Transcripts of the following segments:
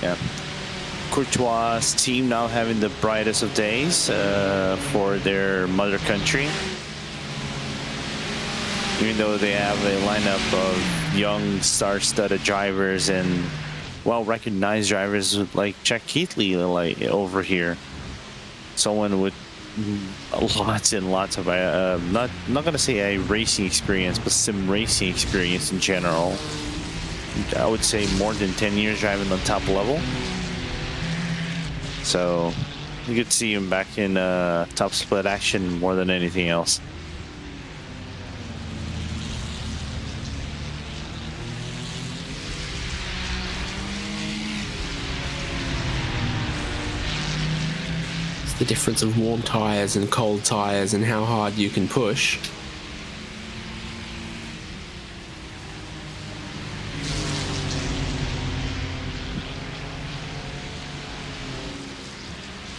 Yeah. Courtois' team now having the brightest of days for their mother country. Even though they have a lineup of young star-studded drivers and well-recognized drivers like Jack Keithley like over here. Someone with lots and lots of not gonna say a racing experience, but sim racing experience in general. I would say more than 10 years driving on top level. So you could see him back in top split action more than anything else. The difference of warm tyres and cold tyres and how hard you can push.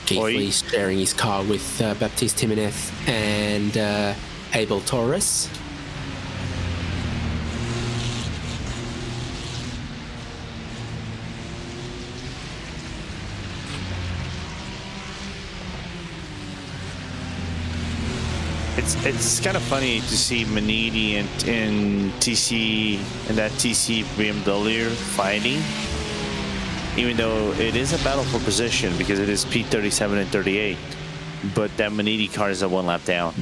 Keithley sharing his car with Baptiste Timoneth and Abel Torres. It's kind of funny to see Manidi and TC and that TC BMW fighting, even though it is a battle for position because it is P37 and 38, but that Manidi car is a one lap down.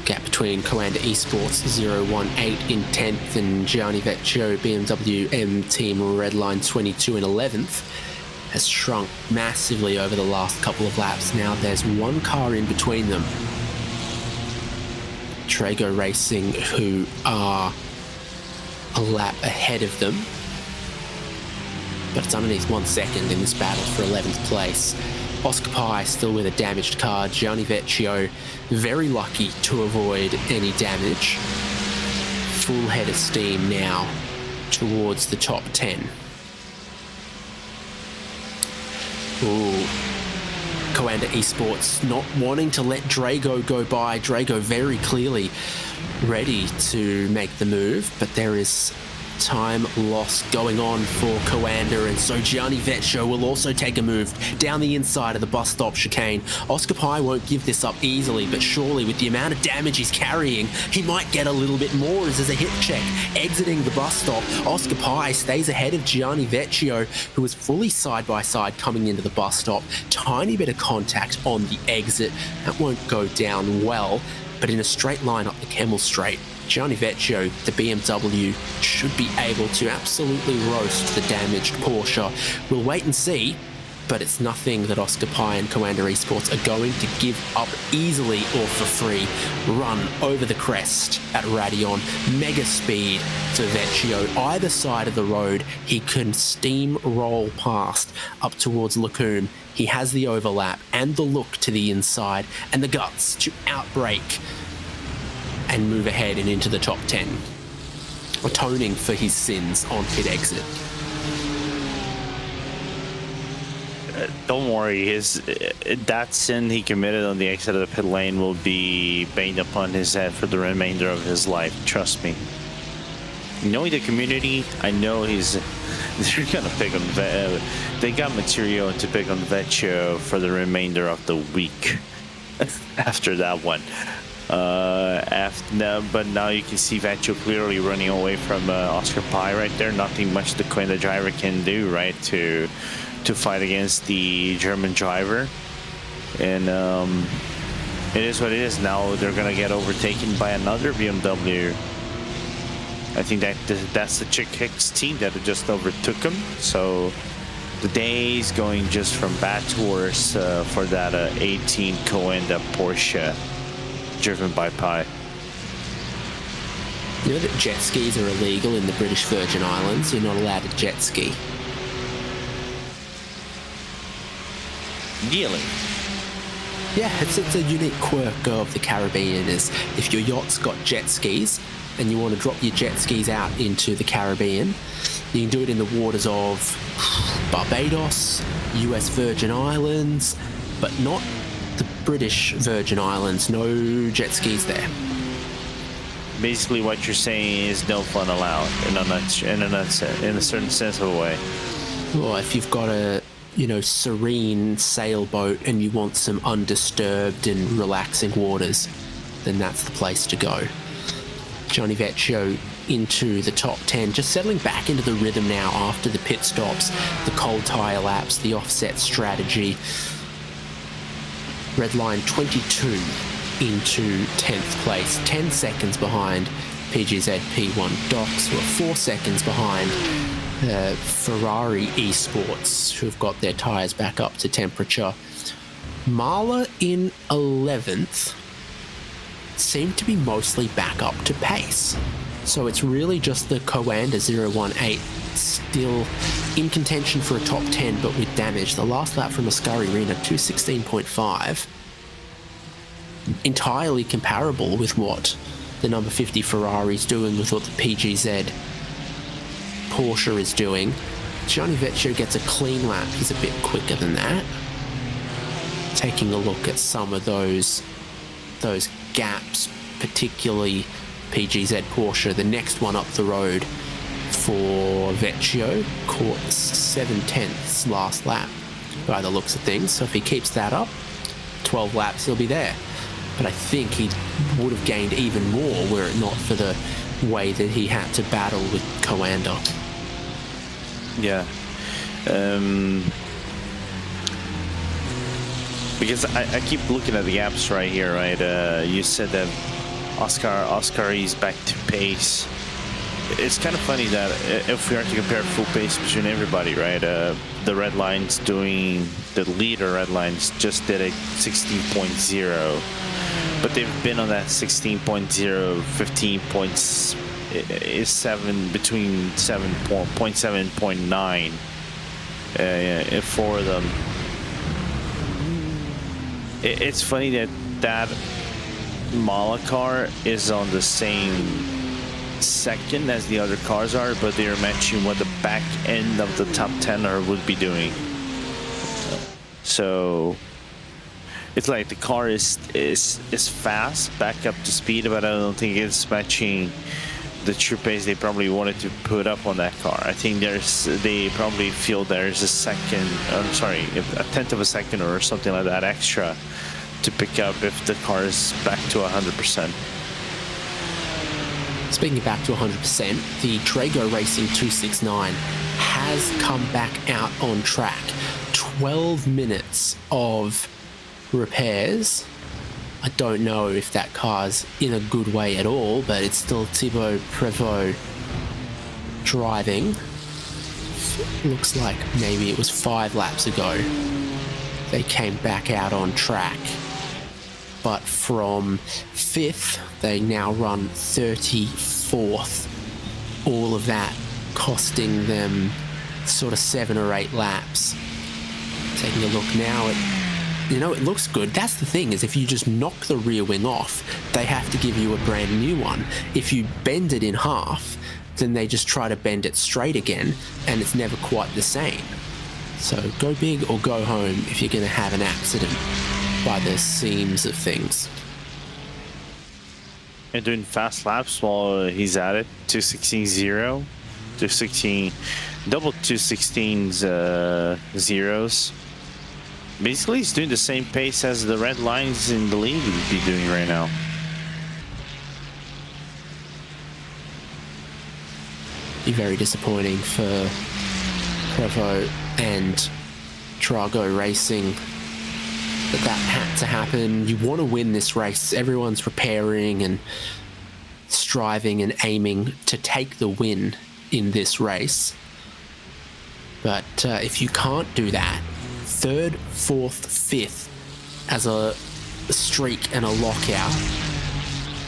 Gap between Coanda Esports 018 in 10th and Gianni Vecchio BMW M Team Redline 22 in 11th. Has shrunk massively over the last couple of laps. Now there's one car in between them. Trago Racing, who are a lap ahead of them. But it's underneath 1 second in this battle for 11th place. Oscar Pye still with a damaged car. Gianni Vecchio very lucky to avoid any damage. Full head of steam now towards the top 10. Ooh. Coanda Esports not wanting to let Drago go by. Drago very clearly ready to make the move, but there is time loss going on for Coanda, and so Gianni Vecchio will also take a move down the inside of the bus stop chicane. Oscar Pye won't give this up easily, but surely with the amount of damage he's carrying, he might get a little bit more as there's a hit check. Exiting the bus stop, Oscar Pye stays ahead of Gianni Vecchio, who is fully side-by-side coming into the bus stop. Tiny bit of contact on the exit. That won't go down well, but in a straight line up the Kemmel Straight, Gianni Vecchio, the BMW, should be able to absolutely roast the damaged Porsche. We'll wait and see, but it's nothing that Oscar Pye and Coanda Esports are going to give up easily or for free. Run over the crest at Radion, mega speed to Vecchio. Either side of the road, he can steamroll past up towards Lacombe. He has the overlap and the look to the inside and the guts to outbrake and move ahead and into the top 10, atoning for his sins on pit exit. Don't worry, that sin he committed on the exit of the pit lane will be banged upon his head for the remainder of his life. Trust me. Knowing the community, I know they're gonna pick on they got material to pick on Vecchio for the remainder of the week after that one. But now you can see Vecchio clearly running away from Oscar Pye right there. Nothing much the Coanda driver can do, right, to fight against the German driver. And it is what it is. Now they're gonna get overtaken by another BMW. I think that's the Chick Hicks team that just overtook him. So the day is going just from bad to worse for that 18 Coanda Porsche driven by Pye. You know that jet skis are illegal in the British Virgin Islands? You're not allowed to jet ski. Really? Yeah, it's a unique quirk of the Caribbean is if your yacht's got jet skis and you want to drop your jet skis out into the Caribbean, you can do it in the waters of Barbados, US Virgin Islands, but not the British Virgin Islands. No jet skis there. basically what you're saying is no fun allowed in a certain sense of a way. Well, if you've got a serene sailboat and you want some undisturbed and relaxing waters, then that's the place to go. Johnny Vecchio into the top 10, just settling back into the rhythm now after the pit stops, the cold tyre laps, the offset strategy. Red line 22 into 10th place, 10 seconds behind PGZ P1 Docs, who are 4 seconds behind Ferrari Esports, who've got their tyres back up to temperature. Mahler in 11th seemed to be mostly back up to pace. So it's really just the Coanda 018 still in contention for a top 10, but with damage. The last lap from Ascari Arena, 2:16.5. Entirely comparable with what the number 50 Ferrari's doing, with what the PGZ Porsche is doing. Gianni Vecchio gets a clean lap. He's a bit quicker than that. Taking a look at some of those gaps, particularly PGZ Porsche, the next one up the road for Vecchio, caught 7/10 last lap by the looks of things. So if he keeps that up, 12 laps, he'll be there. But I think he would have gained even more were it not for the way that he had to battle with Coanda. Yeah. Because I keep looking at the apps right here, right? You said that Oscar is back to pace. It's kind of funny that if we are to compare full pace between everybody, right? The red lines doing, the leader red lines just did a 16.0, but they've been on that 16.0, 15 points is 7, between 7.7 and 0.9 for them. It's funny that Mala car is on the same second as the other cars are, but they're matching what the back end of the top 10 would be doing. So it's like the car is fast, back up to speed, but I don't think it's matching the true pace they probably wanted to put up on that car. I think they probably feel there's a tenth of a second or something like that extra to pick up if the car is back to 100%. Speaking of back to 100%, the Drago Racing 269 has come back out on track. 12 minutes of repairs. I don't know if that car's in a good way at all, but it's still Thibaut Prévost driving. Looks like maybe it was 5 laps ago they came back out on track. But from 5th, they now run 34th. All of that costing them sort of 7 or 8 laps. Taking a look now at, it looks good. That's the thing, is if you just knock the rear wing off, they have to give you a brand new one. If you bend it in half, then they just try to bend it straight again, and it's never quite the same. So go big or go home if you're going to have an accident by the seams of things. And doing fast laps while he's at it. 216.0, 216, double 216s zeros. Basically, he's doing the same pace as the red lines in the league would be doing right now. Be very disappointing for Prévost and Drago Racing that had to happen. You want to win this race. Everyone's preparing and striving and aiming to take the win in this race. But if you can't do that, 3rd, 4th, 5th as a streak and a lockout,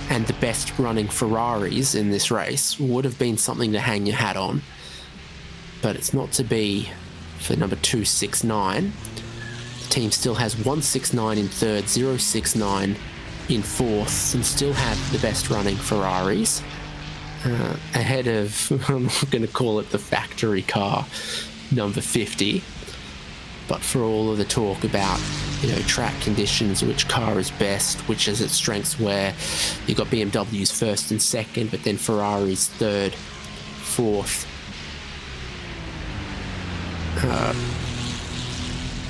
and the best running Ferraris in this race would have been something to hang your hat on. But it's not to be for number 269. The team still has 169 in 3rd, 069 in 4th, and still have the best running Ferraris. Ahead of, I'm going to call it the factory car, number 50. But for all of the talk about, track conditions, which car is best, which is its strengths, where you've got BMW's first and second, but then Ferrari's third, fourth,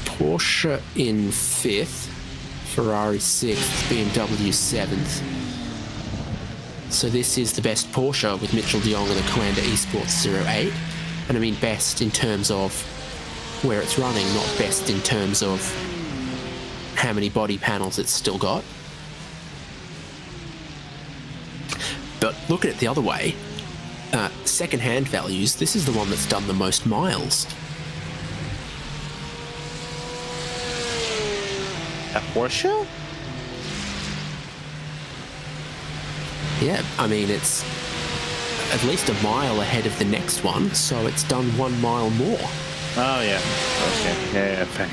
Porsche in fifth, Ferrari sixth, BMW seventh. So this is the best Porsche with Mitchell de Jong and the Coanda Esports 08. And I mean best in terms of where it's running, not best in terms of how many body panels it's still got. But look at it the other way. Second-hand values, this is the one that's done the most miles. A Porsche? Yeah, I mean, it's at least a mile ahead of the next one, so it's done 1 mile more. Oh, yeah. Okay. Yeah, fair.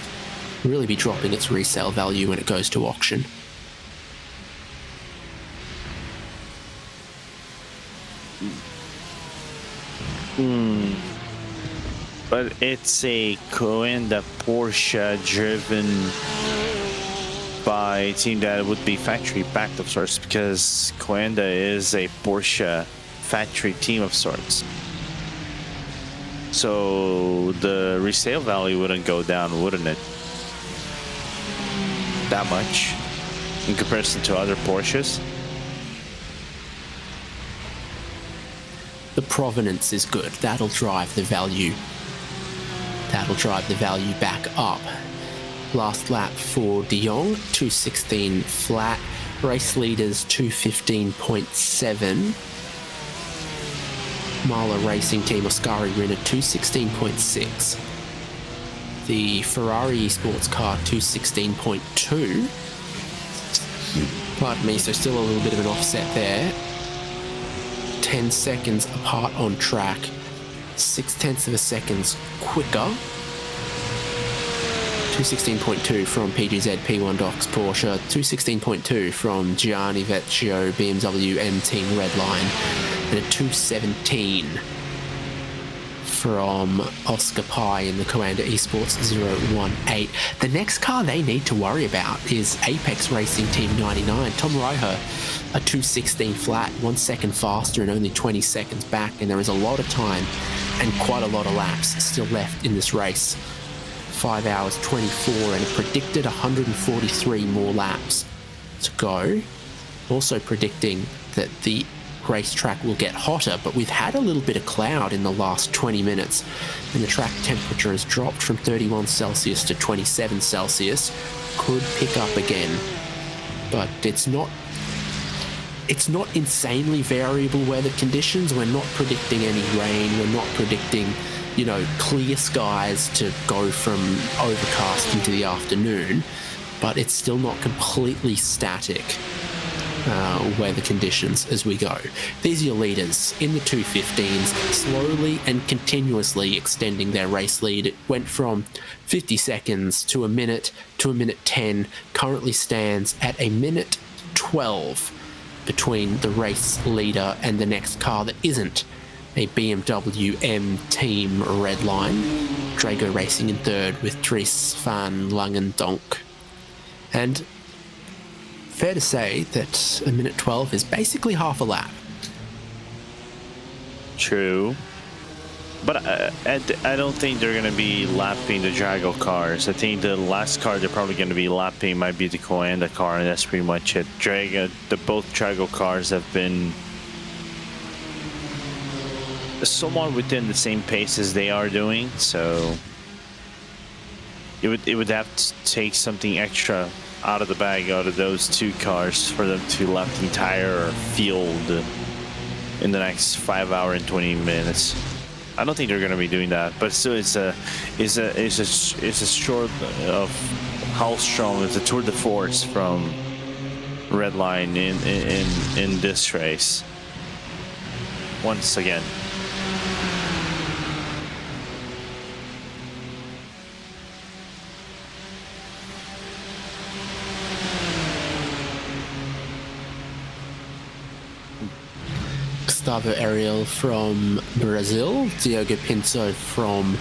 Really be dropping its resale value when it goes to auction. But it's a Coanda Porsche driven by a team that would be factory backed of sorts, because Coanda is a Porsche factory team of sorts. So the resale value wouldn't go down, wouldn't it? That much in comparison to other Porsches. The provenance is good. That'll drive the value. That'll drive the value back up. Last lap for de Jong, 2:16 flat. Race leaders 2:15.7. Mahler Racing Team Oscari Rinner 2:16.6. The Ferrari Esports car 2:16.2. Pardon me, so still a little bit of an offset there. 10 seconds apart on track. 0.6 of a second quicker. 2:16.2 from PGZ P1 Docs Porsche. 2:16.2 from Gianni Vecchio BMW M Team Redline. And a 2:17 from Oscar Pye in the Coanda Esports 018. The next car they need to worry about is Apex Racing Team 99. Tom Reicher, a 2:16 flat, 1 second faster and only 20 seconds back, and there is a lot of time and quite a lot of laps still left in this race. 5 hours 24 and a predicted 143 more laps to go. Also predicting that the racetrack will get hotter, but we've had a little bit of cloud in the last 20 minutes and the track temperature has dropped from 31 Celsius to 27 Celsius. Could pick up again, but it's not insanely variable weather conditions. We're not predicting any rain. We're not predicting, clear skies to go from overcast into the afternoon, but it's still not completely static weather conditions as we go. These are your leaders in the 2:15s, slowly and continuously extending their race lead. It went from 50 seconds to a minute 10, currently stands at a minute 12 between the race leader and the next car that isn't a BMW M Team Redline. Drago Racing in third with Dries van Langendonk. And fair to say that a minute 12 is basically half a lap. True. But I don't think they're going to be lapping the Drago cars. I think the last car they're probably going to be lapping might be the Coanda car, and that's pretty much it. Both Drago cars have been somewhat within the same pace as they are doing, so it would have to take something extra out of the bag out of those two cars for them to lap the entire field in the next 5 hours and 20 minutes. I don't think they're going to be doing that, but still, it's a short of how strong is the tour de force from Redline in this race. Once again. Gustavo Ariel from Brazil, Diogo Pinto from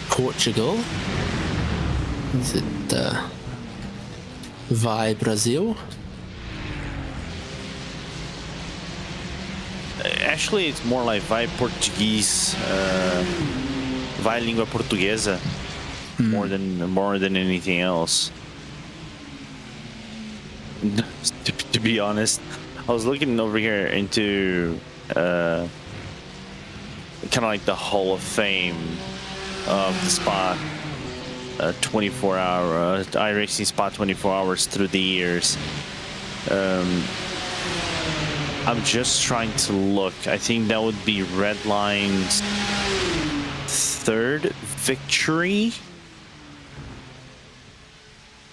Portugal, Is it Vai Brasil? Actually, it's more like Vai Portuguese, Vai Língua Portuguesa, more than anything else. To be honest, I was looking over here into kind of like the Hall of Fame of the Spa 24-hour iRacing Spa 24 hours through the years. I'm just trying to look. I think that would be Redline's third victory.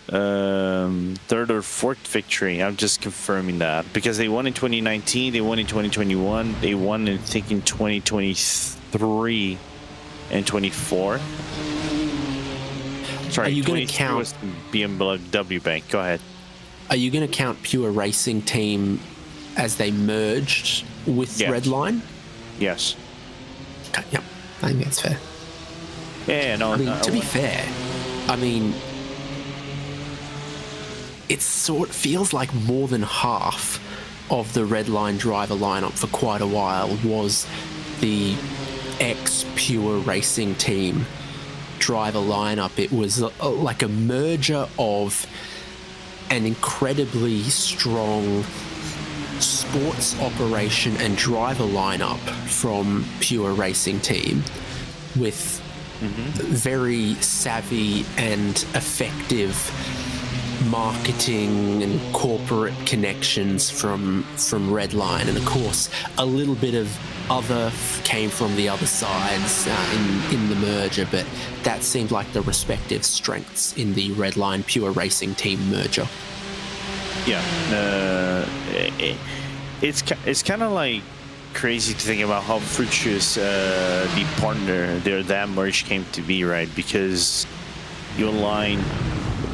Third or fourth victory. I'm just confirming that because they won in 2019, they won in 2021, they won I think in 2023 and 24. Sorry, are you going to count BMW Bank? Go ahead. Are you going to count Pure Racing Team as they merged with Redline? Yes. Okay, yep, I think that's fair. Yeah, no. I mean, to be fair, I mean, it feels like more than half of the Redline driver lineup for quite a while was the ex-Pure Racing Team driver lineup. It was like a merger of an incredibly strong sports operation and driver lineup from Pure Racing Team with very savvy and effective marketing and corporate connections from Redline, and of course a little bit of other came from the other sides in the merger, but that seemed like the respective strengths in the Redline Pure Racing Team merger. Yeah, it's kind of like crazy to think about how fructuous the partner that merge came to be, right? Because you align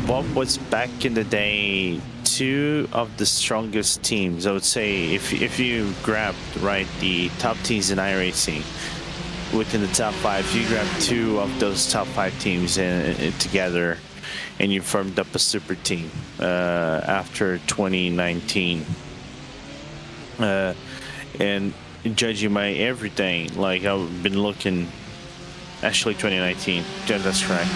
what was back in the day two of the strongest teams. I would say if you grabbed right the top teams in iRacing within the top five, if you grab two of those top five teams together, and you formed up a super team after 2019. And judging by everything, like I've been looking, actually 2019, yeah, that's correct.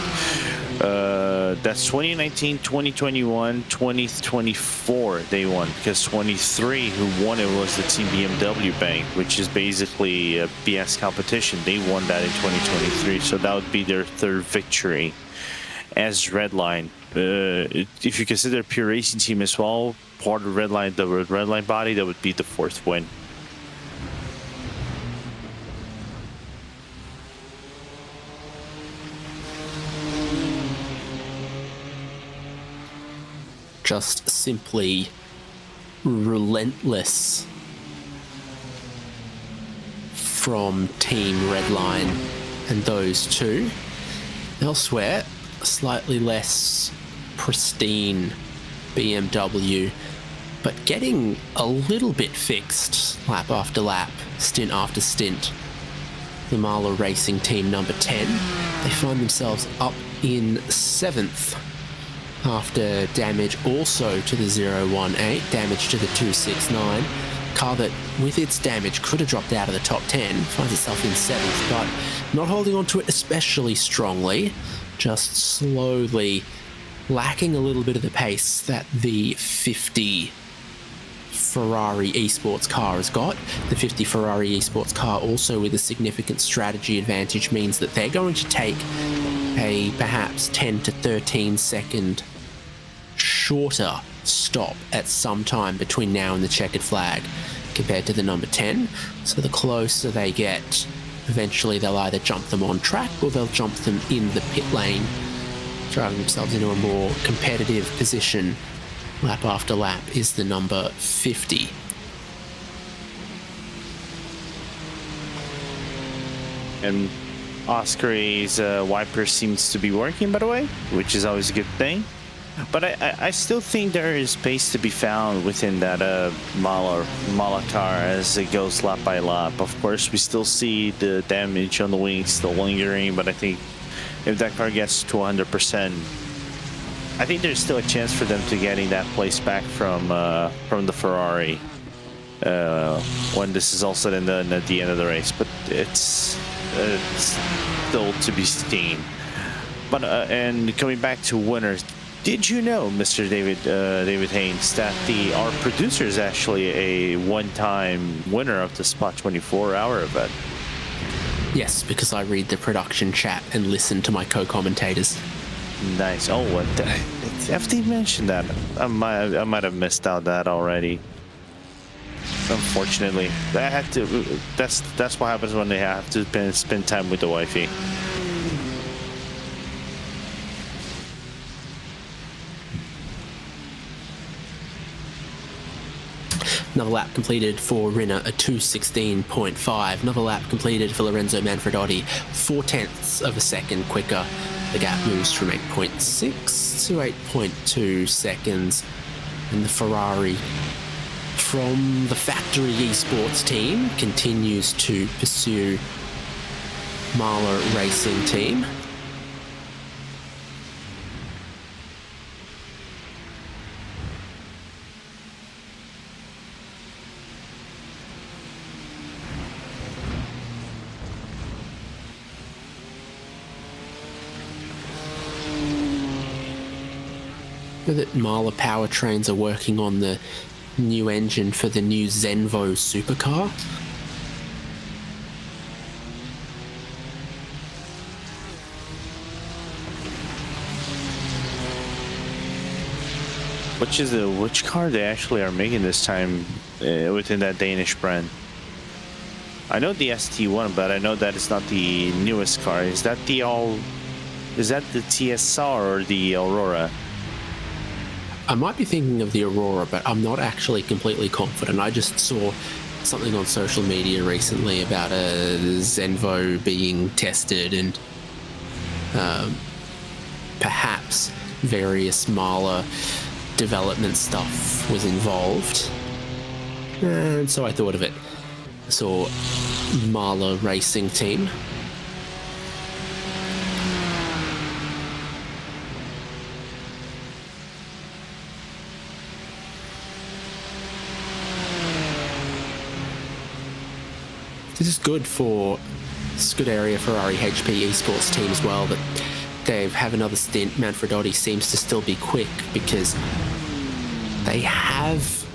That's 2019, 2021, 2024 they won, because 23 who won it was the Team BMW Bank, which is basically a BS competition. They won that in 2023, so that would be their third victory as Redline. If you consider Pure Racing Team as well, part of Redline, the Redline body, that would be the fourth win. Just simply relentless from Team Redline and those two. Elsewhere, slightly less pristine BMW, but getting a little bit fixed lap after lap, stint after stint. The Marla Racing Team number 10, they find themselves up in 7th after damage also to the 018, damage to the 269. Car that, with its damage, could have dropped out of the top 10, finds itself in 7th, but not holding on to it especially strongly, just slowly lacking a little bit of the pace that the 50 Ferrari esports car has got. The 50 Ferrari esports car also with a significant strategy advantage means that they're going to take a perhaps 10 to 13 second shorter stop at some time between now and the checkered flag compared to the number 10. So the closer they get, eventually they'll either jump them on track or they'll jump them in the pit lane, driving themselves into a more competitive position. Lap after lap is the number 50. And Oscar's wiper seems to be working, by the way, which is always a good thing. But I still think there is space to be found within that Mala car as it goes lap by lap. Of course, we still see the damage on the wings still lingering, but I think if that car gets to 100%, I think there's still a chance for them to getting that place back from the Ferrari when this is all said and done at the end of the race. But it's still to be seen. But and coming back to winners, did you know, Mr. David Haynes, that our producer is actually a one-time winner of the Spa 24-hour event? Yes, because I read the production chat and listen to my co-commentators. Nice. Oh, what? If they mentioned that, I might have missed out that already. Unfortunately, I had to. That's what happens when they have to spend time with the wifey. Another lap completed for Rinner, a 2:16.5. Another lap completed for Lorenzo Manfredotti, 0.4 of a second quicker. The gap moves from 8.6 to 8.2 seconds. And the Ferrari from the factory esports team continues to pursue Marla Racing Team. That Marla Powertrains are working on the new engine for the new Zenvo supercar. Which car they actually are making this time within that Danish brand? I know the ST1, but I know that it's not the newest car. Is that the TSR or the Aurora? I might be thinking of the Aurora, but I'm not actually completely confident. I just saw something on social media recently about a Zenvo being tested and perhaps various Marla development stuff was involved. And so I thought of it. I saw Marla Racing Team. This is good area for Ferrari HP esports team as well, that they have another stint. Manfredotti seems to still be quick because they have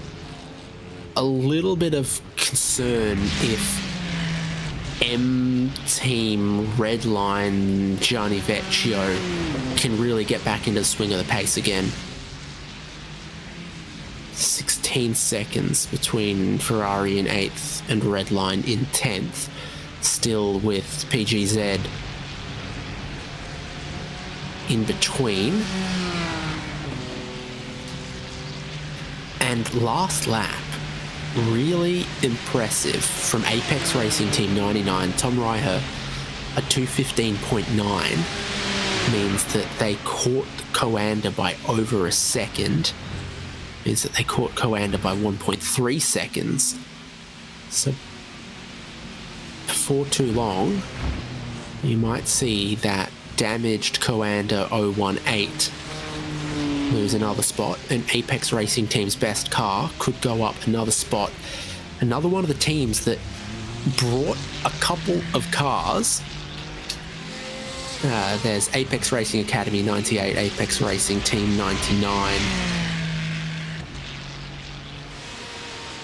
a little bit of concern if M-Team Redline Gianni Vecchio can really get back into the swing of the pace again. 16 seconds between Ferrari in 8th and Redline in 10th, still with PGZ in between. And last lap, really impressive from Apex Racing Team 99, Tom Reiher, a 2:15.9, means that they caught Coanda by over a second. Means that they caught Coanda by 1.3 seconds. So before too long, you might see that damaged Coanda 018 lose another spot, and Apex Racing Team's best car could go up another spot. Another one of the teams that brought a couple of cars. There's Apex Racing Academy 98, Apex Racing Team 99.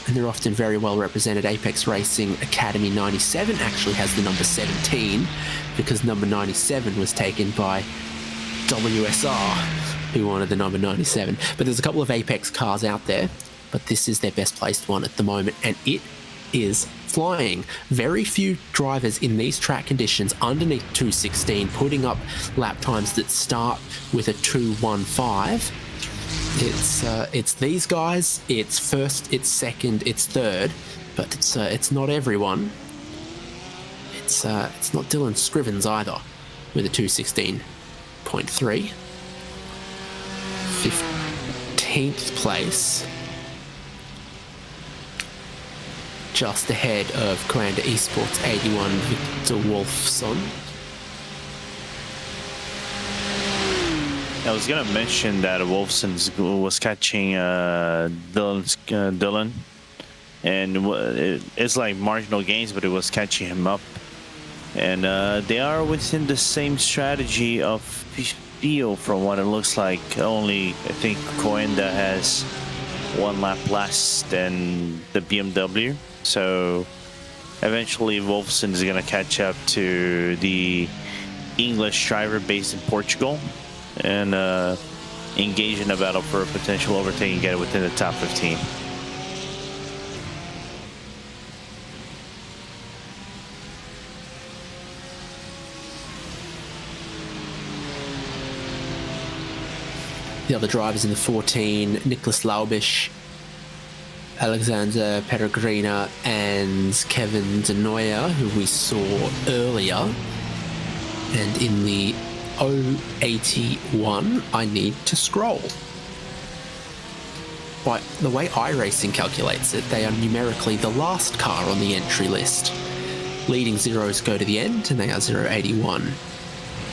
And they're often very well represented. Apex Racing Academy 97 actually has the number 17 because number 97 was taken by WSR, who wanted the number 97. But there's a couple of Apex cars out there, but this is their best placed one at the moment, and it is flying. Very few drivers in these track conditions underneath 2:16 putting up lap times that start with a 2:15. It's these guys. It's first, it's second, it's third, but it's not everyone. It's not Dylan Scrivens either, with a 2:16.3. 15th place, just ahead of Coanda Esports 81 Victor Wolfson. I was gonna mention that Wolfson was catching Dylan, and it's like marginal gains, but it was catching him up. And they are within the same strategy of Theo, from what it looks like. Only I think Coenda has 1 lap less than the BMW. So eventually Wolfson is gonna catch up to the English driver based in Portugal and engage in a battle for a potential overtaking and get it within the top 15. The other drivers in the 14, Nicholas Laubisch, Alexander Peregrina, and Kevin De Nooijer, who we saw earlier. And in the 081, I need to scroll. By the way iRacing calculates it, they are numerically the last car on the entry list. Leading zeros go to the end, and they are 081.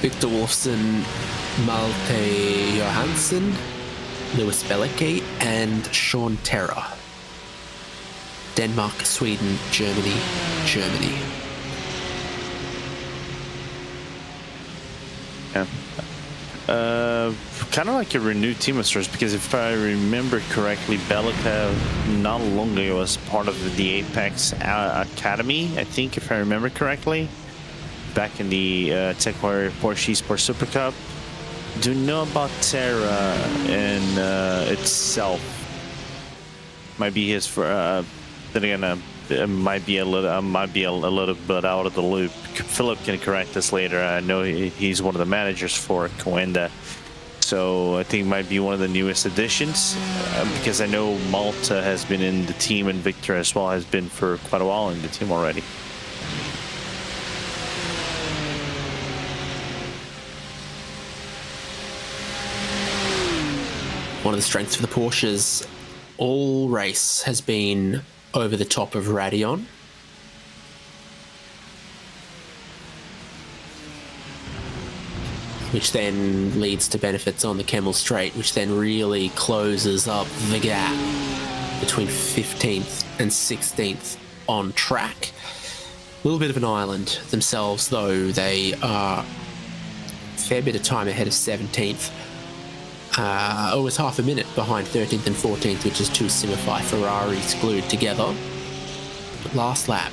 Victor Wolfson, Malte Johansson, Lewis Belecki, and Sean Terra. Denmark, Sweden, Germany. Yeah. Kind of like a renewed team of sorts, because if I remember correctly, Belica not long ago was part of the Apex Academy, I think, if I remember correctly, back in the TechWire Porsche Sport Super Cup. Do you know about Terra in itself? Might be his for. Then again, it might be a little bit out of the loop. Philip can correct us later. I know he's one of the managers for Coenda, so I think it might be one of the newest additions. Because I know Malta has been in the team, and Victor as well has been for quite a while in the team already. One of the strengths for the Porsches all race has been over the top of Radeon. Which then leads to benefits on the Kemmel Straight, which then really closes up the gap between 15th and 16th on track. A little bit of an island themselves, though. They are a fair bit of time ahead of 17th. Almost half a minute behind 13th and 14th, which is 2 Simify Ferraris glued together. Last lap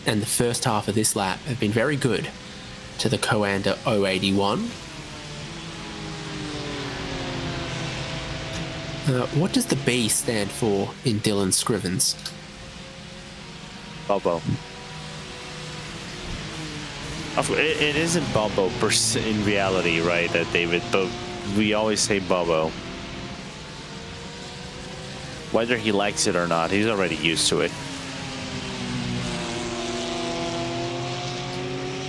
and the first half of this lap have been very good to the Coanda 081. What does the B stand for in Dylan Scrivens? Bobo. It isn't Bobo in reality, right, David? But we always say Bobo. Whether he likes it or not, he's already used to it.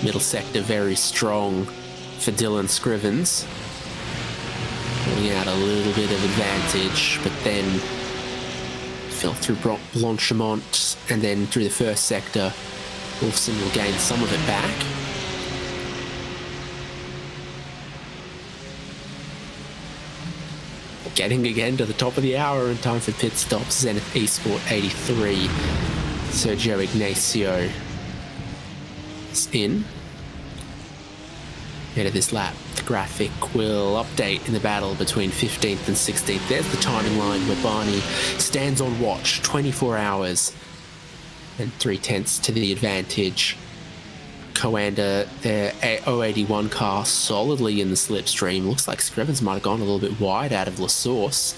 Middle sector very strong for Dylan Scrivens. Pulling out a little bit of advantage, but then fell through Blanchimont, and then through the first sector, Wolfson will gain some of it back. Getting again to the top of the hour in time for pit stops, Zenith Esport 83. Sergio Ignacio is in. Ahead of this lap, the graphic will update in the battle between 15th and 16th. There's the timing line where Barney stands on watch, 24 hours and 3/10 to the advantage. Coanda, their 081 car, solidly in the slipstream. Looks like Scrivens might have gone a little bit wide out of La Source.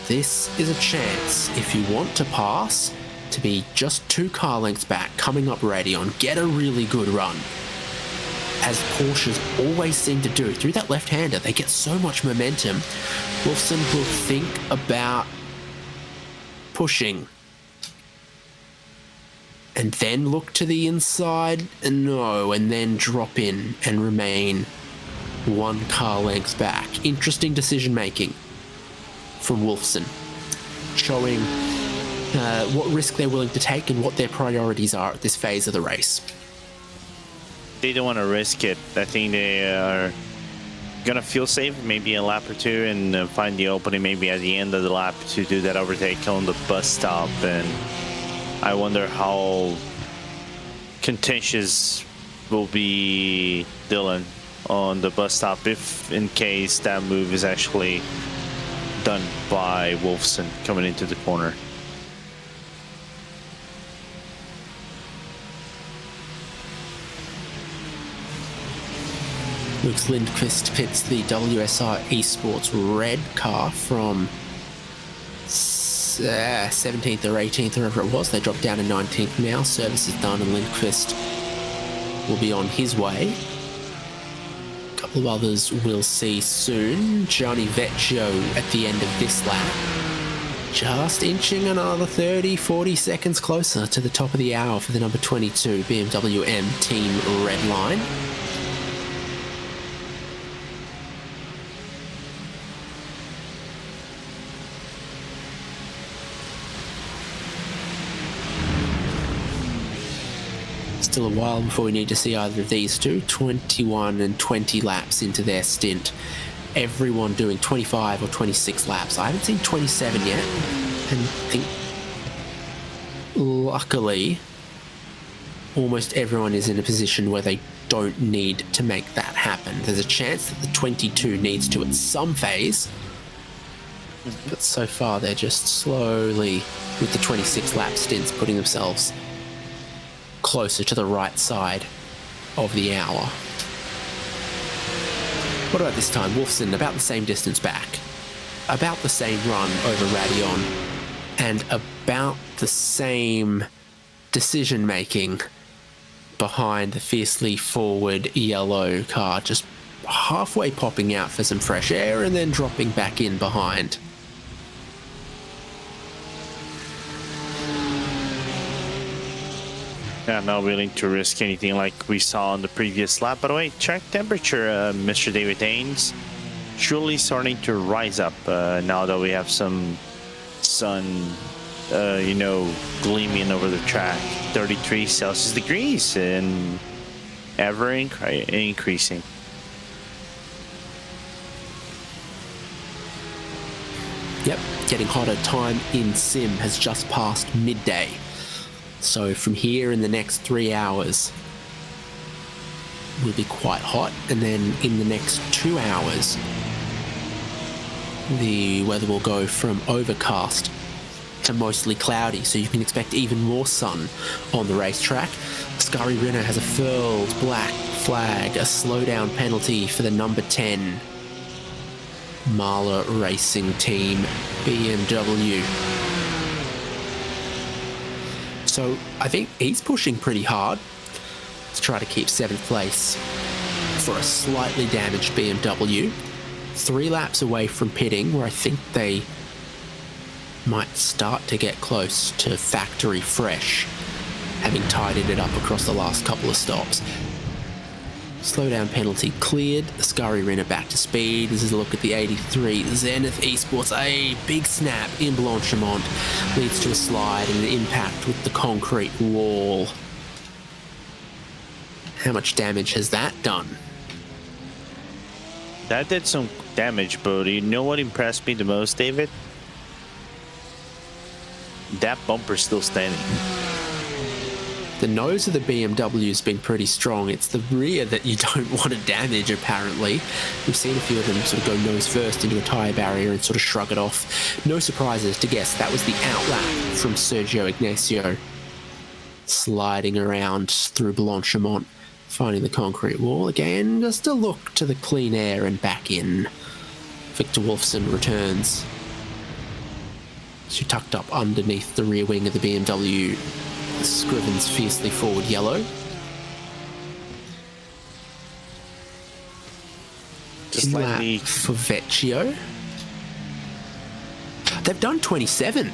This is a chance, if you want to pass, to be just 2 car lengths back, coming up Radeon. Get a really good run. As Porsches always seem to do. Through that left-hander, they get so much momentum. Wolfson will think about pushing, and then look to the inside, and then drop in and remain 1 car length back. Interesting decision making from Wolfson, showing what risk they're willing to take and what their priorities are at this phase of the race. They don't want to risk it. I think they are gonna feel safe maybe a lap or two and find the opening maybe at the end of the lap to do that overtake on the bus stop. And I wonder how contentious will be Dylan on the bus stop if in case that move is actually done by Wolfson coming into the corner. Luke Lindqvist pits the WSR Esports red car from 17th or 18th, or whatever it was. They dropped down to 19th now. Service is done and Lindqvist will be on his way. A couple of others we'll see soon. Gianni Vecchio at the end of this lap. Just inching another 30-40 seconds closer to the top of the hour for the number 22 BMW M Team Red Line. Still a while before we need to see either of these two. 21 and 20 laps into their stint. Everyone doing 25 or 26 laps. I haven't seen 27 yet, and I think luckily almost everyone is in a position where they don't need to make that happen. There's a chance that the 22 needs to at some phase, but so far they're just slowly, with the 26 lap stints, putting themselves closer to the right side of the hour. What about this time? Wolfson about the same distance back, about the same run over Radion, and about the same decision making behind the fiercely forward yellow car, just halfway popping out for some fresh air and then dropping back in behind. Yeah, not willing to risk anything like we saw on the previous lap. By the way, track temperature, Mr. David Haynes, surely starting to rise up now that we have some sun, gleaming over the track. 33 Celsius degrees and ever increasing. Yep, getting hotter. Time in sim has just passed midday. So from here in the next 3 hours, will be quite hot. And then in the next 2 hours, the weather will go from overcast to mostly cloudy. So you can expect even more sun on the racetrack. Scary Renner has a furled black flag, a slowdown penalty for the number 10 Mahler Racing Team BMW. So I think he's pushing pretty hard to try to keep 7th place for a slightly damaged BMW. 3 laps away from pitting, where I think they might start to get close to factory fresh, having tidied it up across the last couple of stops. Slowdown penalty cleared. Scary Renner back to speed. This is a look at the 83 Zenith Esports. A big snap in Blanchimont leads to a slide and an impact with the concrete wall. How much damage has that done? That did some damage, but you know what impressed me the most, David? That bumper's still standing. The nose of the BMW has been pretty strong. It's the rear that you don't want to damage, apparently. We've seen a few of them sort of go nose first into a tyre barrier and sort of shrug it off. No surprises to guess that was the outlap from Sergio Ignacio. Sliding around through Blanchimont, finding the concrete wall again. Just a look to the clean air and back in. Victor Wolfson returns. She tucked up underneath the rear wing of the BMW. Scriven's fiercely forward yellow. Just slightly for Vecchio. They've done 27.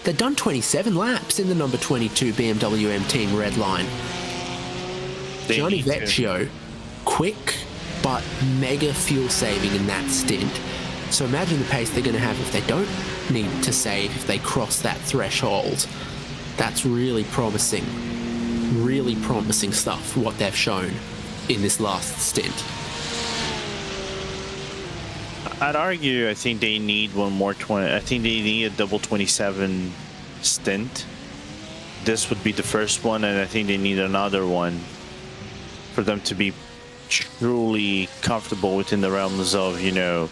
They've done 27 laps in the number 22 BMW M Team Red Line. Gianni Vecchio, quick but mega fuel saving in that stint. So imagine the pace they're going to have if they don't need to save, if they cross that threshold. That's really promising stuff, what they've shown in this last stint. I'd argue I think they need one more 20. I think they need a double 27 stint. This would be the first one, and I think they need another one for them to be truly comfortable within the realms of, you know,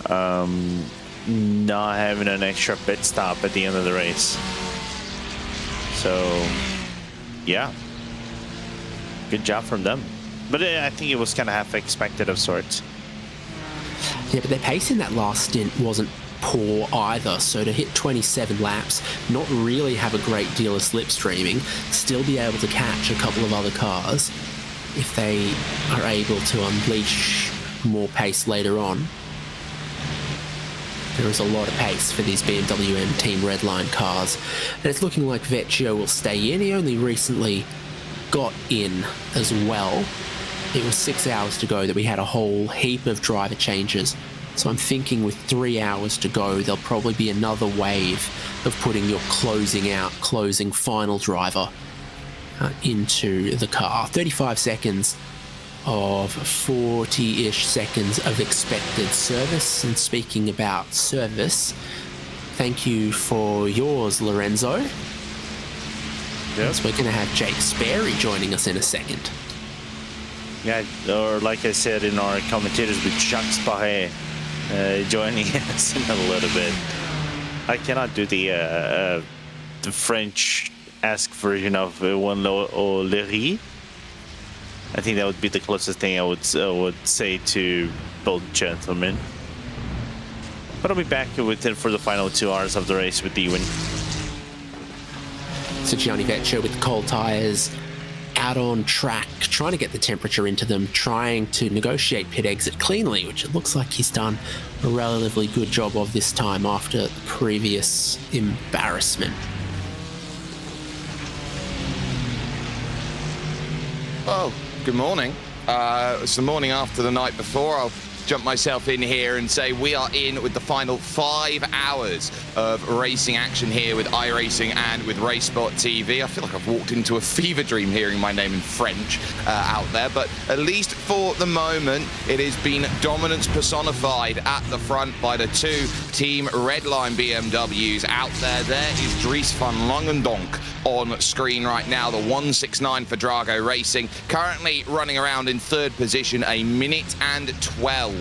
not having an extra pit stop at the end of the race. So, yeah, good job from them. But I think it was kind of half expected of sorts. Yeah, but their pace in that last stint wasn't poor either, so to hit 27 laps, not really have a great deal of slipstreaming, still be able to catch a couple of other cars if they are able to unleash more pace later on. There is a lot of pace for these BMW M Team Redline cars, and it's looking like Vecchio will stay in. He only recently got in as well. It was 6 hours to go that we had a whole heap of driver changes. So I'm thinking with 3 hours to go, there'll probably be another wave of putting your closing final driver into the car. 35 seconds of 40-ish seconds of expected service. And speaking about service, thank you for yours, Lorenzo. Yep. So we're going to have Jake Sperry joining us in a second. Yeah, or like I said in our commentators with Jacques Sparret joining us in a little bit. I cannot do the French-esque version of One au Lery. I think that would be the closest thing I would say to both gentlemen. But I'll be back with it for the final 2 hours of the race with Ewan. So Gianni Vecchio with the cold tyres, out on track, trying to get the temperature into them, trying to negotiate pit exit cleanly, which it looks like he's done a relatively good job of this time after the previous embarrassment. Oh, good morning. It's the morning after the night before. I'll jump myself in here and say we are in with the final 5 hours of racing action here with iRacing and with RaceSpot TV. I feel like I've walked into a fever dream hearing my name in French out there, but at least for the moment, it has been dominance personified at the front by the 2 Team Redline BMWs out there. There is Dries van Langendonk on screen right now, the 169 for Drago Racing, currently running around in 3rd position, a minute and 12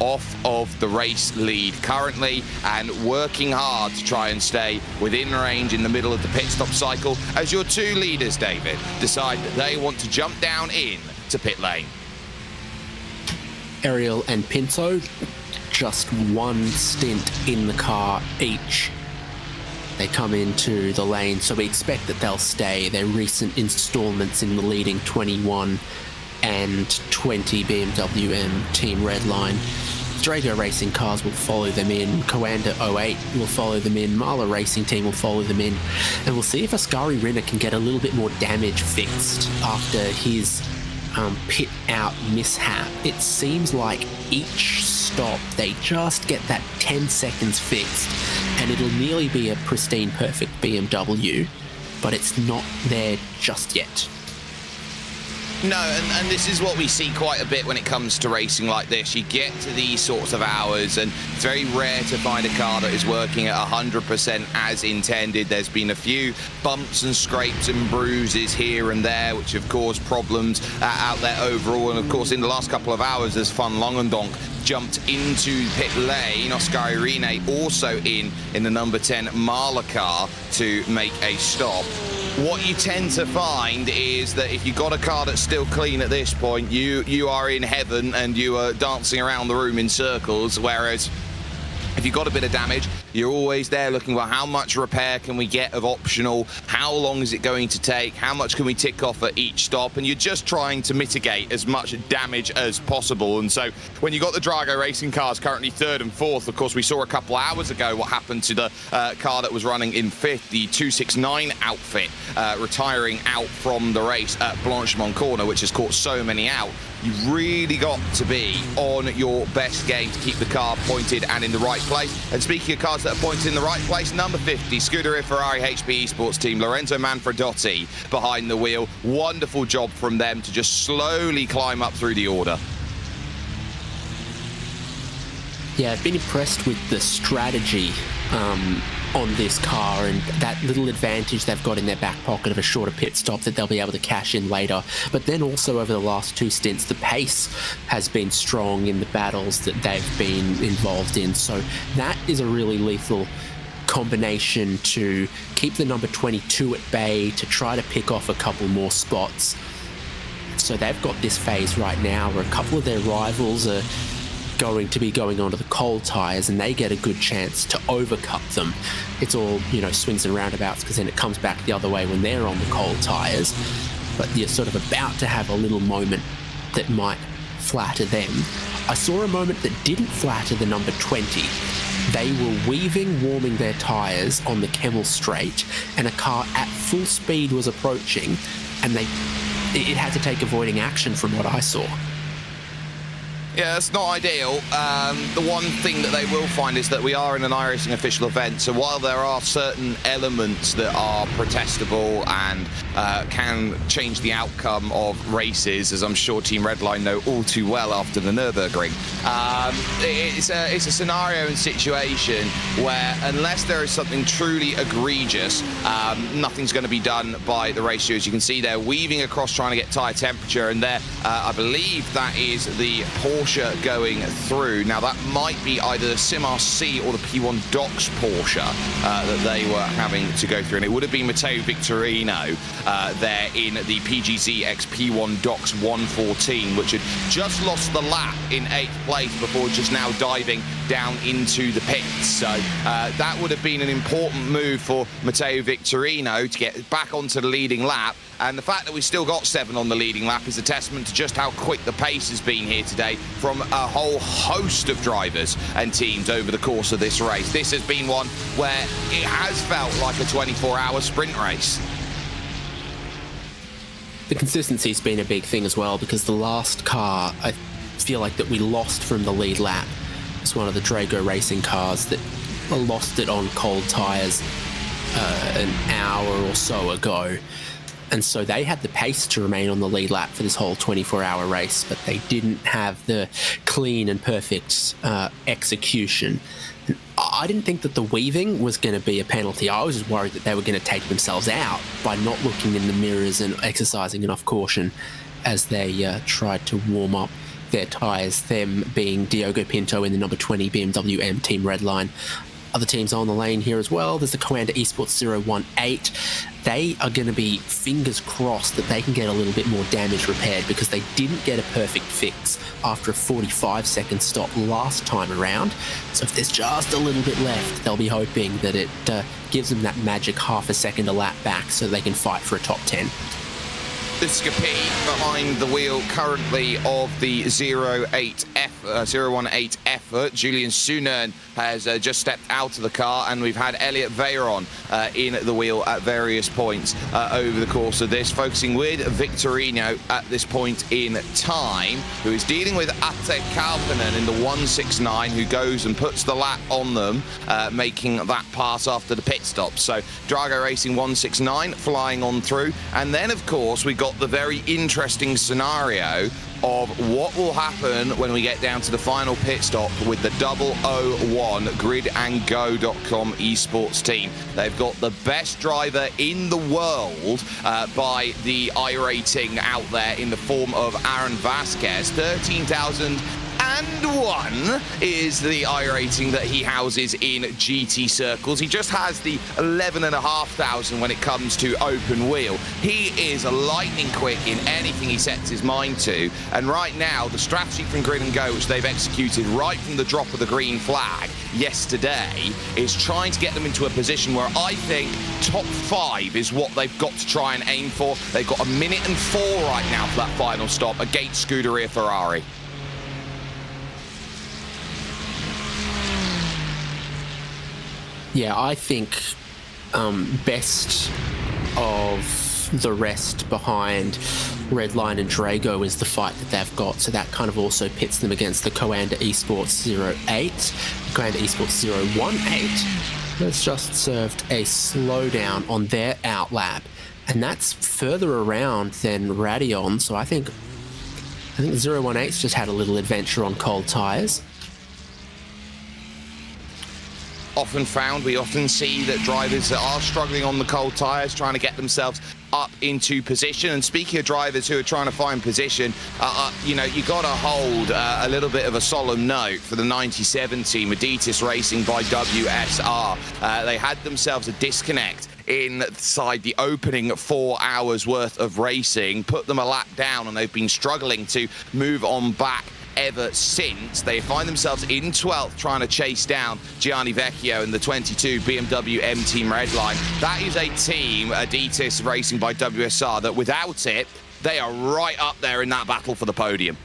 off of the race lead currently, and working hard to try and stay within range in the middle of the pit stop cycle as your 2 leaders, David, decide that they want to jump down in to pit lane. Ariel and Pinto, just 1 stint in the car each. They come into the lane, so we expect that they'll stay. Their recent installments in the leading 21 and 20 BMW M Team Redline. Drago Racing cars will follow them in. Coanda 08 will follow them in. Marla Racing Team will follow them in. And we'll see if Ascari Rinner can get a little bit more damage fixed after his pit out mishap. It seems like each stop they just get that 10 seconds fixed and it'll nearly be a pristine perfect BMW, but it's not there just yet. No, and this is what we see quite a bit when it comes to racing like this. You get to these sorts of hours and it's very rare to find a car that is working at 100% as intended. There's been a few bumps and scrapes and bruises here and there, which have caused problems out there overall. And of course, in the last couple of hours, as Van Langendonk jumped into pit lane, Oscar Irene also in the number 10 Marla car to make a stop. What you tend to find is that if you've got a car that's still clean at this point, you are in heaven and you are dancing around the room in circles, whereas if you've got a bit of damage, you're always there looking for how much repair can we get of optional, how long is it going to take, how much can we tick off at each stop, and you're just trying to mitigate as much damage as possible. And so when you got the Drago Racing cars currently 3rd and 4th, of course we saw a couple hours ago what happened to the car that was running in 5th, the 269 outfit, retiring out from the race at Blanchemont Corner, which has caught so many out. You've really got to be on your best game to keep the car pointed and in the right place. And speaking of cars that are pointed in the right place, number 50, Scuderia Ferrari HP Esports team, Lorenzo Manfredotti behind the wheel. Wonderful job from them to just slowly climb up through the order. Yeah, I've been impressed with the strategy on this car and that little advantage they've got in their back pocket of a shorter pit stop that they'll be able to cash in later. But then also over the last 2 stints, the pace has been strong in the battles that they've been involved in. So that is a really lethal combination to keep the number 22 at bay, to try to pick off a couple more spots. So they've got this phase right now where a couple of their rivals are going to be going onto the cold tyres and they get a good chance to overcut them. It's all, swings and roundabouts, because then it comes back the other way when they're on the cold tyres. But you're sort of about to have a little moment that might flatter them. I saw a moment that didn't flatter the number 20. They were warming their tyres on the Kemmel Straight, and a car at full speed was approaching, and it had to take avoiding action from what I saw. Yeah, that's not ideal. The one thing that they will find is that we are in an iRacing official event, so while there are certain elements that are protestable and can change the outcome of races, as I'm sure Team Redline know all too well after the Nürburgring, it's a scenario and situation where, unless there is something truly egregious, nothing's going to be done by the race stewards. You can see they're weaving across trying to get tyre temperature, and there, I believe that is the Porsche going through. Now that might be either the Sim RC or the P1 Docks Porsche that they were having to go through, and it would have been Matteo Victorino there in the PGZ X P1 Docks 114, which had just lost the lap in 8th place before just now diving down into the pits. So that would have been an important move for Matteo Victorino to get back onto the leading lap. And the fact that we still got 7 on the leading lap is a testament to just how quick the pace has been here today from a whole host of drivers and teams over the course of this race. This has been one where it has felt like a 24-hour sprint race. The consistency's been a big thing as well, because the last car, I feel like that we lost from the lead lap. It's one of the Drago Racing cars that lost it on cold tyres an hour or so ago. And so they had the pace to remain on the lead lap for this whole 24-hour race, but they didn't have the clean and perfect execution. And I didn't think that the weaving was going to be a penalty. I was just worried that they were going to take themselves out by not looking in the mirrors and exercising enough caution as they tried to warm up their tyres, them being Diogo Pinto in the number 20 BMW M Team Redline. Other teams on the lane here as well. There's the Coanda Esports 018. They are going to be fingers crossed that they can get a little bit more damage repaired, because they didn't get a perfect fix after a 45-second stop last time around. So if there's just a little bit left, they'll be hoping that it gives them that magic half a second a lap back so they can fight for a top 10. The Scapi behind the wheel currently of the 018 effort. Julian Sunern has just stepped out of the car, and we've had Elliot Veyron in the wheel at various points over the course of this, focusing with Victorino at this point in time, who is dealing with Ate Kalpanen in the 169, who goes and puts the lap on them, making that pass after the pit stop. So Drago Racing 169 flying on through, and then of course we got the very interesting scenario of what will happen when we get down to the final pit stop with the 001 gridandgo.com esports team. They've got the best driver in the world by the iRating out there in the form of Aaron Vasquez. 13,001 is the iRating that he houses in GT circles. He just has the 11,500 when it comes to open wheel. He is lightning quick in anything he sets his mind to. And right now, the strategy from Grid and Go, which they've executed right from the drop of the green flag yesterday, is trying to get them into a position where I think top 5 is what they've got to try and aim for. They've got 1 minute and 4 right now for that final stop against Scuderia Ferrari. Yeah, I think best of the rest behind Redline and Drago is the fight that they've got. So that kind of also pits them against the Coanda Esports 08. Coanda Esports 018 has just served a slowdown on their outlap, and that's further around than Radeon. So I think 018's just had a little adventure on cold tyres. often found. We often see that drivers that are struggling on the cold tyres, trying to get themselves up into position. And speaking of drivers who are trying to find position, you know, you got to hold a little bit of a solemn note for the 97 team, Adidas Racing by WSR. They had themselves a disconnect inside the opening 4 hours worth of racing, put them a lap down, and they've been struggling to move on back ever since. They find themselves in 12th trying to chase down Gianni Vecchio and the 22 BMW M Team Redline. That is a team, Adidas Racing by WSR, that without it, they are right up there in that battle for the podium.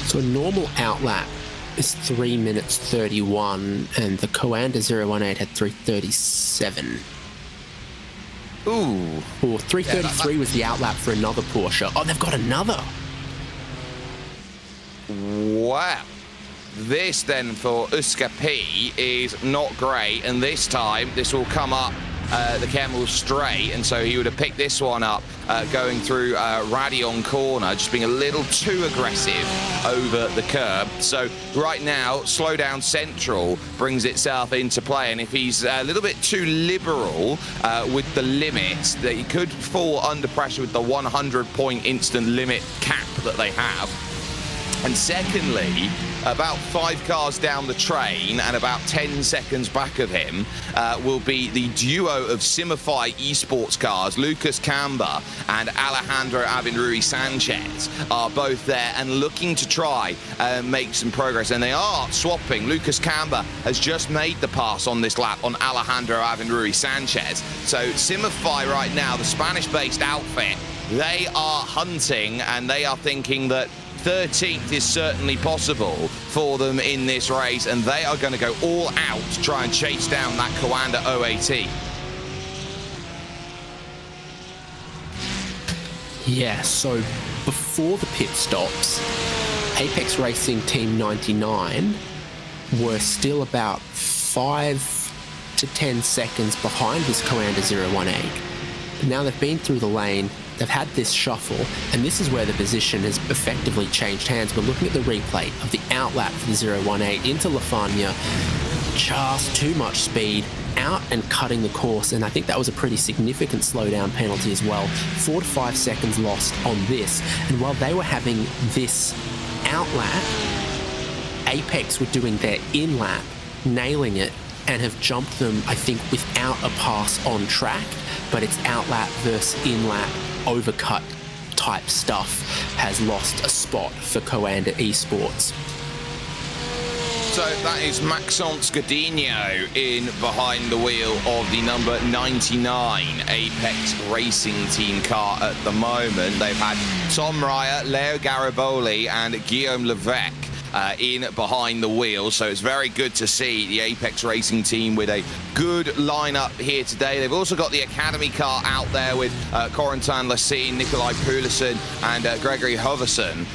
So a normal outlap is 3 minutes 31, and the Coanda 018 had 3:37. Ooh. Or 3:33 was the outlap for another Porsche. Oh, they've got another. Wow. This then for Uska P is not great, and this time this will come up the Kemmel straight, and so he would have picked this one up going through Radion corner, just being a little too aggressive over the curb. So right now, slow down central brings itself into play, and if he's a little bit too liberal with the limits, that he could fall under pressure with the 100-point instant limit cap that they have. And secondly, about 5 cars down the train and about 10 seconds back of him will be the duo of Simify esports cars. Lucas Camba and Alejandro Avinrui Sanchez are both there and looking to try and make some progress. And they are swapping. Lucas Camba has just made the pass on this lap on Alejandro Avinrui Sanchez. So Simify right now, the Spanish-based outfit, they are hunting and they are thinking that 13th is certainly possible for them in this race, and they are going to go all out to try and chase down that Coanda 018. Yeah, so before the pit stops, Apex Racing Team 99 were still about 5 to 10 seconds behind this Coanda 018. Now they've been through the lane, they've had this shuffle, and this is where the position has effectively changed hands. We're looking at the replay of the outlap for the 018 into Lafania. Just too much speed, out and cutting the course, and I think that was a pretty significant slowdown penalty as well. 4 to 5 seconds lost on this, and while they were having this outlap, Apex were doing their in-lap, nailing it, and have jumped them, I think, without a pass on track, but it's outlap versus in-lap overcut type stuff has lost a spot for Coanda Esports. So that is Maxence Godinho in behind the wheel of the number 99 Apex Racing Team car at the moment. They've had Tom Ryer, Leo Gariboli and Guillaume Levesque in behind the wheel, so it's very good to see the Apex Racing Team with a good lineup here today. They've also got the Academy car out there with Corentin Lassine, Nikolai Poulsen and Gregory Hoverson,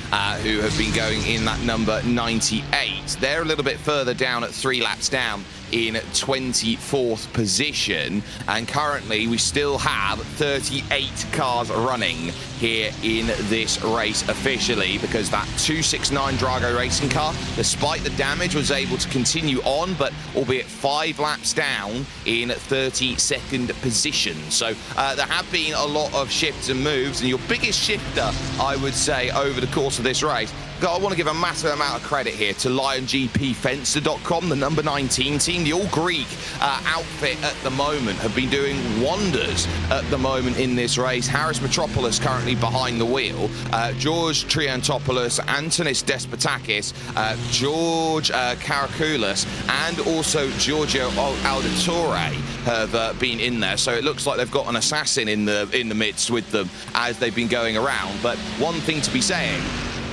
who have been going in that number 98. They're a little bit further down at 3 laps down in 24th position, and currently we still have 38 cars running here in this race officially, because that 269 Drago Racing car, despite the damage, was able to continue on, but albeit 5 laps down in 32nd position. So there have been a lot of shifts and moves, and your biggest shifter, I would say, over the course of this race, I want to give a massive amount of credit here to LionGPFencer.com, the number 19 team. The all-Greek outfit at the moment have been doing wonders at the moment in this race. Harris Metropoulos currently behind the wheel. George Triantopoulos, Antonis Despotakis, George Karakoulis, and also Giorgio Auditore have been in there. So it looks like they've got an assassin in the midst with them as they've been going around. But one thing to be saying,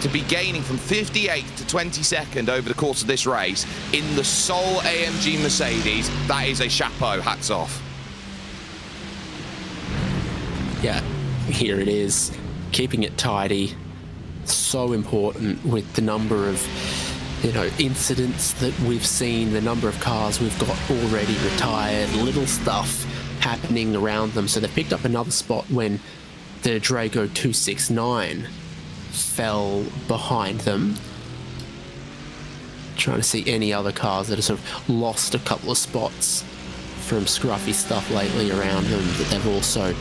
to be gaining from 58th to 22nd over the course of this race in the sole AMG Mercedes, that is a chapeau, hats off. Yeah, here it is, keeping it tidy, so important with the number of, incidents that we've seen, the number of cars we've got already retired, little stuff happening around them. So they picked up another spot when the Drago 269 fell behind them. Trying to see any other cars that have sort of lost a couple of spots from scruffy stuff lately around them that they've also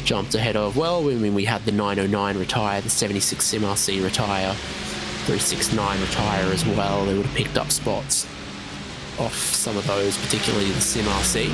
jumped ahead of. Well, I mean, we had the 909 retire, the 76 Sim RC retire, 369 retire as well. They would have picked up spots off some of those, particularly the Sim RC.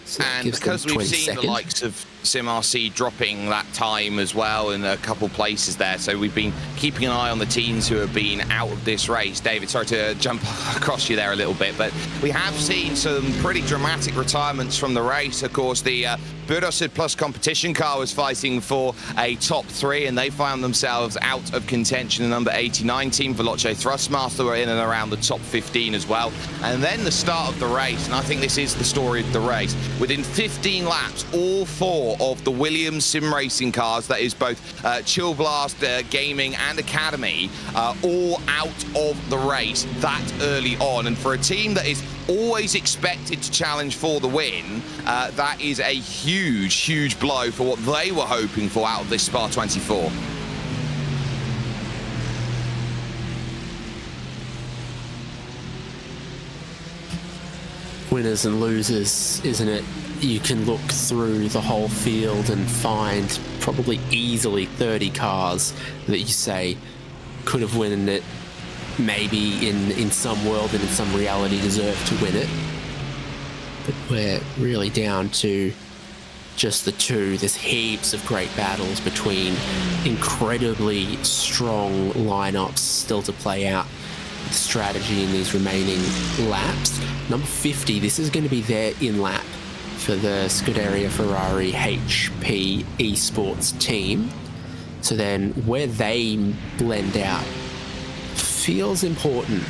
So and because we've seen the likes of Sim RC dropping that time as well in a couple places there, so we've been keeping an eye on the teams who have been out of this race. David, sorry to jump across you there a little bit, but we have seen some pretty dramatic retirements from the race. Of course, the Burdosid Plus competition car was fighting for a top 3, and they found themselves out of contention. The number 89 team, Veloce Thrustmaster, were in and around the top 15 as well. And then the start of the race, and I think this is the story of the race. Within 15 laps, all 4 of the Williams sim racing cars, that is both Chill Blast, Gaming and Academy, all out of the race that early on. And for a team that is always expected to challenge for the win, that is a huge, huge blow for what they were hoping for out of this Spa 24. Winners and losers, isn't it? You can look through the whole field and find probably easily 30 cars that you say could have won it, maybe in some world and in some reality deserve to win it. But we're really down to just the 2. There's heaps of great battles between incredibly strong lineups still to play out with strategy in these remaining laps. Number 50, this is going to be their in-lap for the Scuderia Ferrari HP esports team. So then where they blend out feels important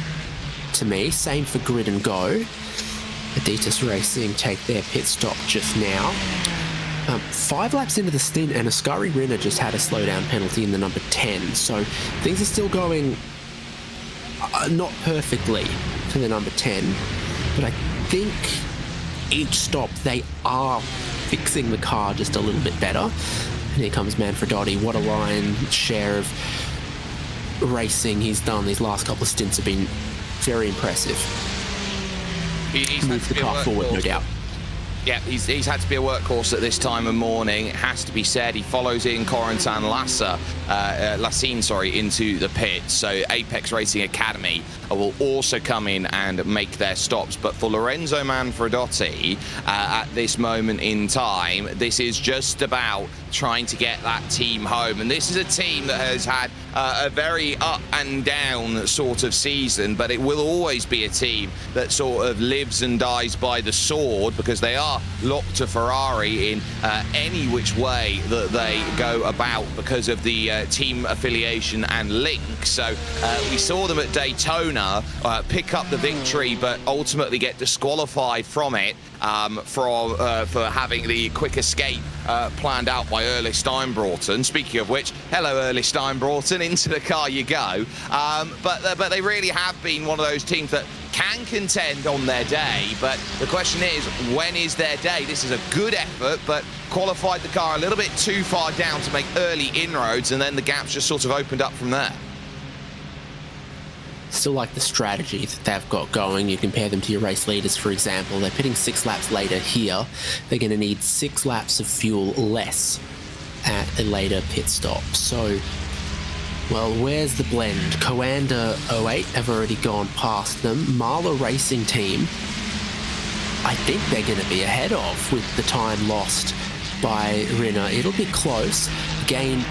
to me. Same for Grid and Go. Adidas Racing take their pit stop just now. 5 laps into the stint, and Ascari Rinner just had a slowdown penalty in the number 10. So things are still going not perfectly for the number 10, but I think each stop they are fixing the car just a little bit better. And here comes Manfredotti. What a line share of racing he's done. These last couple of stints have been very impressive. He's moved the car forward, no doubt. Yeah, he's had to be a workhorse at this time of morning. It has to be said. He follows in Corentin Lassine, into the pit. So Apex Racing Academy will also come in and make their stops. But for Lorenzo Manfredotti, at this moment in time, this is just about trying to get that team home. And this is a team that has had a very up and down sort of season, but it will always be a team that sort of lives and dies by the sword, because they are locked to Ferrari in any which way that they go about because of the team affiliation and link. So we saw them at Daytona pick up the victory, but ultimately get disqualified from it for having the quick escape planned out by Early Steinbroughton. Speaking of which, hello Early Steinbroughton, into the car you go. But they really have been one of those teams that can contend on their day, but the question is, when is their day? This is a good effort, but qualified the car a little bit too far down to make early inroads, and then the gaps just sort of opened up from there. Still like the strategy that they've got going. You compare them to your race leaders, for example. They're pitting 6 laps later here. They're going to need 6 laps of fuel less at a later pit stop. So, well, where's the blend? Coanda 08 have already gone past them. Marla Racing Team, I think they're going to be ahead of with the time lost by Rinner. It'll be close. Again,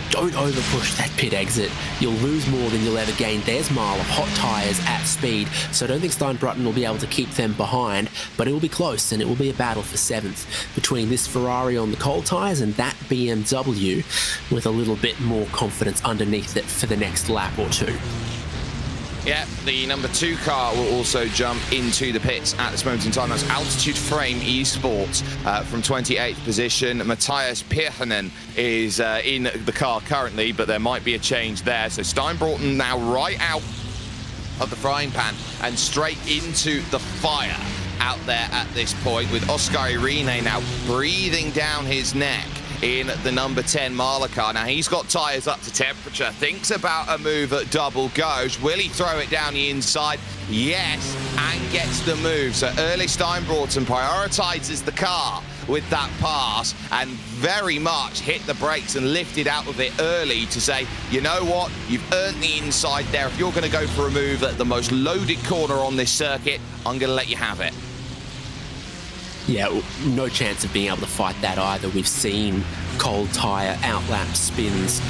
don't overpush that pit exit. You'll lose more than you'll ever gain. There's Marla, hot tyres at speed, so I don't think Steinbroughton will be able to keep them behind, but it will be close, and it will be a battle for 7th between this Ferrari on the cold tyres and that BMW with a little bit more confidence underneath it for the next lap or 2. Yeah, the number 2 car will also jump into the pits at this moment in time. That's Altitude Frame Esports from 28th position. Matthias Pirhanen is in the car currently, but there might be a change there. So Steinbroughton now right out of the frying pan and straight into the fire. out there at this point, with Oscar Irene now breathing down his neck in the number 10 Marla car. Now he's got tyres up to temperature, thinks about a move at double goes. Will he throw it down the inside? Yes, and gets the move. So Early Steinbroughton prioritises the car with that pass and very much hit the brakes and lifted out of it early to say, you know what, you've earned the inside there. If you're going to go for a move at the most loaded corner on this circuit, I'm going to let you have it. Yeah, no chance of being able to fight that either. We've seen cold tyre outlap spins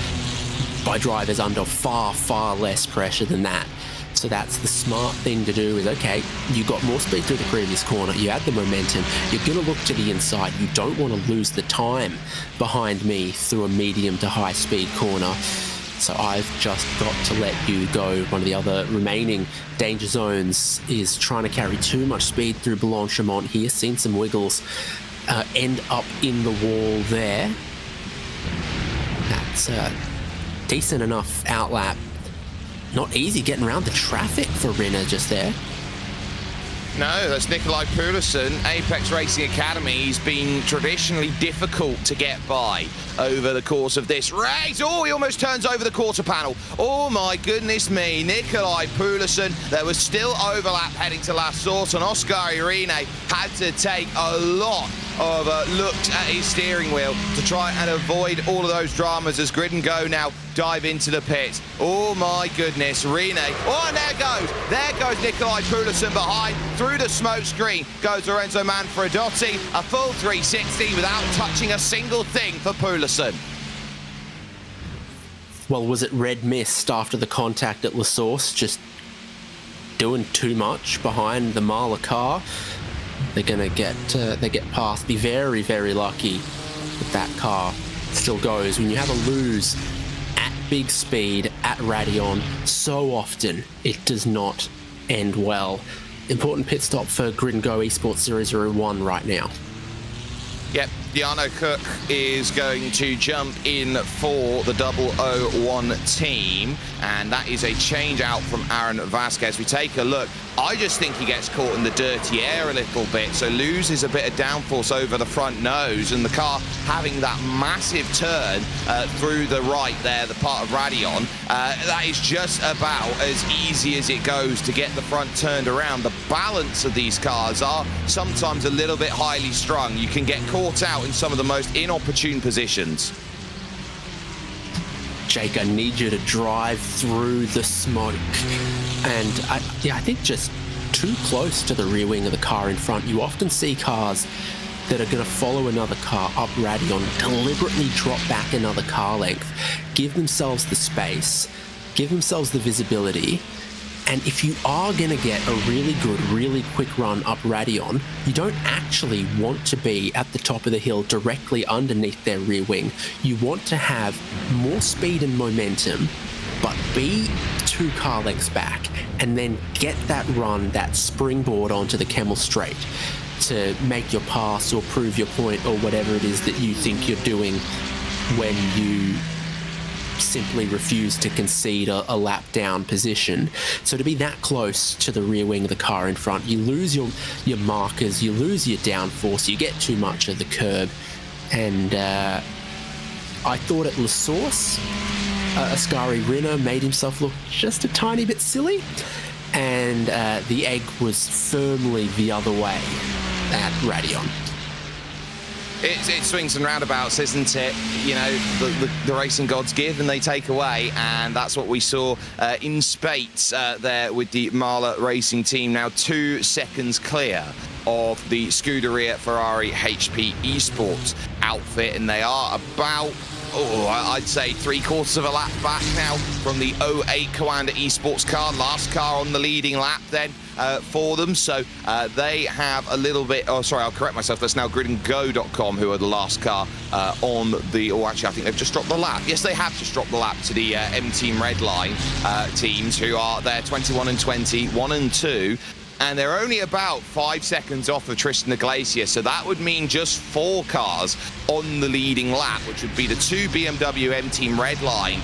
by drivers under far, far less pressure than that. So that's the smart thing to do is, okay, you got more speed through the previous corner, you had the momentum, you're going to look to the inside, you don't want to lose the time behind me through a medium to high speed corner. So I've just got to let you go. One of the other remaining danger zones is trying to carry too much speed through Blanchimont here. Seen some wiggles end up in the wall there. That's a decent enough outlap. Not easy getting around the traffic for Rinne just there. No, that's Nikolai Poulsen. Apex Racing Academy. He's been traditionally difficult to get by over the course of this race. Oh, he almost turns over the quarter panel. Oh my goodness me, Nikolai Poulsen. There was still overlap heading to La Source, and Oscar Irene had to take a lot of looks at his steering wheel to try and avoid all of those dramas as Grid and Go now dive into the pits. Oh my goodness, Rene. Oh, and there goes Nikolai Poulsen behind. Through the smoke screen goes Lorenzo Manfredotti. A full 360 without touching a single thing for Poulsen. Well, was it red mist after the contact at La Source? Just doing too much behind the Marla car? They're going to get past. Be very, very lucky that that car still goes. When you have a lose at big speed at Raidillon, so often it does not end well. Important pit stop for Grid and Go Esports 001 right now. Yep, Diano Cook is going to jump in for the 001 team, and that is a change out from Aaron Vasquez. We take a look. I just think he gets caught in the dirty air a little bit, so loses a bit of downforce over the front nose, and the car having that massive turn through the right there, the part of Raidillon. That is just about as easy as it goes to get the front turned around. The balance of these cars are sometimes a little bit highly strung. You can get caught out in some of the most inopportune positions. Jake, I need you to drive through the smoke. And I think just too close to the rear wing of the car in front. You often see cars that are going to follow another car up Raidillon, deliberately drop back another car length, give themselves the space, give themselves the visibility. And if you are going to get a really good, really quick run up Raidillon, you don't actually want to be at the top of the hill directly underneath their rear wing. You want to have more speed and momentum, but be 2 car lengths back, and then get that run, that springboard onto the Kemmel Straight to make your pass or prove your point or whatever it is that you think you're doing when you simply refuse to concede a lap down position. So to be that close to the rear wing of the car in front, you lose your markers, you lose your downforce, you get too much of the curb. And I thought at La Source, Ascari Rinne made himself look just a tiny bit silly, and the egg was firmly the other way at Raidillon. It swings and roundabouts, isn't it? You know, the racing gods give and they take away, and that's what we saw in Spates there with the Marla Racing team. Now 2 seconds clear of the Scuderia Ferrari HP Esports outfit, and they are about, I'd say 3/4 of a lap back now from the 08 Coanda Esports car, last car on the leading lap then for them. So they have a little bit, I'll correct myself, that's now gridandgo.com who are the last car on the, actually I think they've just dropped the lap. Yes, they have just dropped the lap to the M Team Redline teams, who are there 21 and 20, 1 and 2. and they're only about 5 seconds off of Tristan Iglesias, so that would mean just 4 cars on the leading lap, which would be the 2 BMW M Team Redline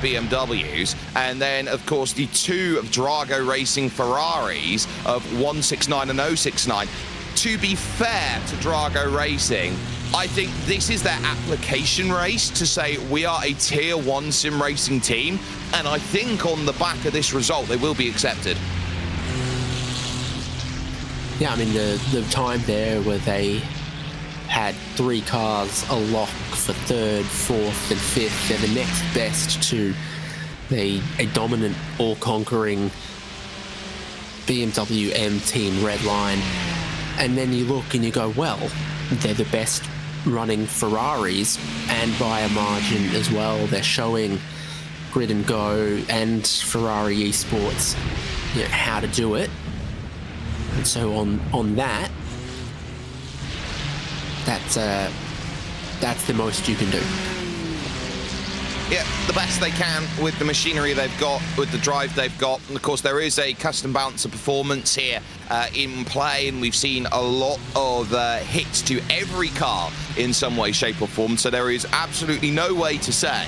BMWs, and then of course the 2 of Drago Racing Ferraris of 169 and 069. To be fair to Drago Racing, I think this is their application race to say we are a tier 1 sim racing team, and I think on the back of this result they will be accepted. Yeah, I mean, the time there where they had 3 cars a lock for 3rd, 4th and 5th, they're the next best to a dominant, all-conquering BMW M Team Redline. And then you look and you go, well, they're the best running Ferraris, and by a margin as well. They're showing Grid and Go and Ferrari Esports, you know, how to do it. And so on that, that's the most you can do. Yeah, the best they can with the machinery they've got, with the drive they've got. And of course, there is a custom balancer performance here in play, and we've seen a lot of hits to every car in some way, shape or form. So there is absolutely no way to say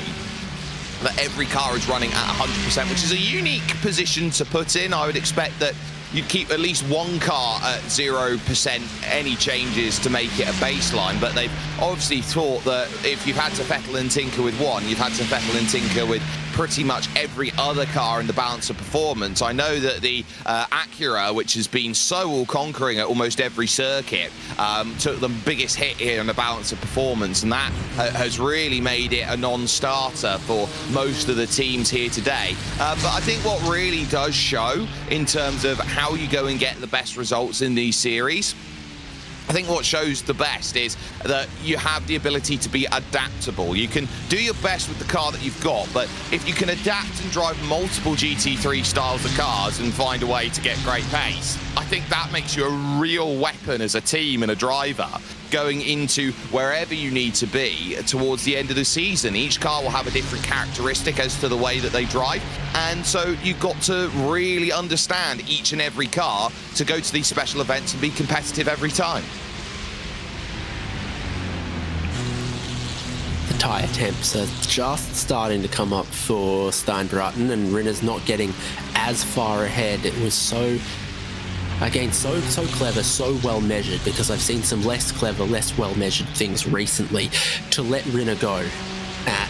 that every car is running at 100%, which is a unique position to put in. I would expect that you'd keep at least one car at 0%, any changes to make it a baseline, but they've obviously thought that if you've had to fettle and tinker with one, you've had to fettle and tinker with pretty much every other car in the balance of performance. I know that the Acura, which has been so all-conquering at almost every circuit, took the biggest hit here in the balance of performance, and that has really made it a non-starter for most of the teams here today. But I think what really does show in terms of how you go and get the best results in these series, I think what shows the best is that you have the ability to be adaptable. You can do your best with the car that you've got, but if you can adapt and drive multiple GT3 styles of cars and find a way to get great pace, I think that makes you a real weapon as a team and a driver going into wherever you need to be towards the end of the season. Each car will have a different characteristic as to the way that they drive, and so you've got to really understand each and every car to go to these special events and be competitive every time. The tyre temps are just starting to come up for Steinbraten, and Rinner's not getting as far ahead. It was so clever, so well measured, because I've seen some less clever, less well measured things recently, to let Rinner go at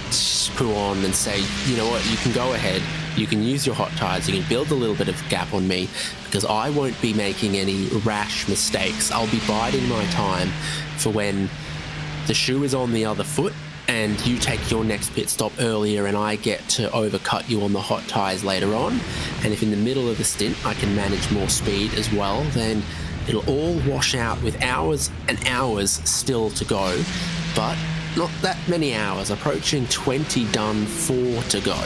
Pouon and say, you know what, you can go ahead, you can use your hot tyres, you can build a little bit of gap on me, because I won't be making any rash mistakes. I'll be biding my time for when the shoe is on the other foot and you take your next pit stop earlier and I get to overcut you on the hot tyres later on. And if in the middle of the stint I can manage more speed as well, then it'll all wash out with hours and hours still to go. But not that many hours, approaching 20 done, 4 to go.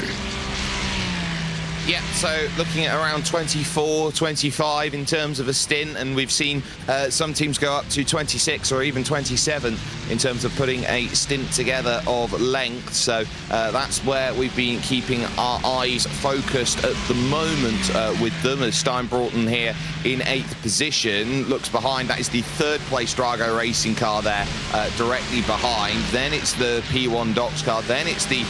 Yeah, so looking at around 24, 25 in terms of a stint, and we've seen some teams go up to 26 or even 27 in terms of putting a stint together of length. So that's where we've been keeping our eyes focused at the moment with them, as Steinbraten here in 8th position looks behind. That is the 3rd place Drago Racing car there directly behind. Then it's the P1 Docks car, then it's the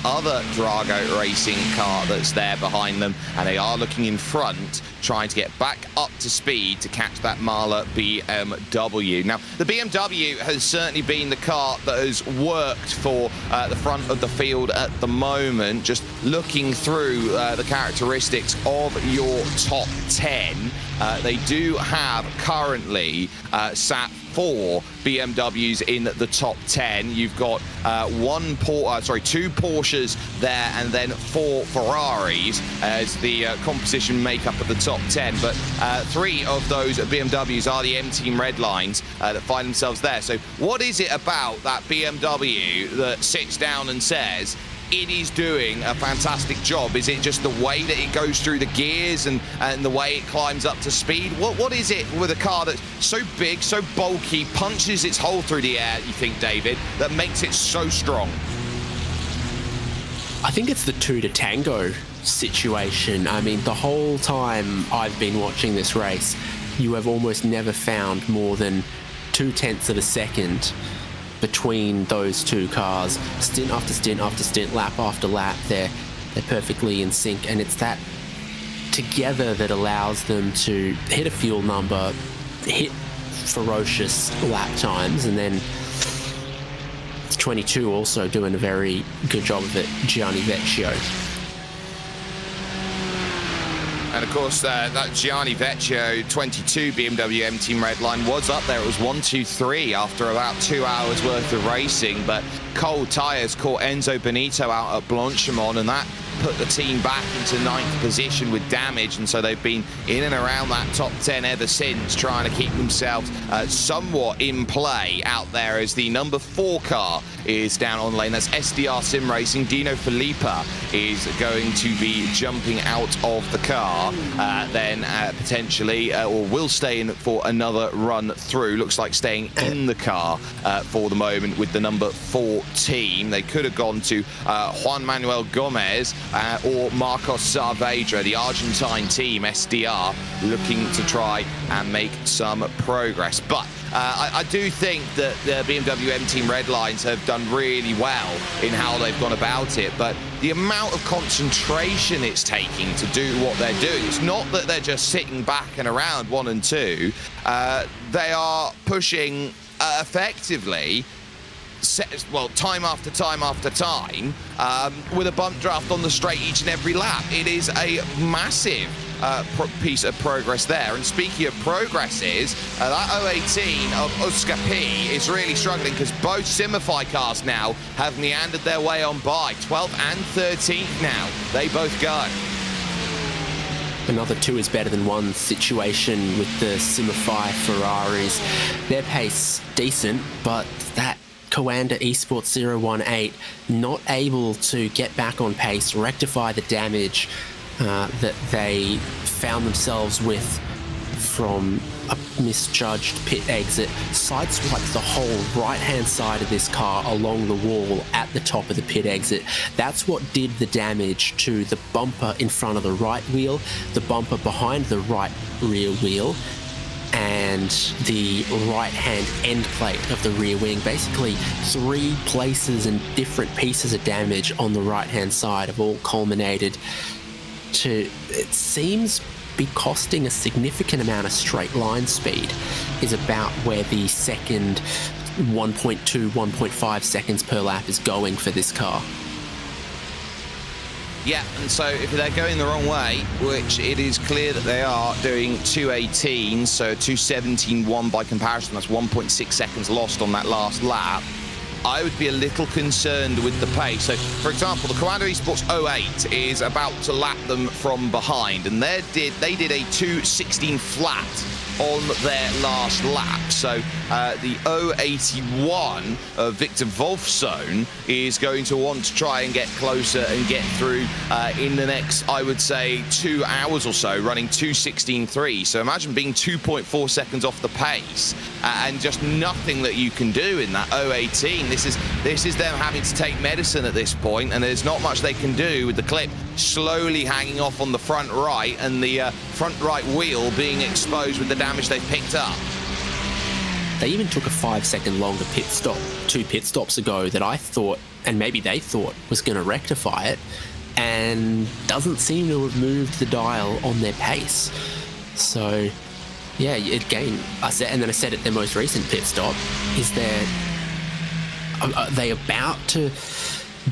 other Drago Racing car that's there behind them, and they are looking in front, trying to get back up to speed to catch that Mahler BMW. Now, the BMW has certainly been the car that has worked for the front of the field at the moment. Just looking through the characteristics of your top 10, they do have currently sat 4 BMWs in the top 10. You've got 2 Porsches there, and then 4 Ferraris as the composition makeup of the top 10. But 3 of those BMWs are the M Team Redlines that find themselves there. So what is it about that BMW that sits down and says, it is doing a fantastic job? Is it just the way that it goes through the gears and the way it climbs up to speed? What is it with a car that's so big, so bulky, punches its hole through the air, you think, David, that makes it so strong? I think it's the 2 to tango situation. I mean, the whole time I've been watching this race, you have almost never found more than 0.2 of a second between those two cars. Stint after stint after stint, lap after lap, they're perfectly in sync, and it's that together that allows them to hit a fuel number, hit ferocious lap times, and then 22 also doing a very good job of it, Gianni Vecchio. And of course, that Gianni Vecchio 22 BMW M Team Red Line was up there. It was 1-2-3 after about 2 hours worth of racing, but cold tyres caught Enzo Benito out at Blanchimont, and that put the team back into 9th position with damage, and so they've been in and around that top 10 ever since, trying to keep themselves somewhat in play out there as the number 4 car is down on lane. That's SDR Sim Racing. Dino Filippa is going to be jumping out of the car, then potentially, or will stay in for another run through. Looks like staying in the car for the moment with the number 4 team. They could have gone to Juan Manuel Gomez or Marcos Saavedra, the Argentine team, SDR, looking to try and make some progress. But I do think that the BMW M Team Red Lines have done really well in how they've gone about it, but the amount of concentration it's taking to do what they're doing, it's not that they're just sitting back and around 1 and 2, they are pushing effectively, well, time after time after time, with a bump draft on the straight each and every lap. It is a massive piece of progress there. And speaking of progresses, that 018 of Oscar P is really struggling because both Simify cars now have meandered their way on by. 12th and 13th now. They both go. Another 2 is better than 1 situation with the Simify Ferraris. Their pace decent, but that Coanda Esports 018 not able to get back on pace, rectify the damage that they found themselves with from a misjudged pit exit, sideswiped the whole right-hand side of this car along the wall at the top of the pit exit. That's what did the damage to the bumper in front of the right wheel, the bumper behind the right rear wheel, and the right-hand end plate of the rear wing. Basically, 3 places and different pieces of damage on the right-hand side have all culminated to, it seems, be costing a significant amount of straight line speed, is about where the second 1.2, 1.5 seconds per lap is going for this car. Yeah, and so if they're going the wrong way, which it is clear that they are doing 2:18, so 2:17.1 by comparison, that's 1.6 seconds lost on that last lap, I would be a little concerned with the pace. So, for example, the Coanda Esports 08 is about to lap them from behind, and they did a 2:16 flat on their last lap. So the 081 of Victor Wolfsohn is going to want to try and get closer and get through in the next, I would say, 2 hours or so, running 2:16.3. So imagine being 2.4 seconds off the pace and just nothing that you can do in that 018. This is them having to take medicine at this point, and there's not much they can do with the clip slowly hanging off on the front right and the front right wheel being exposed with the damage they've picked up. They even took a 5-second longer pit stop 2 pit stops ago that I thought, and maybe they thought, was going to rectify it, and doesn't seem to have moved the dial on their pace. So, yeah, again, I said at their most recent pit stop, are they about to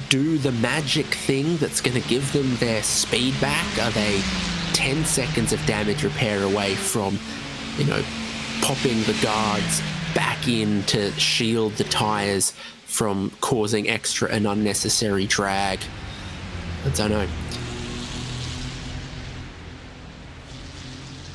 do the magic thing that's going to give them their speed back? Are they 10 seconds of damage repair away from, popping the guards back in to shield the tyres from causing extra and unnecessary drag? I don't know.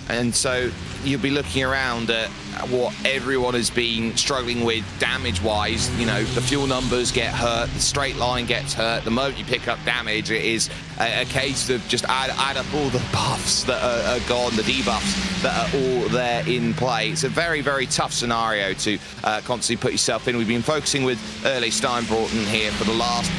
And so you'll be looking around at what everyone has been struggling with damage-wise. The fuel numbers get hurt, the straight line gets hurt. The moment you pick up damage, it is a case of just add up all the buffs that are gone, the debuffs that are all there in play. It's a very, very tough scenario to constantly put yourself in. We've been focusing with Early Steinbroughton here for the last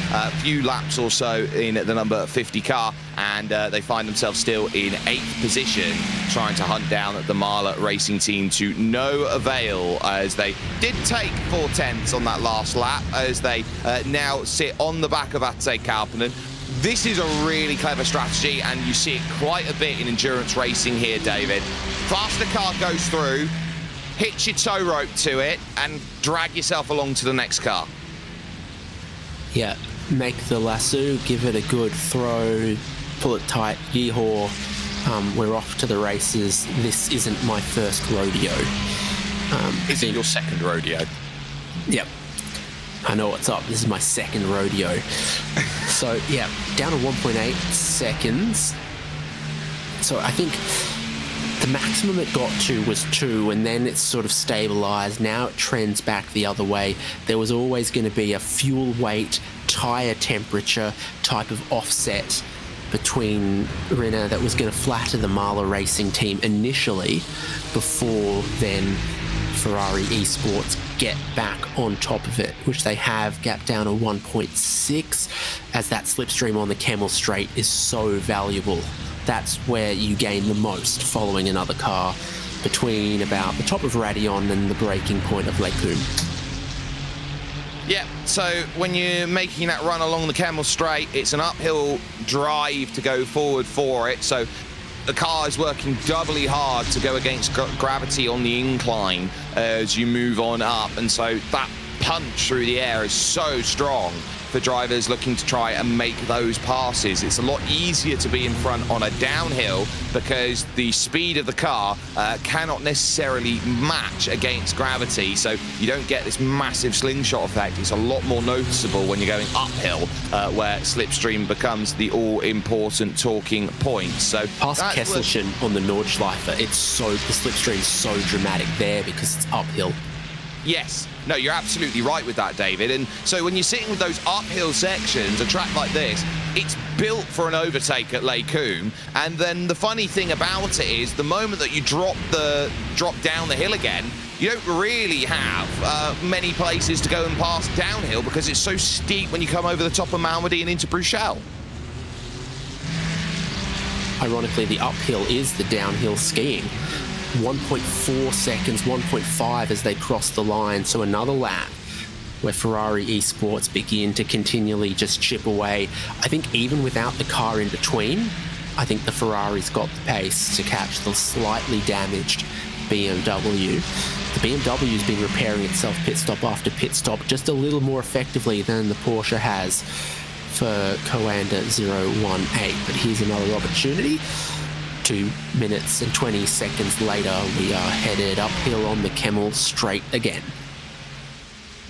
few laps or so in the number 50 car, and they find themselves still in 8th position, trying to hunt down the Mahler Racing team to no avail, as they did take 4/10 on that last lap, as they now sit on the back of Ate Kauppinen. This is a really clever strategy, and you see it quite a bit in endurance racing here, David. Faster car goes through, hitch your tow rope to it, and drag yourself along to the next car. Yeah, make the lasso, give it a good throw, pull it tight, yeehaw. We're off to the races. This isn't my first rodeo. Is it your second rodeo? Yep. I know what's up. This is my second rodeo. So, yeah, down to 1.8 seconds. So I think the maximum it got to was 2, and then it's sort of stabilised. Now it trends back the other way. There was always going to be a fuel weight, tyre temperature type of offset between Rinne that was going to flatter the Mahler Racing team initially, before then Ferrari Esports get back on top of it, which they have, gapped down to 1.6, as that slipstream on the Kemmel Straight is so valuable. That's where you gain the most following another car, between about the top of Radion and the breaking point of Lake Coombe. Yeah, so when you're making that run along the Kemmel Straight, it's an uphill drive to go forward for it, so the car is working doubly hard to go against gravity on the incline as you move on up, and so that punch through the air is so strong for drivers looking to try and make those passes. It's a lot easier to be in front on a downhill because the speed of the car cannot necessarily match against gravity, so you don't get this massive slingshot effect. It's a lot more noticeable when you're going uphill, where slipstream becomes the all-important talking point. So past Kesselchen on the Nordschleife, the slipstream's so dramatic there because it's uphill. Yes. No, you're absolutely right with that, David. And so when you're sitting with those uphill sections, a track like this, it's built for an overtake at Lake Coombe. And then the funny thing about it is, the moment that you drop down the hill again, you don't really have many places to go and pass downhill because it's so steep when you come over the top of Malmedy and into Bruxelles. Ironically, the uphill is the downhill skiing. 1.4 seconds, 1.5 as they cross the line. So another lap where Ferrari Esports begin to continually just chip away. I think even without the car in between, I think the Ferrari's got the pace to catch the slightly damaged BMW. The BMW's been repairing itself pit stop after pit stop just a little more effectively than the Porsche has for Coanda 018. But here's another opportunity. 2 minutes and 20 seconds later, we are headed uphill on the Kemmel Straight again.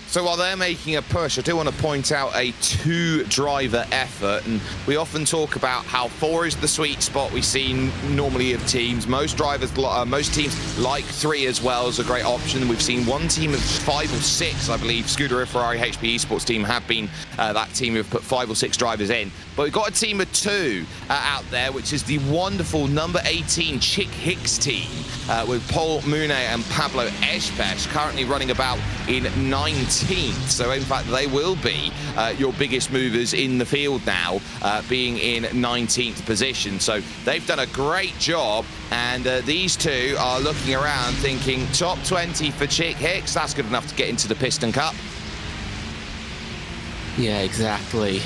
So while they're making a push, I do want to point out a 2-driver effort, and we often talk about how 4 is the sweet spot we see normally of teams. Most teams like 3 as well as a great option. We've seen one team of 5 or 6, I believe. Scuderia Ferrari HP Esports team have been that team who've put 5 or 6 drivers in. But we've got a team of 2 out there, which is the wonderful number 18 Chick Hicks team with Paul Mune and Pablo Espes currently running about in 19th. So in fact, they will be your biggest movers in the field now, being in 19th position. So they've done a great job, and these 2 are looking around thinking top 20 for Chick Hicks. That's good enough to get into the Piston Cup. Yeah, exactly.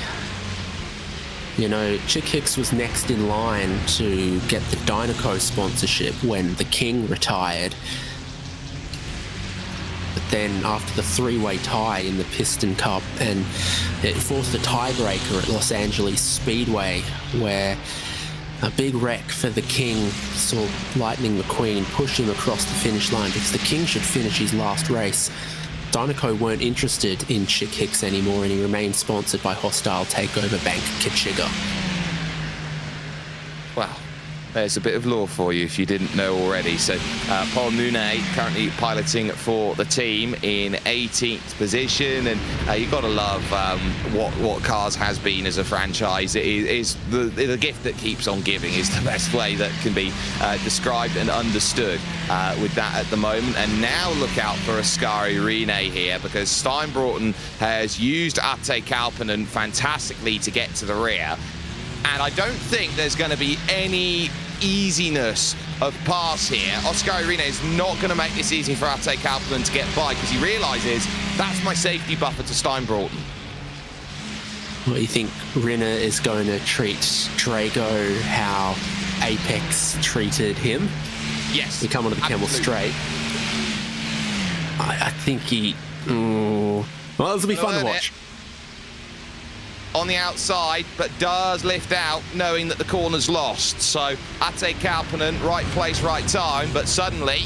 You know, Chick Hicks was next in line to get the Dynaco sponsorship when the King retired. But then after the 3-way tie in the Piston Cup, and it forced a tiebreaker at Los Angeles Speedway, where a big wreck for the King saw Lightning McQueen push him across the finish line because the King should finish his last race. Dynaco weren't interested in Chick Hicks anymore, and he remained sponsored by Hostile Takeover Bank Kachiga. Wow. There's a bit of lore for you if you didn't know already. So Paul Mounet currently piloting for the team in 18th position, and you've got to love what Cars has been as a franchise. It is the gift that keeps on giving is the best way that can be described and understood with that at the moment. And now look out for Ascari Rene here, because Steinbroughton has used Ate Kalpanen fantastically to get to the rear. And I don't think there's going to be any easiness of pass here. Ascari Rene is not going to make this easy for Ate Kalpanen to get by, because he realises that's my safety buffer to Steinbroughton. Well, you think Rinne is going to treat Drago how Apex treated him? Yes. We come onto the Camel Straight. I think he... well, this will be fun to watch. On the outside, but does lift out, knowing that the corner's lost. So Ate Kalpanen, right place, right time, but suddenly,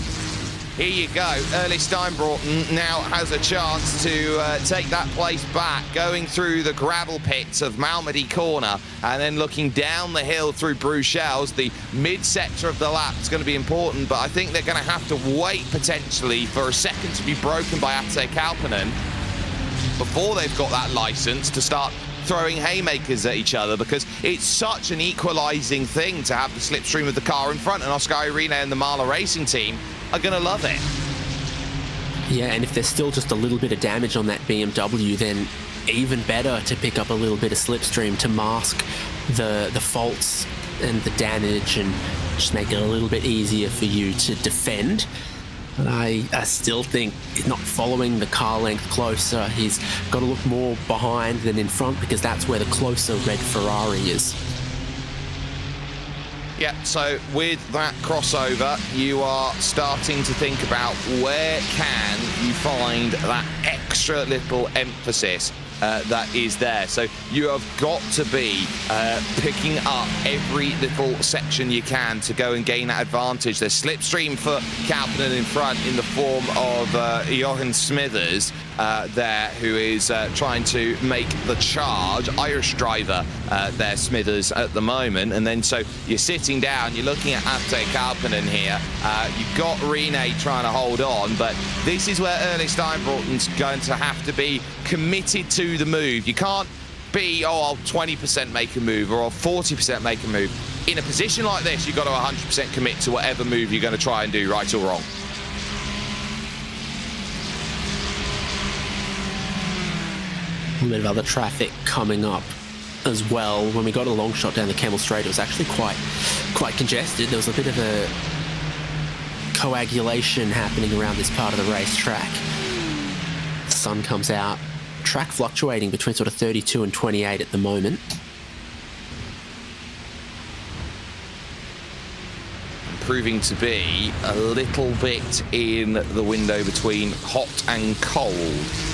here you go. Early Steinbroughton now has a chance to take that place back, going through the gravel pits of Malmedy Corner, and then looking down the hill through Bruxelles. The mid-sector of the lap is going to be important, but I think they're going to have to wait potentially for a second to be broken by Ate Kalpanen before they've got that license to start throwing haymakers at each other, because it's such an equalising thing to have the slipstream of the car in front, and Ascari Rene and the Marla Racing team are going to love it. Yeah, and if there's still just a little bit of damage on that BMW, then even better to pick up a little bit of slipstream to mask the faults and the damage and just make it a little bit easier for you to defend. But I still think he's not following the car length closer. He's got to look more behind than in front, because that's where the closer red Ferrari is. Yeah, so with that crossover, you are starting to think about where can you find that extra little emphasis that is there. So you have got to be picking up every little section you can to go and gain that advantage. There's slipstream for Kalpanen in front in the form of Johan Smithers there, who is trying to make the charge. Irish driver there, Smithers, at the moment. And then so you're sitting down, you're looking at Ate Kalpanen here. You've got Rene trying to hold on, but this is where early Steinbroughton's going to have to be committed to the move. You can't be, I'll 20% make a move, or I'll 40% make a move. In a position like this, you've got to 100% commit to whatever move you're going to try and do, right or wrong. A little bit of other traffic coming up as well. When we got a long shot down the Camel Straight, it was actually quite congested. There was a bit of a coagulation happening around this part of the racetrack. The sun comes out. Track fluctuating between sort of 32 and 28 at the moment. Proving to be a little bit in the window between hot and cold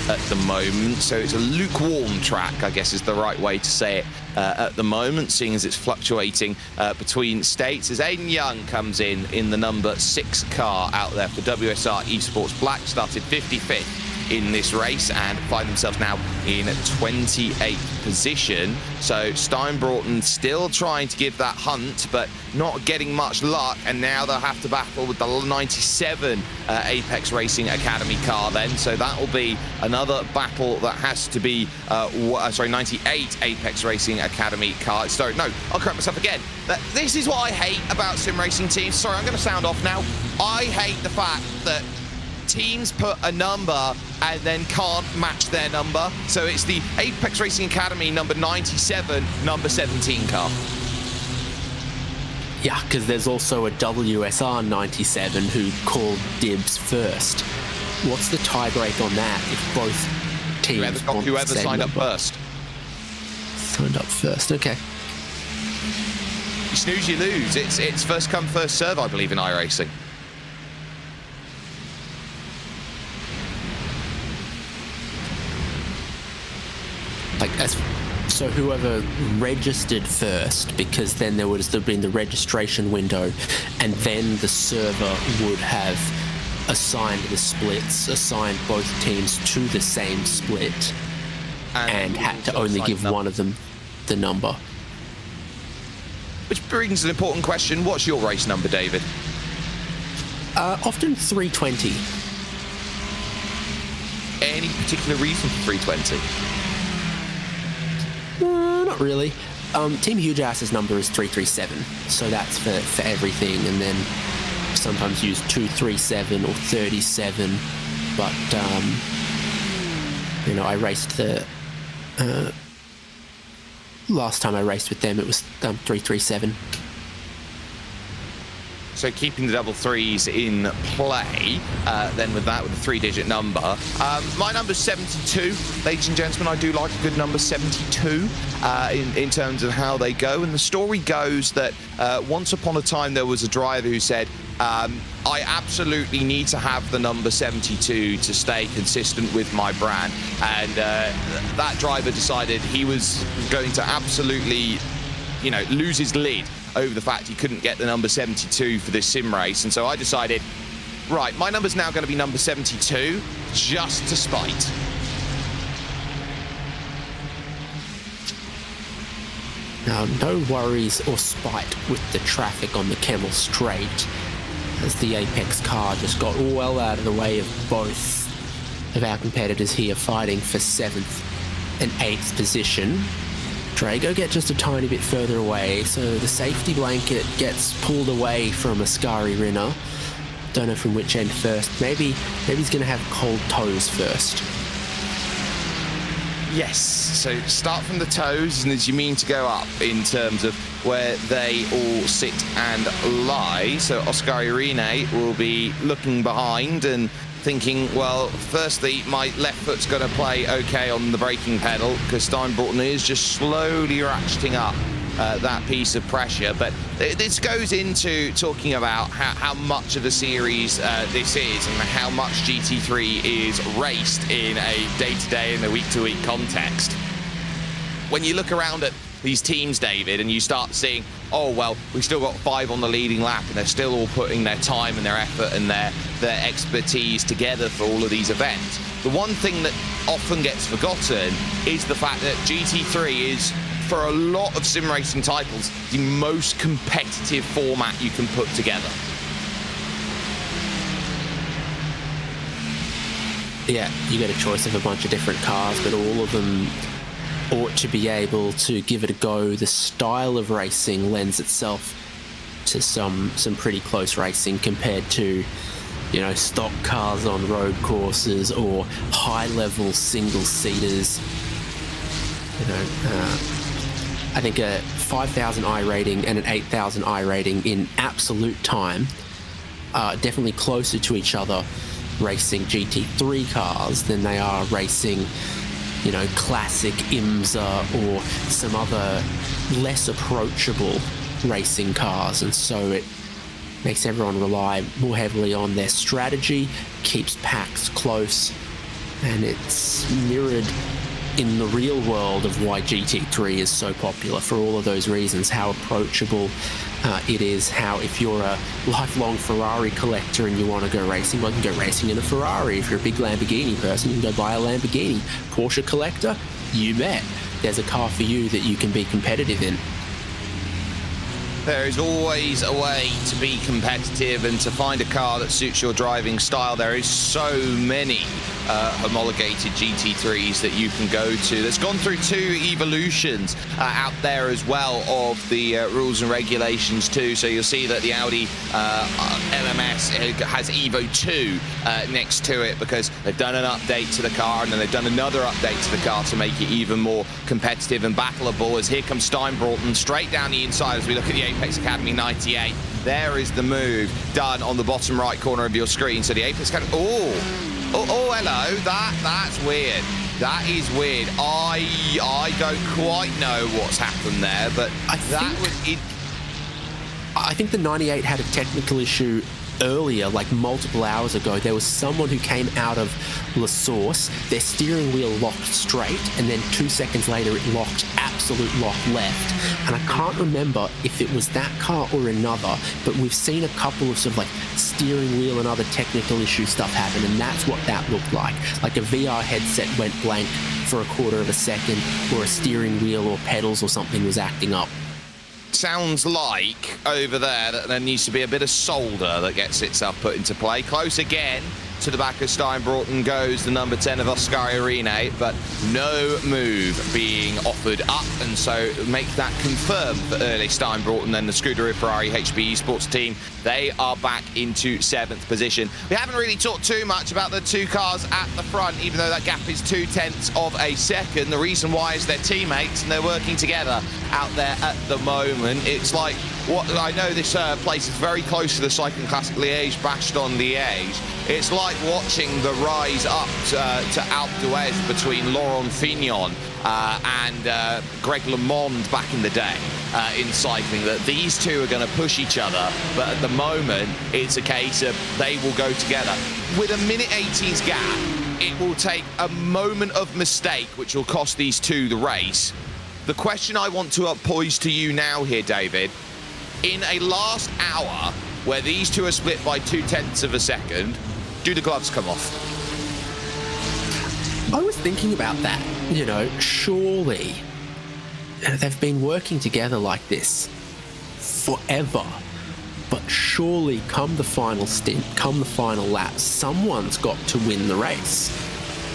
at the moment. So it's a lukewarm track, I guess is the right way to say it at the moment, seeing as it's fluctuating between states. As Aidan Young comes in the number 6 car out there for WSR Esports Black, started 55th in this race and find themselves now in 28th position. So Steinbroughton still trying to give that hunt, but not getting much luck, and now they'll have to battle with the 97 Apex Racing Academy car then. So that will be another battle that has to be 98 Apex Racing Academy car. Sorry, no, I'll correct myself again. This is what I hate about sim racing teams. Sorry, I'm going to sound off now. I hate the fact that teams put a number and then can't match their number. So it's the Apex Racing Academy number 97, number 17 car. Yeah, because there's also a WSR 97 who called dibs first. What's the tiebreak on that if both teams whoever signed up first? Signed up first, okay. You snooze, you lose. It's first come, first serve, I believe, in iRacing. So whoever registered first, because then there would have been the registration window, and then the server would have assigned the splits, assigned both teams to the same split, and had to only give one of them the number. Which brings an important question. What's your race number, David? Often 320. Any particular reason for 320? Not really. Team Huge Ass's number is 337, so that's for everything, and then sometimes use 237 or 37, but I raced the last time I raced with them, it was 337. So keeping the double threes in play, then with the three-digit number. My number's 72, ladies and gentlemen. I do like a good number, 72, in terms of how they go. And the story goes that once upon a time there was a driver who said, I absolutely need to have the number 72 to stay consistent with my brand. And that driver decided he was going to absolutely, lose his lid over the fact he couldn't get the number 72 for this sim race. And so I decided, right, my number's now going to be number 72, just to spite. Now, no worries or spite with the traffic on the Kemmel Straight, as the Apex car just got well out of the way of both of our competitors here fighting for 7th and 8th position. Drago get just a tiny bit further away, so the safety blanket gets pulled away from Ascari Rinner. Don't know from which end first. Maybe he's going to have cold toes first. Yes, so start from the toes, and as you mean to go up in terms of where they all sit and lie. So Ascari Rinner will be looking behind and thinking, well, firstly, my left foot's going to play okay on the braking pedal because Steinbroughton is just slowly ratcheting up that piece of pressure. But this goes into talking about how much of a series this is and how much GT3 is raced in a day-to-day and a week-to-week context. When you look around at these teams, David, and you start seeing, oh, well, we've still got 5 on the leading lap, and they're still all putting their time and their effort and their expertise together for all of these events. The one thing that often gets forgotten is the fact that GT3 is, for a lot of sim racing titles, the most competitive format you can put together. Yeah, you get a choice of a bunch of different cars, but all of them ought to be able to give it a go. The style of racing lends itself to some pretty close racing compared to, stock cars on road courses or high-level single-seaters. I think a 5,000 iRating and an 8,000 iRating in absolute time are definitely closer to each other racing GT3 cars than they are racing classic IMSA or some other less approachable racing cars. And so it makes everyone rely more heavily on their strategy, keeps packs close, and it's mirrored in the real world of why GT3 is so popular for all of those reasons. How approachable it is, how if you're a lifelong Ferrari collector and you want to go racing, well, you can go racing in a Ferrari. If you're a big Lamborghini person, you can go buy a Lamborghini. Porsche collector, you bet. There's a car for you that you can be competitive in. There is always a way to be competitive and to find a car that suits your driving style. There is so many homologated GT3s that you can go to. That's gone through 2 evolutions out there as well of the rules and regulations too. So you'll see that the Audi LMS has Evo 2 next to it because they've done an update to the car and then they've done another update to the car to make it even more competitive and battleable. As here comes Steinbroughton straight down the inside as we look at the Apex Academy 98. There is the move done on the bottom right corner of your screen. So the Apex Academy, oh, hello, that's weird. That is weird. I don't quite know what's happened there, but I think the 98 had a technical issue earlier, like multiple hours ago. There was someone who came out of La Source, their steering wheel locked straight, and then 2 seconds later it locked absolute lock left. And I can't remember if it was that car or another, but we've seen a couple of sort of like steering wheel and other technical issue stuff happen, and that's what that looked like. Like a VR headset went blank for a quarter of a second, or a steering wheel or pedals or something was acting up. sounds like over there that there needs to be a bit of solder that gets itself put into play. Close again to the back of Steinbroughton goes the number 10 of Oscar Irene, but no move being offered up, and so make that confirmed for early Steinbroughton. Then the Scuderia Ferrari HB Esports team, they are back into 7th position. We haven't really talked too much about the two cars at the front, even though that gap is 0.2 of a second. The reason why is they're teammates and they're working together out there at the moment. It's like, what I know, this place is very close to the Cycling Classic Liège, Bastogne Liège. It's like watching the rise up to Alpe d'Huez between Laurent Fignon and Greg LeMond back in the day in cycling, that these two are going to push each other, but at the moment it's a case of they will go together. With a minute 18's gap, it will take a moment of mistake which will cost these two the race. The question I want to pose to you now here, David, in a last hour where these two are split by 0.2 of a second, do the gloves come off? I was thinking about that. You know, surely they've been working together like this forever, but surely come the final stint, come the final lap, someone's got to win the race.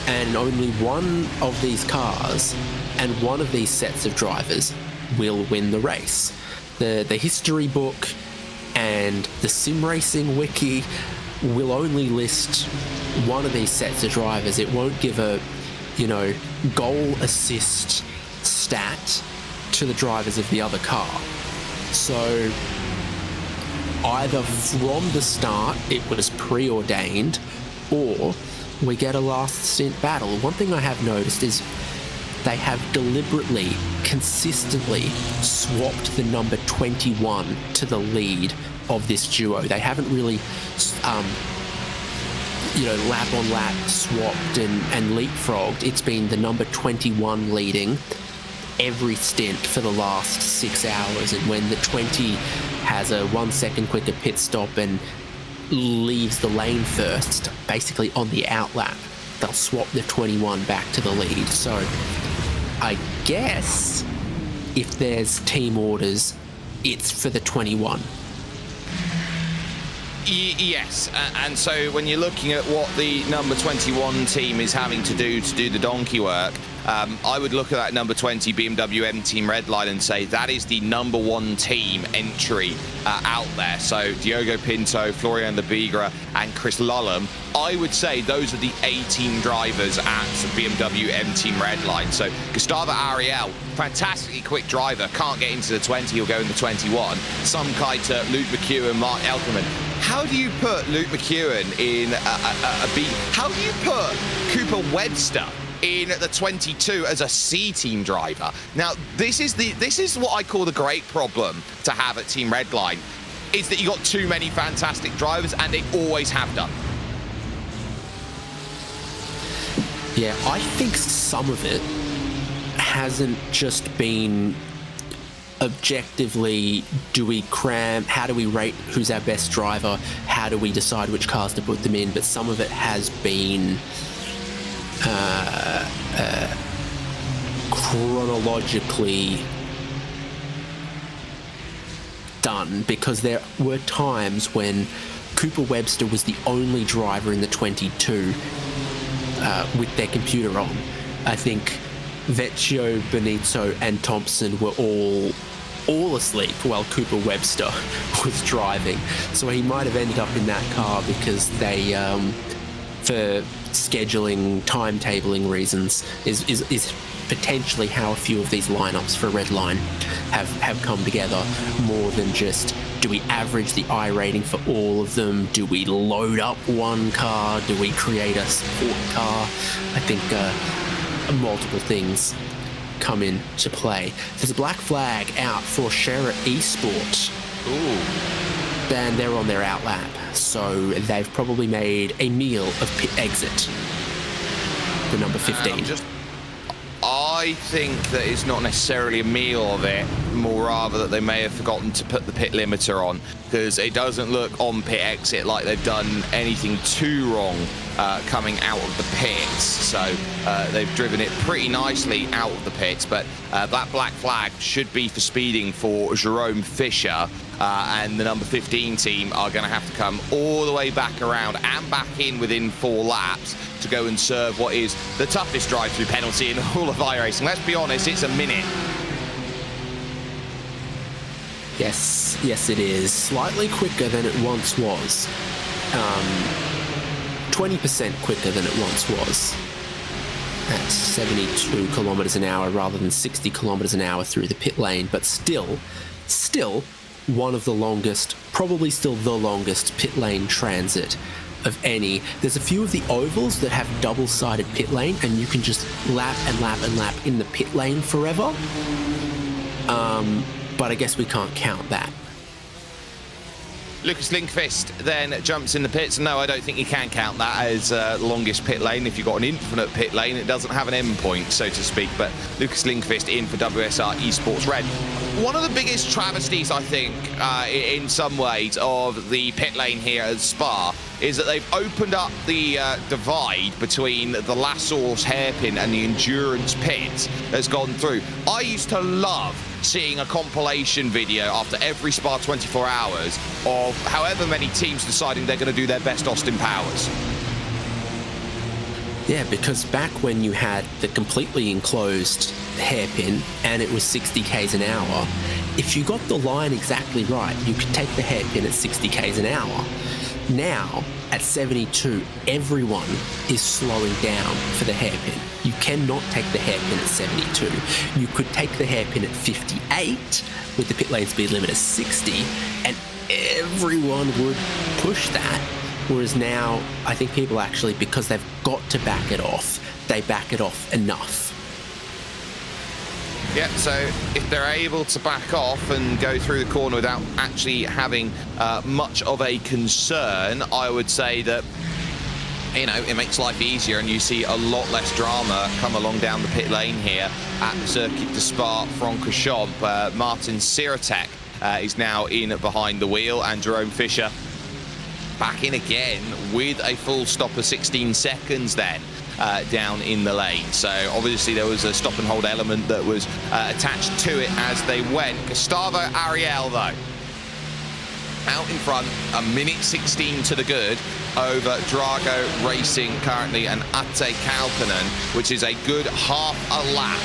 And only one of these cars and one of these sets of drivers will win the race. The history book and the sim racing wiki will only list one of these sets of drivers. It won't give a, goal assist stat to the drivers of the other car. So either from the start it was preordained, or we get a last stint battle. One thing I have noticed is they have deliberately, consistently swapped the number 21 to the lead of this duo. They haven't really, lap on lap swapped and leapfrogged. It's been the number 21 leading every stint for the last 6 hours. And when the 20 has a 1 second quicker pit stop and leaves the lane first, basically on the outlap, they'll swap the 21 back to the lead. So I guess if there's team orders, it's for the 21. Yes, and so when you're looking at what the number 21 team is having to do the donkey work, I would look at that number 20 BMW M Team Redline and say that is the number 1 team entry out there. So Diogo Pinto, Florian de Bigra and Chris Lullum, I would say those are the A-team drivers at BMW M Team Redline. So Gustavo Ariel, fantastically quick driver, can't get into the 20, he'll go in the 21. Some Kiter, Luke McEwen, Mark Elkerman. How do you put Luke McEwen in a B? How do you put Cooper Webster in the 22 as a C-team driver? Now, this is what I call the great problem to have at Team Redline, is that you got too many fantastic drivers, and they always have done. Yeah, I think some of it hasn't just been objectively, how do we rate who's our best driver, how do we decide which cars to put them in, but some of it has been chronologically done, because there were times when Cooper Webster was the only driver in the 22 with their computer on. I think Vecchio, Benito and Thompson were all asleep while Cooper Webster was driving. So he might have ended up in that car because they, for scheduling, timetabling reasons, is potentially how a few of these lineups for Redline have come together, more than just, do we average the I rating for all of them? Do we load up one car? Do we create a sport car? I think multiple things come into play. There's a black flag out for Sherra Esport. Ooh. And they're on their outlap, so they've probably made a meal of pit exit. The number 15. I think that it's not necessarily a meal of it, more rather that they may have forgotten to put the pit limiter on, because it doesn't look on pit exit like they've done anything too wrong coming out of the pits. So they've driven it pretty nicely out of the pits, but that black flag should be for speeding for Jerome Fischer, and the number 15 team are going to have to come all the way back around and back in within 4 laps to go and serve what is the toughest drive-through penalty in all of iRacing. Let's be honest, it's a minute. Yes, it is. Slightly quicker than it once was. 20% quicker than it once was. At 72 kilometers an hour rather than 60 kilometers an hour through the pit lane, but still one of the longest, probably still the longest pit lane transit of any. There's a few of the ovals that have double-sided pit lane, and you can just lap and lap and lap in the pit lane forever. But I guess we can't count that. Lucas Lindqvist then jumps in the pits. No, I don't think you can count that as the longest pit lane. If you've got an infinite pit lane, it doesn't have an end point, so to speak. But Lucas Lindqvist in for WSR Esports Red. One of the biggest travesties, I think, in some ways, of the pit lane here at Spa is that they've opened up the divide between the last source hairpin and the endurance pit that's gone through. I used to love seeing a compilation video after every Spa 24 hours of however many teams deciding they're going to do their best Austin Powers. Yeah, because back when you had the completely enclosed hairpin and it was 60 k's an hour, if you got the line exactly right, you could take the hairpin at 60 k's an hour. Now, at 72, everyone is slowing down for the hairpin. You cannot take the hairpin at 72. You could take the hairpin at 58 with the pit lane speed limit at 60, and everyone would push that. Whereas now, I think people actually, because they've got to back it off, they back it off enough. Yeah, so if they're able to back off and go through the corner without actually having much of a concern, I would say that, you know, it makes life easier and you see a lot less drama come along down the pit lane here at the Circuit de Spa-Francorchamps. Martin Siratek is now in behind the wheel, and Jerome Fischer back in again with a full stop of 16 seconds then. Down in the lane. So obviously there was a stop and hold element that was attached to it as they went. Gustavo Ariel though out in front, a minute 16 to the good over Drago Racing currently, and Ate Kalpanen, which is a good half a lap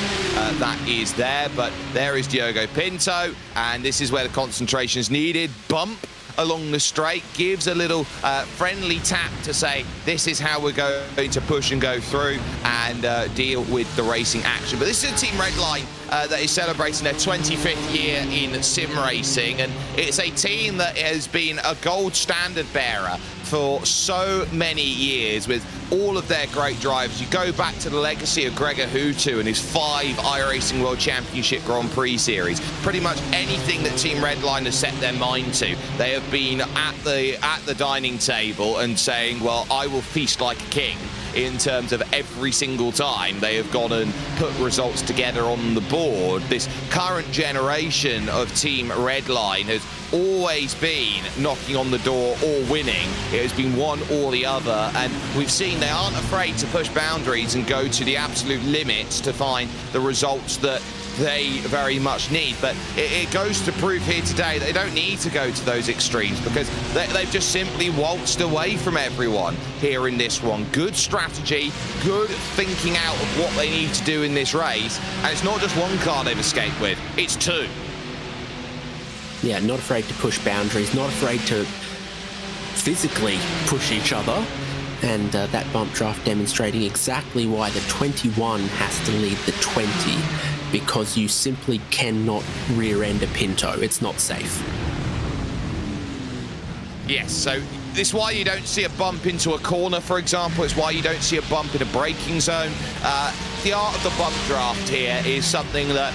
that is there. But there is Diogo Pinto, and this is where the concentration is needed. Bump along the straight, gives a little friendly tap to say this is how we're going to push and go through and deal with the racing action. But this is a Team Redline that is celebrating their 25th year in sim racing, and it's a team that has been a gold standard bearer for so many years with all of their great drivers. You go back to the legacy of Gregor Hutu and his 5 iRacing World Championship Grand Prix series. Pretty much anything that Team Redline has set their mind to, they have been at the dining table and saying, well, I will feast like a king. In terms of every single time they have gone and put results together on the board. This current generation of Team Redline has always been knocking on the door or winning. It has been one or the other, and we've seen they aren't afraid to push boundaries and go to the absolute limits to find the results that they very much need. But it goes to prove here today that they don't need to go to those extremes, because they've just simply waltzed away from everyone here in this one. Good strategy, good thinking out of what they need to do in this race, and it's not just one car they've escaped with, it's 2. Yeah, not afraid to push boundaries, not afraid to physically push each other, and that bump draft demonstrating exactly why the 21 has to lead the 20, because you simply cannot rear-end a Pinto. It's not safe. Yes, so this is why you don't see a bump into a corner, for example. It's why you don't see a bump in a braking zone. The art of the bump draft here is something that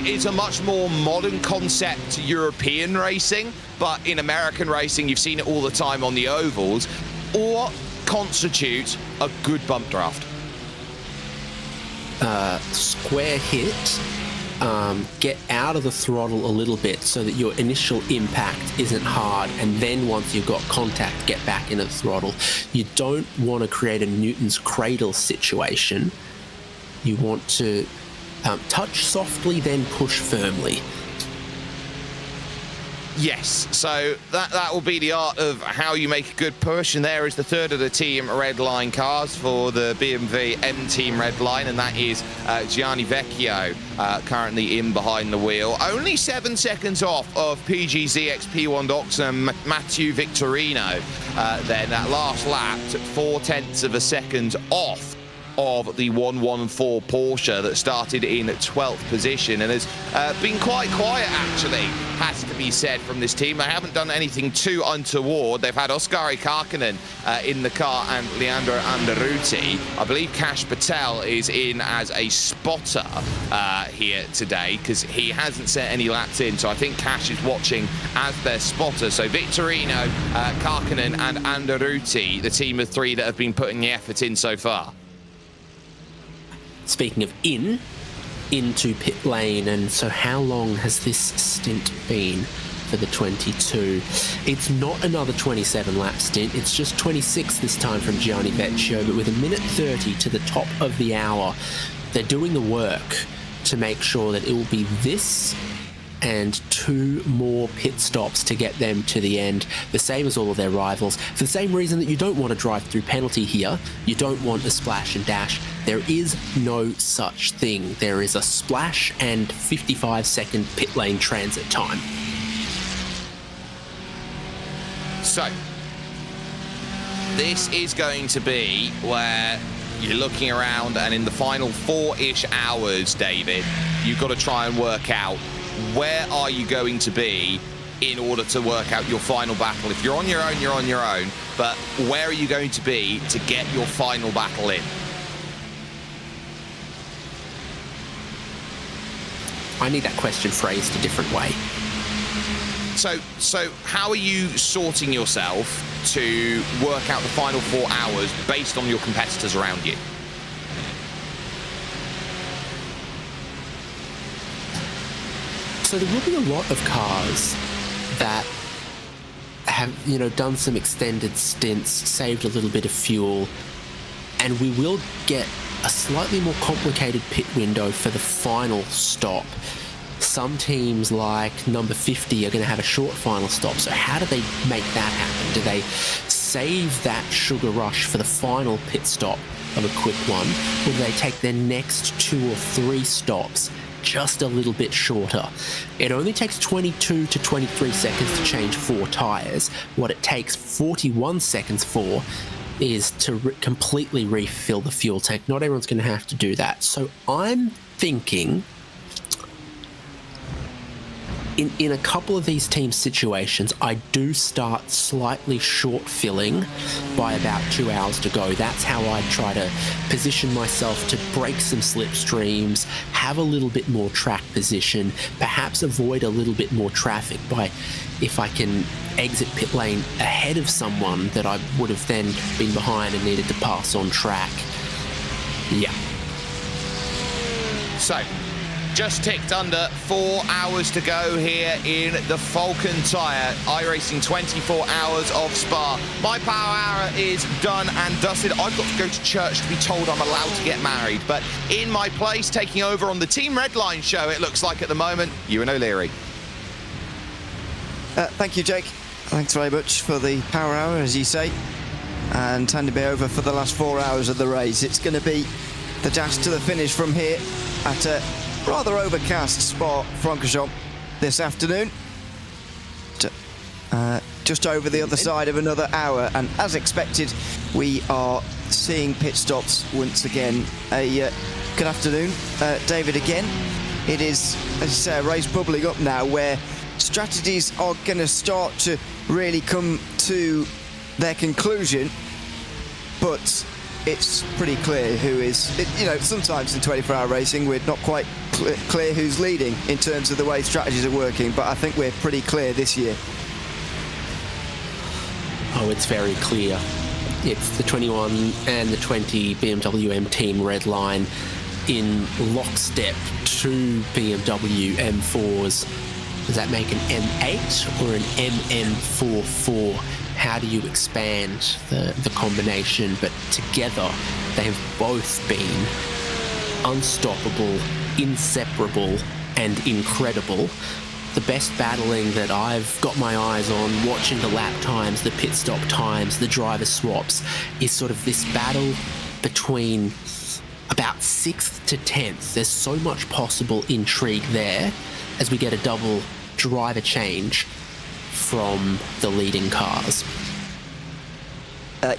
is a much more modern concept to European racing, but in American racing, you've seen it all the time on the ovals. What constitutes a good bump draft? square hit, get out of the throttle a little bit so that your initial impact isn't hard, and then once you've got contact, get back into the throttle. You don't want to create a Newton's cradle situation. You want to touch softly, then push firmly. Yes, so that will be the art of how you make a good push, and there is the third of the team red line cars for the BMW M Team red line, and that is Gianni Vecchio currently in behind the wheel. Only 7 seconds off of PGZX P1 Doxon Mathieu Victorino. Then that last lap took 0.4 of a second off of the 114 Porsche that started in 12th position and has been quite quiet, actually, has to be said, from this team. They haven't done anything too untoward. They've had Oskari Karkkonen in the car and Leandro Anderuti. I believe Cash Patel is in as a spotter here today because he hasn't set any laps in, so I think Cash is watching as their spotter. So Victorino, Karkkonen and Anderuti, the team of three that have been putting the effort in so far. Speaking of into pit lane, and so how long has this stint been for the 22? It's not another 27 lap stint, it's just 26 this time from Gianni Vecchio, but with 1:30 to the top of the hour. They're doing the work to make sure that it will be this and 2 more pit stops to get them to the end, the same as all of their rivals. For the same reason that you don't want a drive-through penalty here, you don't want a splash and dash. There is no such thing. There is a splash and 55-second pit lane transit time. So, this is going to be where you're looking around, and in the final 4-ish hours, David, you've got to try and work out where are you going to be in order to work out your final battle. If you're on your own, you're on your own, but where are you going to be to get your final battle in? I need that question phrased a different way. So how are you sorting yourself to work out the final 4 hours based on your competitors around you? So there will be a lot of cars that have, done some extended stints, saved a little bit of fuel, and we will get a slightly more complicated pit window for the final stop. Some teams like number 50 are going to have a short final stop, so how do they make that happen? Do they save that sugar rush for the final pit stop of a quick one, or do they take their next 2 or 3 stops just a little bit shorter? It only takes 22 to 23 seconds to change 4 tyres. What it takes 41 seconds for is to completely refill the fuel tank. Not everyone's going to have to do that. So I'm thinking in a couple of these team situations, I do start slightly short filling by about 2 hours to go. That's how I try to position myself to break some slipstreams, have a little bit more track position, perhaps avoid a little bit more traffic by, if I can exit pit lane ahead of someone that I would have then been behind and needed to pass on track. Yeah. So, just ticked under 4 hours to go here in the Falken Tyre iRacing 24 hours of Spa. My power hour is done and dusted. I've got to go to church to be told I'm allowed to get married. But in my place, taking over on the Team Redline show, it looks like at the moment, Ewan O'Leary. Thank you, Jake. Thanks very much for the power hour, as you say, and handing me over for the last 4 hours of the race. It's going to be the dash to the finish from here at a rather overcast Spa-Francorchamps this afternoon. Just over the other side of another hour, and as expected, we are seeing pit stops once again. Good afternoon, David, again. It is, as you say, a race bubbling up now where strategies are going to start to really come to their conclusion, but it's pretty clear who is, sometimes in 24-hour racing we're not quite clear who's leading in terms of the way strategies are working, but I think we're pretty clear this year. Oh, it's very clear. It's the 21 and the 20 BMW M Team red line. in lockstep two BMW M4s. Does that make an M8 or an MM44? How do you expand the combination? But together, they have both been unstoppable, inseparable, and incredible. The best battling that I've got my eyes on, watching the lap times, the pit stop times, the driver swaps, is sort of this battle between about 6th to 10th. There's so much possible intrigue there as we get a double driver change from the leading cars.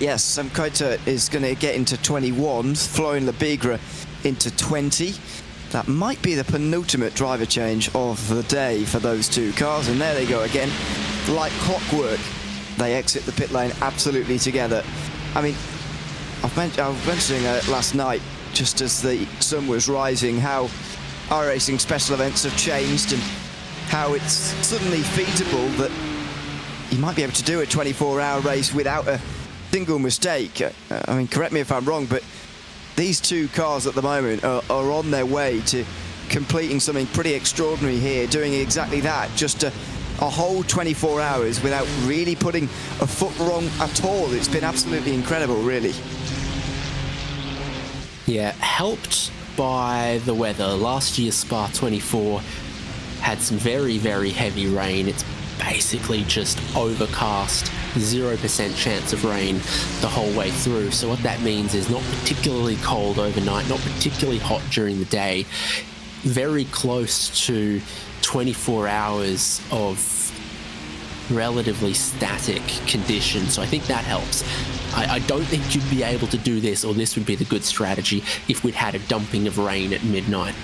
Yes, Sam Coulter is going to get into 21, Florian Lebigre into 20. That might be the penultimate driver change of the day for those two cars, and there they go again. Like clockwork, they exit the pit lane absolutely together. I mean, I was mentioning last night, just as the sun was rising, how iRacing special events have changed and how it's suddenly feasible that you might be able to do a 24-hour race without a single mistake. I mean, correct me if I'm wrong, but these two cars at the moment are on their way to completing something pretty extraordinary here, doing exactly that, just a whole 24 hours without really putting a foot wrong at all. It's been absolutely incredible, really. Yeah, helped by the weather. Last year's Spa 24 had some very, very heavy rain. It's basically just overcast, 0% chance of rain the whole way through. So what that means is not particularly cold overnight, not particularly hot during the day, very close to 24 hours of relatively static conditions. So I think that helps. I don't think you'd be able to do this, or this would be the good strategy, if we'd had a dumping of rain at midnight.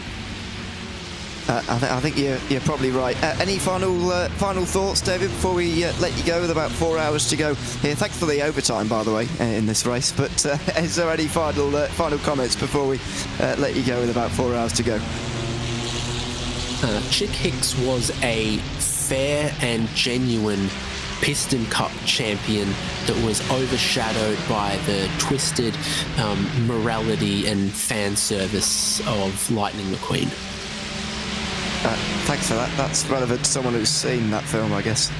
I think you're probably right. Any final thoughts, David, before we let you go with about 4 hours to go here? Thanks for the overtime, by the way, in this race. But is there any final comments before we let you go with about 4 hours to go? Chick Hicks was a fair and genuine Piston Cup champion that was overshadowed by the twisted morality and fan service of Lightning McQueen. Thanks for that. That's relevant to someone who's seen that film, I guess.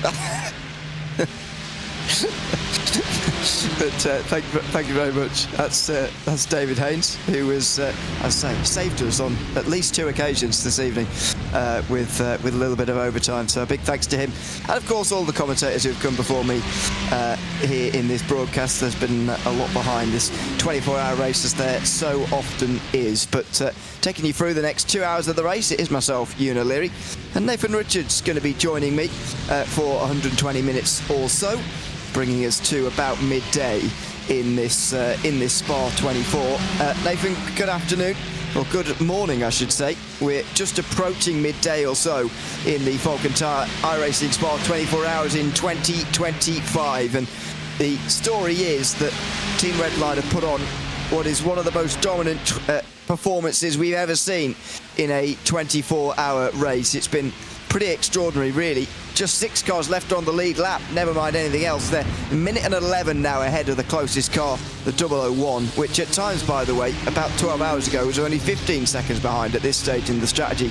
But thank you very much. That's David Haynes, who was, as I say, saved us on at least 2 occasions this evening with a little bit of overtime. So a big thanks to him, and of course all the commentators who've come before me here in this broadcast. There's been a lot behind this 24-hour race, as there so often is. But taking you through the next 2 hours of the race, it is myself, Ewan O'Leary, and Nathan Richards going to be joining me for 120 minutes or so, bringing us to about midday in this Spa 24. Nathan, good afternoon, or good morning, I should say. We're just approaching midday or so in the Falken Tyre iRacing Spa 24 hours in 2025, and the story is that Team Redline have put on what is one of the most dominant performances we've ever seen in a 24-hour race. It's been pretty extraordinary, really. Just 6 cars left on the lead lap, never mind anything else. They're a minute and 11 now ahead of the closest car, the 001, which at times, by the way, about 12 hours ago was only 15 seconds behind at this stage in the strategy.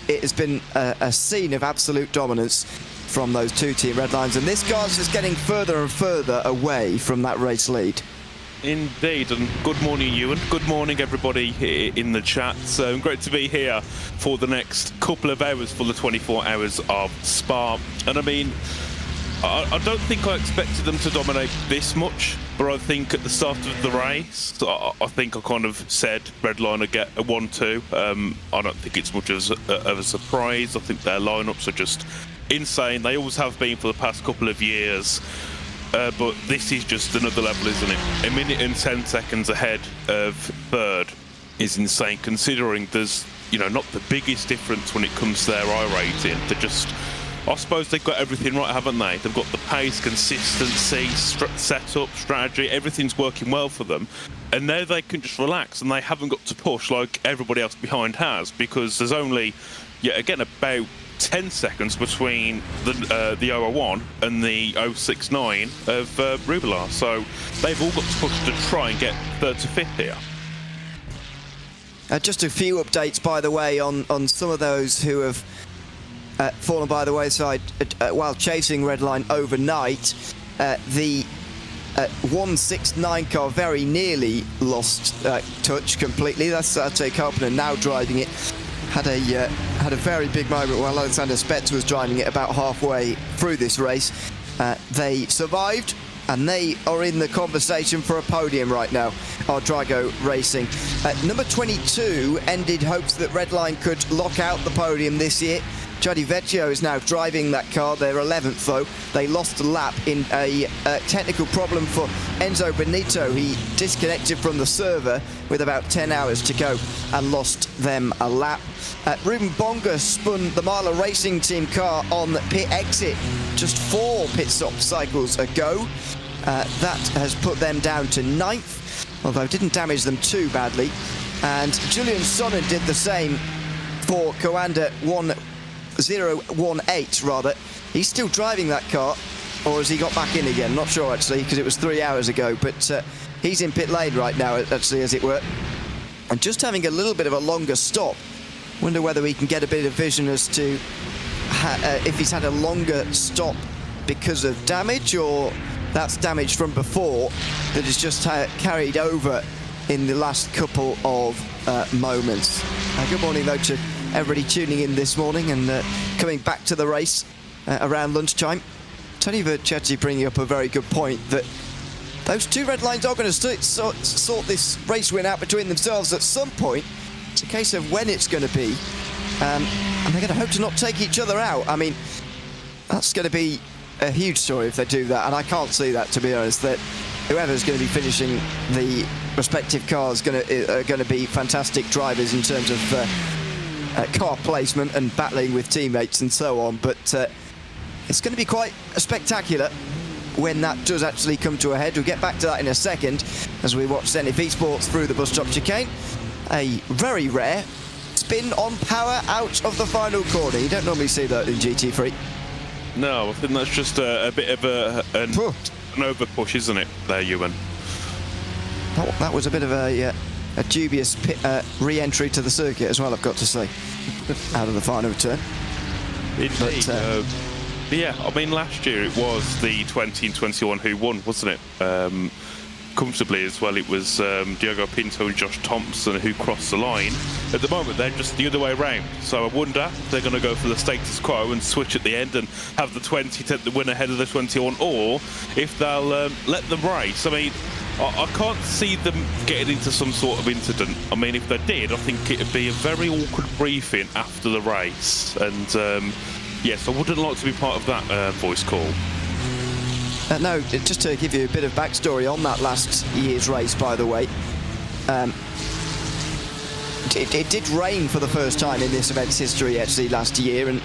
It has been a scene of absolute dominance from those two Team Redlines, and this car's just getting further and further away from that race lead. Indeed, and good morning, Ewan. Good morning, everybody here in the chat. So great to be here for the next couple of hours for the 24 hours of Spa. And I mean, I don't think I expected them to dominate this much, but I think at the start of the race, I think I kind of said Redline would get a 1-2. I don't think it's much of a surprise. I think their lineups are just insane. They always have been for the past couple of years. But this is just another level, isn't it? A minute and 10 seconds ahead of third is insane, considering there's, you know, not the biggest difference when it comes to their iRating. They're just, I suppose they've got everything right, haven't they? They've got the pace, consistency, setup, strategy, everything's working well for them. And now they can just relax, and they haven't got to push like everybody else behind has, because there's only, yeah, again, about 10 seconds between the 001 and the 069 of Rubelar. So they've all got to push to try and get third to fifth here. Just a few updates, by the way, on some of those who have fallen by the wayside while chasing Redline overnight. The 169 car very nearly lost touch completely. That's Arte Carpenter now driving it. Had a very big moment while Alexander Spetz was driving it about halfway through this race. They survived, and they are in the conversation for a podium right now, our Drago Racing. Number 22 ended hopes that Redline could lock out the podium this year. Gianni Vecchio is now driving that car. They're 11th though. They lost a lap in a technical problem for Enzo Benito. He disconnected from the server with about 10 hours to go and lost them a lap. Ruben Bonga spun the Marla Racing Team car on pit exit just 4 pit stop cycles ago. That has put them down to 9th, although didn't damage them too badly. And Julian Sonnen did the same for Coanda 1018 rather. He's still driving that car, or has he got back in again? Not sure actually, because it was 3 hours ago, but he's in pit lane right now actually, as it were, and just having a little bit of a longer stop. Wonder whether we can get a bit of vision as to if he's had a longer stop because of damage, or that's damage from before that is just carried over in the last couple of moments. Good morning though to everybody tuning in this morning and coming back to the race around lunchtime. Tony Vercetti bringing up a very good point that those two red lines are going to sort this race win out between themselves at some point. It's a case of when it's going to be, and they're going to hope to not take each other out. I mean, that's going to be a huge story if they do that, and I can't see that, to be honest, that whoever's going to be finishing the respective cars are going to be fantastic drivers in terms of car placement and battling with teammates and so on, but it's going to be quite spectacular when that does actually come to a head. We'll get back to that in a second as we watch Zenith Esports through the bus stop chicane. A very rare spin on power out of the final corner. You don't normally see that in GT3. No, I think that's just a bit of an over push, isn't it, there, Ewan? That was a bit of a dubious re-entry to the circuit as well, I've got to say, out of the final turn. Indeed. But, yeah, I mean, last year it was the 20 and 21 who won, wasn't it? Comfortably as well. It was Diogo Pinto and Josh Thompson who crossed the line. At the moment, they're just the other way around. So I wonder if they're going to go for the status quo and switch at the end and have the 20 take the win ahead of the 21, or if they'll let them race. I mean, I can't see them getting into some sort of incident. I mean, if they did, I think it'd be a very awkward briefing after the race. And yes, I wouldn't like to be part of that voice call. No, just to give you a bit of backstory on that last year's race, by the way, it did rain for the first time in this event's history actually last year, and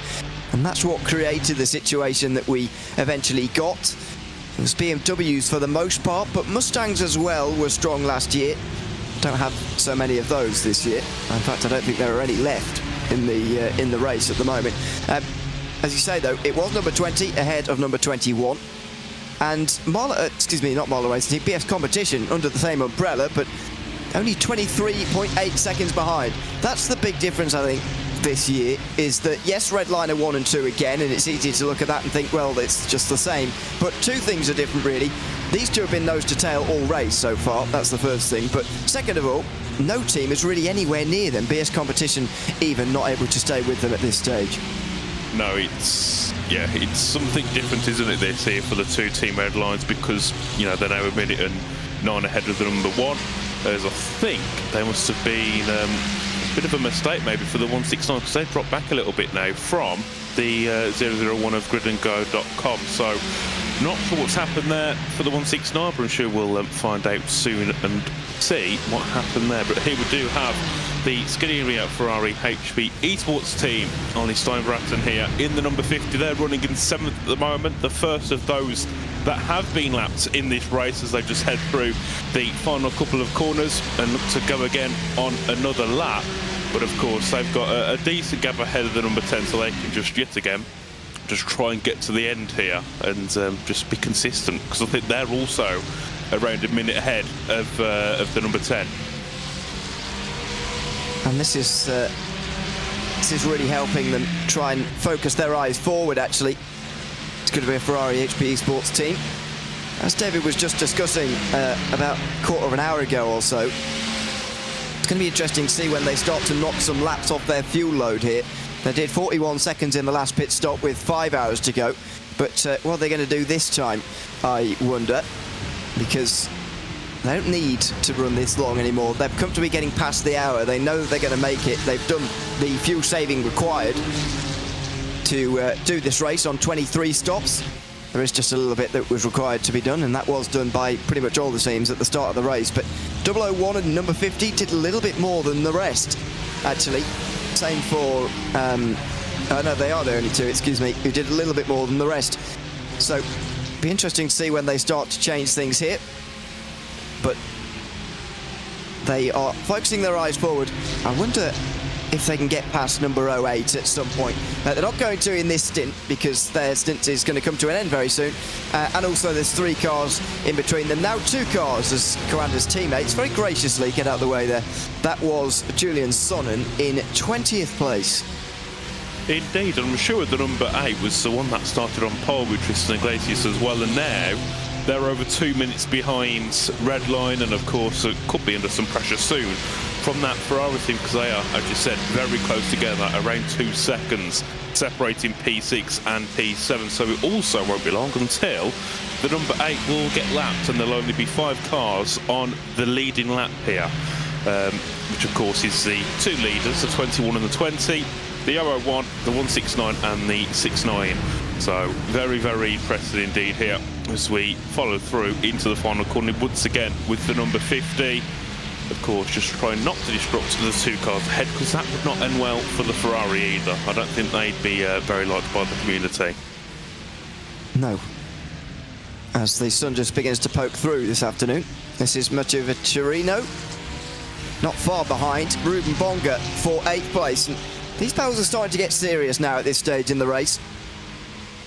that's what created the situation that we eventually got. It was BMWs for the most part, but Mustangs as well were strong last year. Don't have so many of those this year. In fact, I don't think there are any left in the race at the moment. As you say though, it was number 20 ahead of number 21. And not Marla Racing Team, BS Competition under the same umbrella, but only 23.8 seconds behind. That's the big difference, I think, this year, is that, yes, Redliner 1 and 2 again, and it's easy to look at that and think, well, it's just the same. But two things are different, really. These two have been nose to tail all race so far. That's the first thing. But second of all, no team is really anywhere near them. BS Competition even not able to stay with them at this stage. No, it's something different, isn't it, this here for the two team red lines, because, you know, they're now 1 minute and 9 ahead of the number 1. As I think there must have been a bit of a mistake maybe for the 169, because they dropped back a little bit now from the 001 of gridandgo.com. So not sure what's happened there for the 169, but I'm sure we'll find out soon and see what happened there. But here we do have the Scuderia Ferrari HP Esports team. Ollie Steinbratten here in the number 50. They're running in 7th at the moment, the first of those that have been lapped in this race as they just head through the final couple of corners and look to go again on another lap. But of course, they've got a decent gap ahead of the number 10, so they can just yet again just try and get to the end here and just be consistent, because I think they're also around 1 minute ahead of the number 10. And this is really helping them try and focus their eyes forward, actually. It's going to be a Ferrari HP Esports team. As David was just discussing about a quarter of an hour ago or so, it's going to be interesting to see when they start to knock some laps off their fuel load here. They did 41 seconds in the last pit stop with 5 hours to go. But what are they going to do this time, I wonder? Because they don't need to run this long anymore. They've come to be getting past the hour. They know they're going to make it. They've done the fuel saving required to do this race on 23 stops. There is just a little bit that was required to be done, and that was done by pretty much all the teams at the start of the race. But 001 and number 50 did a little bit more than the rest, actually. Same for... no, they are the only two, excuse me, who did a little bit more than the rest. So, it'll be interesting to see when they start to change things here. But they are focusing their eyes forward. I wonder if they can get past number 08 at some point. They're not going to in this stint, because their stint is going to come to an end very soon. And also there's 3 cars in between them. Now 2 cars as Coanda's teammates very graciously get out of the way there. That was Julian Sonnen in 20th place. Indeed, and I'm sure the number 8 was the one that started on pole with Tristan Iglesias as well, and now they're over 2 minutes behind Redline, and of course it could be under some pressure soon from that Ferrari team, because they are, as you said, very close together, around 2 seconds separating P6 and P7. So it also won't be long until the number 8 will get lapped, and there'll only be 5 cars on the leading lap here, which of course is the 2 leaders, the 21 and the 20, the 001, the 169 and the 69. So very, very impressive indeed here as we follow through into the final corner once again with the number 50. Of course, just trying not to disrupt the 2 cars ahead, because that would not end well for the Ferrari either. I don't think they'd be very liked by the community. No. As the sun just begins to poke through this afternoon. This is Matteo Vitorino. Not far behind Ruben Bonga for 8th place. And these battles are starting to get serious now at this stage in the race.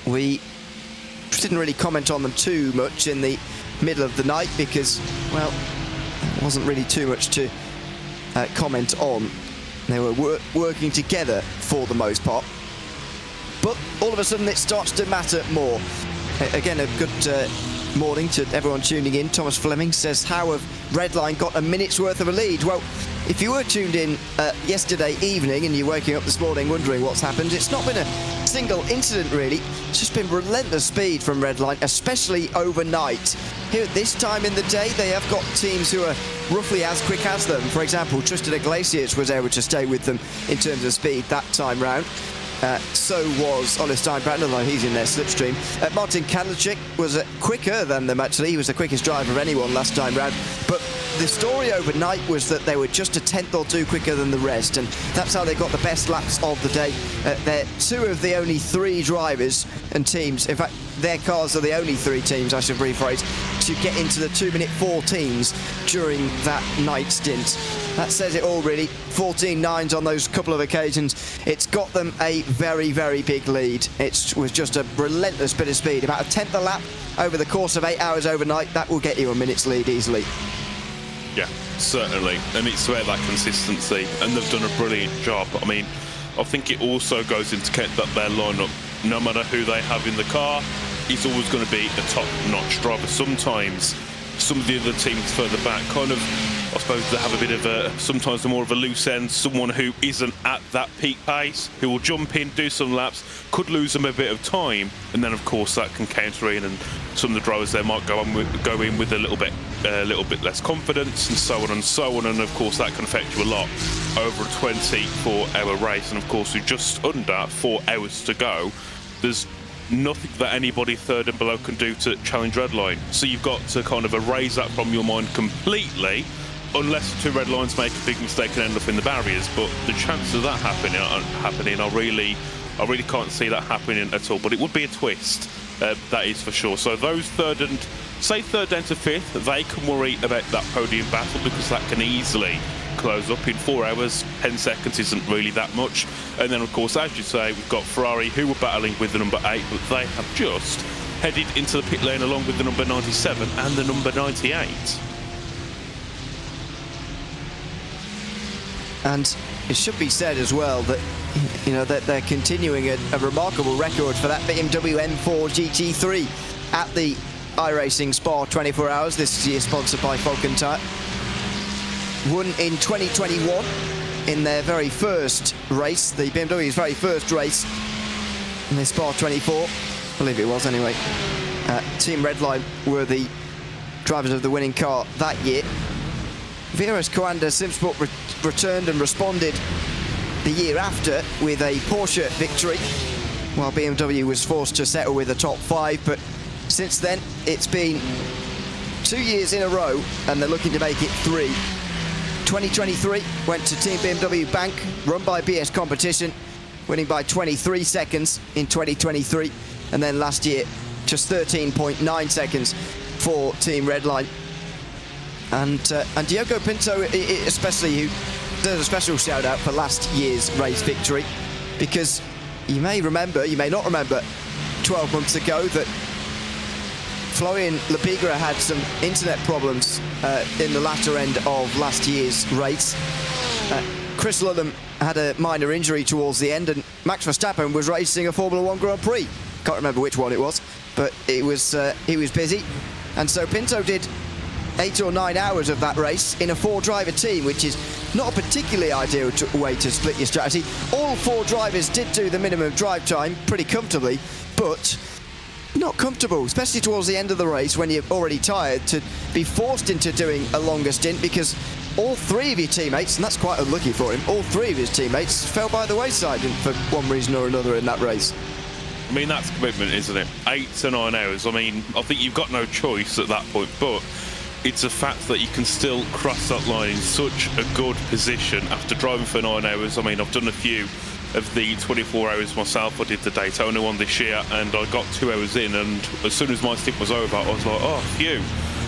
We didn't really comment on them too much in the middle of the night because, well, there wasn't really too much to comment on. They were working together for the most part. But all of a sudden it starts to matter more. Again, a good morning to everyone tuning in. Thomas Fleming says, how have Redline got a minute's worth of a lead? Well, if you were tuned in yesterday evening and you're waking up this morning wondering what's happened, it's not been a single incident really. It's just been relentless speed from Redline, especially overnight. Here at this time in the day, they have got teams who are roughly as quick as them. For example, Tristan Iglesias was able to stay with them in terms of speed that time round. So was Oliver Steinbrenner, although he's in their slipstream. Martin Kadlecik was quicker than them, actually. He was the quickest driver of anyone last time round. But the story overnight was that they were just a tenth or 2 quicker than the rest, and that's how they got the best laps of the day. They're 2 of the only 3 drivers and teams, in fact, their cars are the only 3 teams, I should rephrase, to get into the 2-minute 14s during that night stint. That says it all, really. 14.9s on those couple of occasions. It's got them a very, very big lead. It was just a relentless bit of speed. About a tenth a lap over the course of 8 hours overnight. That will get you a minute's lead easily. Yeah, certainly. And it's about that consistency. And they've done a brilliant job. I mean, I think it also goes into account that their lineup, no matter who they have in the car, is always going to be a top-notch driver. Sometimes some of the other teams further back kind of, I suppose, they have a bit of a, sometimes more of a loose end, someone who isn't at that peak pace, who will jump in, do some laps, could lose them a bit of time, and then of course that can counter in, and some of the drivers there might go in with a little bit less confidence, and so on and so on, and of course that can affect you a lot over a 24-hour race. And of course, with just under 4 hours to go, there's nothing that anybody third and below can do to challenge Redline. So you've got to kind of erase that from your mind completely, unless the 2 red lines make a big mistake and end up in the barriers. But the chances of that happening, I really can't see that happening at all. But it would be a twist, that is for sure. So those third down to 5th, they can worry about that podium battle, because that can easily close up in 4 hours. 10 seconds isn't really that much. And then of course, as you say, we've got Ferrari, who were battling with the number 8, but they have just headed into the pit lane along with the number 97 and the number 98. And it should be said as well that, you know, that they're continuing a remarkable record for that BMW M4 GT3 at the iRacing Spa 24 Hours, this year sponsored by Falken Tyre. Won in 2021 in their very first race, the BMW's very first race in the Spa 24, I believe it was anyway. Team Redline were the drivers of the winning car that year. Vieira's Coanda Simsport returned and responded the year after with a Porsche victory, while BMW was forced to settle with a top 5. But since then, it's been 2 years in a row, and they're looking to make it 3. 2023 went to Team BMW Bank, run by BS Competition, winning by 23 seconds in 2023, and then last year, just 13.9 seconds for Team Redline. And Diogo Pinto, especially, who does a special shout out for last year's race victory, because you may remember, you may not remember, 12 months ago that Florian Lepigra had some internet problems in the latter end of last year's race. Chris Ludham had a minor injury towards the end, and Max Verstappen was racing a Formula 1 Grand Prix. Can't remember which one it was, but it was he was busy, and so Pinto did 8 or 9 hours of that race in a 4-driver team, which is not a particularly ideal way to split your strategy. All 4 drivers did do the minimum drive time pretty comfortably, but not comfortable, especially towards the end of the race when you're already tired, to be forced into doing a longer stint, because all 3 of your teammates, and that's quite unlucky for him, all 3 of his teammates fell by the wayside for one reason or another in that race. I mean, that's commitment, isn't it? 8 to 9 hours. I mean, I think you've got no choice at that point, but it's a fact that you can still cross that line in such a good position after driving for 9 hours. I mean, I've done a few of the 24 hours myself. I did the Daytona one this year, and I got 2 hours in, and as soon as my stint was over, I was like, oh, phew,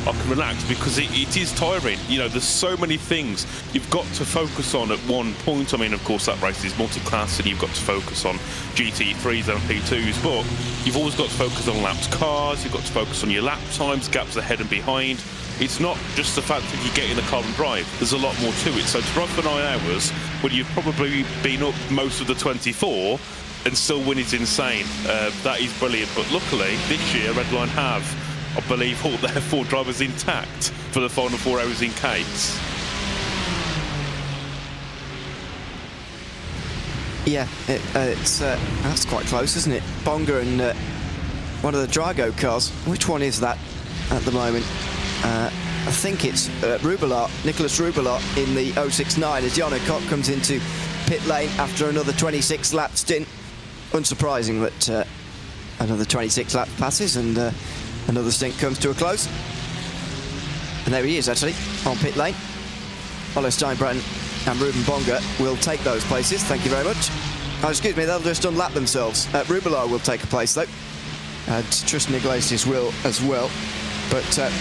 I can relax, because it is tiring. You know, there's so many things you've got to focus on at one point. I mean, of course, that race is multi-class, and you've got to focus on GT3s and P2s, but you've always got to focus on lapped cars, you've got to focus on your lap times, gaps ahead and behind. It's not just the fact that you get in the car and drive. There's a lot more to it. So to drive for 9 hours, when you've probably been up most of the 24 and still win is insane. That is brilliant. But luckily, this year, Redline have, I believe, all their 4 drivers intact for the final 4 hours in case. Yeah, that's quite close, isn't it? Bonga and one of the Drago cars. Which one is that at the moment? I think it's Rubelat, Nicholas Rubelat in the 069 as Jono Kopp comes into pit lane after another 26 lap stint. Unsurprising that another 26 lap passes and another stint comes to a close. And there he is actually on pit lane. Oliver Steinbrenner and Ruben Bonga will take those places. Thank you very much. Oh, excuse me, they'll just unlap themselves. Rubelat will take a place though. And Tristan Iglesias will as well. But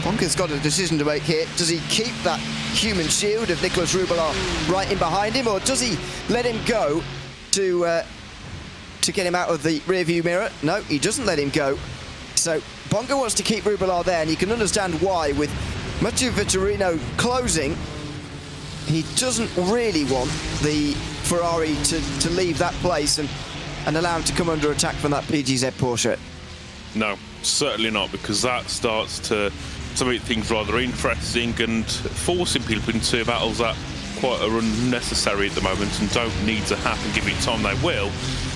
Bonga's got a decision to make here. Does he keep that human shield of Nicholas Rubelat right in behind him, or does he let him go to get him out of the rearview mirror? No, he doesn't let him go. So Bonga wants to keep Rubelat there, and you can understand why. With Matteo Vittorino closing, he doesn't really want the Ferrari to leave that place and allow him to come under attack from that PGZ Porsche. No, certainly not, because that starts to make things rather interesting and forcing people into battles that quite are unnecessary at the moment and don't need to happen. Give it time, they will.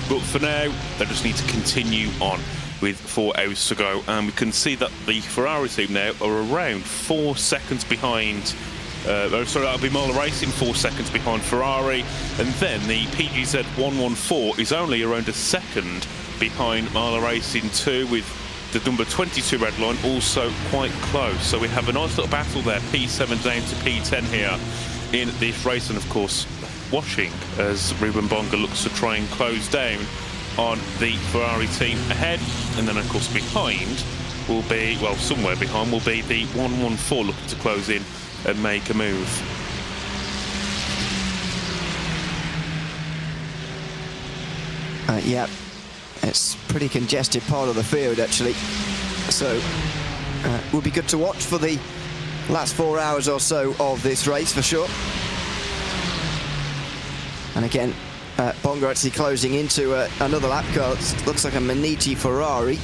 But for now, they just need to continue on with 4 hours to go. And we can see that the Ferrari team now are around 4 seconds behind. Sorry, that'll be Marla Racing, 4 seconds behind Ferrari. And then the PGZ 114 is only around a second behind Marla Racing 2, with the number 22 Redline also quite close. So we have a nice little battle there, P7 down to P10 here in this race. And of course, watching as Ruben Bonga looks to try and close down on the Ferrari team ahead. And then of course behind will be, well, somewhere behind will be the 114 looking to close in and make a move. Yeah, it's pretty congested part of the field actually, so will be good to watch for the last 4 hours or so of this race for sure. And again, Bonga actually closing into another lap car. Looks like a Manici Ferrari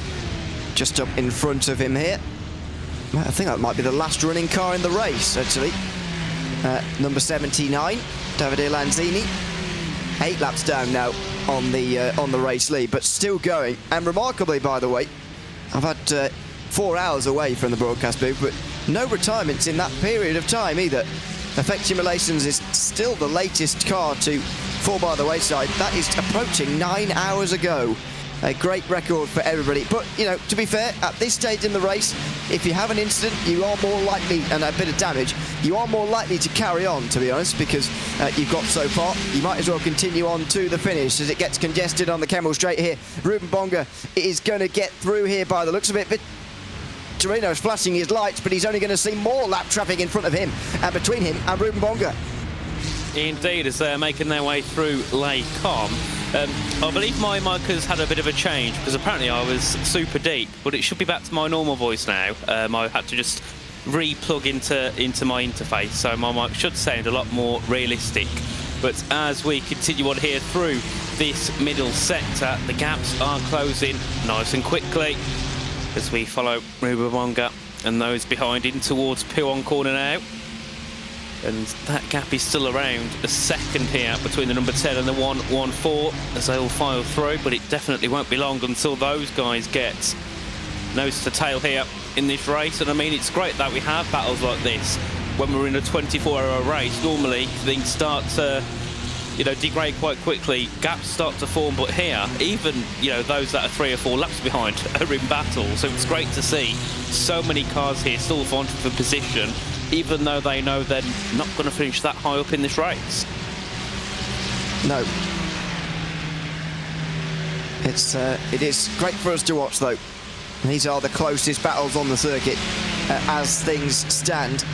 just up in front of him here. I think that might be the last running car in the race, actually. Number 79, Davide Lanzini. 8 laps down now on the race lead, but still going. And remarkably, by the way, I've had 4 hours away from the broadcast booth, but no retirements in that period of time either. Effective Relations is still the latest car to fall by the wayside. That is approaching 9 hours ago. A great record for everybody. But, you know, to be fair, at this stage in the race, if you have an incident, you are more likely, and a bit of damage, you are more likely to carry on, to be honest, because you've got so far. You might as well continue on to the finish as it gets congested on the Kemmel Straight here. Ruben Bonga is going to get through here by the looks of it. Vitorino is flashing his lights, but he's only going to see more lap traffic in front of him and between him and Ruben Bonga. Indeed, as they're making their way through Les Combes. I believe my mic has had a bit of a change because apparently I was super deep, but it should be back to my normal voice now. I had to just re-plug into my interface, so my mic should sound a lot more realistic. But as we continue on here through this middle sector, the gaps are closing nice and quickly as we follow Ruben Bonga and those behind in towards Piron Corner now. And that gap is still around a second here between the number 10 and the 114 as they all file through, but it definitely won't be long until those guys get nose to tail here in this race. And I mean, it's great that we have battles like this when we're in a 24-hour race. Normally things start to, you know, degrade quite quickly, gaps start to form, but here, even, you know, those that are 3 or 4 laps behind are in battle. So it's great to see so many cars here still fighting for position, even though they know they're not going to finish that high up in this race. No. It is great for us to watch, though. These are the closest battles on the circuit as things stand.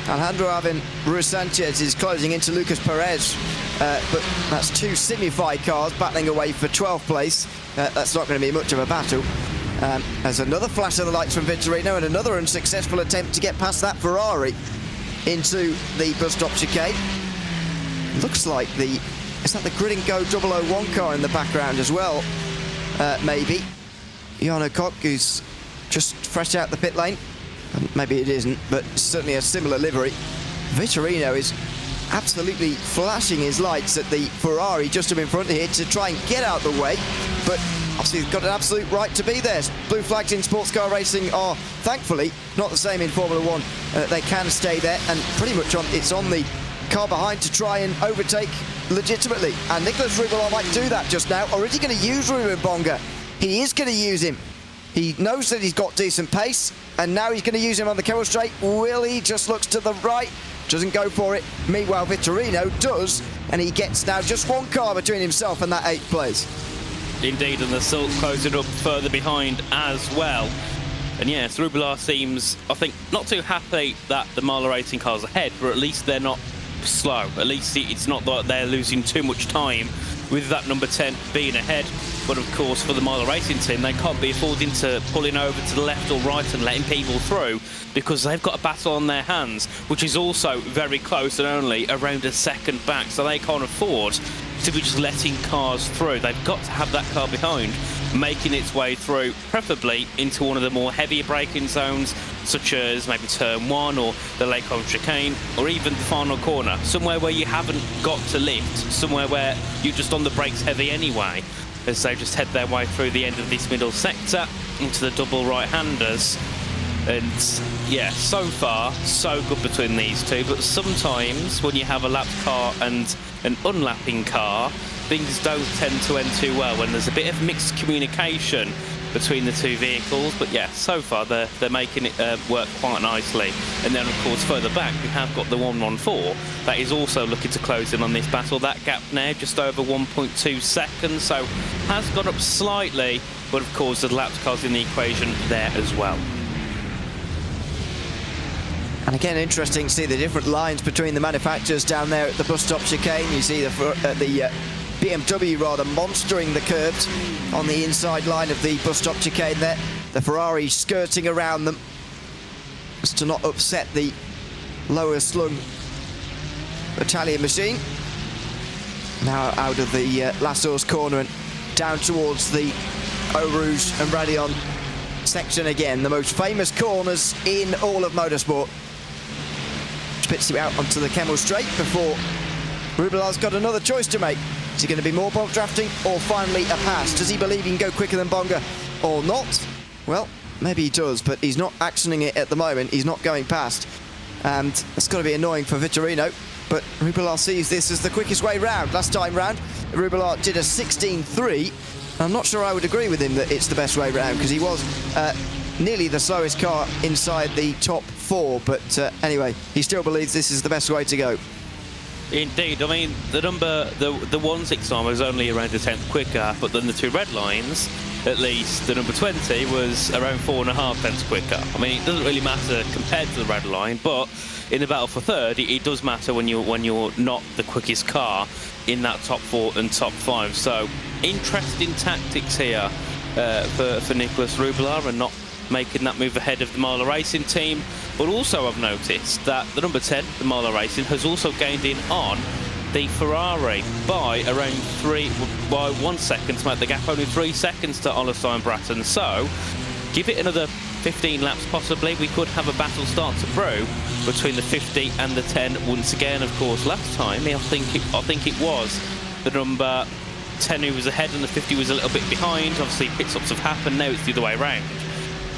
Alejandro Avin Ruiz Sanchez is closing into Lucas Perez, but that's 2 Simify cars battling away for 12th place. That's not going to be much of a battle. There's another flash of the lights from Vitorino and another unsuccessful attempt to get past that Ferrari into the bus stop chicane. Looks like is that the Grid and Go 001 car in the background as well? Maybe. Jarno Kok, who's just fresh out the pit lane. Maybe it isn't, but certainly a similar livery. Vitorino is absolutely flashing his lights at the Ferrari just up in front here to try and get out the way, but obviously he's got an absolute right to be there. Blue flags in sports car racing are thankfully not the same in Formula 1. They can stay there, and pretty much it's on the car behind to try and overtake legitimately. And Nicholas Rubelon might do that just now. Or is he going to use Ruben Bonga? He is going to use him. He knows that he's got decent pace, and now he's going to use him on the Kemmel Straight. Will he? Just looks to the right, doesn't go for it. Meanwhile, Vitorino does, and he gets now just 1 car between himself and that 8th place. Indeed, and the Silk closing up further behind as well. And yes, Rubelon seems, I think, not too happy that the Marla Racing car's ahead, but at least they're not slow. At least it's not that they're losing too much time with that number 10 being ahead. But of course, for the Marla Racing team, they can't be affording to pulling over to the left or right and letting people through, because they've got a battle on their hands, which is also very close and only around a second back. So they can't afford to be just letting cars through. They've got to have that car behind making its way through, preferably into one of the more heavier braking zones, such as maybe turn 1 or the Les Combes chicane, or even the final corner, somewhere where you haven't got to lift, somewhere where you're just on the brakes heavy anyway, as they just head their way through the end of this middle sector into the double right-handers. And yeah, so far so good between these two, but sometimes when you have a lapped car and an unlapping car, things don't tend to end too well when there's a bit of mixed communication between the two vehicles. But yeah, so far they're making it work quite nicely. And then of course further back we have got the 114 that is also looking to close in on this battle. That gap now just over 1.2 seconds, so has gone up slightly, but of course the lapped car's in the equation there as well. And again, interesting to see the different lines between the manufacturers down there at the bus stop chicane. You see the BMW rather monstering the curves on the inside line of the bus stop chicane there. The Ferrari skirting around them as to not upset the lower slung Italian machine. Now out of the Lassour's corner and down towards the Eau Rouge and Raidillon section again, the most famous corners in all of motorsport. Spits him out onto the Kemmel Straight before Rubilar's got another choice to make. Is he going to be more bump drafting or finally a pass? Does he believe he can go quicker than Bonga or not? Well, maybe he does, but he's not actioning it at the moment. He's not going past. And it's got to be annoying for Vitorino. But Rubilar sees this as the quickest way round. Last time round, Rubilar did a 16.3. I'm not sure I would agree with him that it's the best way round, because he was nearly the slowest car inside the top 4. But anyway, he still believes this is the best way to go. Indeed, I mean, the 1.6 time was only around a tenth quicker, but then the 2 red lines, at least the number 20 was around 4.5 tenths quicker. I mean, it doesn't really matter compared to the red line, but in the battle for third, it does matter when you're not the quickest car in that top 4 and top 5. So interesting tactics here for Nicolas Rubilar, and not making that move ahead of the Marla Racing team. But also I've noticed that the number 10, the Marla Racing, has also gained in on the Ferrari by around 1 second to make the gap only 3 seconds to Olestein Bratton. So give it another 15 laps possibly, we could have a battle start to brew between the 50 and the 10 once again. Of course, last time I think it was the number 10 who was ahead and the 50 was a little bit behind. Obviously pit stops have happened, now it's the other way around.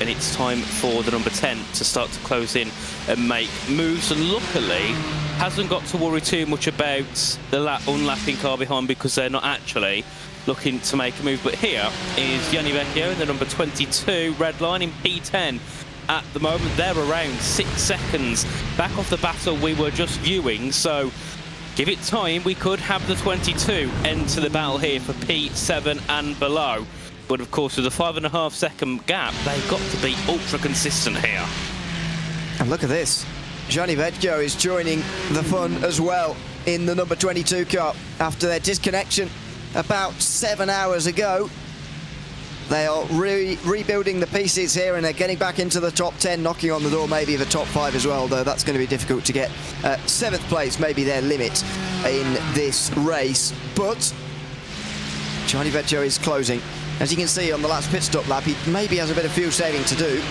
And it's time for the number 10 to start to close in and make moves. And luckily, hasn't got to worry too much about the unlapping car behind, because they're not actually looking to make a move. But here is Gianni Vecchio in the number 22 red line in P10. At the moment, they're around 6 seconds back off the battle we were just viewing. So give it time, we could have the 22 enter the battle here for P7 and below. But of course, with a 5.5 second gap, they've got to be ultra consistent here. And look at this. Gianni Vecchio is joining the fun as well in the number 22 car after their disconnection about 7 hours ago. They are rebuilding the pieces here, and they're getting back into the top 10, knocking on the door maybe the top 5 as well, though that's going to be difficult to get. 7th place may be their limit in this race, but Gianni Vecchio is closing. As you can see on the last pit stop lap, he maybe has a bit of fuel saving to do,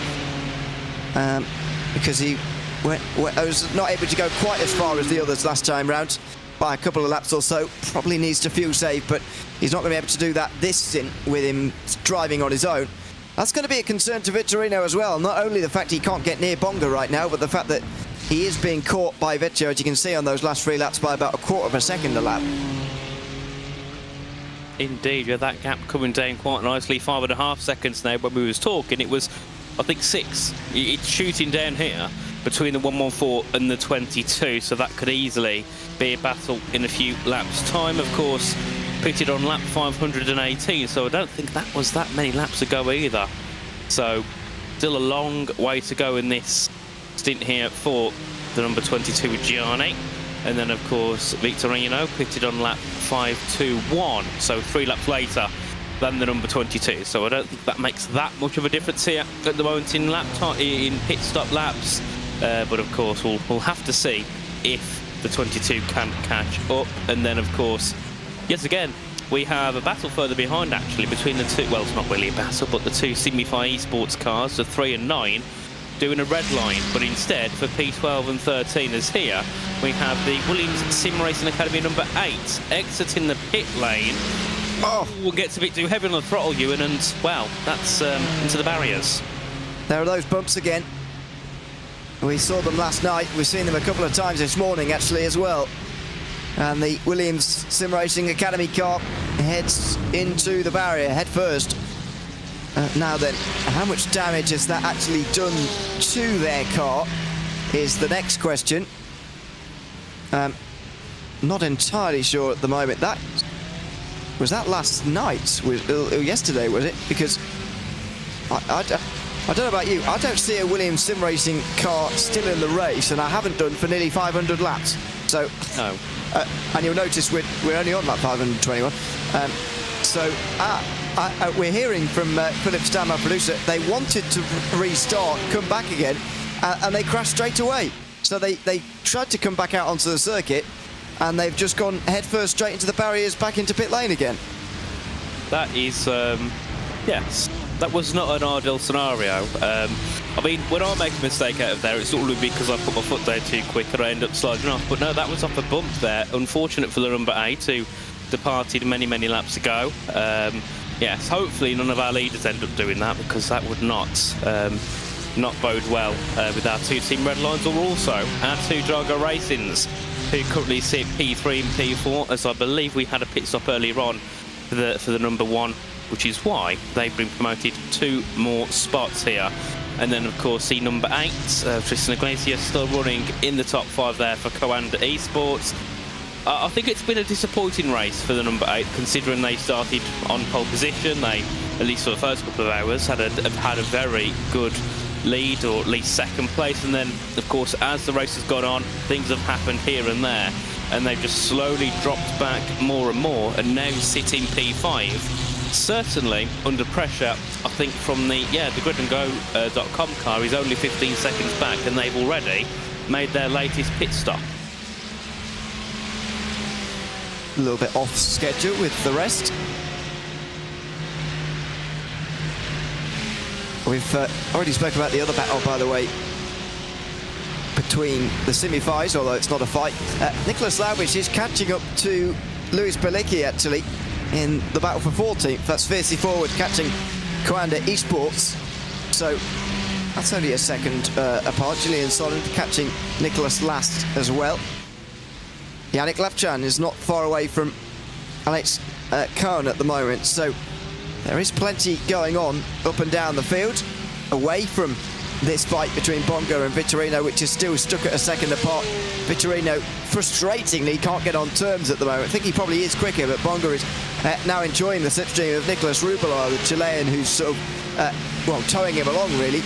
because he was not able to go quite as far as the others last time round by a couple of laps or so. Probably needs to fuel save, but he's not going to be able to do that this stint with him driving on his own. That's going to be a concern to Vitorino as well. Not only the fact he can't get near Bonga right now, but the fact that he is being caught by Vecchio, as you can see on those last 3 laps, by about 1/4 second a lap. Indeed, with that gap coming down quite nicely, 5.5 seconds now. When we was talking, it was, I think, 6. It's shooting down here between the 114 and the 22, so that could easily be a battle in a few laps' time. Of course, pitted on lap 518, so I don't think that was that many laps ago either. So, still a long way to go in this stint here for the number 22 Gianni. And then, of course, Vitorino pitted on lap 521, so 3 laps later than the number 22. So I don't think that makes that much of a difference here at the moment in lap time, in pit stop laps. But of course, we'll have to see if the 22 can catch up. And then, of course, yet again, we have a battle further behind actually between the 2. Well, it's not really a battle, but the 2 Signify Esports cars, the 3 and 9. Doing a red line, but instead for P12 and 13 as here we have the Williams Sim Racing Academy number 8 exiting the pit lane. Oh, we'll get a bit too heavy on the throttle, Ewan, and well, that's into the barriers. There are those bumps again. We saw them last night. We've seen them a couple of times this morning actually as well. And the Williams Sim Racing Academy car heads into the barrier head first. Now then, how much damage has that actually done to their car is the next question. Not entirely sure at the moment. Was that last night? Yesterday, was it? Because I don't know about you, I don't see a Williams Sim Racing car still in the race, and I haven't done for nearly 500 laps. So, no. And you'll notice we're only on lap 521. We're hearing from Philip Stam, our producer, they wanted to restart, come back again, and they crashed straight away. So they tried to come back out onto the circuit, and they've just gone headfirst straight into the barriers, back into pit lane again. That is, yes, that was not an ideal scenario. I mean, when I make a mistake out of there, it's normally because I put my foot down too quick and I end up sliding off. But no, that was off a bump there. Unfortunate for the number 8, who departed many, many laps ago. Yes, hopefully none of our leaders end up doing that, because that would not bode well with our 2 team red lines, or also our 2 Drago Racings, who currently sit P3 and P4, as I believe we had a pit stop earlier on for the number 1, which is why they've been promoted 2 more spots here. And then, of course, the number 8, Tristan Iglesias, still running in the top 5 there for Coanda Esports. I think it's been a disappointing race for the number 8, considering they started on pole position. They, at least for the first couple of hours, have had a very good lead, or at least second place. And then, of course, as the race has gone on, things have happened here and there, and they've just slowly dropped back more and more, and now sit in P5. Certainly under pressure, I think, from the gridandgo.com car. He's only 15 seconds back, and they've already made their latest pit stop. A little bit off schedule with the rest. We've already spoken about the other battle, by the way, between the semi-fives, although it's not a fight. Nicholas Laubich is catching up to Lewis Belicki, actually, in the battle for 14th. That's fiercely forward, catching Coanda Esports. So that's only a second apart. Julian Solent catching Nicholas last as well. Yannick Lapchan is not far away from Alex Cohen at the moment, so there is plenty going on up and down the field, away from this fight between Bongo and Vitorino, which is still stuck at a second apart. Vitorino, frustratingly, can't get on terms at the moment. I think he probably is quicker, but Bongo is now enjoying the slipstream of Nicolas Rubelar, the Chilean, who's sort of, towing him along, really,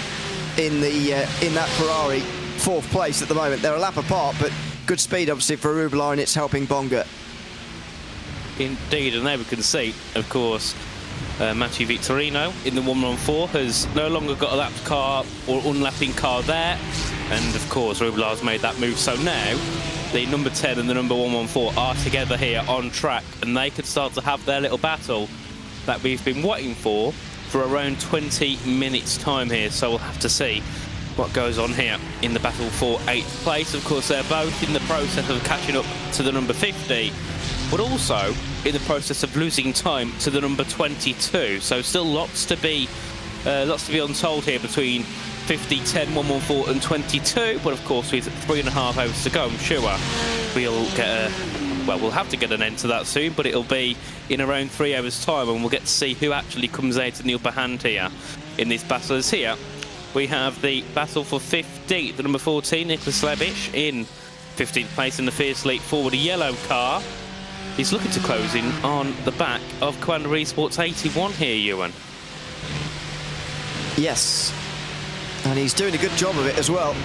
in that Ferrari 4th place at the moment. They're a lap apart, but good speed, obviously, for Rubelar, and it's helping Bongo. Indeed, and there we can see, of course, Mathieu Vitorino in the 114 has no longer got a lapped car or unlapping car there, and of course Rubelar's made that move. So now the number 10 and the number 114 are together here on track, and they could start to have their little battle that we've been waiting for around 20 minutes time here. So we'll have to see what goes on here in the battle for 8th place. Of course, they're both in the process of catching up to the number 50, but also in the process of losing time to the number 22. So still lots to be untold here between 50, 10, 114 and 22. But of course, with 3.5 hours to go, I'm sure we'll have to get an end to that soon, but it'll be in around 3 hours time, and we'll get to see who actually comes out in the upper hand here in this battle. As here we have the battle for 50, the number 14, Nicholas Laubich, in 15th place in the fiercely forward yellow car. He's looking to close in on the back of Coanda Esports 81 here, Ewan. Yes, and he's doing a good job of it as well.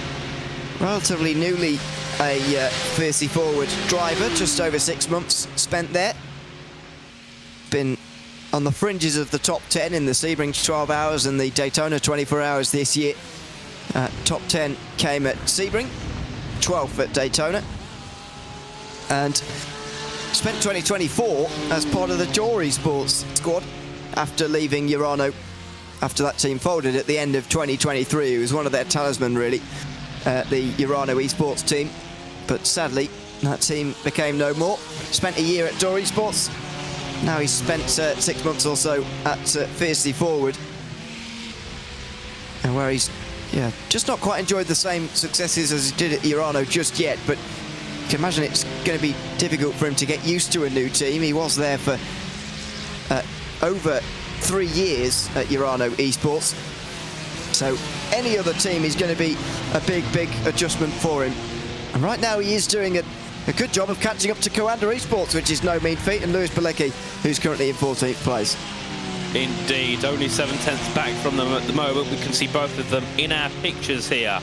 Relatively newly a fiercely forward driver, just over 6 months spent there. Been on the fringes of the top 10 in the Sebring 12 hours and the Daytona 24 hours this year. Top 10 came at Sebring, 12th at Daytona, and spent 2024 as part of the Jory Sports squad after leaving Urano, after that team folded at the end of 2023. He was one of their talisman, really, the Urano Esports team. But sadly, that team became no more. Spent a year at Jory Sports. Now he's spent 6 months or so at Fiercely Forward, and where he's just not quite enjoyed the same successes as he did at Urano just yet. But you can imagine it's going to be difficult for him to get used to a new team. He was there for over 3 years at Urano Esports, so any other team is going to be a big adjustment for him. And right now he is doing a good job of catching up to Coanda Esports, which is no mean feat, and Lewis Belicki, who's currently in 14th place. Indeed, only 7/10 back from them at the moment. We can see both of them in our pictures here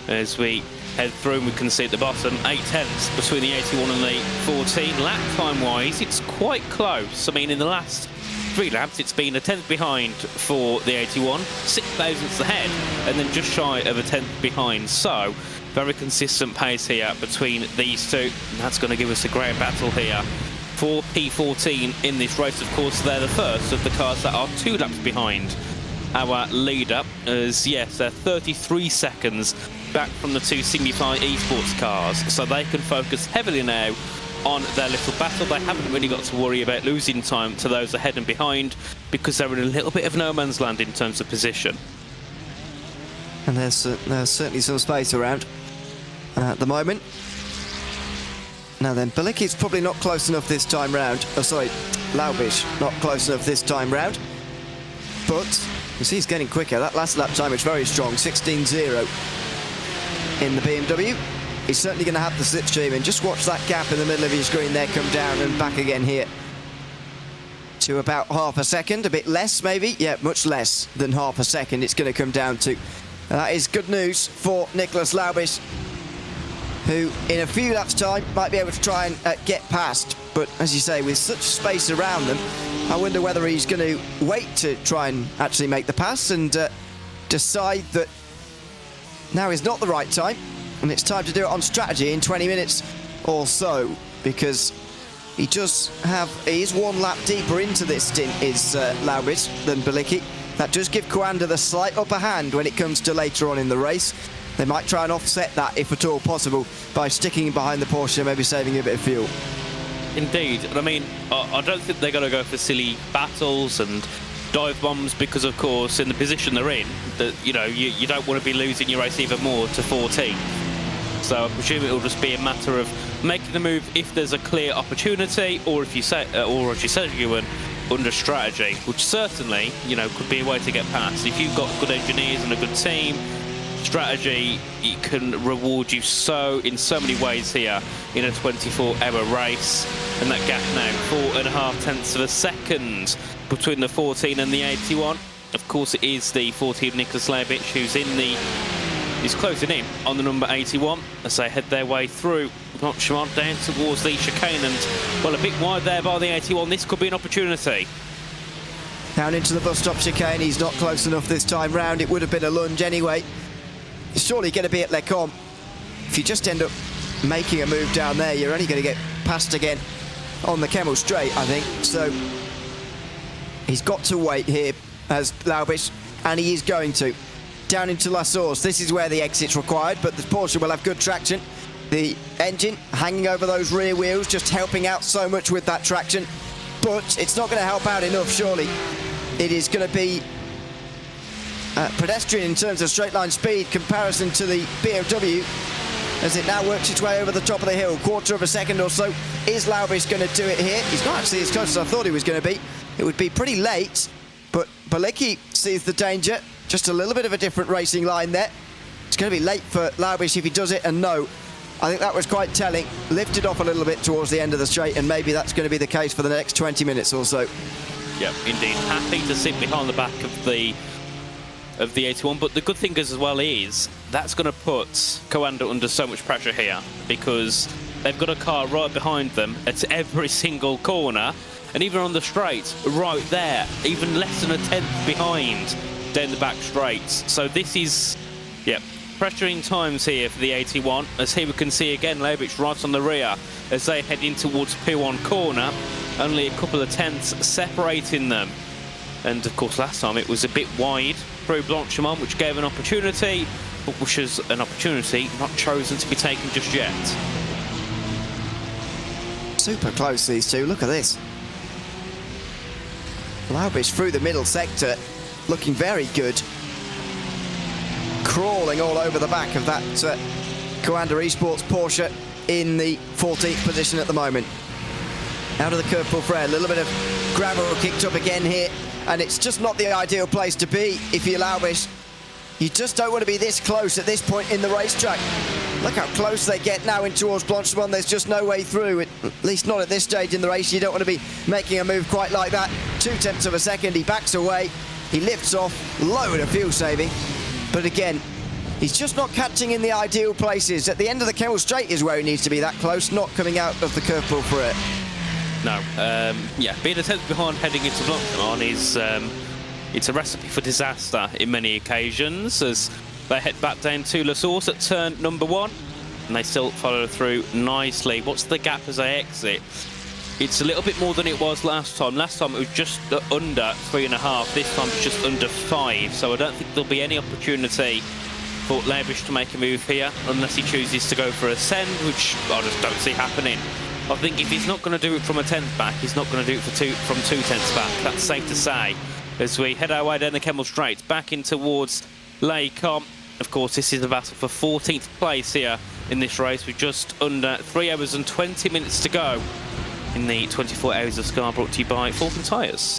as we head through, and we can see at the bottom 8/10 between the 81 and the 14. Lap time wise, it's quite close. I mean, in the last 3 laps, it's been a 10th behind for the 81, 6 thousandths ahead, and then just shy of a 10th behind. So, very consistent pace here between these two, and that's going to give us a great battle here for P14 in this race. Of course, they're the first of the cars that are 2 laps behind our leader, as yes, they're 33 seconds back from the 2 Signify Esports cars, so they can focus heavily now on their little battle. They haven't really got to worry about losing time to those ahead and behind, because they're in a little bit of no man's land in terms of position. And there's certainly some space around at the moment. Now then, Bilicki's probably not close enough this time round. Oh, sorry, Laubish not close enough this time round. But you see he's getting quicker. That last lap time was very strong, 16.0 in the BMW. He's certainly going to have the slipstream, and just watch that gap in the middle of your screen there come down and back again here to about half a second, a bit less maybe. Yeah, much less than half a second it's going to come down to. That is good news for Nicholas Laubish, who in a few laps' time might be able to try and get past. But as you say, with such space around them, I wonder whether he's going to wait to try and actually make the pass and decide that now is not the right time, and it's time to do it on strategy in 20 minutes or so, because he is 1 lap deeper into this stint, is Laubish, than Bilicki. That does give Coanda the slight upper hand when it comes to later on in the race. They might try and offset that, if at all possible, by sticking behind the Porsche, maybe saving a bit of fuel. Indeed, and I mean, I don't think they're going to go for silly battles and dive bombs, because of course in the position they're in, that you don't want to be losing your race even more to 14. So I presume it will just be a matter of making the move if there's a clear opportunity, or if you say, or as you said, Ewan, under strategy, which certainly could be a way to get past. If you've got good engineers and a good team, strategy, it can reward you in so many ways here in a 24-hour race. And that gap now 4.5 tenths of a second between the 14 and the 81. Of course, it is the 14 Nicholas Laubish who's closing in on the number 81 as they head their way through Blanchimont down towards the chicane, and well, a bit wide there by the 81. This could be an opportunity. Down into the bus stop chicane, he's not close enough this time round. It would have been a lunge anyway. It's surely going to be at Lecombe. If you just end up making a move down there, you're only going to get passed again on the Kemmel Straight, I think. So he's got to wait here as Laubish, and he is going to. Down into La Source, this is where the exit's required, but the Porsche will have good traction. The engine hanging over those rear wheels, just helping out so much with that traction. But it's not going to help out enough, surely. It is going to be pedestrian in terms of straight line speed comparison to the BMW, as it now works its way over the top of the hill. Quarter of a second or so. Is Laubish going to do it here? He's not actually as close as I thought he was going to be. It would be pretty late, but Bilicki sees the danger. Just a little bit of a different racing line there. It's going to be late for Laubish if he does it, and no, I think that was quite telling. Lifted off a little bit towards the end of the straight, and maybe that's going to be the case for the next 20 minutes or so. Yeah, indeed. Happy to sit behind the back of the 81, but the good thing as well is that's going to put Coanda under so much pressure here, because they've got a car right behind them at every single corner, and even on the straight, right there, even less than a tenth behind down the back straights. So this is, pressuring times here for the 81, as here we can see again Laubish right on the rear as they head in towards P1 corner, only a couple of tenths separating them. And of course last time it was a bit wide through Blanchimont, which gave an opportunity, but which is an opportunity not chosen to be taken just yet. Super close, these two. Look at this. Laubish through the middle sector, looking very good. Crawling all over the back of that Coanda Esports Porsche in the 14th position at the moment. Out of the curve for Fred, a little bit of gravel kicked up again here, and it's just not the ideal place to be if you're Laubish. You just don't want to be this close at this point in the racetrack. Look how close they get now in towards Blanchimont. There's just no way through, at least not at this stage in the race. You don't want to be making a move quite like that. 2 tenths of a second, he backs away, he lifts off, load of fuel saving. But again, he's just not catching in the ideal places. At the end of the Kemmel Straight is where he needs to be that close, not coming out of the curveball for it. No. Yeah, being a tenth behind heading into Blancpain is it's a recipe for disaster in many occasions as they head back down to La Source at turn number 1, and they still follow through nicely. What's the gap as they exit? It's a little bit more than it was last time. Last time it was just under 3.5. This time it's just under 5. So I don't think there'll be any opportunity for Leibisch to make a move here unless he chooses to go for a send, which I just don't see happening. I think if he's not going to do it from a 10th back, he's not going to do it from 2 tenths back. That's safe to say. As we head our way down the Kemmel Straight, back in towards Les Combes. Of course, this is a battle for 14th place here in this race with just under 3 hours and 20 minutes to go in the 24 Hours of Spa, brought to you by Falken tyres.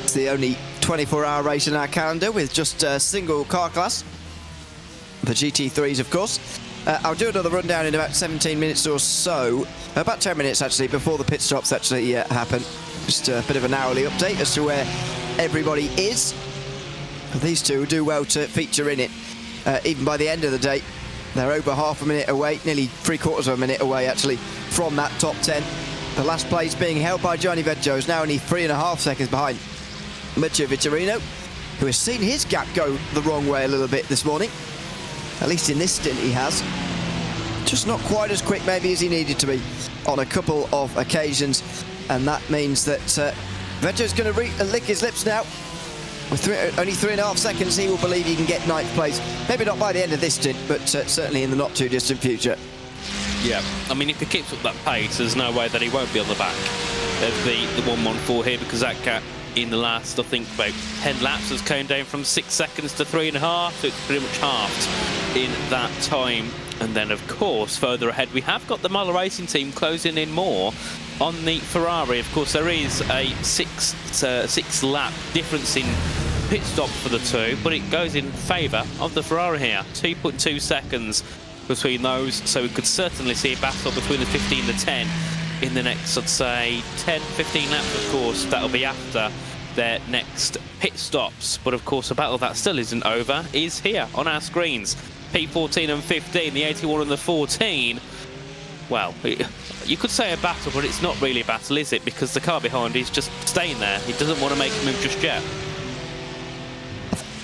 It's the only 24-hour race in our calendar with just a single car class. The GT3s, of course. I'll do another rundown in about 17 minutes or so. About 10 minutes, actually, before the pit stops actually happen. Just a bit of an hourly update as to where everybody is. These two do well to feature in it. Even by the end of the day, they're over half a minute away, nearly 3/4 of a minute away, actually, from that top 10. The last place being held by Gianni Veggio is now only 3.5 seconds behind Matteo Vittorino, who has seen his gap go the wrong way a little bit this morning. At least in this stint he has. Just not quite as quick maybe as he needed to be on a couple of occasions, and that means that Veggio's going to lick his lips now. With only 3.5 seconds, he will believe he can get 9th place. Maybe not by the end of this stint, but certainly in the not too distant future. Yeah, I mean, if he keeps up that pace, there's no way that he won't be on the back of the 114 here, because that gap in the last, I think, about 10 laps has come down from 6 seconds to 3.5, so it's pretty much halved in that time. And then, of course, further ahead, we have got the Mahler Racing team closing in more on the Ferrari. Of course, there is a six lap difference in pit stop for the two, but it goes in favour of the Ferrari here. 2.2 seconds between those, so we could certainly see a battle between the 15 and the 10 in the next, I'd say, 10, 15 laps. Of course, that'll be after their next pit stops. But of course, a battle that still isn't over is here on our screens. P14 and 15, the 81 and the 14. Well, you could say a battle, but it's not really a battle, is it? Because the car behind is just staying there. He doesn't want to make a move just yet.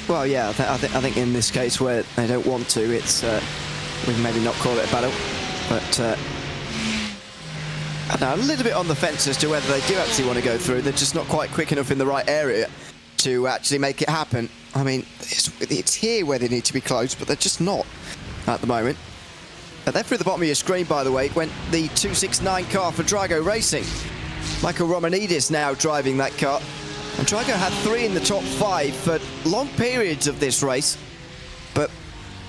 Well, yeah, I think in this case where they don't want to, it's we can maybe not call it a battle, but I don't know, a little bit on the fence as to whether they do actually want to go through. They're just not quite quick enough in the right area to actually make it happen. I mean, it's here where they need to be close, but they're just not at the moment. They're through the bottom of your screen, by the way, went the 269 car for Drago Racing. Michael Romanidis now driving that car. And Drago had 3 in the top 5 for long periods of this race. But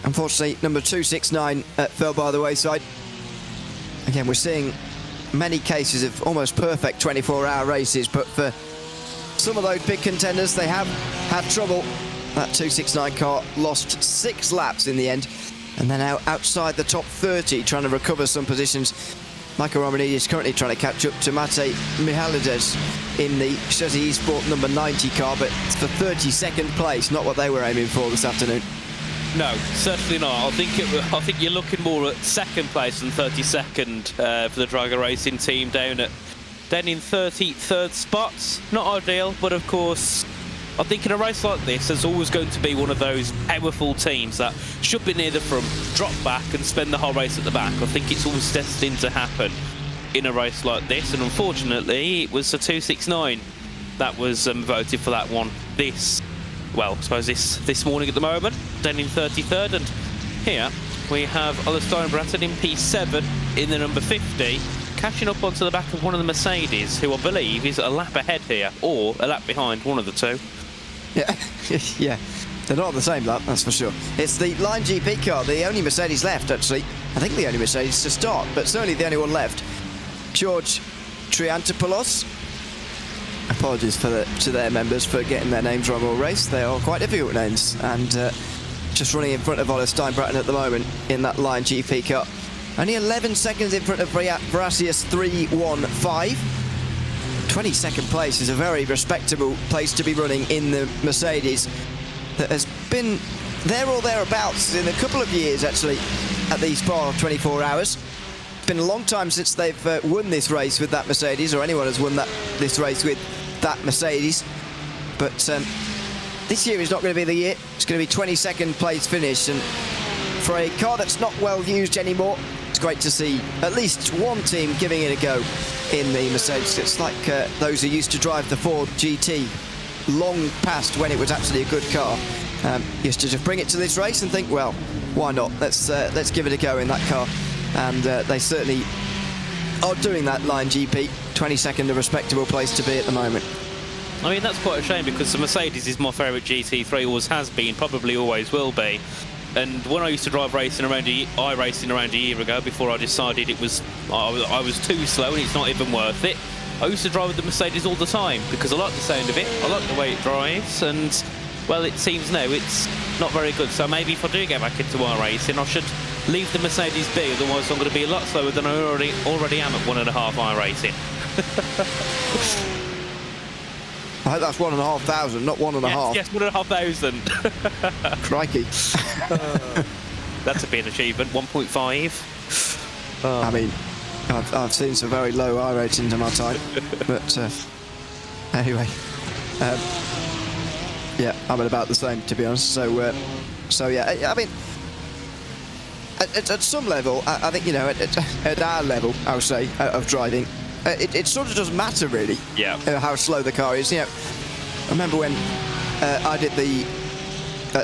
unfortunately, number 269 fell by the wayside. Again, we're seeing many cases of almost perfect 24-hour races, but for some of those big contenders, they have had trouble. That 269 car lost 6 laps in the end, and they're now outside the top 30, trying to recover some positions. Michael Romanidis is currently trying to catch up to Matej Mihalides in the Chassis eSport number 90 car, but it's for 32nd place, not what they were aiming for this afternoon. No, certainly not. I think you're looking more at 2nd place than 32nd for the Drago Racing team down in 33rd spots. Not ideal, but of course, I think in a race like this, there's always going to be one of those powerful teams that should be near the front, drop back and spend the whole race at the back. I think it's always destined to happen in a race like this, and unfortunately, it was the 269 that was voted for that one. Well, I suppose this morning at the moment, down in 33rd, and here we have Ola Steinbraten in P7 in the number 50, catching up onto the back of one of the Mercedes, who I believe is a lap ahead here, or a lap behind, one of the two. Yeah, yeah, they're not on the same lap, that's for sure. It's the Line GP car, the only Mercedes left, actually. I think the only Mercedes to start, but certainly the only one left. George Triantopoulos. Apologies to their members for getting their names wrong all race. They are quite difficult names, and just running in front of Ola Steinbraten at the moment in that Line GP car. Only 11 seconds in front of Verasius 315. 22nd place is a very respectable place to be running in the Mercedes that has been there or thereabouts in a couple of years, actually, at the Spa 24 Hours. been a long time since they've won this race with that Mercedes, or anyone has won this race with that Mercedes. But this year is not going to be the year. It's going to be 22nd place finish, and for a car that's not well used anymore, it's great to see at least one team giving it a go in the Mercedes. It's like those who used to drive the Ford GT long past when it was actually a good car. Used to just bring it to this race and think, well, why not? Let's give it a go in that car. And they certainly are doing that. Line GP, 22nd, a respectable place to be at the moment. I mean, that's quite a shame, because the Mercedes is my favourite GT3, always has been, probably always will be. And when I used to drive iRacing around a year ago, before I decided I was too slow and it's not even worth it, I used to drive with the Mercedes all the time because I like the sound of it, I like the way it drives, and well, it seems now it's not very good. So maybe if I do get back into iRacing, I should leave the Mercedes be, otherwise I'm going to be a lot slower than I already am at 1.5 iRacing. I hope that's 1,500, not 1.5. Yes, 1,500. Crikey. That's a big achievement. 1.5. I mean, I've seen some very low iRatings in my time, but anyway, yeah, I'm at about the same, to be honest. So yeah, I mean, at some level, I think, you know, at our level, I would say, of driving, it sort of doesn't matter really. Yeah. How slow the car is. You know, I remember when I did the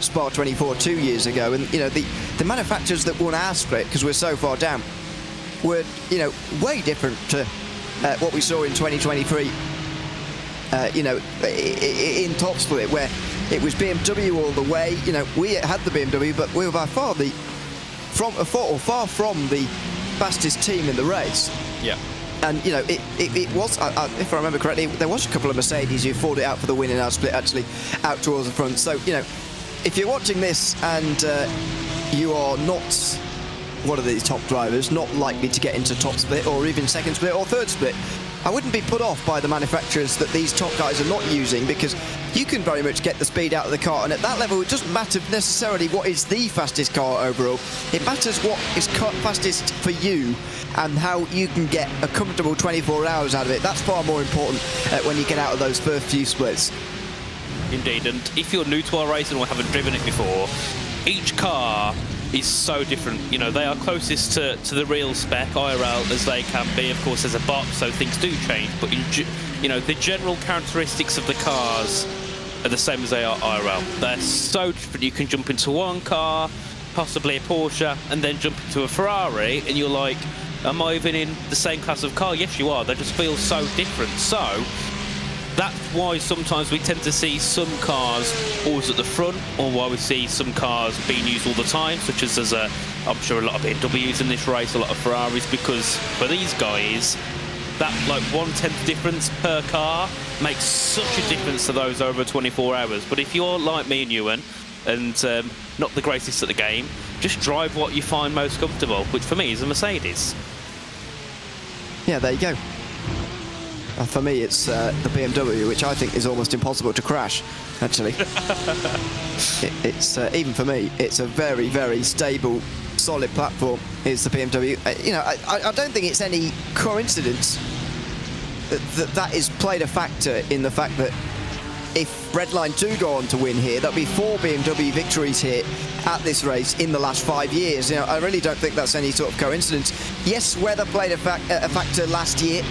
Spa-24 2 years ago, and you know, the manufacturers that won our split, because we're so far down, were, you know, way different to what we saw in 2023. You know, in top split, where it was BMW all the way. You know, we had the BMW, but we were by far far from the fastest team in the race. Yeah. And you know, it was, if I remember correctly, there was a couple of Mercedes who fought it out for the win in our split, actually, out towards the front. So, you know, if you're watching this and you are not one of these top drivers, not likely to get into top split or even second split or third split, I wouldn't be put off by the manufacturers that these top guys are not using, because you can very much get the speed out of the car, and at that level it doesn't matter necessarily what is the fastest car overall. It matters what is fastest for you and how you can get a comfortable 24 hours out of it. That's far more important when you get out of those first few splits. Indeed, and if you're new to iRacing or haven't driven it before, each car is so different. You know, they are closest to the real spec, IRL, as they can be. Of course, there's a box, so things do change, but you know, the general characteristics of the cars are the same as they are IRL. They're so different. You can jump into one car, possibly a Porsche, and then jump into a Ferrari, and you're like, am I even in the same class of car? Yes, you are. They just feel so different. So that's why sometimes we tend to see some cars always at the front, or why we see some cars being used all the time, such as there's I'm sure a lot of BMWs in this race, a lot of Ferraris, because for these guys, that like 1/10 difference per car makes such a difference to those over 24 hours. But if you're like me and Ewan, and not the greatest at the game, just drive what you find most comfortable, which for me is a Mercedes. Yeah, there you go. For me, it's the BMW, which I think is almost impossible to crash, actually. It's even for me, it's a very, very stable, solid platform, is the BMW. You know, I don't think it's any coincidence that is played a factor in the fact that if Redline do go on to win here, there'll be 4 BMW victories here at this race in the last 5 years. You know, I really don't think that's any sort of coincidence. Yes, weather played a factor last year,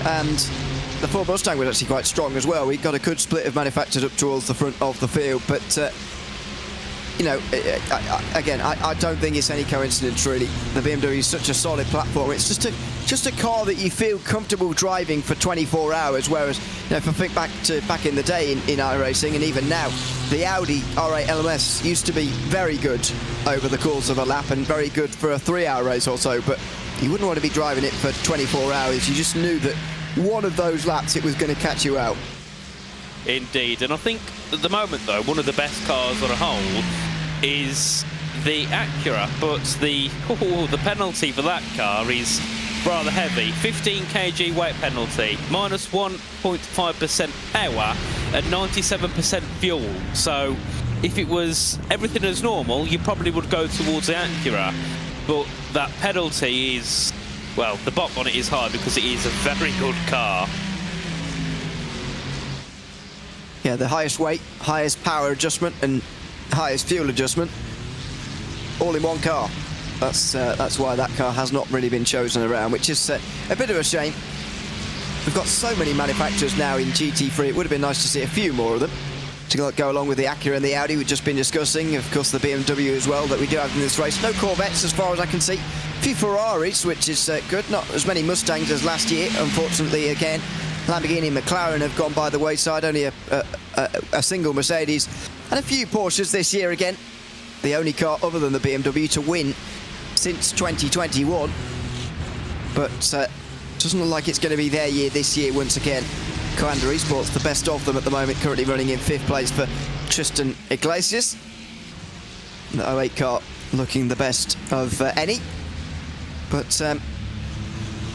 and the Ford Mustang was actually quite strong as well. We got a good split of manufacturers up towards the front of the field, but you know, again, I don't think it's any coincidence really. The BMW is such a solid platform. It's just a car that you feel comfortable driving for 24 hours. Whereas, you know, if I think back in the day in iRacing, and even now, the Audi R8 LMS used to be very good over the course of a lap and very good for a 3-hour race or so. But you wouldn't want to be driving it for 24 hours. You just knew that one of those laps it was going to catch you out. Indeed, and I think at the moment though, one of the best cars on a whole is the Acura, but the penalty for that car is rather heavy. 15 kg weight penalty, minus 1.5% power and 97% fuel. So if it was everything as normal, you probably would go towards the Acura, but that penalty is well, the bottom on it is hard because it is a very good car. Yeah, the highest weight, highest power adjustment, and highest fuel adjustment, all in one car. That's why that car has not really been chosen around, which is a bit of a shame. We've got so many manufacturers now in GT3. It would have been nice to see a few more of them to go along with the Acura and the Audi we've just been discussing. Of course, the BMW as well that we do have in this race. No Corvettes as far as I can see. A few Ferraris, which is good. Not as many Mustangs as last year, unfortunately. Again, Lamborghini and McLaren have gone by the wayside. Only a single Mercedes and a few Porsches this year again. The only car other than the BMW to win since 2021. But doesn't look like it's going to be their year this year once again. Commander Esports, the best of them at the moment, currently running in 5th place for Tristan Iglesias. The 08 car looking the best of any. But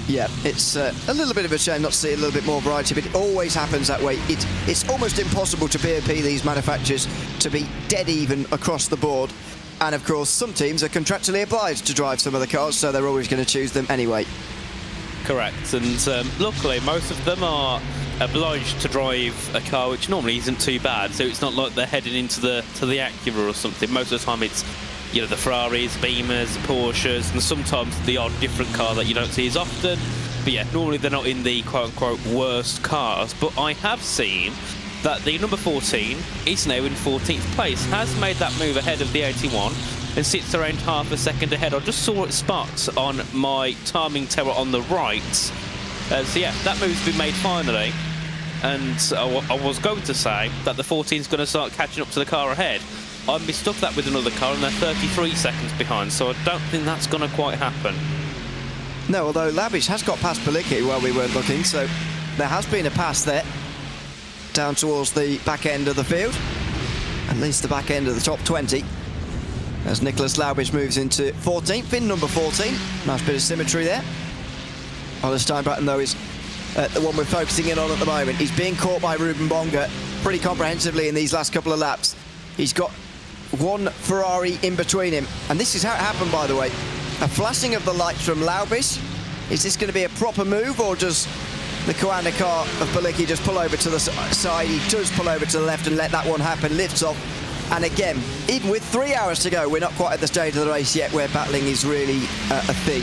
yeah, it's a little bit of a shame not to see a little bit more variety, but it always happens that way. It's almost impossible to BOP these manufacturers to be dead even across the board. And of course, some teams are contractually obliged to drive some of the cars, so they're always going to choose them anyway. Correct, and luckily most of them are obliged to drive a car which normally isn't too bad, so it's not like they're heading into the Acura or something. Most of the time it's, you know, the Ferraris, Beamers, the Porsches, and sometimes the odd different car that you don't see as often. But yeah, normally they're not in the quote-unquote worst cars. But I have seen that the number 14 is now in 14th place, has made that move ahead of the 81 and sits around half a second ahead. I just saw it spot on my timing tower on the right. So yeah, that move's been made finally. And I was going to say that the 14 is going to start catching up to the car ahead. I mistook that with another car and they're 33 seconds behind, so I don't think that's going to quite happen. No, although Labish has got past Palicki while we weren't looking, so there has been a pass there down towards the back end of the field, at least the back end of the top 20, as Nicholas Labish moves into 14th in number 14. Nice bit of symmetry there. Oliver Steinbratton, though, is the one we're focusing in on at the moment. He's being caught by Ruben Bonga pretty comprehensively in these last couple of laps. He's got one Ferrari in between him, and this is how it happened, by the way. A flashing of the lights from Labish. Is this going to be a proper move, or does the Coanda car of Palicki just pull over to the side? He does pull over to the left and let that one happen, lifts off. And again, even with 3 hours to go, we're not quite at the stage of the race yet where battling is really a thing.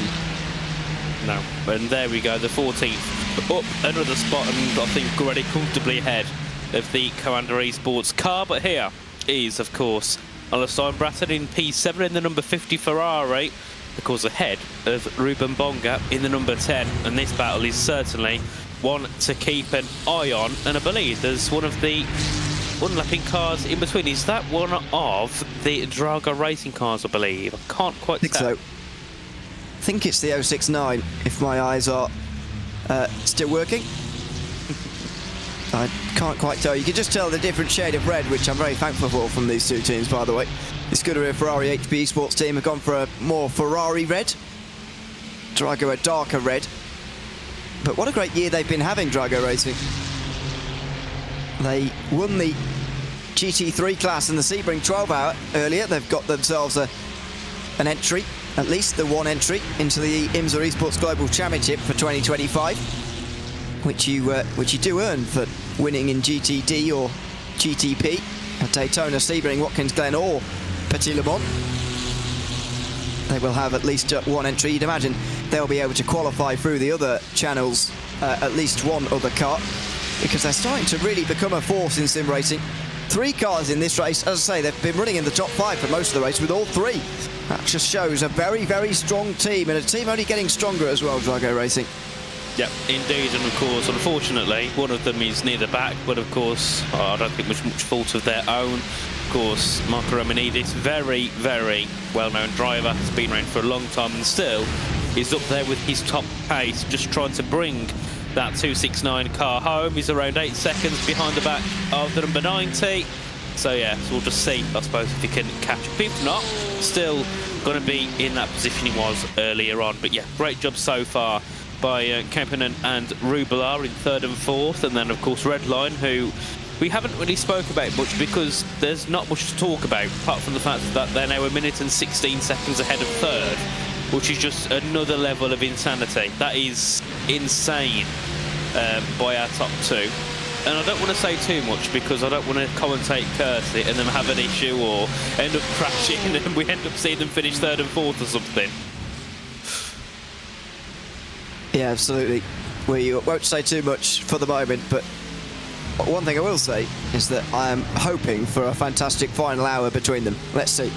No, and there we go, the 14th up another spot, and I think already comfortably ahead of the Commander Esports car. But here is, of course, Oliver Steinbratton in P7 in the number 50 Ferrari, of course ahead of Ruben Bonga in the number 10, and this battle is certainly one to keep an eye on. And I believe there's one of the one-lapping cars in between. Is that one of the Drago Racing cars, I believe? I can't quite tell. So. I think it's the 069, if my eyes are still working. I can't quite tell. You can just tell the different shade of red, which I'm very thankful for from these two teams, by the way. The Scuderia Ferrari HP Esports team have gone for a more Ferrari red. Drago a darker red. But what a great year they've been having, Drago Racing. They won the GT3 class in the Sebring 12-hour earlier. They've got themselves an entry, at least the one entry, into the IMSA Esports Global Championship for 2025, which you do earn for winning in GTD or GTP at Daytona, Sebring, Watkins Glen or Petit Le Mans. They will have at least one entry. You'd imagine they'll be able to qualify through the other channels, at least one other car, because they're starting to really become a force in sim racing. 3 cars in this race. As I say, they've been running in the top 5 for most of the race with all 3. That just shows a very, very strong team, and a team only getting stronger as well, Drago Racing. Yep, indeed, and of course, unfortunately, one of them is near the back, but of course, I don't think much fault of their own. Of course, Marco Romanidis, very, very well-known driver, has been around for a long time and still is up there with his top pace, just trying to bring that 269 car home. He's around 8 seconds behind the back of the number 90. So yeah, so we'll just see, I suppose, if he can catch up. If not, still going to be in that position he was earlier on. But yeah, great job so far by Kempinen and Rubelar in 3rd and 4th. And then, of course, Redline, who we haven't really spoke about much because there's not much to talk about, apart from the fact that they're now 1 minute and 16 seconds ahead of 3rd. which is just another level of insanity. That is insane by our top two. And I don't want to say too much because I don't want to commentate curse it and then have an issue or end up crashing and we end up seeing them finish third and fourth or something. Yeah, absolutely. We won't say too much for the moment, but one thing I will say is that I am hoping for a fantastic final hour between them. Let's see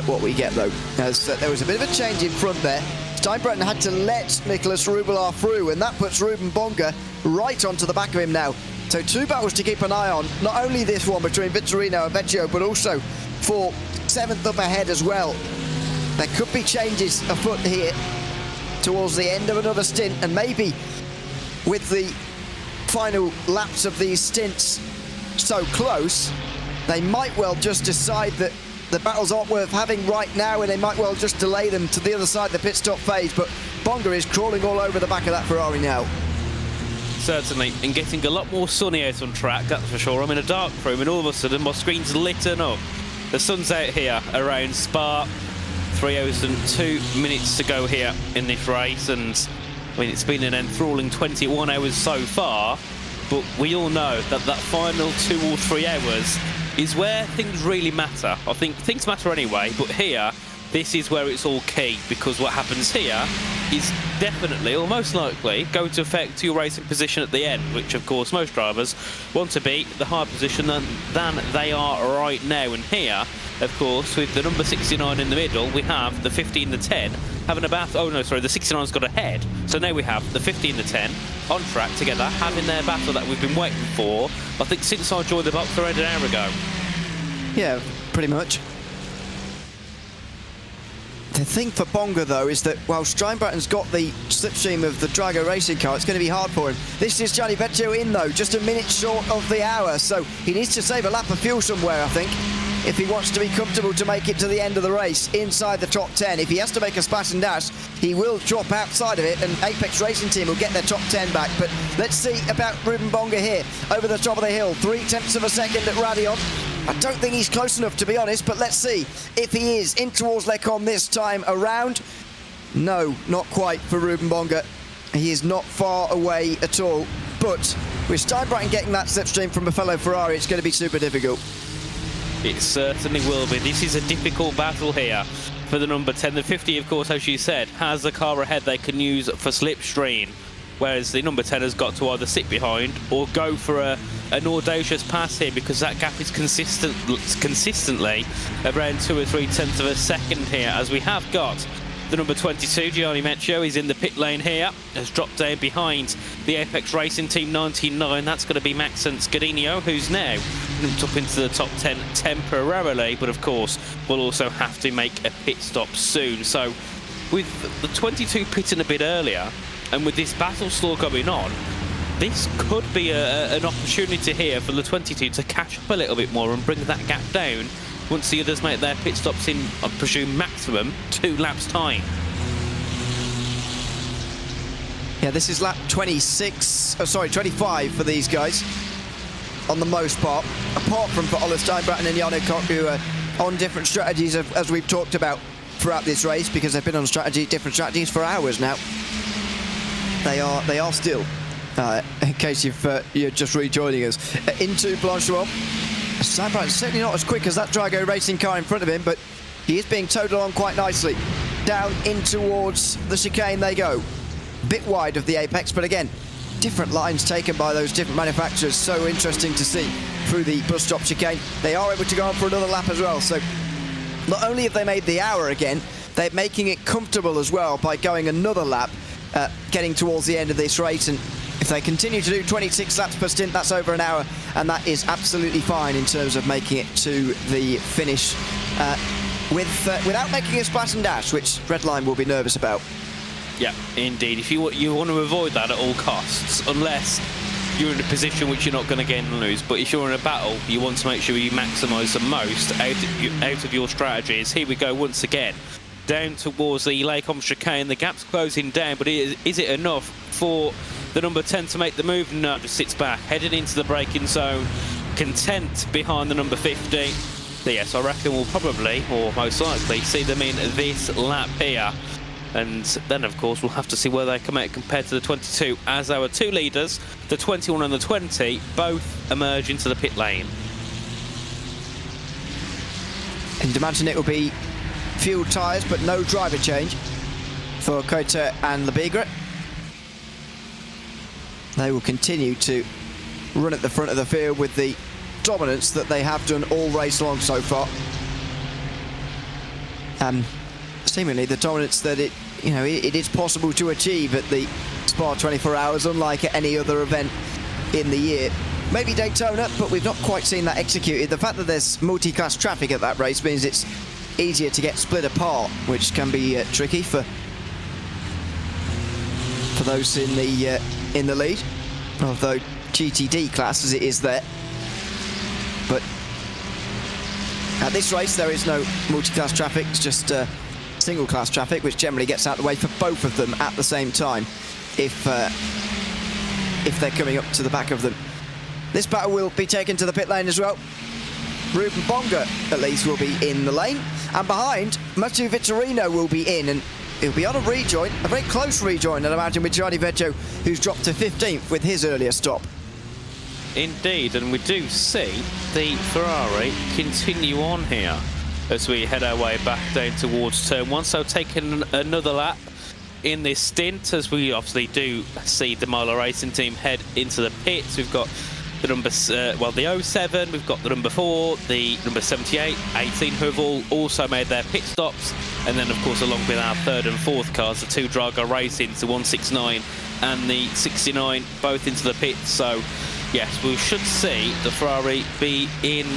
what we get, though. As there was a bit of a change in front there. Steinbrenner had to let Nicholas Rubelar through, and that puts Ruben Bonga right onto the back of him now. So 2 battles to keep an eye on. Not only this one between Vittorino and Vecchio, but also for 7th up ahead as well. There could be changes afoot here towards the end of another stint, and maybe with the final laps of these stints so close, they might well just decide that the battles aren't worth having right now, and they might well just delay them to the other side of the pit stop phase. But Bonga is crawling all over the back of that Ferrari now. Certainly, and getting a lot more sunny out on track, that's for sure. I'm in a dark room and all of a sudden my screen's lit up. The sun's out here around Spa. 3 hours and 2 minutes to go here in this race, and I mean, it's been an enthralling 21 hours so far, but we all know that that final 2 or 3 hours is where things really matter. I think things matter anyway, but here, this is where it's all key, because what happens here is definitely, or most likely, going to affect your racing position at the end, which of course most drivers want to be the higher position than they are right now. And here, of course, with the number 69 in the middle, we have the 50 and the 10 having a battle. Oh no, sorry, the 69's got ahead. So now we have the 50 and the 10 on track together, having their battle that we've been waiting for, I think, since I joined the box around an hour ago. Yeah, pretty much. The thing for Bonga, though, is that while Steinbrenner's got the slipstream of the Drago racing car, it's going to be hard for him. This is Gianni Vecchio in, though, just a minute short of the hour, so he needs to save a lap of fuel somewhere, I think, if he wants to be comfortable to make it to the end of the race inside the top 10. If he has to make a splash and dash, he will drop outside of it, and Apex Racing Team will get their top 10 back. But let's see about Ruben Bonga here, over the top of the hill, 0.3 of a second at Radion. I don't think he's close enough, to be honest, but let's see if he is in towards Lecom this time around. No, not quite for Ruben Bonga. He is not far away at all, but with Steinbrenner getting that slipstream from a fellow Ferrari, it's going to be super difficult. It certainly will be. This is a difficult battle here for the number 10. The 50, of course, as you said, has a car ahead they can use for slipstream, whereas the number 10 has got to either sit behind or go for an audacious pass here, because that gap is consistently around 2 or 3/10 of a second here, as we have got the number 22, Gianni Vecchio, is in the pit lane here, has dropped down behind the Apex Racing Team 99. That's going to be Max and Scadinio, who's now jumped up into the top 10 temporarily, but of course will also have to make a pit stop soon. So with the 22 pitting a bit earlier, and with this battle still going on, this could be an opportunity here for the 22 to catch up a little bit more and bring that gap down once the others make their pit stops in, I presume, maximum 2 laps time. Yeah, this is lap 25 for these guys, on the most part, apart from for Ola Steinbrenner and Jarno Koch, who are on different strategies, as we've talked about throughout this race, because they've been on different strategies for hours now. They are still, in case you're just rejoining us, into Blanchard. Steinbrenner's certainly not as quick as that Drago racing car in front of him, but he is being towed along quite nicely. Down in towards the chicane they go. Bit wide of the apex, but again, different lines taken by those different manufacturers. So interesting to see through the bus stop chicane. They are able to go on for another lap as well. So not only have they made the hour again, they're making it comfortable as well by going another lap, getting towards the end of this race. And if they continue to do 26 laps per stint, that's over an hour, and that is absolutely fine in terms of making it to the finish without making a splash and dash, which Redline will be nervous about. Yeah, indeed. If you want to avoid that at all costs, unless you're in a position which you're not going to gain and lose. But if you're in a battle, you want to make sure you maximise the most out of your strategies. Here we go once again, down towards the Lecom chicane. The gap's closing down, but is it enough for the number 10 to make the move? No, just sits back, headed into the braking zone, content behind the number 50. So yes, I reckon we'll probably, or most likely, see them in this lap here. And then, of course, we'll have to see where they come out compared to the 22, as our two leaders, the 21 and the 20, both emerge into the pit lane. And imagine it will be fuel tyres, but no driver change for Cote and Lebigre. They will continue to run at the front of the field with the dominance that they have done all race long so far. Seemingly the dominance that it is possible to achieve at the Spa 24 Hours, unlike at any other event in the year. Maybe Daytona, but we've not quite seen that executed. The fact that there's multi-class traffic at that race means it's easier to get split apart, which can be tricky for those in the lead. Although GTD class as it is there, but at this race there is no multi-class traffic. It's just single class traffic, which generally gets out of the way for both of them at the same time if they're coming up to the back of them. This battle will be taken to the pit lane as well. Ruben Bonga at least will be in the lane, and behind Matteo Vittorino will be in, and he'll be on a rejoin, a very close rejoin I'd imagine, with Gianni Veggio, who's dropped to 15th with his earlier stop. Indeed, and we do see the Ferrari continue on here as we head our way back down towards turn 1. So taking another lap in this stint, as we obviously do see the Milo Racing team head into the pits. We've got the number, the 07, we've got the number 4, the number 78, 18, who have all also made their pit stops. And then, of course, along with our third and fourth cars, the two Drago Racing, the 169 and the 69, both into the pits. So, yes, we should see the Ferrari be in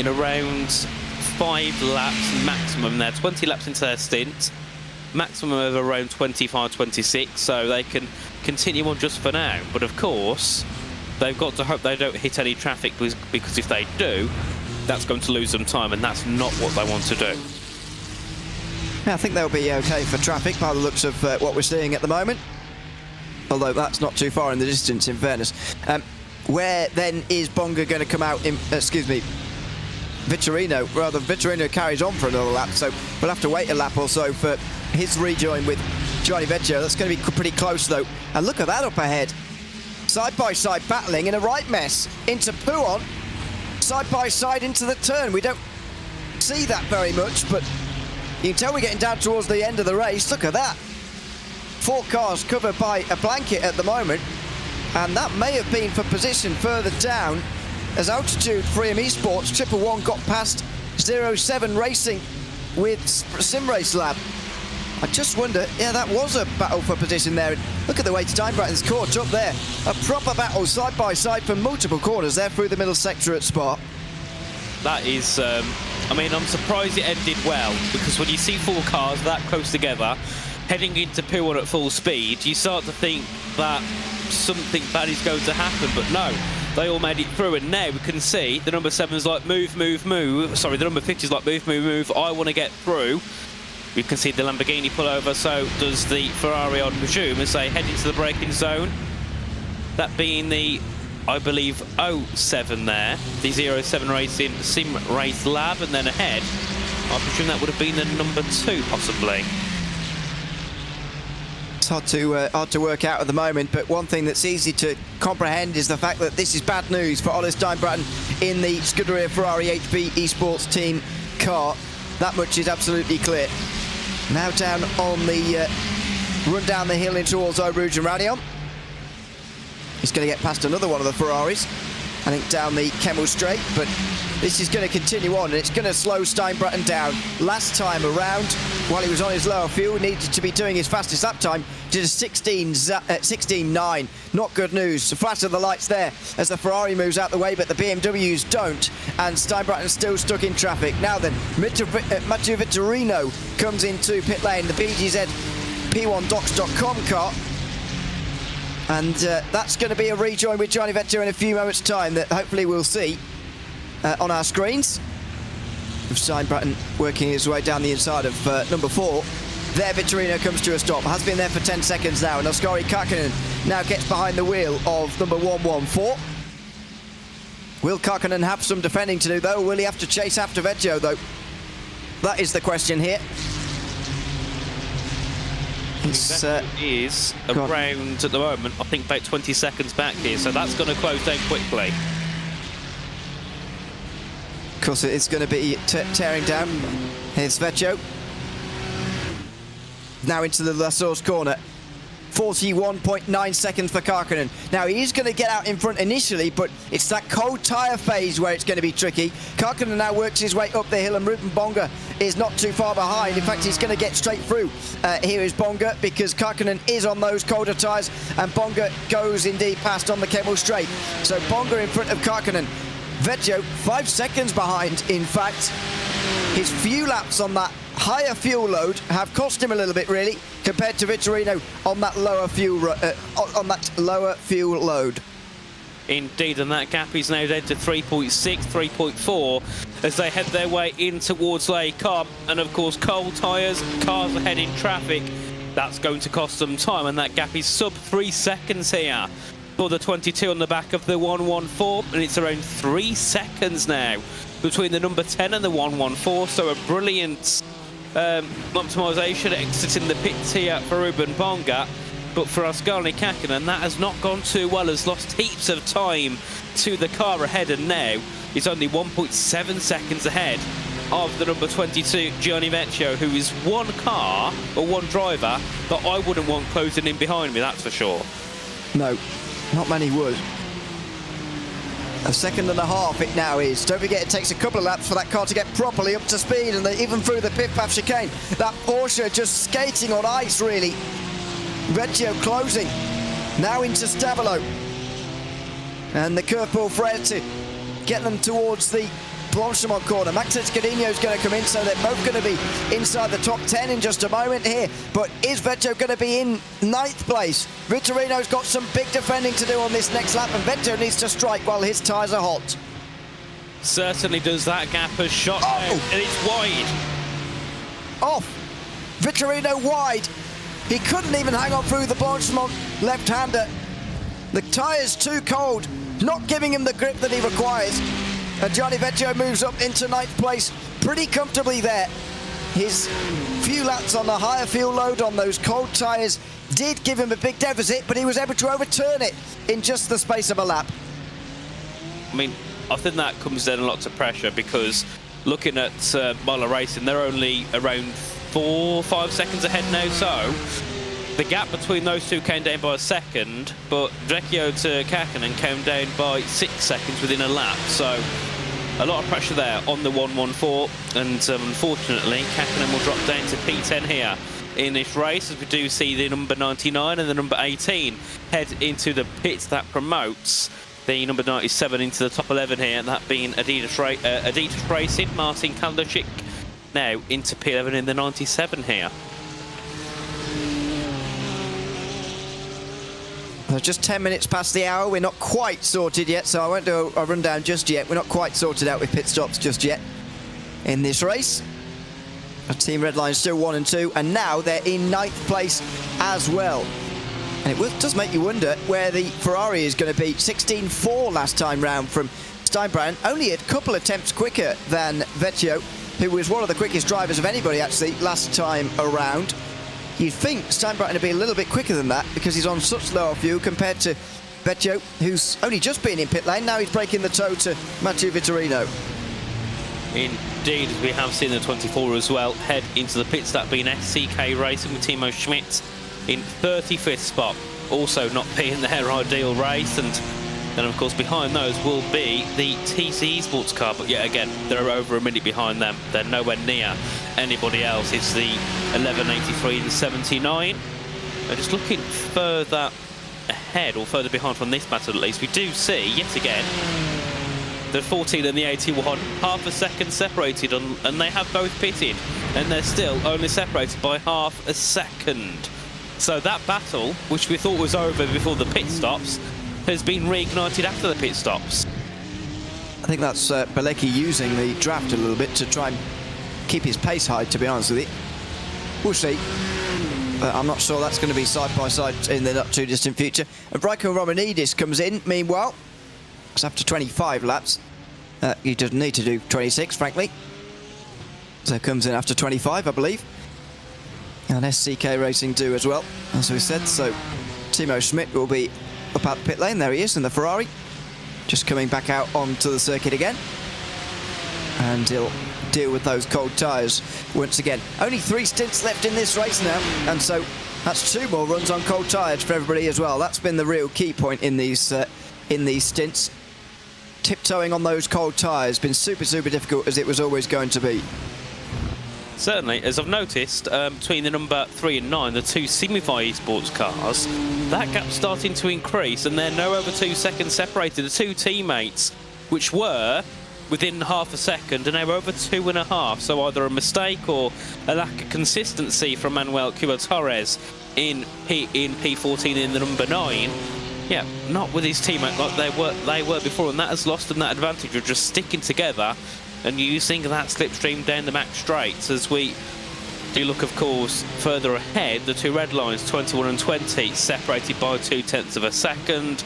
around 5 laps maximum. They're 20 laps into their stint, maximum of around 25, 26, so they can continue on just for now. But of course, they've got to hope they don't hit any traffic, because if they do, that's going to lose them time, and that's not what they want to do. Yeah, I think they'll be okay for traffic by the looks of what we're seeing at the moment, although that's not too far in the distance, in fairness. Where then is Bonga going to come out in, Vittorino carries on for another lap, so we'll have to wait a lap or so for his rejoin with Gianni Veggio. That's going to be pretty close though, and look at that up ahead. Side by side battling in a right mess into Pouon, side by side into the turn. We don't see that very much, but you can tell we're getting down towards the end of the race. Look at that. 4 cars covered by a blanket at the moment, and that may have been for position further down as Altitude Freedom Esports 111 got past 07 Racing with Simrace Lab. I just wonder, yeah, that was a battle for position there. Look at the way Steinbratten's caught up there. A proper battle side by side for multiple corners there through the middle sector at Spa. That is, I'm surprised it ended well, because when you see 4 cars that close together, heading into Pouon at full speed, you start to think that something bad is going to happen, but no. They all made it through, and now we can see the number 7's like move, move, move. Sorry, the number 50's like move, move, move. I want to get through. We can see the Lamborghini pull over, so does the Ferrari, on presume, as they head into the braking zone. That being the, I believe, 07 there, the 07 Racing Sim Race Lab, and then ahead, I presume that would have been the number 2, possibly. It's hard to work out at the moment, but one thing that's easy to comprehend is the fact that this is bad news for Ole Steinbratten in the Scuderia Ferrari HB Esports team car. That much is absolutely clear. Now down on the run down the hill in towards Eau Rouge and Raidillon. He's going to get past another one of the Ferraris, I think down the Kemmel Straight, but this is going to continue on, and it's going to slow Steinbratten down. Last time around, while he was on his lower fuel, needed to be doing his fastest lap time, did a 16.9. Not good news. The flash of the lights there as the Ferrari moves out the way, but the BMWs don't, and Steinbratten's still stuck in traffic. Now then, Matteo Vittorino comes into pit lane, the BGZ P1Docs.com car, and that's going to be a rejoin with Gianni Veggio in a few moments' time that hopefully we'll see on our screens. Steinbratten working his way down the inside of number 4. There, Vittorino comes to a stop. Has been there for 10 seconds now, and Oskari Kakkonen now gets behind the wheel of number 114. Will Kakkonen have some defending to do, though? Will he have to chase after Veggio, though? That is the question here. It's is go on. around, at the moment, I think about 20 seconds back here, so that's going to close down quickly. Of course, it's going to be tearing down. Here's Vecchio. Now into the Lassour's corner. 41.9 seconds for Karkkonen. Now, he's going to get out in front initially, but it's that cold tyre phase where it's going to be tricky. Karkkonen now works his way up the hill, and Ruben Bonga is not too far behind. In fact, he's going to get straight through. Here is Bonga, because Karkkonen is on those colder tyres, and Bonga goes indeed past on the Kemmel Straight. So Bonga in front of Karkkonen. Vecchio 5 seconds behind, in fact. His few laps on that higher fuel load have cost him a little bit, really, compared to Vitorino on that lower fuel load. Indeed, and that gap is now down to 3.6, 3.4 as they head their way in towards Les Combes. And of course, cold tyres, cars ahead in traffic, that's going to cost them time, and that gap is sub 3 seconds here for the 22 on the back of the 114, and it's around 3 seconds now between the number 10 and the 114, so a brilliant optimisation exiting the pits here for Ruben Bonga. But for Ascani Kakkonen, that has not gone too well, has lost heaps of time to the car ahead, and now is only 1.7 seconds ahead of the number 22, Gianni Vecchio, who is one car, or one driver, that I wouldn't want closing in behind me, that's for sure. No, not many would. A second and a half it now is. Don't forget, it takes a couple of laps for that car to get properly up to speed, and even through the pit path chicane, that Porsche just skating on ice, really. Vecchio closing. Now into Stavolo. And the curveball for Fred to get them towards the Blanchimont corner. Max Escudinho is going to come in, so they're both going to be inside the top 10 in just a moment here. But is Vecchio going to be in 9th place? Vitorino's got some big defending to do on this next lap, and Vecchio needs to strike while his tyres are hot. Certainly does. That gap has shot down, and it's wide. Off. Vitorino wide. He couldn't even hang on through the Blanchimont left-hander. The tyre's too cold, not giving him the grip that he requires. And Gianni Vecchio moves up into 9th place pretty comfortably there. His few laps on the higher fuel load on those cold tyres did give him a big deficit, but he was able to overturn it in just the space of a lap. I mean, I think that comes down a lot to pressure, because looking at Moller Racing, they're only around 4 or 5 seconds ahead now, so the gap between those two came down by a second, but Vecchio to Kakkonen came down by 6 seconds within a lap, so a lot of pressure there on the 114, and unfortunately Kakkonen will drop down to P10 here in this race, as we do see the number 99 and the number 18 head into the pits. That promotes the number 97 into the top 11 here, that being Adidas Racing, Martin Kalderchik, now into P11 in the 97 here. Just 10 minutes past the hour. We're not quite sorted yet, so I won't do a rundown just yet. We're not quite sorted out with pit stops just yet in this race. Team Redline still 1 and 2, and now they're in 9th place as well. And it does make you wonder where the Ferrari is going to be. 16.4 last time round from Steinbrenner, only a couple attempts quicker than Vecchio, who was one of the quickest drivers of anybody actually last time around. You'd think Steinbrenner would be a little bit quicker than that, because he's on such lower fuel compared to Vecchio, who's only just been in pit lane. Now he's breaking the toe to Matteo Vitorino. Indeed, we have seen the 24 as well head into the pits, that being SCK Racing with Timo Schmidt in 35th spot, also not being their ideal race, and then of course behind those will be the TC Esports car, but yet again they're over a minute behind them. They're nowhere near anybody else. It's the 1183 and 79. Just looking further ahead, or further behind from this battle at least, we do see yet again the 14 and the 81 half a second separated, and they have both pitted, and they're still only separated by half a second. So that battle, which we thought was over before the pit stops, has been reignited after the pit stops. I think that's Bilecki using the draft a little bit to try and keep his pace high, to be honest with you. We'll see. But I'm not sure that's going to be side by side in the not too distant future. And Raiko Romanidis comes in, meanwhile. It's after 25 laps. He doesn't need to do 26, frankly. So comes in after 25, I believe. And SCK Racing do as well, as we said. So Timo Schmidt will be up at the pit lane. There he is in the Ferrari, just coming back out onto the circuit again. And he'll deal with those cold tyres once again. Only 3 stints left in this race now, and so that's 2 more runs on cold tyres for everybody as well. That's been the real key point in these stints. Tiptoeing on those cold tyres been super difficult, as it was always going to be. Certainly, as I've noticed, between the number 3 and 9, the 2 Simify Esports cars, that gap's starting to increase, and they're no over 2 seconds separated. The 2 teammates, which were within half a second, and they're over 2.5, so either a mistake or a lack of consistency from Manuel Cuba Torres in P14 in the number 9. Yeah, not with his teammate like they were before, and that has lost them that advantage of just sticking together and using that slipstream down the back straights. As we do look, of course, further ahead, the 2 red lines, 21 and 20, separated by 0.2 of a second.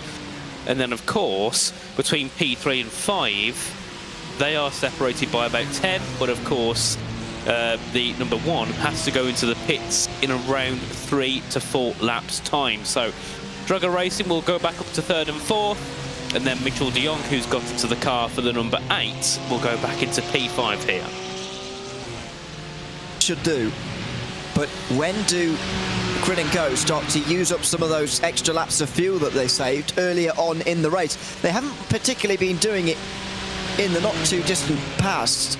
And then, of course, between P3 and 5, they are separated by about 10, but of course, the number 1 has to go into the pits in around 3 to 4 laps time. So Drugger Racing will go back up to 3rd and 4th. And then Mitchell de Jong, who's got into the car for the number 8, will go back into P5 here. Should do. But when do Grid & Go start to use up some of those extra laps of fuel that they saved earlier on in the race? They haven't particularly been doing it in the not too distant past.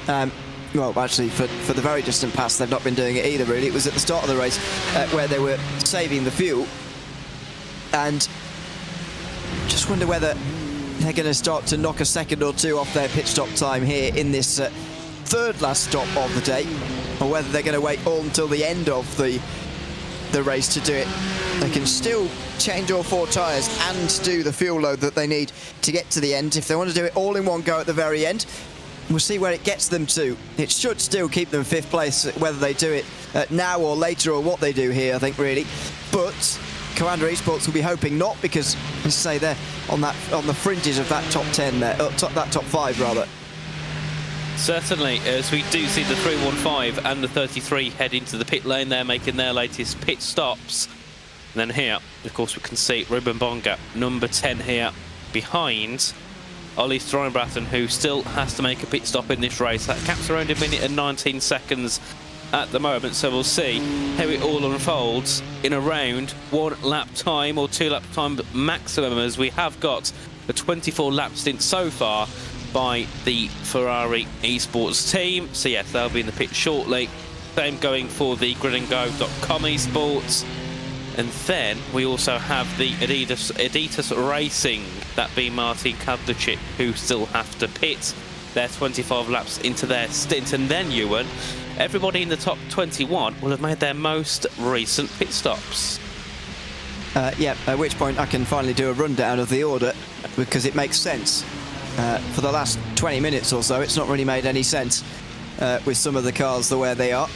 Well, actually, for the very distant past, they've not been doing it either, really. It was at the start of the race where they were saving the fuel. And just wonder whether they're going to start to knock a second or 2 off their pit stop time here in this 3rd last stop of the day, or whether they're going to wait all until the end of the race to do it. They can still change all 4 tyres and do the fuel load that they need to get to the end. If they want to do it all in one go at the very end, we'll see where it gets them to. It should still keep them 5th place, whether they do it now or later, or what they do here, I think, really. But Commander Esports will be hoping not, because, as I say, they're on the fringes of that top 10 there, that top 5 rather. Certainly, as we do see the 315 and the 33 head into the pit lane, they're making their latest pit stops. And then here, of course, we can see Ruben Bonga, number 10 here, behind Ollie Streinbraten, who still has to make a pit stop in this race. That caps around 1 minute and 19 seconds at the moment, so we'll see how it all unfolds in around 1 lap time or 2 lap time maximum, as we have got a 24 lap stint so far by the Ferrari Esports team. So yes, they'll be in the pit shortly. Same going for the gridandgo.com Esports. And then we also have the Adidas Racing, that being Martin Kadlecic, who still have to pit. They're 25 laps into their stint, and then Ewan, everybody in the top 21 will have made their most recent pit stops. Yeah, at which point I can finally do a rundown of the order, because it makes sense. For the last 20 minutes or so, it's not really made any sense with some of the cars the way they are.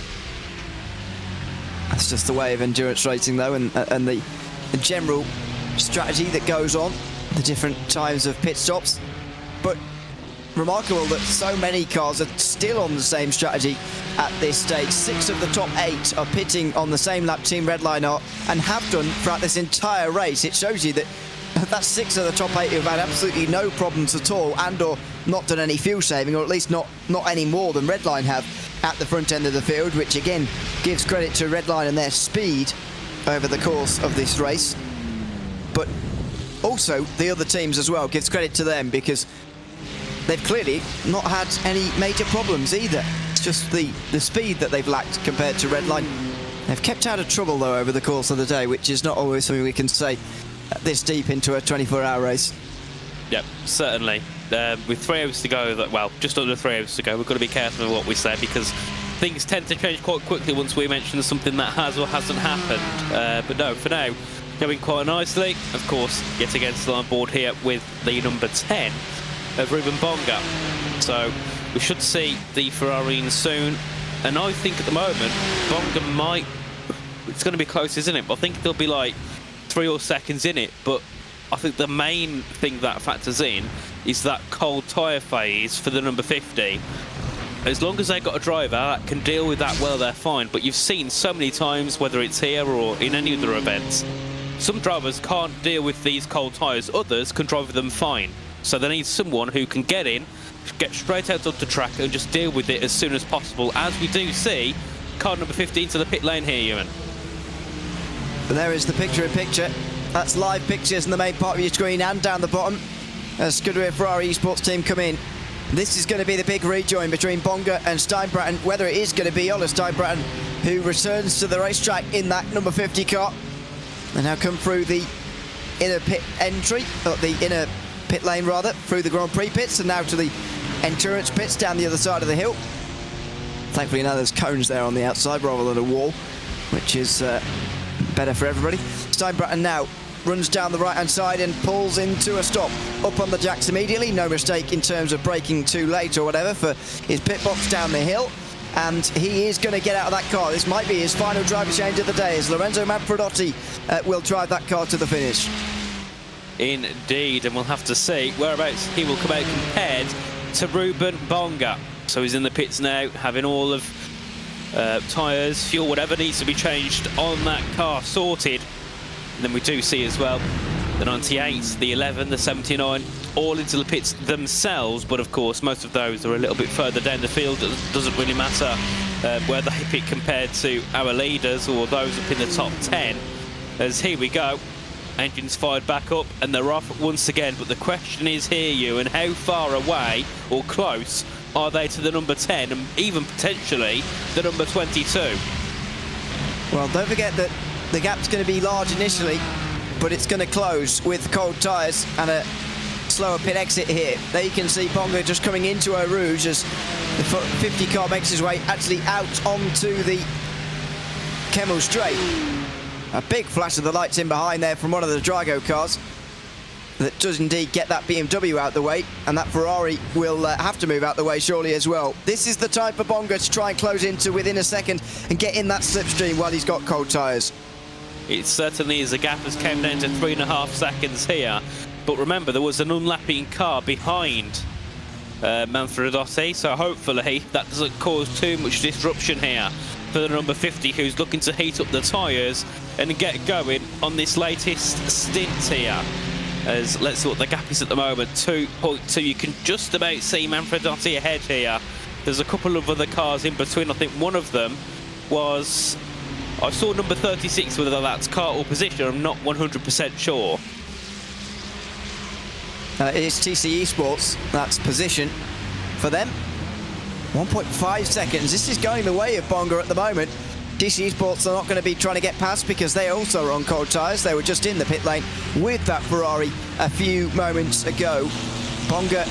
That's just the way of endurance racing, though, and the general strategy that goes on, the different times of pit stops. But remarkable that so many cars are still on the same strategy at this stage. 6 of the top 8 are pitting on the same lap Team Redline are, and have done throughout this entire race. It shows you that that's 6 of the top 8 who've had absolutely no problems at all, and or not done any fuel saving, or at least not any more than Redline have at the front end of the field, which again gives credit to Redline and their speed over the course of this race. But also the other teams as well, gives credit to them, because they've clearly not had any major problems either. It's just the speed that they've lacked compared to Redline. They've kept out of trouble, though, over the course of the day, which is not always something we can say this deep into a 24-hour race. Yep, certainly. With 3 hours to go, well, just under 3 hours to go, we've got to be careful of what we say, because things tend to change quite quickly once we mention something that has or hasn't happened. But no, for now, going quite nicely. Of course, yet again, still on board here with the number 10 of Ruben Bonga. So we should see the Ferrari in soon. And I think at the moment, Bonga might... It's going to be close, isn't it? But I think there'll be like 3 or seconds in it. But I think the main thing that factors in is that cold tyre phase for the number 50. as long as they've got a driver that can deal with that well, they're fine. But you've seen so many times, whether it's here or in any other events, some drivers can't deal with these cold tyres, others can drive with them fine. So they need someone who can get in, get straight out of the track and just deal with it as soon as possible, as we do see car number 15 to the pit lane here, Ewan. But there is the picture-in-picture. That's live pictures in the main part of your screen and down the bottom as Scuderia Ferrari esports team come in. This is going to be the big rejoin between Bonga and Steinbratton, whether it is going to be Ola Steinbratton who returns to the racetrack in that number 50 car. And now come through the inner pit entry, or the inner pit lane rather, through the Grand Prix pits and now to the endurance pits down the other side of the hill. Thankfully now there's cones there on the outside rather than a wall, which is better for everybody. Steinbratton now runs down the right hand side and pulls into a stop up on the jacks immediately. No mistake in terms of braking too late or whatever for his pit box down the hill. And he is going to get out of that car. This might be his final driver change of the day as Lorenzo Manfredotti will drive that car to the finish. Indeed, and we'll have to see whereabouts he will come out compared to Ruben Bonga. So he's in the pits now, having all of tyres, fuel, whatever needs to be changed on that car sorted. And then we do see as well the 98, the 11, the 79, all into the pits themselves. But of course, most of those are a little bit further down the field. It doesn't really matter where they pit compared to our leaders or those up in the top 10. As here we go, engines fired back up and they're off once again. But the question is here, Ewan, how far away or close are they to the number 10 and even potentially the number 22? Well, don't forget that the gap's going to be large initially, but it's going to close with cold tyres and a slower pit exit here. There you can see Bonga just coming into Eau Rouge as the 50 car makes his way actually out onto the Kemmel Straight. A big flash of the lights in behind there from one of the Drago cars that does indeed get that BMW out the way, and that Ferrari will have to move out the way surely as well. This is the time for Bonga to try and close into within a second and get in that slipstream while he's got cold tyres. It certainly is. The gap has come down to 3.5 seconds here. But remember, there was an unlapping car behind Manfredotti, so hopefully that doesn't cause too much disruption here for the number 50, who's looking to heat up the tyres and get going on this latest stint here. As let's see what the gap is at the moment, 2.2. You can just about see Manfredotti ahead here. There's a couple of other cars in between. I think one of them was, I saw number 36, whether that's car or position, I'm not 100% sure. It's TC Esports, that's position for them. 1.5 seconds. This is going the way of Bonga at the moment. TC Esports are not going to be trying to get past because they also are on cold tyres. They were just in the pit lane with that Ferrari a few moments ago. Bonga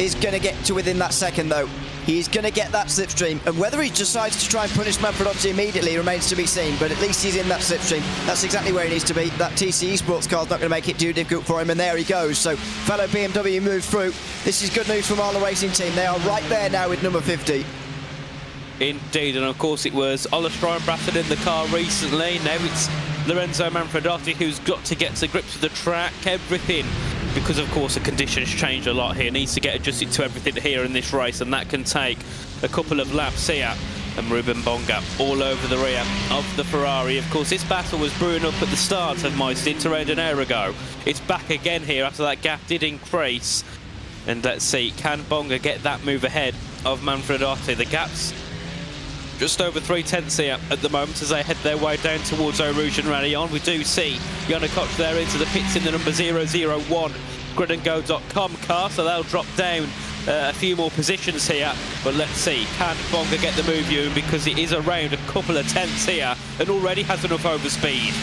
is going to get to within that second though. He's going to get that slipstream, and whether he decides to try and punish Manfredotti immediately remains to be seen, but at least he's in that slipstream. That's exactly where he needs to be. That TC Esports car's not going to make it too difficult for him, and there he goes. So fellow BMW moves through. This is good news from our racing team. They are right there now with number 50. Indeed, and of course it was Ola Steinbratton in the car recently. Now it's Lorenzo Manfredotti who's got to get to grips with the track, everything. Because of course the conditions change a lot here, needs to get adjusted to everything here in this race, and that can take a couple of laps here. And Ruben Bonga all over the rear of the Ferrari. Of course, this battle was brewing up at the start of my stint around an hour ago. It's back again here after that gap did increase. And let's see, can Bonga get that move ahead of Manfredotti? The gap's just over 3/10 here at the moment as they head their way down towards Eau Rouge and rally on. We do see Yana Koch there into the pits in the number 001 gridandgo.com car, so they'll drop down a few more positions here. But let's see, can Bonga get the move, you, because it is around a couple of tenths here and already has enough overspeed.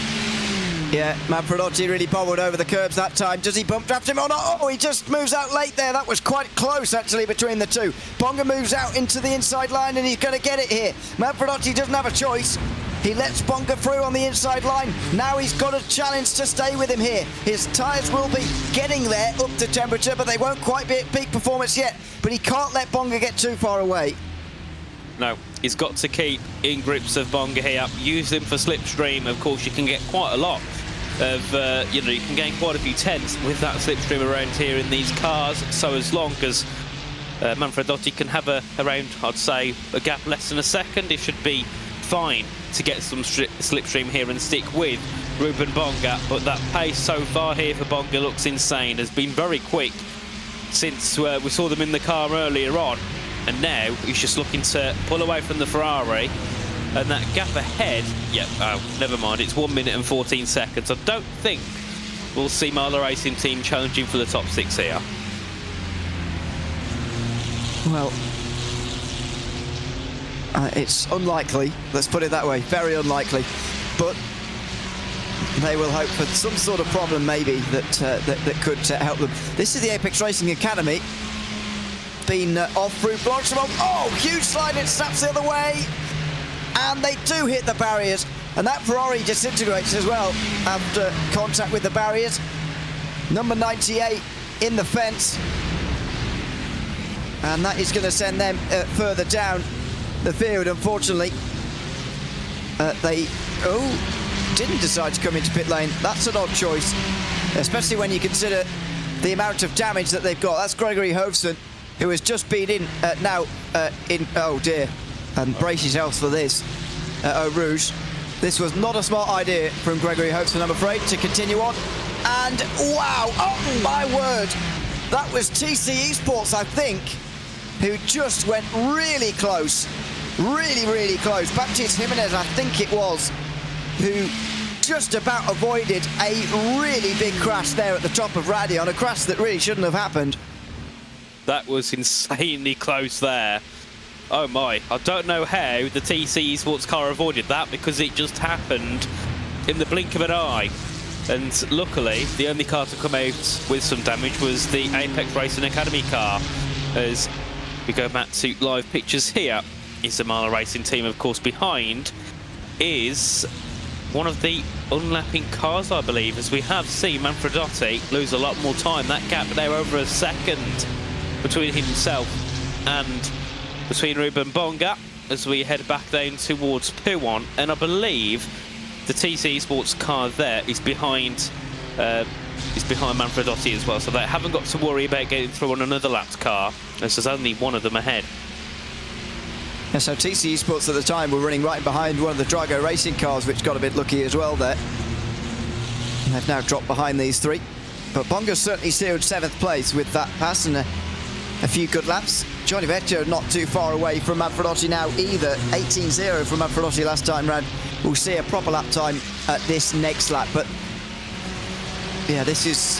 Yeah, Manfredotti really bobbled over the curbs that time. Does he bump draft him or not? Oh, he just moves out late there. That was quite close, actually, between the two. Bonga moves out into the inside line, and he's going to get it here. Manfredotti doesn't have a choice. He lets Bonga through on the inside line. Now he's got a challenge to stay with him here. His tyres will be getting there up to temperature, but they won't quite be at peak performance yet. But he can't let Bonga get too far away. No, he's got to keep in grips of Bonga here. Use him for slipstream. Of course, you can get quite a lot of, you can gain quite a few tenths with that slipstream around here in these cars. So as long as Manfredotti can have around, I'd say, a gap less than a second. It should be fine to get some slipstream here and stick with Ruben Bonga, but that pace so far here for Bonga looks insane. Has been very quick since we saw them in the car earlier on, and now he's just looking to pull away from the Ferrari. And that gap ahead, never mind, it's 1 minute and 14 seconds. I don't think we'll see Marla Racing Team challenging for the top 6 here. Well, it's unlikely, let's put it that way, very unlikely. But they will hope for some sort of problem maybe that could help them. This is the Apex Racing Academy. Been off through Blanchimont. Oh, huge slide, it snaps the other way. And they do hit the barriers, and that Ferrari disintegrates as well after contact with the barriers. Number 98 in the fence, and that is going to send them further down the field. Unfortunately, they didn't decide to come into pit lane. That's an odd choice, especially when you consider the amount of damage that they've got. That's Gregory Hovson, who has just been in oh dear. And brace yourselves for this, Eau Rouge. This was not a smart idea from Gregory Hovson, I'm afraid, to continue on. And wow, oh my word, that was TC Esports, I think, who just went really close, really close. Baptiste Jimenez, I think it was, who just about avoided a really big crash there at the top of Radion, a crash that really shouldn't have happened. That was insanely close there. Oh my, I don't know how the TC Esports car avoided that, because it just happened in the blink of an eye. And luckily, the only car to come out with some damage was the Apex Racing Academy car. As we go back to live pictures here, is the Marla Racing Team, of course. Behind is one of the unlapping cars, I believe, as we have seen Manfredotti lose a lot more time. That gap there over a second between himself and between Ruben Bonga as we head back down towards Pouan, and I believe the TC Esports car there is behind Manfredotti as well, so they haven't got to worry about getting through on another lapped car, as there's only one of them ahead. Yeah, so TC Esports at the time were running right behind one of the Drago Racing cars, which got a bit lucky as well there. And they've now dropped behind these three, but Bonga certainly sealed 7th place with that pass and a few good laps. Johnny Vecchio not too far away from Manfredotti now either. 18-0 from Manfredotti last time round. We'll see a proper lap time at this next lap. But yeah, this is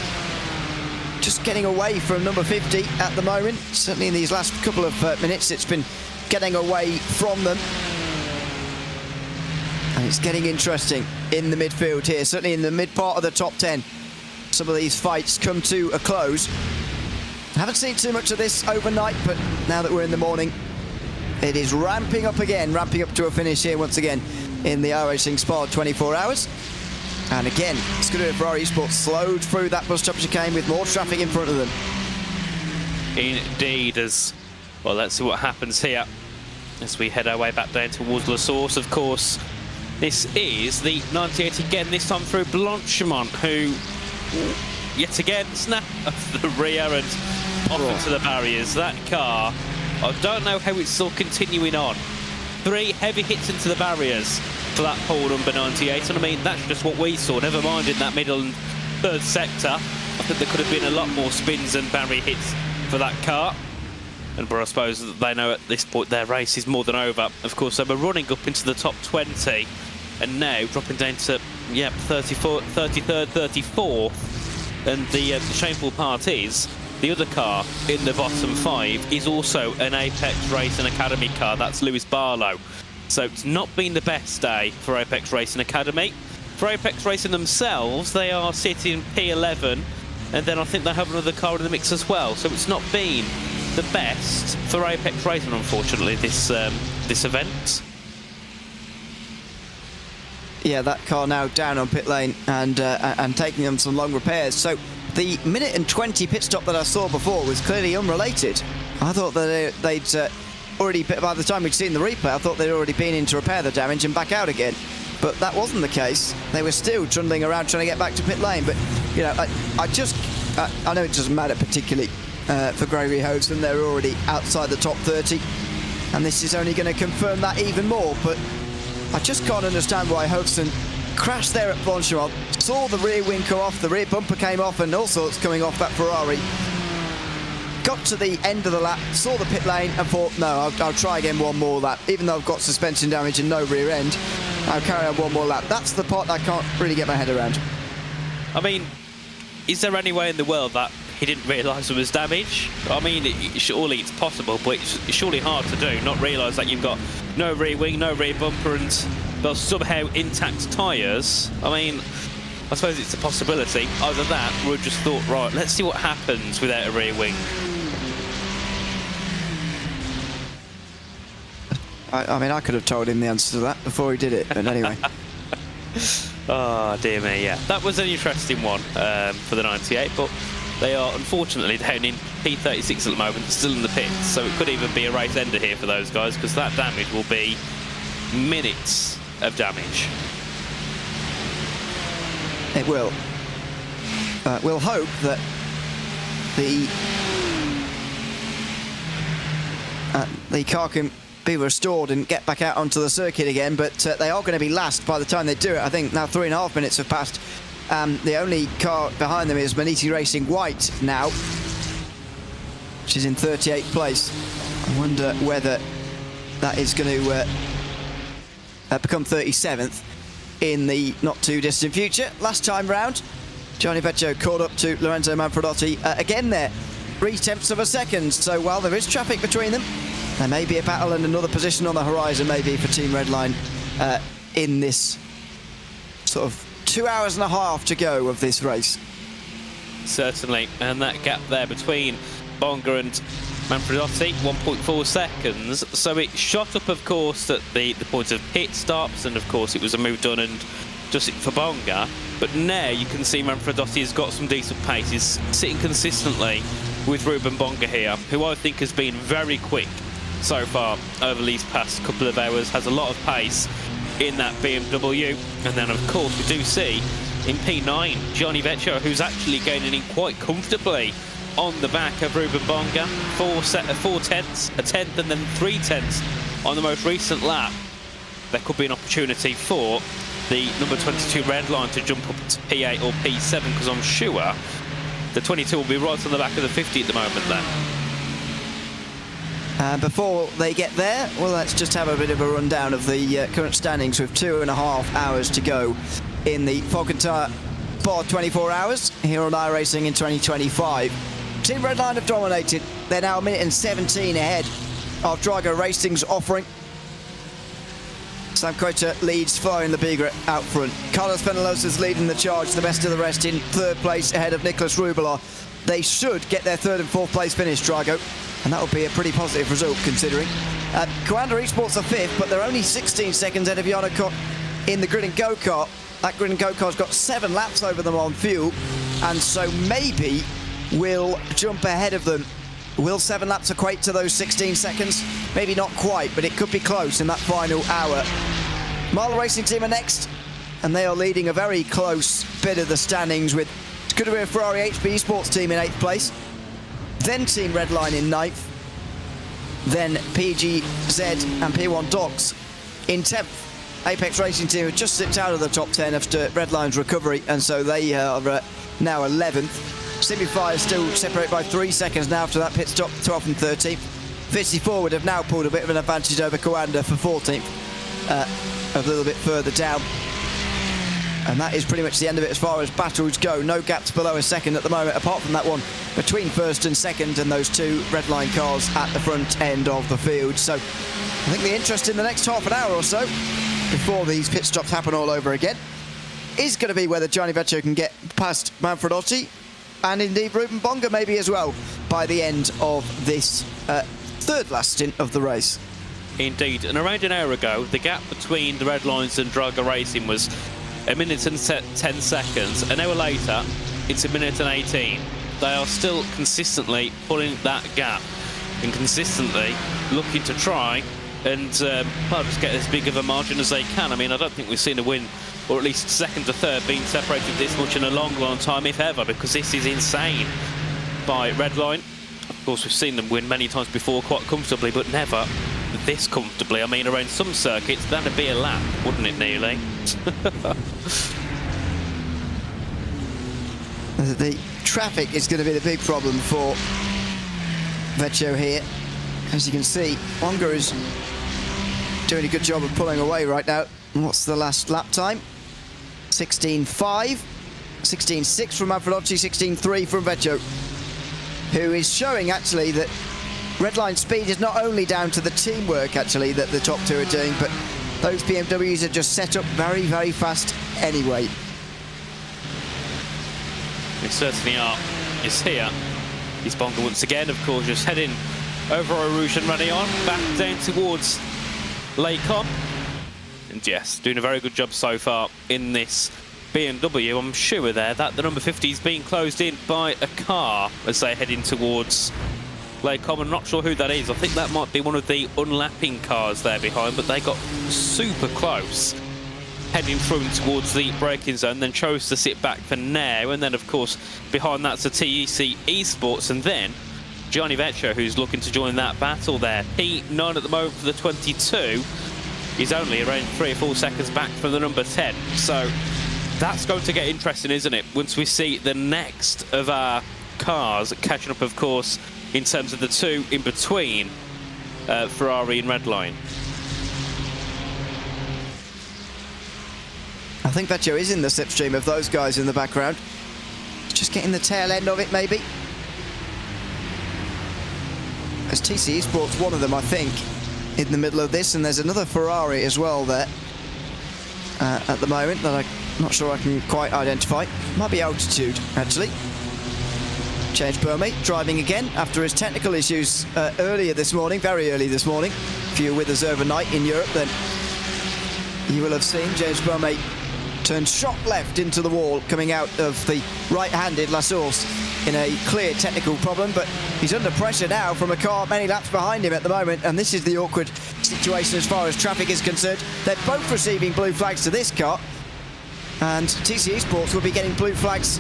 just getting away from number 50 at the moment. Certainly in these last couple of minutes, it's been getting away from them. And it's getting interesting in the midfield here. Certainly in the mid part of the top 10. Some of these fights come to a close. Haven't seen too much of this overnight, but now that we're in the morning, it is ramping up again, ramping up to a finish here once again in the iRacing Spa 24 hours. And again, Scuderia Ferrari Esports slowed through that bus stop chicane with more traffic in front of them. Indeed, as well, let's see what happens here as we head our way back down towards La Source. Of course, this is the 98 again, this time through Blanchimont, who yet again snap off the rear and off into the barriers. That car, I don't know how it's still continuing on. 3 heavy hits into the barriers for that pole number 98, and I mean, that's just what we saw, never mind in that middle and third sector. I think there could have been a lot more spins and barrier hits for that car, but I suppose they know at this point their race is more than over. Of course, they were running up into the top 20 and now dropping down to 33rd, 34th, and the shameful part is the other car in the bottom 5 is also an Apex Racing Academy car. That's Lewis Barlow. So it's not been the best day for Apex Racing Academy. For Apex Racing themselves, they are sitting P11, and then I think they have another car in the mix as well. So it's not been the best for Apex Racing, unfortunately, this event. Yeah, that car now down on pit lane and taking them some long repairs. So the minute and 20 pit stop that I saw before was clearly unrelated. I thought that they'd already, by the time we'd seen the replay, I thought they'd already been in to repair the damage and back out again. But that wasn't the case. They were still trundling around trying to get back to pit lane. But, you know, I know it doesn't matter particularly for Gregory Hosen. They're already outside the top 30, and this is only going to confirm that even more. But I just can't understand why Hosen crashed there at Francorchamps, saw the rear wing come off, the rear bumper came off, and all sorts coming off that Ferrari. Got to the end of the lap, saw the pit lane, and thought, no, I'll try again one more lap. Even though I've got suspension damage and no rear end, I'll carry on one more lap. That's the part I can't really get my head around. I mean, is there any way in the world that he didn't realise there was damage? I mean, surely it's possible, but it's surely hard to do, not realise that you've got no rear wing, no rear bumper, and those somehow intact tyres. I mean, I suppose it's a possibility. Either that, or we've just thought, right, let's see what happens without a rear wing. I mean, I could have told him the answer to that before he did it, but anyway. Oh, dear me, yeah. That was an interesting one for the 98, but they are unfortunately down in P36 at the moment, still in the pits, so it could even be a race ender here for those guys, because that damage will be minutes of damage. It will. We'll hope that the car can be restored and get back out onto the circuit again, but they are going to be last by the time they do it. I think now 3.5 minutes have passed. The only car behind them is Maniti Racing White now, which is in 38th place. I wonder whether that is going to become 37th in the not too distant future. Last time round, Gianni Vecchio caught up to Lorenzo Manfredotti again there, 0.3 of a second. So while there is traffic between them, there may be a battle and another position on the horizon maybe for Team Redline in this sort of 2.5 hours to go of this race. Certainly, and that gap there between Bonga and Manfredotti, 1.4 seconds. So it shot up, of course, at the point of pit stops, and of course it was a move done and just for Bonga. But now you can see Manfredotti has got some decent pace. He's sitting consistently with Ruben Bonga here, who I think has been very quick so far over these past couple of hours, has a lot of pace in that BMW. And then of course we do see in P9 Gianni Vecchio, who's actually gaining in quite comfortably on the back of Ruben Bonga, 4 tenths, a tenth, and then 3 tenths on the most recent lap. There could be an opportunity for the number 22 red line to jump up to P8 or P7, because I'm sure the 22 will be right on the back of the 50 at the moment there. Before they get there, well, let's just have a bit of a rundown of the current standings with 2.5 hours to go in the Falken Tyre Sport 24 hours here on iRacing in 2025. Team Redline have dominated. They're now 1 minute and 17 ahead of Drago Racing's offering. Sam Coita leads, following the Bigra out front. Carlos Penalosa's leading the charge, the best of the rest in 3rd place ahead of Nicholas Rubelar. They should get their 3rd and 4th place finish, Drago, and that would be a pretty positive result considering. Coanda Esports are 5th, but they're only 16 seconds ahead of Yannick in the Grid and Go-Kart. That Grid and Go-Kart's got 7 laps over them on fuel, and so maybe will jump ahead of them. Will 7 laps equate to those 16 seconds? Maybe not quite, but it could be close in that final hour. Marla Racing Team are next, and they are leading a very close bit of the standings with Scuderia Ferrari HP Esports Team in 8th place, then Team Redline in 9th, then PGZ and P1 Docs in 10th. Apex Racing Team have just slipped out of the top 10 after Redline's recovery, and so they are now 11th. Simplify is still separated by 3 seconds now after that pit stop, 12th and 13th. 54 would have now pulled a bit of an advantage over Coanda for 14th, a little bit further down. And that is pretty much the end of it as far as battles go. No gaps below a second at the moment, apart from that one between 1st and 2nd and those 2 Redline cars at the front end of the field. So I think the interest in the next half an hour or so, before these pit stops happen all over again, is going to be whether Gianni Vecchio can get past Manfredotti, and indeed Ruben Bonga maybe as well, by the end of this 3rd last stint of the race. Indeed, and around an hour ago, the gap between the Red Lines and Drago Racing was 1 minute and 10 seconds. An hour later, it's 1 minute and 18. They are still consistently pulling that gap and consistently looking to try and well, just get as big of a margin as they can. I mean, I don't think we've seen a win, or at least 2nd to 3rd, being separated this much in a long, long time, if ever, because this is insane by Redline. Of course, we've seen them win many times before quite comfortably, but never this comfortably. I mean, around some circuits, that'd be a lap, wouldn't it, nearly? The traffic is going to be the big problem for Vecchio here. As you can see, Onga is doing a good job of pulling away right now. What's the last lap time? 16.5, 16.6 from Manfredotti, 16.3 from Vecchio, who is showing actually that redline speed is not only down to the teamwork actually that the top two are doing, but those BMWs are just set up very, very fast anyway. They certainly are. It's here. He's Bonga once again, of course, just heading over Rouge and running on, back down towards Laycom. And yes, doing a very good job so far in this BMW. I'm sure there that the number 50 is being closed in by a car as they head in towards Laycom. I'm not sure who that is. I think that might be one of the unlapping cars there behind, but they got super close heading through towards the braking zone, then chose to sit back for now. And then, of course, behind that's the TEC Esports, and then Gianni Vecchio, who's looking to join that battle there. P9 at the moment for the 22. He's only around 3 or 4 seconds back from the number 10. So that's going to get interesting, isn't it? Once we see the next of our cars catching up, of course, in terms of the two in between Ferrari and Redline. I think Vecchio is in the slipstream of those guys in the background. Just getting the tail end of it, maybe. As TC Esports, one of them, I think, in the middle of this, and there's another Ferrari as well there at the moment that I'm not sure I can quite identify. Might be Altitude, actually. James Burmey driving again after his technical issues earlier this morning, very early this morning. If you were with us overnight in Europe, then you will have seen James Burmey turned shot left into the wall coming out of the right-handed La Source in a clear technical problem, but he's under pressure now from a car many laps behind him at the moment, and this is the awkward situation as far as traffic is concerned. They're both receiving blue flags to this car, and TC Esports will be getting blue flags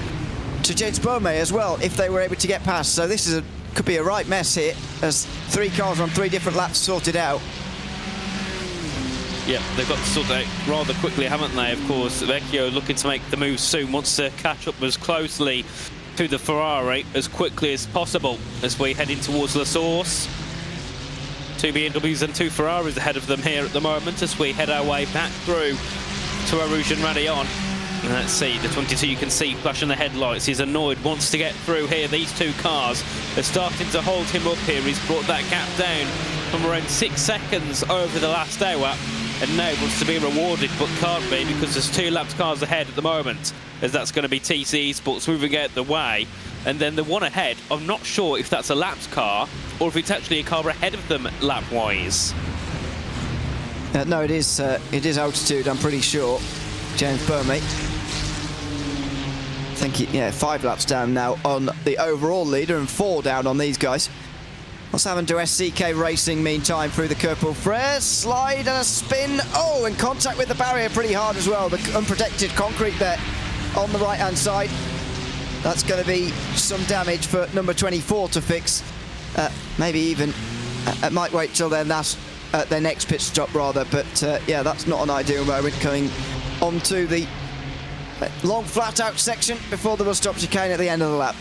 to James Burmey as well if they were able to get past. So this is could be a right mess here as 3 cars on 3 different laps sorted out. Yeah, they've got to sort that out rather quickly, haven't they? Of course, Vecchio looking to make the move soon, wants to catch up as closely to the Ferrari as quickly as possible as we head in towards La Source. 2 BMWs and 2 Ferraris ahead of them here at the moment as we head our way back through to Rouge and Rayon. And let's see, the 22 you can see flashing the headlights. He's annoyed, wants to get through here. These 2 cars are starting to hold him up here. He's brought that gap down from around 6 seconds over the last hour, and now wants to be rewarded, but can't be because there's 2 lapped cars ahead at the moment, as that's going to be TC Esports moving out the way. And then the one ahead, I'm not sure if that's a lapped car or if it's actually a car ahead of them lap-wise. No, it is Altitude, I'm pretty sure. James Burmey. I think, 5 laps down now on the overall leader and 4 down on these guys. What's happened to SCK Racing meantime through the Kerpel Frere? Slide and a spin. Oh, and contact with the barrier pretty hard as well. The unprotected concrete there on the right-hand side. That's going to be some damage for number 24 to fix. Maybe even, it might wait till their next pit stop rather. But yeah, that's not an ideal moment coming onto the long flat-out section before the bus stop chicane at the end of the lap.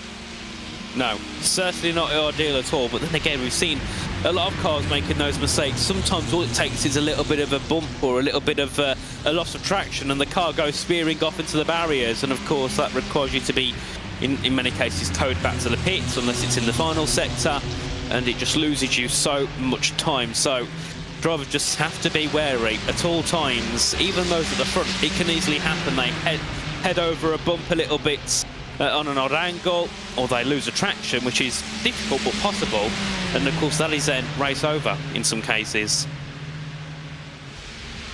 No, certainly not ideal at all. But then again, we've seen a lot of cars making those mistakes. Sometimes all it takes is a little bit of a bump or a little bit of a loss of traction, and the car goes spearing off into the barriers. And of course, that requires you to be, in many cases, towed back to the pits unless it's in the final sector, and it just loses you so much time. So drivers just have to be wary at all times. Even those at the front, it can easily happen. They head over a bump a little bit on an odd angle, or they lose a traction, which is difficult but possible, and of course that is then race over in some cases.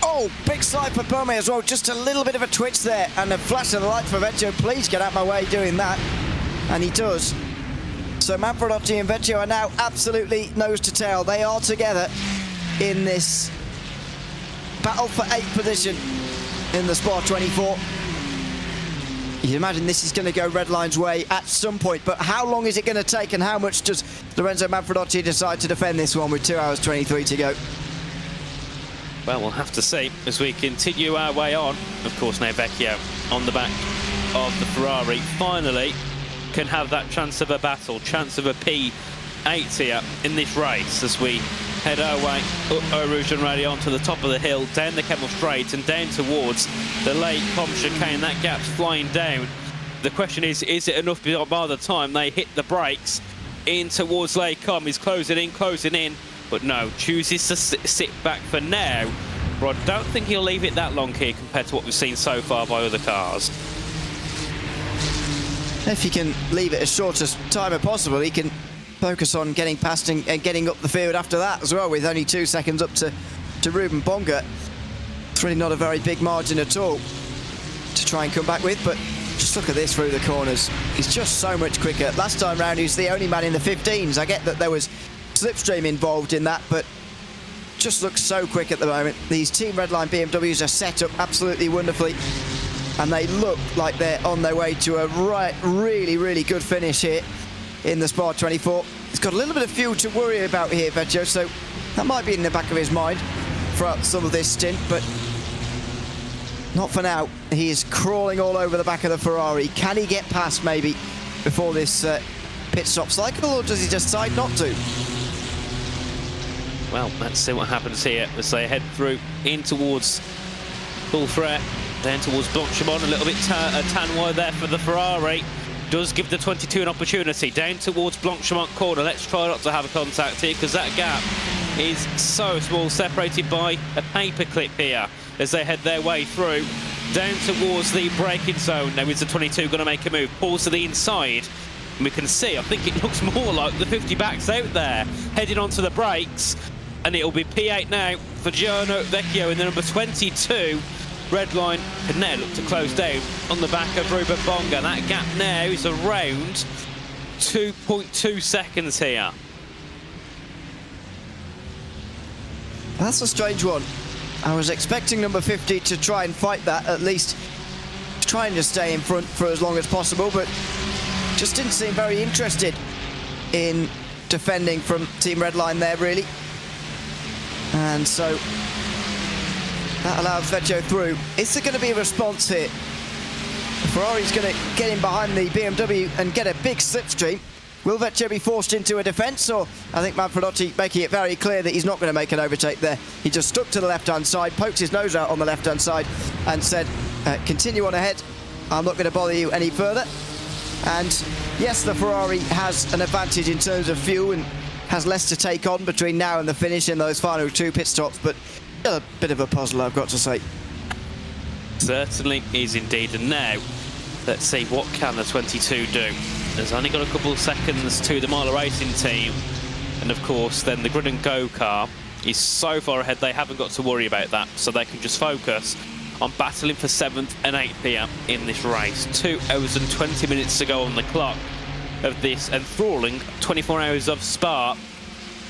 Oh, big slide for Burmey as well, just a little bit of a twitch there, and a flash of the light for Vecchio. Please get out my way doing that, and he does. So Manfredotti and Vecchio are now absolutely nose to tail. They are together in this battle for 8th position in the Spa 24. You imagine this is going to go Redline's way at some point, but how long is it going to take, and how much does Lorenzo Manfredotti decide to defend this one with 2 hours 23 to go? Well, we'll have to see as we continue our way on. Of course, now Vecchio on the back of the Ferrari finally can have that chance of a battle, chance of a P8 here in this race as we head our way up Eau Rouge and Rally onto the top of the hill, down the Kemmel Straight and down towards the Lake Com chicane. That gap's flying down. The question is it enough by the time they hit the brakes in towards Lake Com? He's closing in, but no, chooses to sit back for now. But I don't think he'll leave it that long here compared to what we've seen so far by other cars. If he can leave it as short as time as possible, he can focus on getting past and getting up the field after that as well, with only 2 seconds up to Ruben Bonga. It's really not a very big margin at all to try and come back with, but just look at this through the corners. He's just so much quicker. Last time round, he was the only man in the 15s. I get that there was slipstream involved in that, but just looks so quick at the moment. These Team Redline BMWs are set up absolutely wonderfully, and they look like they're on their way to a really good finish here in the Spa-24. He's got a little bit of fuel to worry about here, Vecchio, so that might be in the back of his mind throughout some of this stint, but not for now. He is crawling all over the back of the Ferrari. Can he get past maybe before this pit stop cycle, or does he just decide not to? Well, let's see what happens here as they head through in towards Bullfrere, down towards Blanchimont. A little bit tan wide there for the Ferrari. Does give the 22 an opportunity. Down towards Blanchimont corner. Let's try not to have a contact here, because that gap is so small, separated by a paperclip here as they head their way through. Down towards the braking zone. Now is the 22 going to make a move? Pulls to the inside. And we can see, I think it looks more like the 50 backs out there, heading onto the brakes. And it'll be P8 now for Giorno Vecchio in the number 22. Redline can now look to close down on the back of Ruben Bonga. That gap now is around 2.2 seconds here. That's a strange one. I was expecting number 50 to try and fight that, at least trying to stay in front for as long as possible, but just didn't seem very interested in defending from Team Redline there, really. And so that allows Vecchio through. Is there going to be a response here? Ferrari's going to get in behind the BMW and get a big slipstream. Will Vecchio be forced into a defence, or I think Manfredotti making it very clear that he's not going to make an overtake there. He just stuck to the left-hand side, poked his nose out on the left-hand side and said, continue on ahead. I'm not going to bother you any further. And yes, the Ferrari has an advantage in terms of fuel and has less to take on between now and the finish in those final 2 pit stops, but a bit of a puzzle, I've got to say. Certainly is indeed. And now, let's see, what can the 22 do? There's only got a couple of seconds to the Mile Racing team. And of course, then the Grid and Go car is so far ahead, they haven't got to worry about that. So they can just focus on battling for 7th and 8th here in this race. 2 hours and 20 minutes to go on the clock of this enthralling 24 hours of Spa.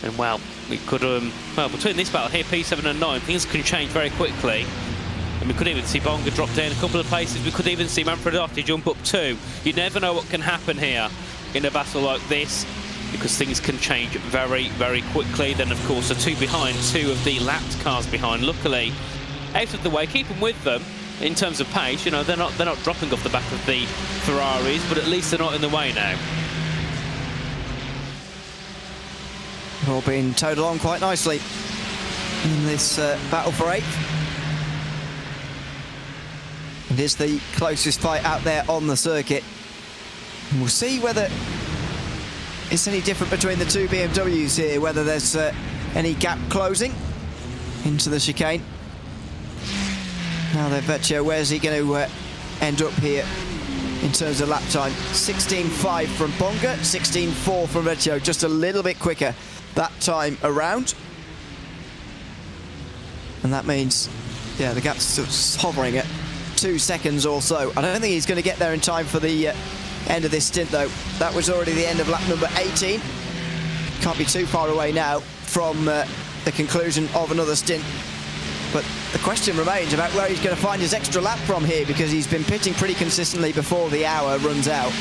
And well, we could well, between this battle here, P7 and 9, things can change very quickly. And we could even see Bonga drop down a couple of places. We could even see Manfredotti jump up 2. You never know what can happen here in a battle like this, because things can change very quickly. Then of course the 2 behind, 2 of the lapped cars behind, luckily out of the way, keeping with them in terms of pace. You know, they're not dropping off the back of the Ferraris, but at least they're not in the way now. All being towed along quite nicely in this battle for 8th. It is the closest fight out there on the circuit. And we'll see whether it's any different between the 2 BMWs here, whether there's any gap closing into the chicane. Now then, Vecchio, where's he going to end up here in terms of lap time? 16.5 from Bonga, 16.4 from Vecchio, just a little bit quicker that time around. And that means, yeah, the gap's still hovering at 2 seconds or so. I don't think he's going to get there in time for the end of this stint, though. That was already the end of lap number 18. Can't be too far away now from the conclusion of another stint. But the question remains about where he's going to find his extra lap from here, because he's been pitting pretty consistently before the hour runs out.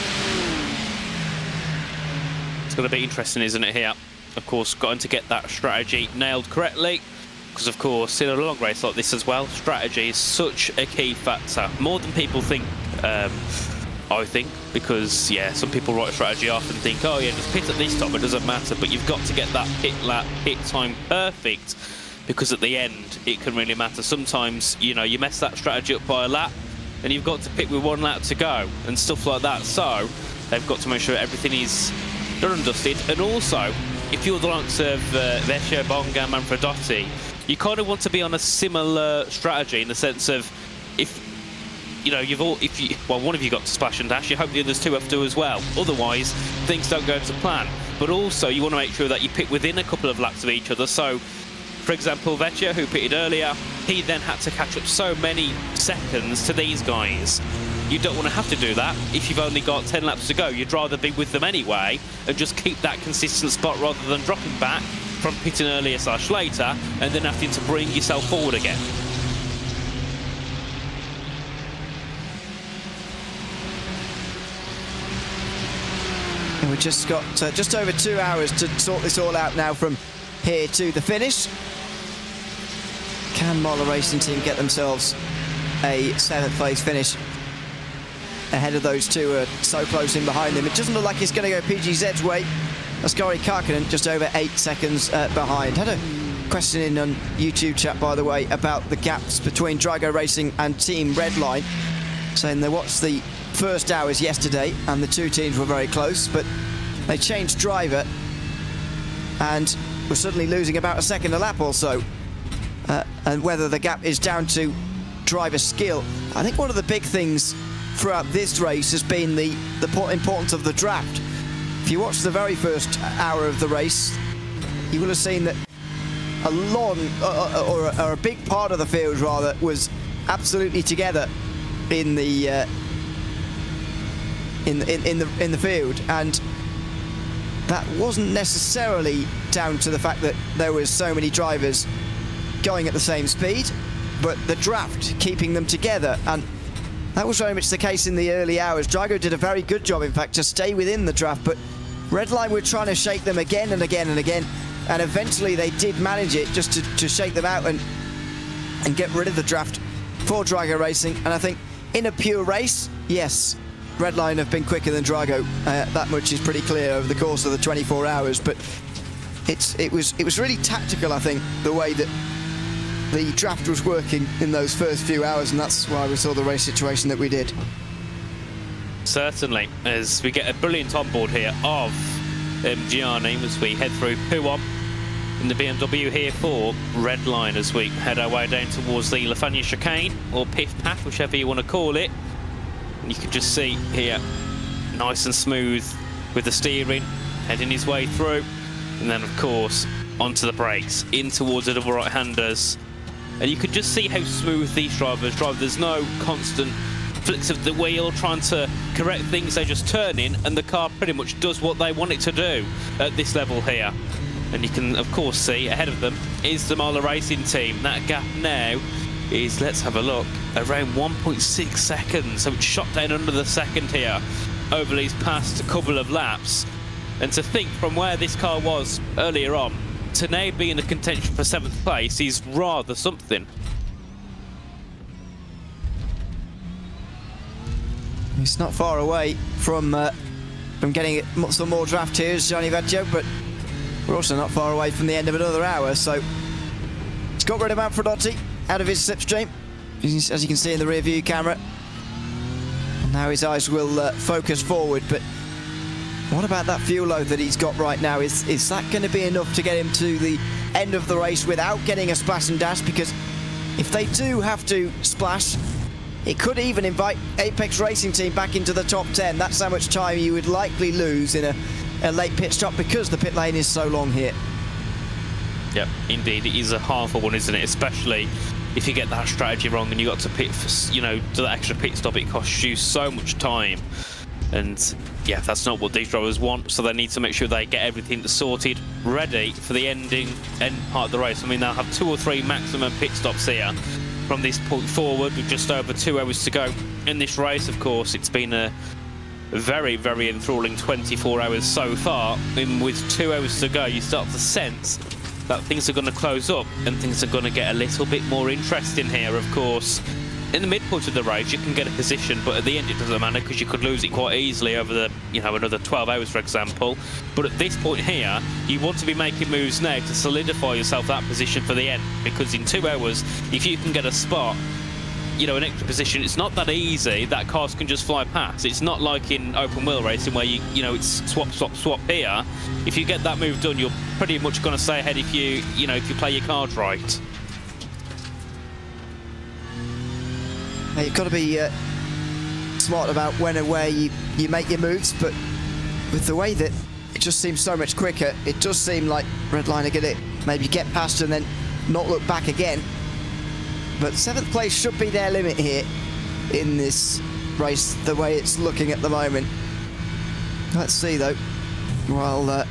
It's going to be interesting, isn't it, here? Of course, got to get that strategy nailed correctly. Because, of course, in a long race like this as well, strategy is such a key factor. More than people think, I think. Because, yeah, some people write strategy off and think, oh, yeah, just pit at this time, it doesn't matter. But you've got to get that pit time perfect. Because at the end, it can really matter. Sometimes, you know, you mess that strategy up by a lap, and you've got to pit with 1 lap to go, and stuff like that. So, they've got to make sure everything is done and dusted. And also, if you're the likes of Vecchio, Bonga, Manfredotti, you kind of want to be on a similar strategy in the sense of, if you know, one of you got to splash and dash, you hope the others 2 have to as well. Otherwise, things don't go to plan. But also, you want to make sure that you pit within a couple of laps of each other. So, for example, Vecchio, who pitted earlier, he then had to catch up so many seconds to these guys. You don't want to have to do that if you've only got 10 laps to go. You'd rather be with them anyway and just keep that consistent spot rather than dropping back from pitting earlier / later and then having to bring yourself forward again. And we've just got just over 2 hours to sort this all out now from here to the finish. Can Marler Racing Team get themselves a 7th place finish ahead of those 2 who are so close in behind them? It doesn't look like it's going to go PGZ's way. Askari Karkinen just over 8 seconds behind. Had a question in on YouTube chat, by the way, about the gaps between Drago Racing and Team Redline, saying they watched the first hours yesterday and the 2 teams were very close, but they changed driver and were suddenly losing about a second a lap or so. And whether the gap is down to driver skill. I think one of the big things throughout this race has been the importance of the draft. If you watch the very first hour of the race, you will have seen that a long, or a big part of the field rather, was absolutely together in the field, and that wasn't necessarily down to the fact that there was so many drivers going at the same speed, but the draft keeping them together, and that was very much the case in the early hours. Drago did a very good job, in fact, to stay within the draft, but Redline were trying to shake them again and again and again, and eventually they did manage it just to shake them out and get rid of the draft for Drago Racing. And I think in a pure race, yes, Redline have been quicker than Drago. That much is pretty clear over the course of the 24 hours, but it was really tactical, I think, the way that the draft was working in those first few hours, and that's why we saw the race situation that we did. Certainly, as we get a brilliant onboard here of Gianni as we head through Pouhon in the BMW here for Redline as we head our way down towards the Lafania chicane, or Piff Path, whichever you want to call it. And you can just see here, nice and smooth with the steering, heading his way through. And then, of course, onto the brakes, in towards the double right-handers. And you can just see how smooth these drivers drive. There's no constant flicks of the wheel trying to correct things. They just turn in and the car pretty much does what they want it to do at this level here. And you can, of course, see ahead of them is the Marler Racing Team. That gap now is, let's have a look, around 1.6 seconds. So it's shot down under the second here over these past couple of laps. And to think from where this car was earlier on to now be in the contention for 7th place is rather something. It's not far away from getting some more draft here, Gianni Vecchio, but we're also not far away from the end of another hour. So he's got rid of Manfredotti out of his slipstream, as you can see in the rear view camera. And now his eyes will focus forward, but what about that fuel load that he's got right now? Is that going to be enough to get him to the end of the race without getting a splash and dash? Because if they do have to splash, it could even invite Apex Racing Team back into the top 10. That's how much time you would likely lose in a late pit stop, because the pit lane is so long here. Yep, indeed, it is a harmful one, isn't it? Especially if you get that strategy wrong and you got to pit for, you know, do that extra pit stop. It costs you so much time. And yeah, that's not what these drivers want, so they need to make sure they get everything sorted, ready for the end part of the race. I mean, they'll have 2 or 3 maximum pit stops here from this point forward, with just over 2 hours to go in this race. Of course, it's been a very, very enthralling 24 hours so far, and with 2 hours to go, you start to sense that things are going to close up and things are going to get a little bit more interesting here. Of course, in the midpoint of the race, you can get a position, but at the end it doesn't matter, because you could lose it quite easily over the, another 12 hours, for example. But at this point here, you want to be making moves now to solidify yourself that position for the end, because in 2 hours, if you can get a spot, an extra position, it's not that easy that cars can just fly past. It's not like in open wheel racing where it's swap, swap, swap here. If you get that move done, you're pretty much going to stay ahead if you play your cards right. You've got to be smart about when and where you make your moves, but with the way that it just seems so much quicker, it does seem like Redline are going to maybe get past and then not look back again. But 7th place should be their limit here in this race, the way it's looking at the moment. Let's see though, while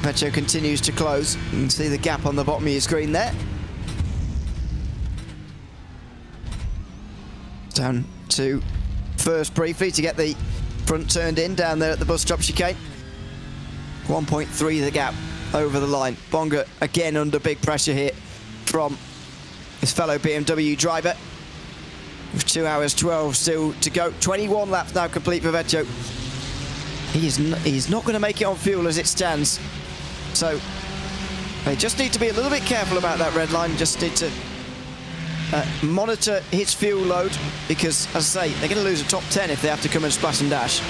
Vecchio continues to close. You can see the gap on the bottom of your screen there. Down to first briefly to get the front turned in down there at the bus stop chicane. 1.3 the gap over the line. Bonga again under big pressure here from his fellow BMW driver. With 2 hours 12 still to go. 21 laps now complete for Vecchio. He's not going to make it on fuel as it stands. So they just need to be a little bit careful about that red line. Just need to monitor his fuel load, because, as I say, they're going to lose a top 10 if they have to come and splash and dash.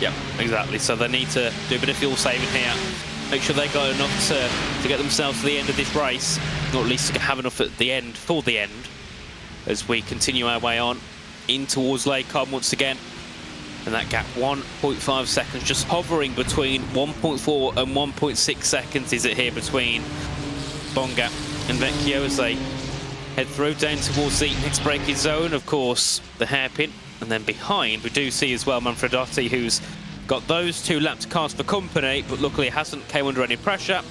Yeah, exactly. So they need to do a bit of fuel saving here. Make sure they got enough to get themselves to the end of this race, or at least to have enough at the end, for the end, as we continue our way on in towards Lacombe once again. And that gap, 1.5 seconds, just hovering between 1.4 and 1.6 seconds is it here between Bonga and Vecchio as they head through down towards the next braking zone. Of course, the hairpin, and then behind we do see as well Manfredotti, who's got those 2 lapped cars for company, but luckily hasn't came under any pressure,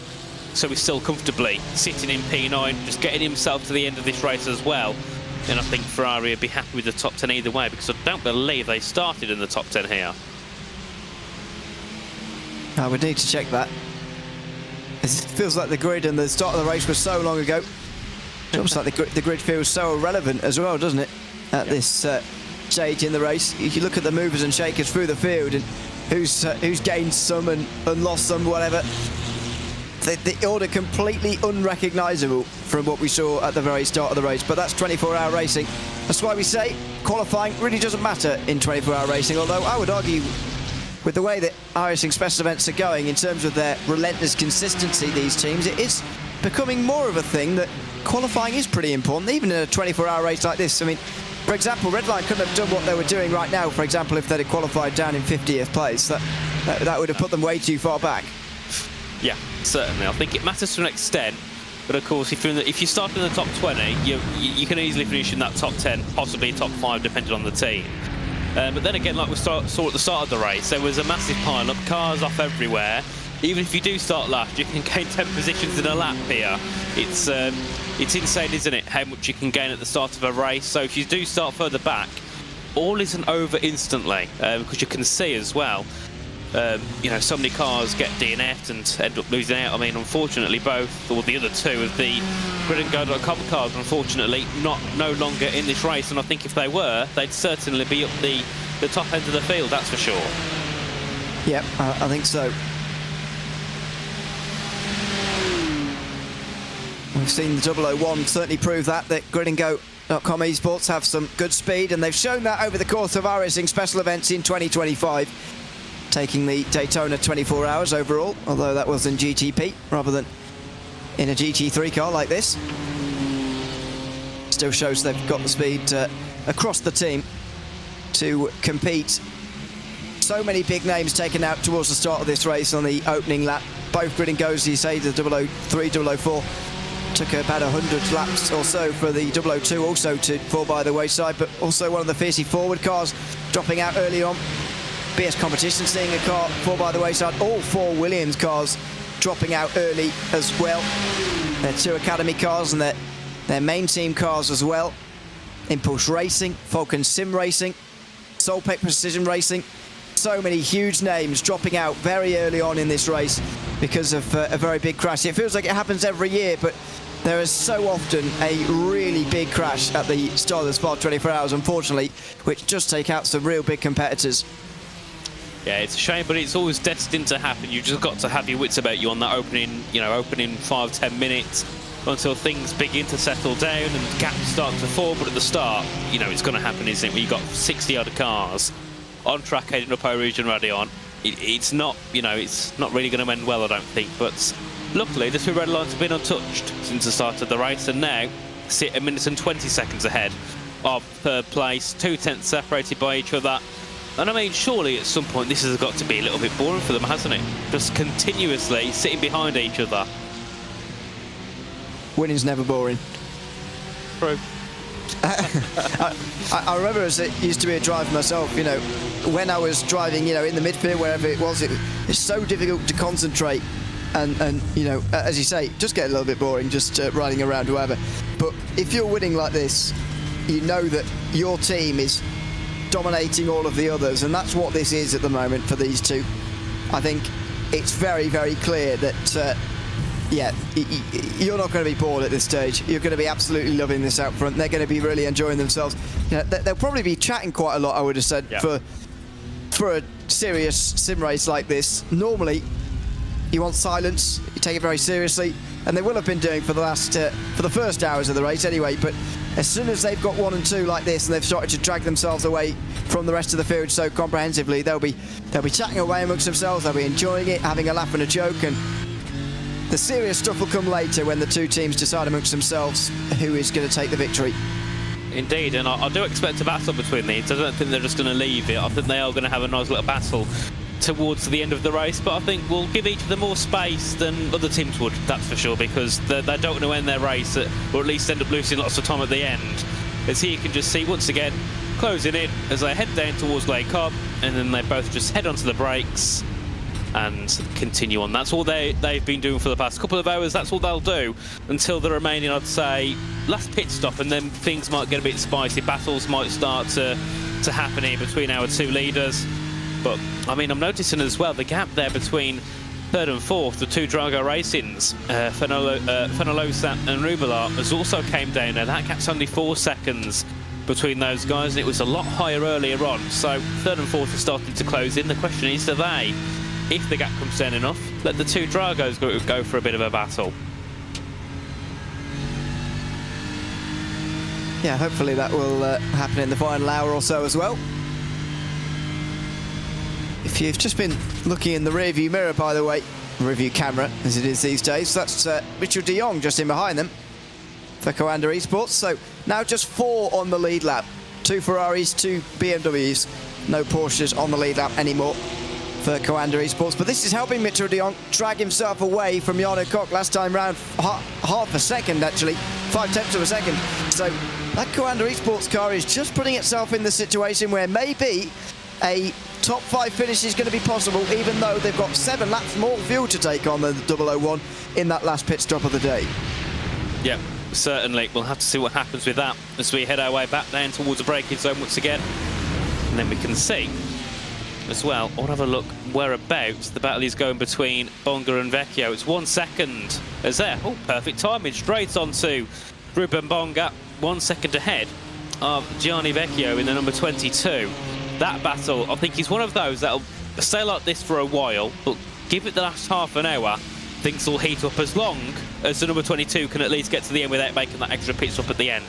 so he's still comfortably sitting in P9, just getting himself to the end of this race as well. And I think Ferrari would be happy with the top 10 either way, because I don't believe they started in the top 10 here. I would need to check that. It feels like the grid and the start of the race was so long ago. It looks like the grid feels so irrelevant as well, doesn't it, at this stage in the race. If you look at the movers and shakers through the field and who's gained some and lost some, whatever, the order completely unrecognisable from what we saw at the very start of the race. But that's 24-hour racing. That's why we say qualifying really doesn't matter in 24-hour racing, although I would argue with the way that iRacing special events are going in terms of their relentless consistency, these teams, it is becoming more of a thing that qualifying is pretty important, even in a 24-hour race like this. I mean, for example, Redline couldn't have done what they were doing right now, for example, if they'd have qualified down in 50th place. That would have put them way too far back. Yeah, certainly. I think it matters to an extent, but of course, if you start in the top 20, you can easily finish in that top 10, possibly top 5, depending on the team. But then again, like we saw at the start of the race, there was a massive pile-up, cars off everywhere. Even if you do start last, you can gain 10 positions in a lap here. It's insane, isn't it, how much you can gain at the start of a race. So if you do start further back, all isn't over instantly, because you can see as well, so many cars get DNF'd and end up losing out. I mean, unfortunately, both, or the other 2 of the GridandGo.com cars, unfortunately, no longer in this race. And I think if they were, they'd certainly be up the top end of the field, that's for sure. Yeah, I think so. We've seen the 001 certainly prove that GridandGo.com esports have some good speed, and they've shown that over the course of iRacing special events in 2025, taking the Daytona 24 hours overall, although that was in GTP rather than in a GT3 car like this. Still shows they've got the speed across the team to compete. So many big names taken out towards the start of this race on the opening lap. Both GridandGos, you say, the 003, 004, took about 100 laps or so for the 002 also to fall by the wayside, but also one of the fiercely forward cars dropping out early on. BS Competition seeing a car fall by the wayside. All 4 Williams cars dropping out early as well. Their 2 Academy cars and their main team cars as well. Impulse Racing, Falken Sim Racing, Solpec Precision Racing. So many huge names dropping out very early on in this race because of a very big crash. It feels like it happens every year, but there is so often a really big crash at the start of the Spa 24 Hours, unfortunately, which just take out some real big competitors. Yeah, it's a shame, but it's always destined to happen. You've just got to have your wits about you on that opening 5-10 minutes until things begin to settle down and gaps start to fall. But at the start, it's going to happen, isn't it? When you've got 60 other cars on track heading up Eau Rouge and Radion, it's not, it's not really going to end well, I don't think. But luckily, the 2 red lines have been untouched since the start of the race, and now sit 1 minute and 20 seconds ahead of third place, 2 tenths separated by each other. And I mean, surely at some point this has got to be a little bit boring for them, hasn't it? Just continuously sitting behind each other. Winning's never boring. True. I remember as it used to be a drive myself, when I was driving, in the midfield, wherever it was, it's so difficult to concentrate. And as you say, just get a little bit boring, just riding around whoever. But if you're winning like this, you know that your team is dominating all of the others, and that's what this is at the moment for these 2. I think it's very, very clear that you're not going to be bored at this stage. You're going to be absolutely loving this out front. They're going to be really enjoying themselves. They'll probably be chatting quite a lot, I would have said, for a serious sim race like this. Normally you want silence, you take it very seriously, and they will have been doing for the first hours of the race anyway. But as soon as they've got 1 and 2 like this, and they've started to drag themselves away from the rest of the field so comprehensively, they'll be chatting away amongst themselves. They'll be enjoying it, having a laugh and a joke, and the serious stuff will come later when the 2 teams decide amongst themselves who is going to take the victory. Indeed, and I do expect a battle between these. I don't think they're just going to leave it. I think they are going to have a nice little battle towards the end of the race, but I think we'll give each of them more space than other teams would, that's for sure, because they don't want to end their race, or at least end up losing lots of time at the end. As here you can just see, once again, closing in as they head down towards Lake Cobb, and then they both just head onto the brakes and continue on. That's all they've been doing for the past couple of hours. That's all they'll do until the remaining, I'd say, last pit stop, and then things might get a bit spicy. Battles might start to happen here between our 2 leaders. But, I mean, I'm noticing as well the gap there between 3rd and 4th, the 2 Drago Racings, Fenolosa and Rubelar, has also came down now. That gap's only 4 seconds between those guys, and it was a lot higher earlier on. So 3rd and 4th are starting to close in. The question is, do they, if the gap comes down enough, let the 2 Dragos go for a bit of a battle? Yeah, hopefully that will happen in the final hour or so as well. If you've just been looking in the rearview mirror, by the way, rearview camera as it is these days, that's Richard de Jong just in behind them for Coanda Esports. So now just 4 on the lead lap. 2 Ferraris, 2 BMWs, no Porsches on the lead lap anymore for Coanda Esports. But this is helping Mitchell de Jong drag himself away from Jarno Koch last time round, half a second actually, 5/10 of a second. So that Coanda Esports car is just putting itself in the situation where maybe a top 5 finish is going to be possible, even though they've got 7 laps more fuel to take on than the 001 in that last pit stop of the day. Yeah, certainly. We'll have to see what happens with that as we head our way back down towards the braking zone once again. And then we can see as well, I'll have a look whereabouts the battle is going between Bonga and Vecchio. It's 1 second as there. Oh, perfect timing. Straight onto Ruben Bonga, 1 second ahead of Gianni Vecchio in the number 22. That battle, I think, is one of those that'll stay like this for a while, but give it the last half an hour, things will heat up as long as the number 22 can at least get to the end without making that extra pit stop at the end.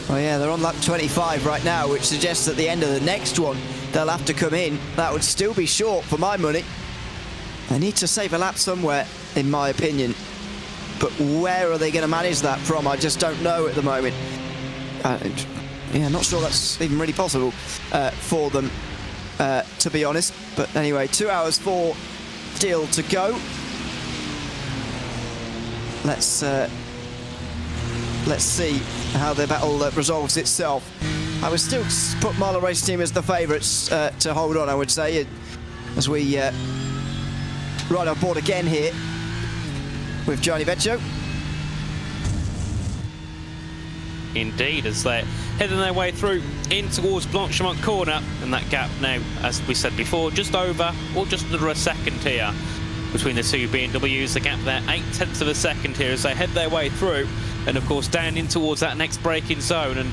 Well, yeah, they're on lap 25 right now, which suggests at the end of the next one, they'll have to come in. That would still be short for my money. They need to save a lap somewhere, in my opinion. But where are they going to manage that from? I just don't know at the moment. Yeah, not sure that's even really possible for them, to be honest. But anyway, 2 hours 4 still to go. Let's see how the battle resolves itself. I would still put Marlow Racing Team as the favourites to hold on, I would say, as we ride on board again here with Gianni Vecchio. Indeed, as they're heading their way through in towards Blanchimont corner, and that gap now, as we said before, just over or just under a second here between the two BMWs. The gap there, 0.8 of a second here as they head their way through, and of course down in towards that next braking zone, and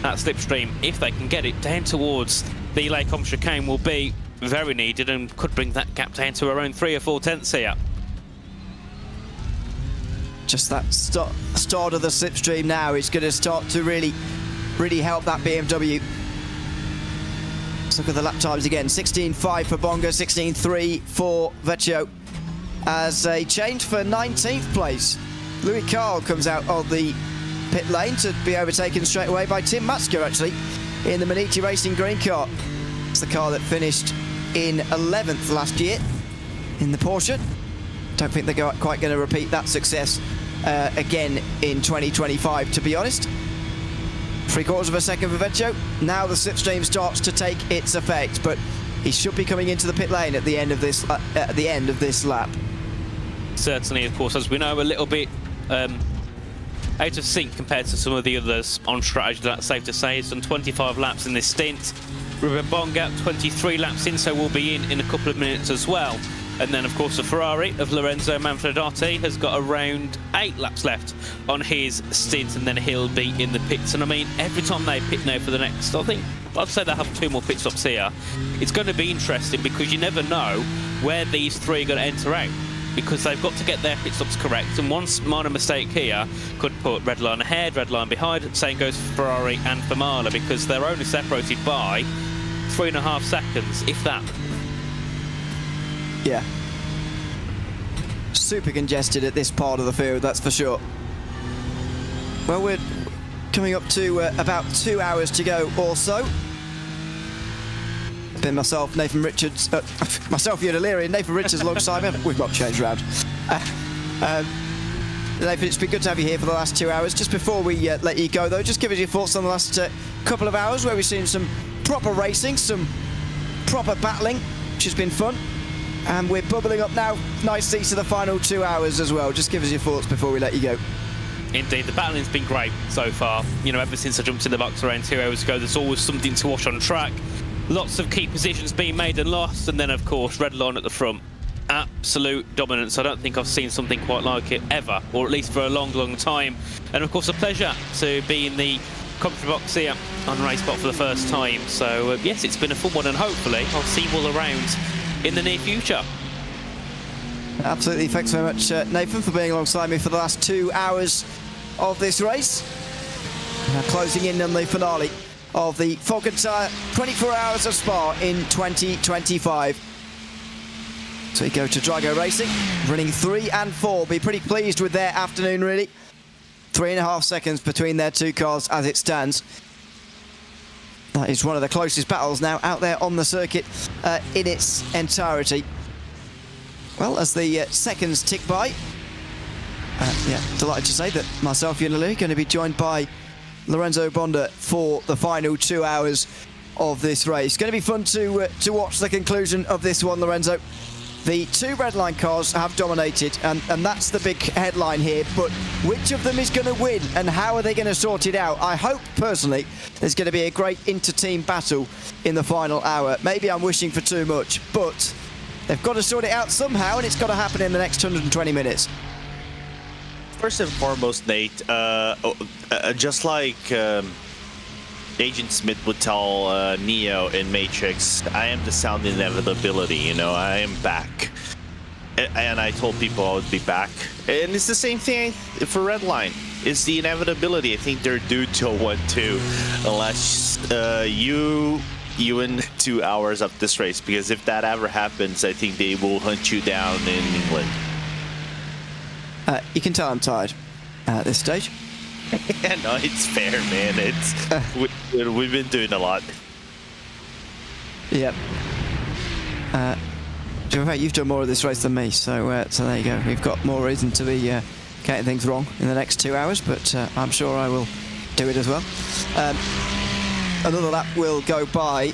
that slipstream, if they can get it down towards the Lake Chicane, will be very needed and could bring that gap down to around 3 or 4 tenths here. Just that start of the slipstream now is going to start to really help that BMW. Let's look at the lap times again. 16.5 for Bonga, 16.3 for Vecchio. As a change for 19th place, Louis Carl comes out of the pit lane to be overtaken straight away by Tim Matsker, actually, in the Manichi Racing green car. It's the car that finished in 11th last year in the Porsche. Don't think they're quite going to repeat that success again in 2025, to be honest. 3/4 of a second for Vecchio. Now the slipstream starts to take its effect, but he should be coming into the pit lane at the end of this lap. Certainly, of course, as we know, a little bit out of sync compared to some of the others on strategy, that's safe to say. It's done 25 laps in this stint. Ruben Bonga, 23 laps in, so we'll be in a couple of minutes as well. And then, of course, the Ferrari of Lorenzo Manfredotti has got around 8 laps left on his stint, and then he'll be in the pits. And I mean, every time they pit now for the next, I'd say they have 2 more pit stops here. It's going to be interesting because you never know where these 3 are going to enter out, because they've got to get their pit stops correct, and one minor mistake here could put red line ahead, red line behind. Same goes for Ferrari and for Marla, because they're only separated by 3.5 seconds, if that. Yeah. Super congested at this part of the field, that's for sure. Well, we're coming up to about 2 hours to go or so. Been myself, Nathan Richards, myself, Ewan O'Leary, and Nathan Richards alongside me. We've not changed round. Nathan, it's been good to have you here for the last 2 hours. Just before we let you go, though, just give us your thoughts on the last couple of hours where we've seen some proper racing, some proper battling, which has been fun. And we're bubbling up now nicely to the final 2 hours as well. Just give us your thoughts before we let you go. Indeed, the battling's been great so far. You know, ever since I jumped in the box around 2 hours ago, there's always something to watch on track. Lots of key positions being made and lost, and then, of course, red line at the front. Absolute dominance. I don't think I've seen something quite like it ever, or at least for a long, long time. And, of course, a pleasure to be in the commentary box here on RaceSpot for the first time. So, yes, it's been a fun one, and hopefully I'll see you all around in the near future. Absolutely. Thanks very much, Nathan, for being alongside me for the last 2 hours of this race. Now closing in on the finale of the Falken Tyre 24 Hours of Spa in 2025. So we go to Drago Racing, running 3 and 4. Be pretty pleased with their afternoon, really. 3.5 seconds between their 2 cars as it stands. That is one of the closest battles now out there on the circuit in its entirety. Well, as the seconds tick by, delighted to say that myself, Ewan O'Leary, are going to be joined by Lorenzo Bonda for the final 2 hours of this race. Going to be fun to watch the conclusion of this one, Lorenzo. The 2 red line cars have dominated, and that's the big headline here. But which of them is going to win, and how are they going to sort it out? I hope, personally, there's going to be a great inter-team battle in the final hour. Maybe I'm wishing for too much, but they've got to sort it out somehow, and it's got to happen in the next 120 minutes. First and foremost, Nate, just like Agent Smith would tell Neo in Matrix, I am the sound inevitability, you know, I am back. And I told people I would be back. And it's the same thing for Redline. It's the inevitability. I think they're due to a 1-2 unless you in 2 hours of this race, because if that ever happens, I think they will hunt you down in England. You can tell I'm tired at this stage. Yeah, no, it's fair, man. It's we've been doing a lot. Yep. In fact, you've done more of this race than me, so there you go. We've got more reason to be getting things wrong in the next 2 hours, but I'm sure I will do it as well. another lap will go by,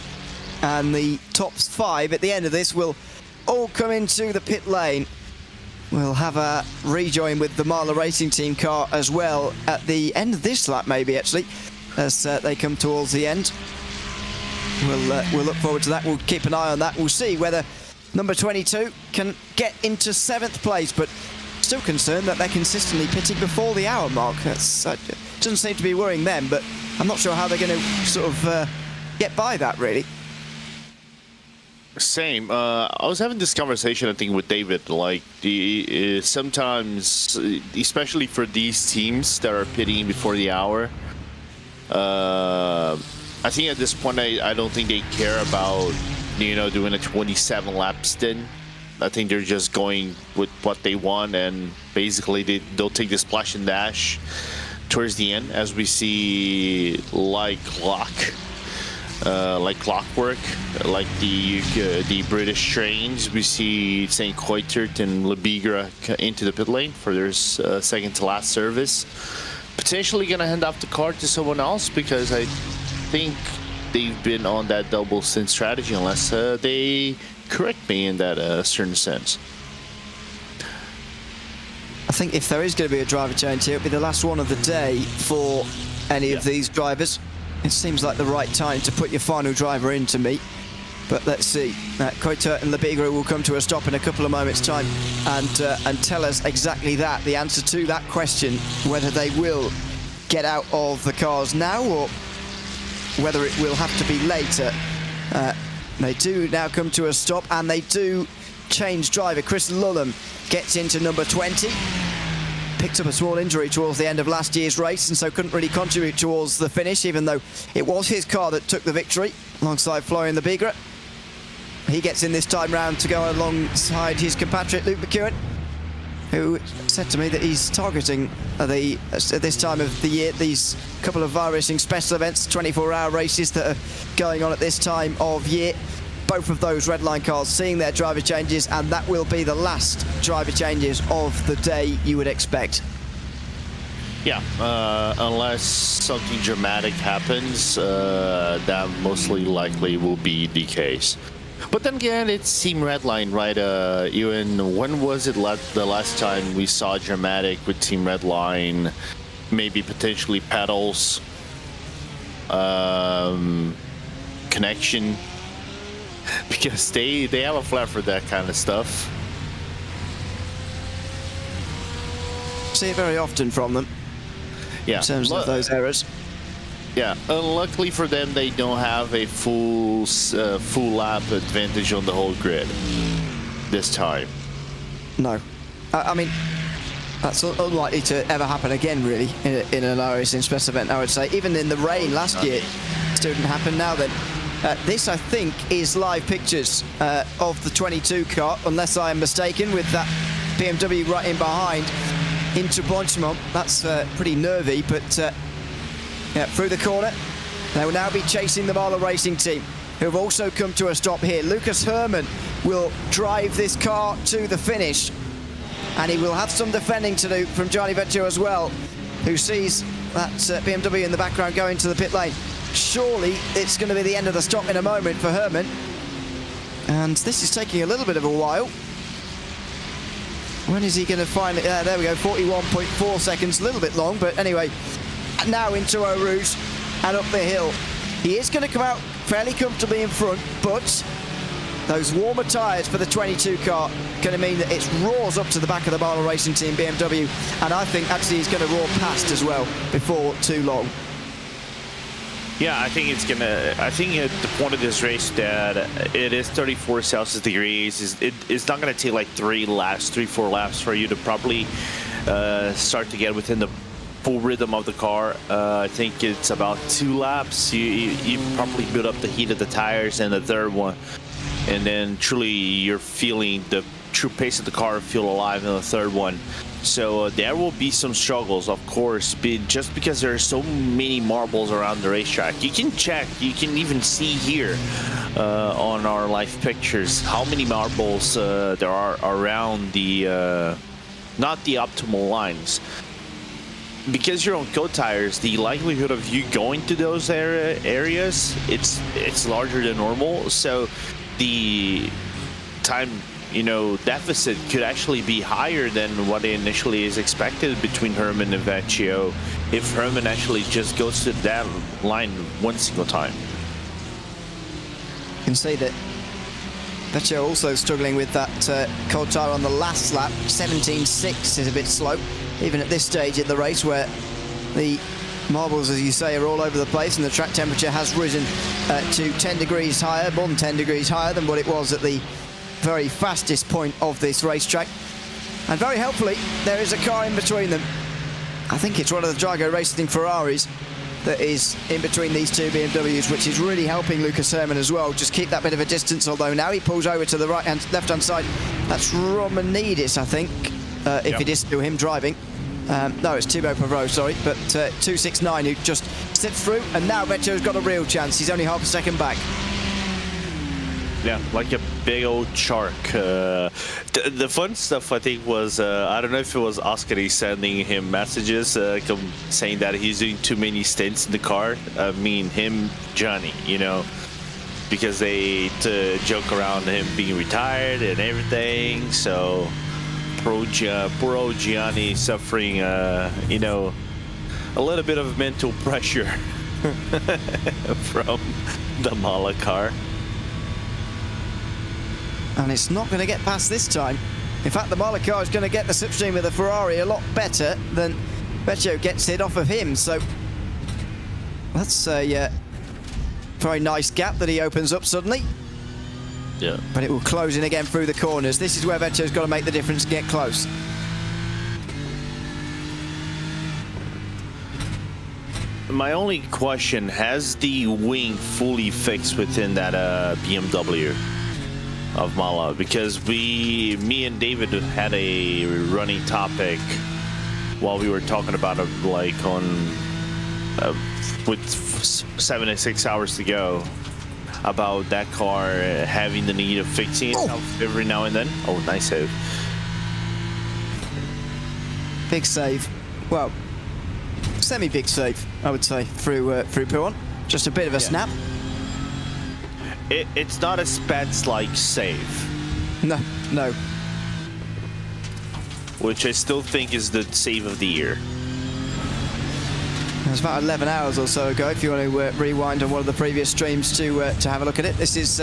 and the top 5 at the end of this will all come into the pit lane. We'll have a rejoin with the Marla Racing Team car as well at the end of this lap, maybe actually, as they come towards the end. We'll look forward to that. We'll keep an eye on that. We'll see whether number 22 can get into 7th place, but still concerned that they're consistently pitting before the hour mark. That's doesn't seem to be worrying them, but I'm not sure how they're going to sort of get by that, really. Same. I was having this conversation, I think, with David. Like, sometimes, especially for these teams that are pitting before the hour, I think at this point, I don't think they care about, you know, doing a 27 lap stint. I think they're just going with what they want, and basically they'll take the splash and dash towards the end, as we see like clockwork, like the British trains. We see St. Coitert and Lebigra into the pit lane for their second to last service. Potentially going to hand off the car to someone else, because I think they've been on that double stint strategy, unless they correct me in that certain sense. I think if there is going to be a driver change here, it'll be the last one of the day for any of these drivers. It seems like the right time to put your final driver in to me. But let's see. Coitert and Lebigra will come to a stop in a couple of moments' time and tell us exactly that, the answer to that question, whether they will get out of the cars now or whether it will have to be later. They do now come to a stop, and they do change driver. Chris Lulham gets into number 20. Picked up a small injury towards the end of last year's race, and so couldn't really contribute towards the finish, even though it was his car that took the victory alongside Florian Lebigra. He gets in this time round to go alongside his compatriot Luke McEwen, who said to me that he's targeting at this time of the year these couple of iRacing special events, 24-hour races that are going on at this time of year. Both of those red line cars seeing their driver changes, and that will be the last driver changes of the day, you would expect. Yeah, unless something dramatic happens, that mostly likely will be the case. But then again, it's Team Redline, right? Ewan, when was it the last time we saw dramatic with Team Redline? Maybe potentially pedals, connection, because they have a flair for that kind of stuff. See it very often from them. Yeah, in terms of those errors. Yeah, unluckily for them, they don't have a full lap advantage on the whole grid this time. No, I mean, that's unlikely to ever happen again, really, in an iRacing special event, I would say. Even in the rain last year, it didn't happen. Now then, this, I think, is live pictures of the 22 car, unless I am mistaken, with that BMW right in behind into Blanchimont. That's pretty nervy, but yeah, through the corner. They will now be chasing the Marla Racing Team, who have also come to a stop here. Lucas Herrmann will drive this car to the finish, and he will have some defending to do from Gianni Vecchio as well, who sees that BMW in the background going to the pit lane. Surely it's going to be the end of the stop in a moment for Herrmann, and this is taking a little bit of a while. When is he going to find it? There we go, 41.4 seconds, a little bit long, but anyway, now into Eau Rouge and up the hill. He is going to come out fairly comfortably in front, but those warmer tyres for the 22 car going to mean that it roars up to the back of the Marla Racing Team BMW, and I think actually he's going to roar past as well before too long. Yeah, I think it's gonna. I think at the point of this race that it is 34 Celsius degrees. It's not gonna take like 3-4 laps for you to probably start to get within the full rhythm of the car. I think it's about 2 laps. You probably build up the heat of the tires in the third one, and then truly you're feeling the true pace of the car feel alive in the third one. So there will be some struggles, of course, just because there are so many marbles around the racetrack. You can check, you can even see here on our live pictures how many marbles there are around the not the optimal lines. because you're on cold tires, the likelihood of you going to those areas, it's larger than normal. So the time, deficit could actually be higher than what initially is expected between Herman and Vecchio if Herman actually just goes to that line one single time. You can see that Vecchio also struggling with that cold tyre on the last lap. 17.6 is a bit slow, even at this stage in the race where the marbles, as you say, are all over the place and the track temperature has risen to 10 degrees higher, more than 10 degrees higher than what it was at the very fastest point of this racetrack. And very helpfully, there is a car in between them. I think it's one of the Drago Racing Ferraris that is in between these two BMWs, which is really helping Lucas Herman as well. Just keep that bit of a distance, although now he pulls over to the left-hand side. That's Romanidis, I think, if it is still him driving. No, it's Thibaut Pavreau, sorry, but 269 who just slips through, and now Vecchio's got a real chance. He's only half a second back. Yeah, like a big old shark. The fun stuff, I think, was, I don't know if it was Oscar sending him messages saying that he's doing too many stints in the car. Him, Johnny, because they joke around him being retired and everything. So poor old Gianni suffering, a little bit of mental pressure from the Mala car. And it's not going to get past this time. In fact, the Mala car is going to get the slipstream of the Ferrari a lot better than Vecchio gets it off of him. So that's a very nice gap that he opens up suddenly. Yeah. But it will close in again through the corners. This is where Vecchio's got to make the difference and get close. My only question, has the wing fully fixed within that BMW of Mala? Because me and David had a running topic while we were talking about it, like on with 76 hours to go, about that car having the need of fixing itself every now and then. Oh, nice save. Big save. Well, semi-big save, I would say, through P1. Just a bit of a snap. It's not a Spence-like save. No. Which I still think is the save of the year. It was about 11 hours or so ago, if you want to rewind on one of the previous streams to have a look at it. This is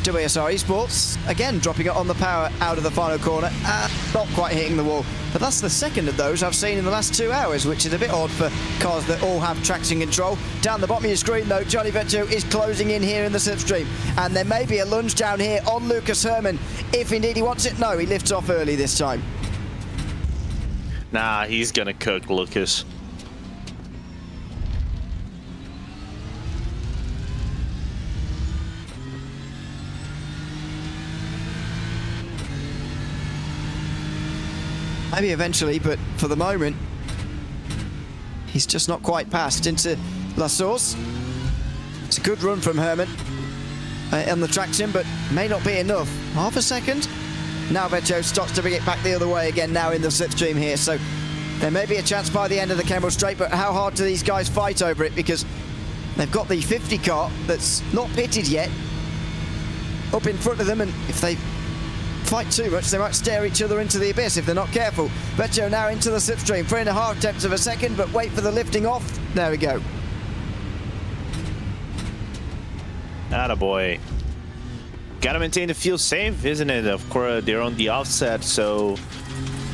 WSR Esports, again dropping it on the power out of the final corner, not quite hitting the wall. But that's the second of those I've seen in the last 2 hours, which is a bit odd for cars that all have traction control. Down the bottom of your screen, though, Johnny Vecchio is closing in here in the slipstream. And there may be a lunge down here on Lucas Herman, if indeed he wants it. No, he lifts off early this time. Nah, he's going to cook Lucas. Maybe eventually, but for the moment, he's just not quite past into La Source. It's a good run from Herman on the traction, but may not be enough. Half a second. Now Vecchio starts to bring it back the other way again now in the slipstream here. So there may be a chance by the end of the Kemmel Straight, but how hard do these guys fight over it? Because they've got the 50 car that's not pitted yet up in front of them, and if they fight too much, they might stare each other into the abyss if they're not careful. Vecchio now into the slipstream, 3.5 tenths of a second, but wait for the lifting off. There we go. Attaboy. Gotta maintain the fuel save, isn't it? Of course, they're on the offset, so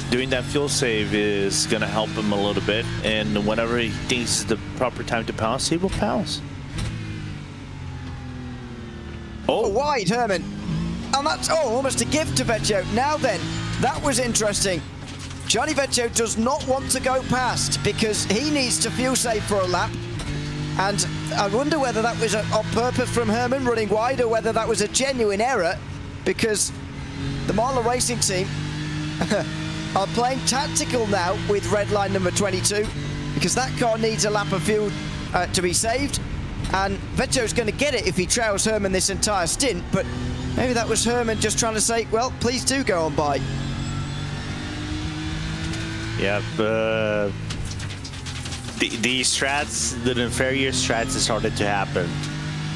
doing that fuel save is gonna help him a little bit, and whenever he thinks it's the proper time to pounce, he will pounce. Oh, wide, Herman. And that's almost a gift to Vecchio. Now then, that was interesting. Johnny Vecchio does not want to go past because he needs to fuel save for a lap. And I wonder whether that was on purpose from Herman running wide or whether that was a genuine error, because the Marla Racing team are playing tactical now with red line number 22, because that car needs a lap of fuel to be saved. And Vecchio's going to get it if he trails Herman this entire stint, but maybe that was Herman just trying to say, well, please do go on by. Yeah, the strats, the inferior strats, has started to happen.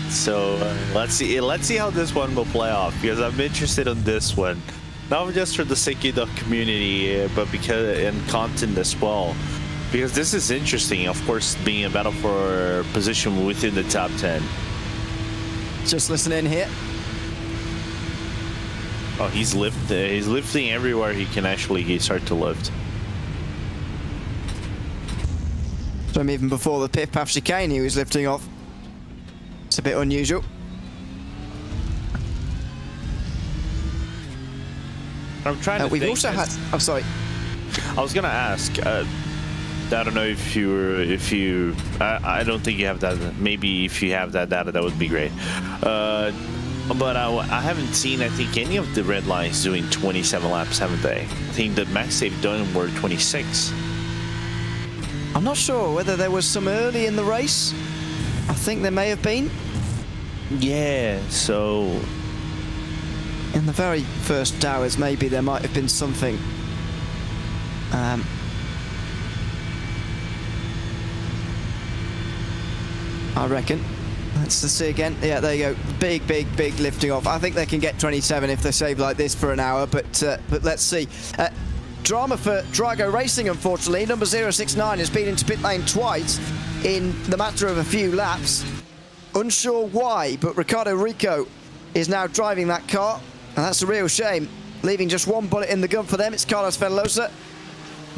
So let's see how this one will play off, because I'm interested in this one, not just for the sake of the community, but because and content as well. Because this is interesting, of course, being a battle for position within the top 10. Just listen in here. Oh, he's lifting everywhere he can actually start to lift. From even before the pit path chicane, he was lifting off. It's a bit unusual. I'm trying to We've think. also had. I'm sorry. I was gonna ask. I don't know if you. I don't think you have that. Maybe if you have that data, that would be great. But I haven't seen, I think, any of the red lines doing 27 laps, haven't they? I think the max they've done were 26. I'm not sure whether there was some early in the race. I think there may have been. Yeah, so... In the very first hours, maybe there might have been something. I reckon. Let's see again. Yeah, there you go. Big lifting off. I think they can get 27 if they save like this for an hour, but let's see. Drama for Drago Racing, unfortunately. Number 069 has been into pit lane twice in the matter of a few laps. Unsure why, but Ricardo Rico is now driving that car, and that's a real shame. Leaving just one bullet in the gun for them. It's Carlos Velosa,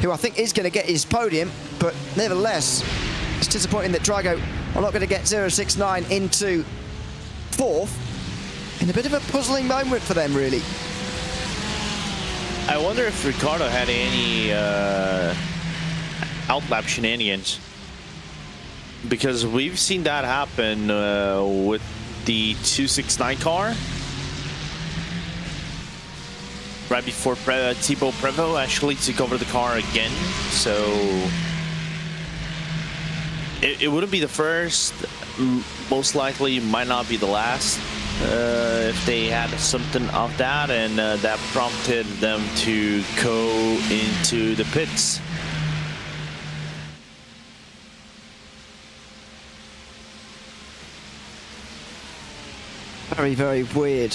who I think is going to get his podium, but nevertheless, it's disappointing that Drago are not going to get 069 into fourth. In a bit of a puzzling moment for them, really. I wonder if Ricardo had any outlap shenanigans, because we've seen that happen with the 269 car right before Thibaut Prevost actually took over the car again. So it wouldn't be the first, most likely might not be the last, if they had something of that, and that prompted them to go into the pits. Very weird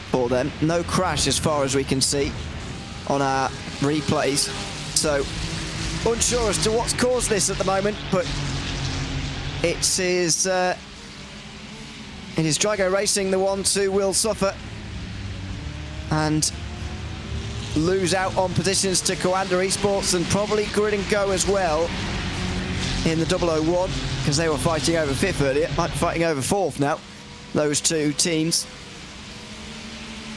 for them. No crash as far as we can see on our replays. So unsure as to what's caused this at the moment, but it is Drago Racing the ones who will suffer and lose out on positions to Coanda Esports, and probably Grid and Go as well in the 001, because they were fighting over fifth earlier, might be fighting over fourth now, those two teams.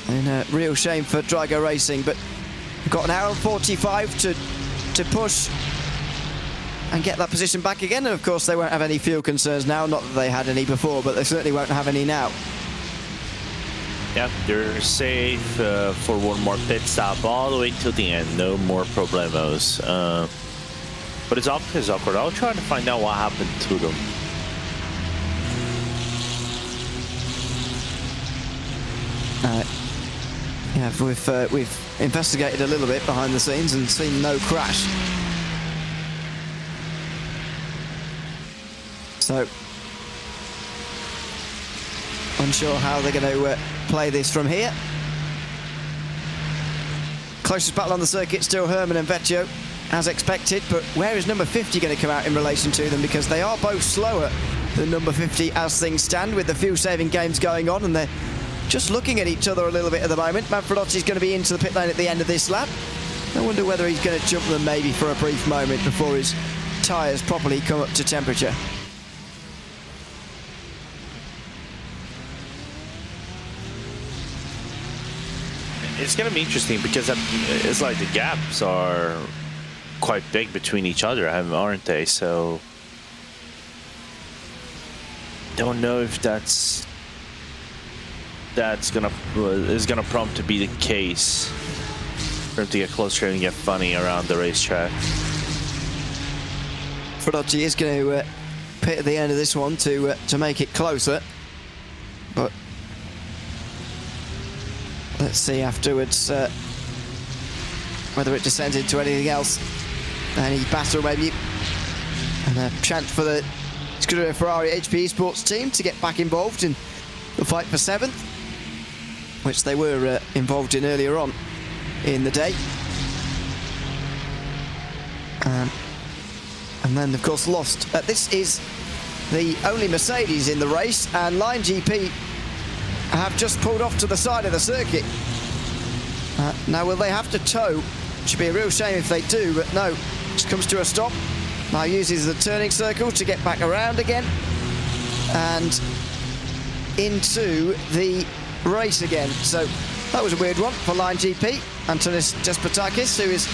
And a real shame for Drago Racing, but we've got an hour and 45 to push and get that position back again. And of course they won't have any fuel concerns now, not that they had any before, but they certainly won't have any now. Yep, they're safe for one more pit stop all the way till the end. No more problemos. But it's awkward. I'll try to find out what happened to them. Yeah, we've investigated a little bit behind the scenes and seen no crash. So unsure how they're going to play this from here. Closest battle on the circuit still Herman and Vecchio, as expected, but where is number 50 going to come out in relation to them, because they are both slower than number 50 as things stand, with the fuel saving games going on, and they're just looking at each other a little bit at the moment. Manfredotti's going to be into the pit lane at the end of this lap. I wonder whether he's going to jump them maybe for a brief moment before his tyres properly come up to temperature. It's going to be interesting, because it's like the gaps are quite big between each other, aren't they? So don't know if that's gonna prompt to be the case for him to get closer and get funny around the racetrack. Manfredotti is going to pit at the end of this one to make it closer, but let's see afterwards whether it descends into anything else, any battle maybe, And a chance for the Scuderia Ferrari HP Esports team to get back involved in the fight for 7th, which they were involved in earlier on in the day. And then, of course, lost. This is the only Mercedes in the race, and Line GP have just pulled off to the side of the circuit. Now, will they have to tow? Should be a real shame if they do, but no. Just comes to a stop. Now uses the turning circle to get back around again. And into the race again. So that was a weird one for Line GP. Antonis Despotakis, who is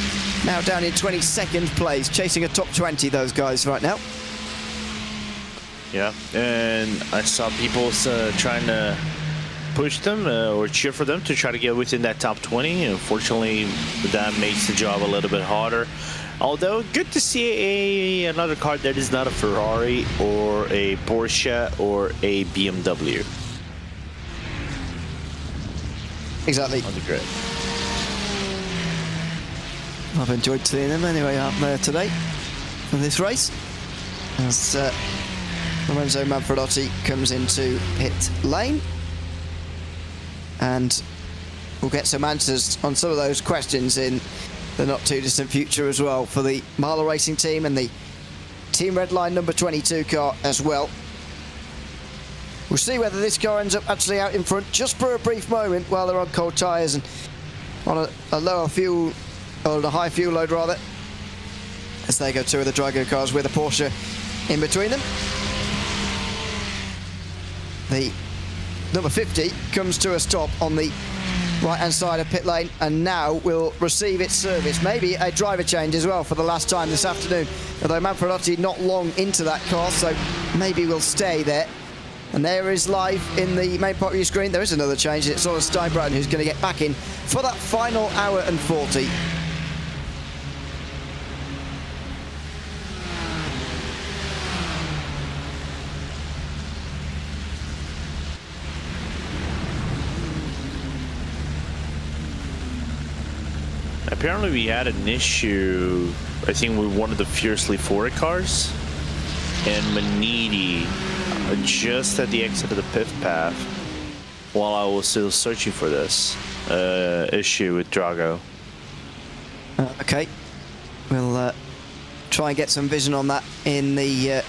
now down in 22nd place, chasing a top 20, those guys right now. Yeah, and I saw people trying to push them or cheer for them to try to get within that top 20. Unfortunately, that makes the job a little bit harder. Although, good to see another car that is not a Ferrari or a Porsche or a BMW. Exactly. On the grid. I've enjoyed seeing them anyway out there today for this race. As Lorenzo Manfredotti comes into pit lane. And we'll get some answers on some of those questions in the not too distant future as well for the Marler Racing team and the Team Redline number 22 car as well. We'll see whether this car ends up actually out in front just for a brief moment while they're on cold tyres and on a lower fuel, or a high fuel load rather, as they go two of the Drago cars with a Porsche in between them. The number 50 comes to a stop on the right-hand side of pit lane and now will receive its service. Maybe a driver change as well for the last time this afternoon. Although Manfredotti not long into that car, so maybe we'll stay there. And there is live in the main part of your screen. There is another change. It's Oliver Steinbratton who's going to get back in for that final hour and 40. Apparently we had an issue, I think, with one of the Fiercely Forward cars, and Manidi just at the exit of the pit path while I was still searching for this issue with Drago. Okay, we'll try and get some vision on that in the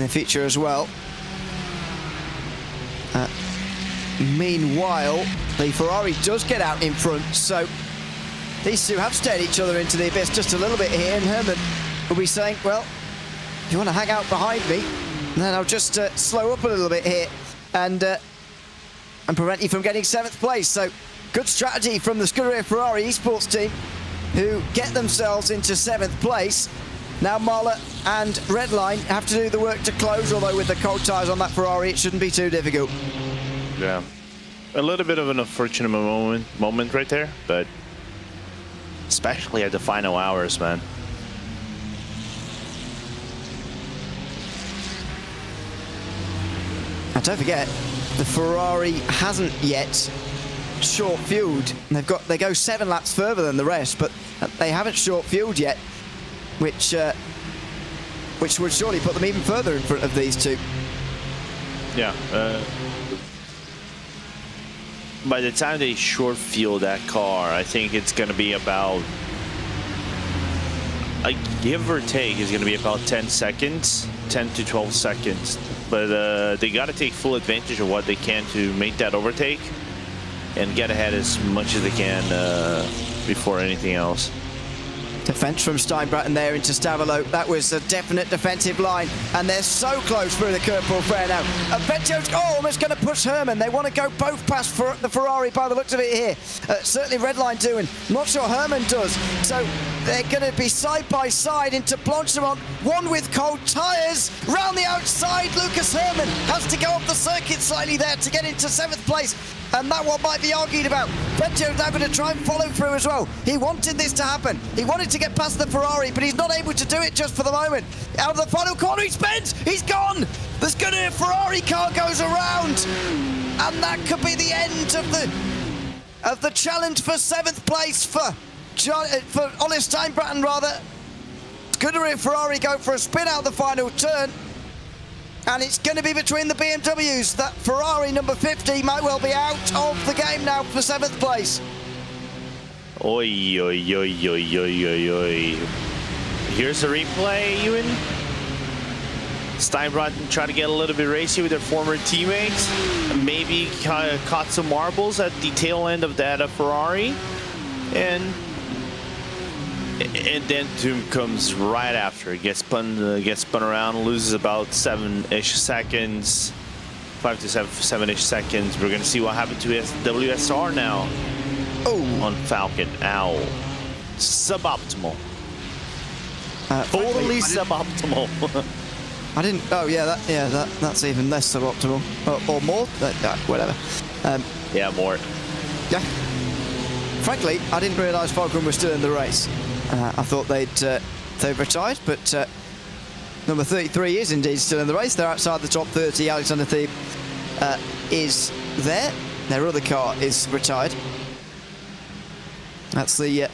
future as well. Meanwhile, the Ferrari does get out in front, so these two have stared each other into the abyss just a little bit here, and Herman will be saying, well, if you want to hang out behind me, then I'll just slow up a little bit here and prevent you from getting 7th place. So good strategy from the Scuderia Ferrari esports team, who get themselves into 7th place. Now Marler and Redline have to do the work to close, although with the cold tyres on that Ferrari, it shouldn't be too difficult. Yeah, a little bit of an unfortunate moment right there, but especially at the final hours, man. And don't forget, the Ferrari hasn't yet short fueled. They go 7 laps further than the rest, but they haven't short fueled yet, which would surely put them even further in front of these two. Yeah. By the time they short fuel that car, I think it's going to be about, give or take, is going to be about 10 seconds, 10 to 12 seconds. But they got to take full advantage of what they can to make that overtake and get ahead as much as they can before anything else. Defence from Steinbratton there into Stavolo. That was a definite defensive line, and they're so close through the curve ball fair now. Vecchio's almost going to push Herman. They want to go both past the Ferrari by the looks of it here. Certainly Redline doing. Not sure Herman does. So they're going to be side by side into Blanchimont. One with cold tyres. Round the outside, Lucas Herman has to go off the circuit slightly there to get into 7th place. And that one might be argued about. Vecchio's now going to try and follow through as well. He wanted this to happen. He wanted to get past the Ferrari, but he's not able to do it just for the moment. Out of the final corner, he spins. He's gone. The Scuderia Ferrari car goes around, and that could be the end of the challenge for 7th place for Oliver Steinbratton rather. Scuderia Ferrari go for a spin out the final turn. And it's going to be between the BMWs. That Ferrari number 50 might well be out of the game now for 7th place. Oi, oi, oi, oi, oi, oi, oi. Here's a replay, Ewan. Steinbrotten trying to get a little bit racy with their former teammates. Maybe caught some marbles at the tail end of that Ferrari. And then Doom comes right after. Gets spun around, loses about 7-ish seconds. 5 to 7-ish seconds. We're going to see what happened to WSR now. Oh, On Falken. Ow. Suboptimal. Totally suboptimal. I didn't. Oh yeah, that's even less suboptimal, or more. Whatever. Yeah, more. Yeah. Frankly, I didn't realise Falken was still in the race. I thought they'd retired, but number 33 is indeed still in the race. They're outside the top 30. Alexander Thieb is there. Their other car is retired. That's the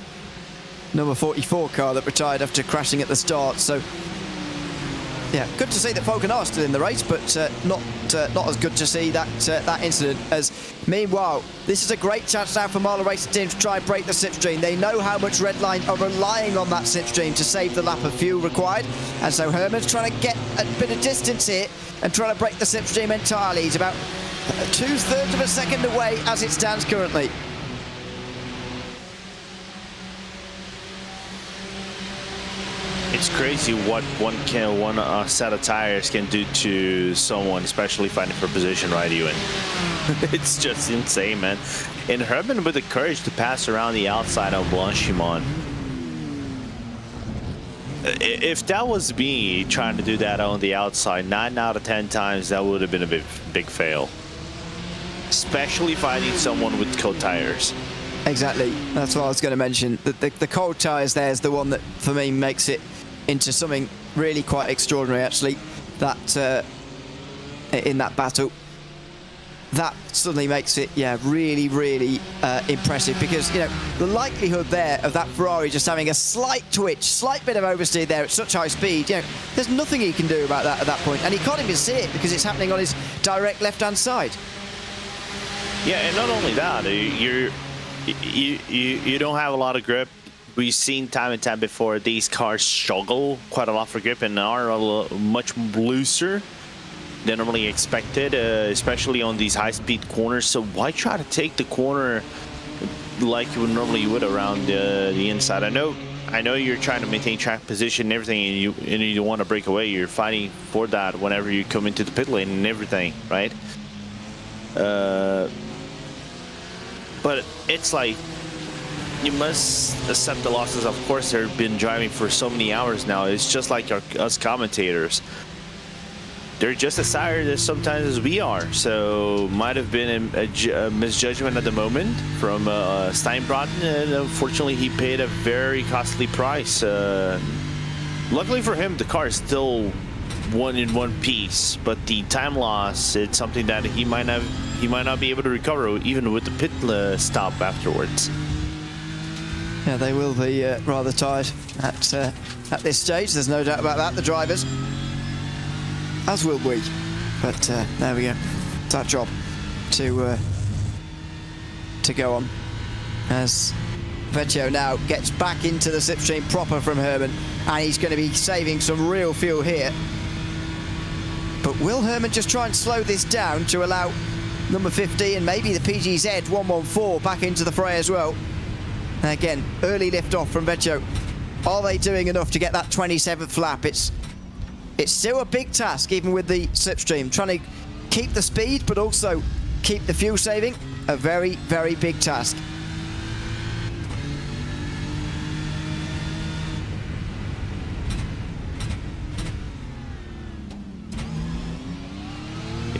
number 44 car that retired after crashing at the start. So, yeah, good to see that Falken are still in the race, but not as good to see that incident. As meanwhile, this is a great chance now for Marlon Racing Team to try and break the slipstream. They know how much Redline are relying on that slipstream to save the lap of fuel required, and so Herman's trying to get a bit of distance here and trying to break the slipstream entirely. He's about 2/3 of a second away as it stands currently. It's crazy what one set of tires can do to someone, especially fighting for position, right, Ewan? It's just insane, man. And Herman with the courage to pass around the outside of Blanchimont. If that was me trying to do that on the outside, 9 out of 10 times, that would have been a big fail. Especially fighting someone with cold tires. Exactly. That's what I was going to mention. The cold tyres there is the one that, for me, makes it into something really quite extraordinary, actually. That in that battle, that suddenly makes it, yeah, really, really impressive. Because, you know, the likelihood there of that Ferrari just having a slight twitch, slight bit of oversteer there at such high speed, you know, there's nothing he can do about that at that point. And he can't even see it because it's happening on his direct left-hand side. Yeah, and not only that, you don't have a lot of grip. We've seen time and time before these cars struggle quite a lot for grip and are much looser than normally expected, especially on these high-speed corners. So why try to take the corner like you would normally around the inside? I know you're trying to maintain track position and everything, and you want to break away. You're fighting for that whenever you come into the pit lane and everything, right? But it's like, you must accept the losses. Of course, they've been driving for so many hours now. It's just like us commentators. They're just as tired as sometimes as we are. So might have been a misjudgment at the moment from Steinbrotten, and unfortunately he paid a very costly price. Luckily for him, the car is still in one piece, but the time loss, it's something that he might not be able to recover even with the pit stop afterwards. Yeah, they will be rather tired at this stage. There's no doubt about that. The drivers, as will we. But there we go. It's our job to go on as Vecchio now gets back into the slipstream proper from Herman, and he's going to be saving some real fuel here. But will Herman just try and slow this down to allow number 50 and maybe the PGZ 114 back into the fray as well? And again, early lift off from Vecchio. Are they doing enough to get that 27th lap? It's still a big task, even with the slipstream. Trying to keep the speed, but also keep the fuel saving. A very, very big task.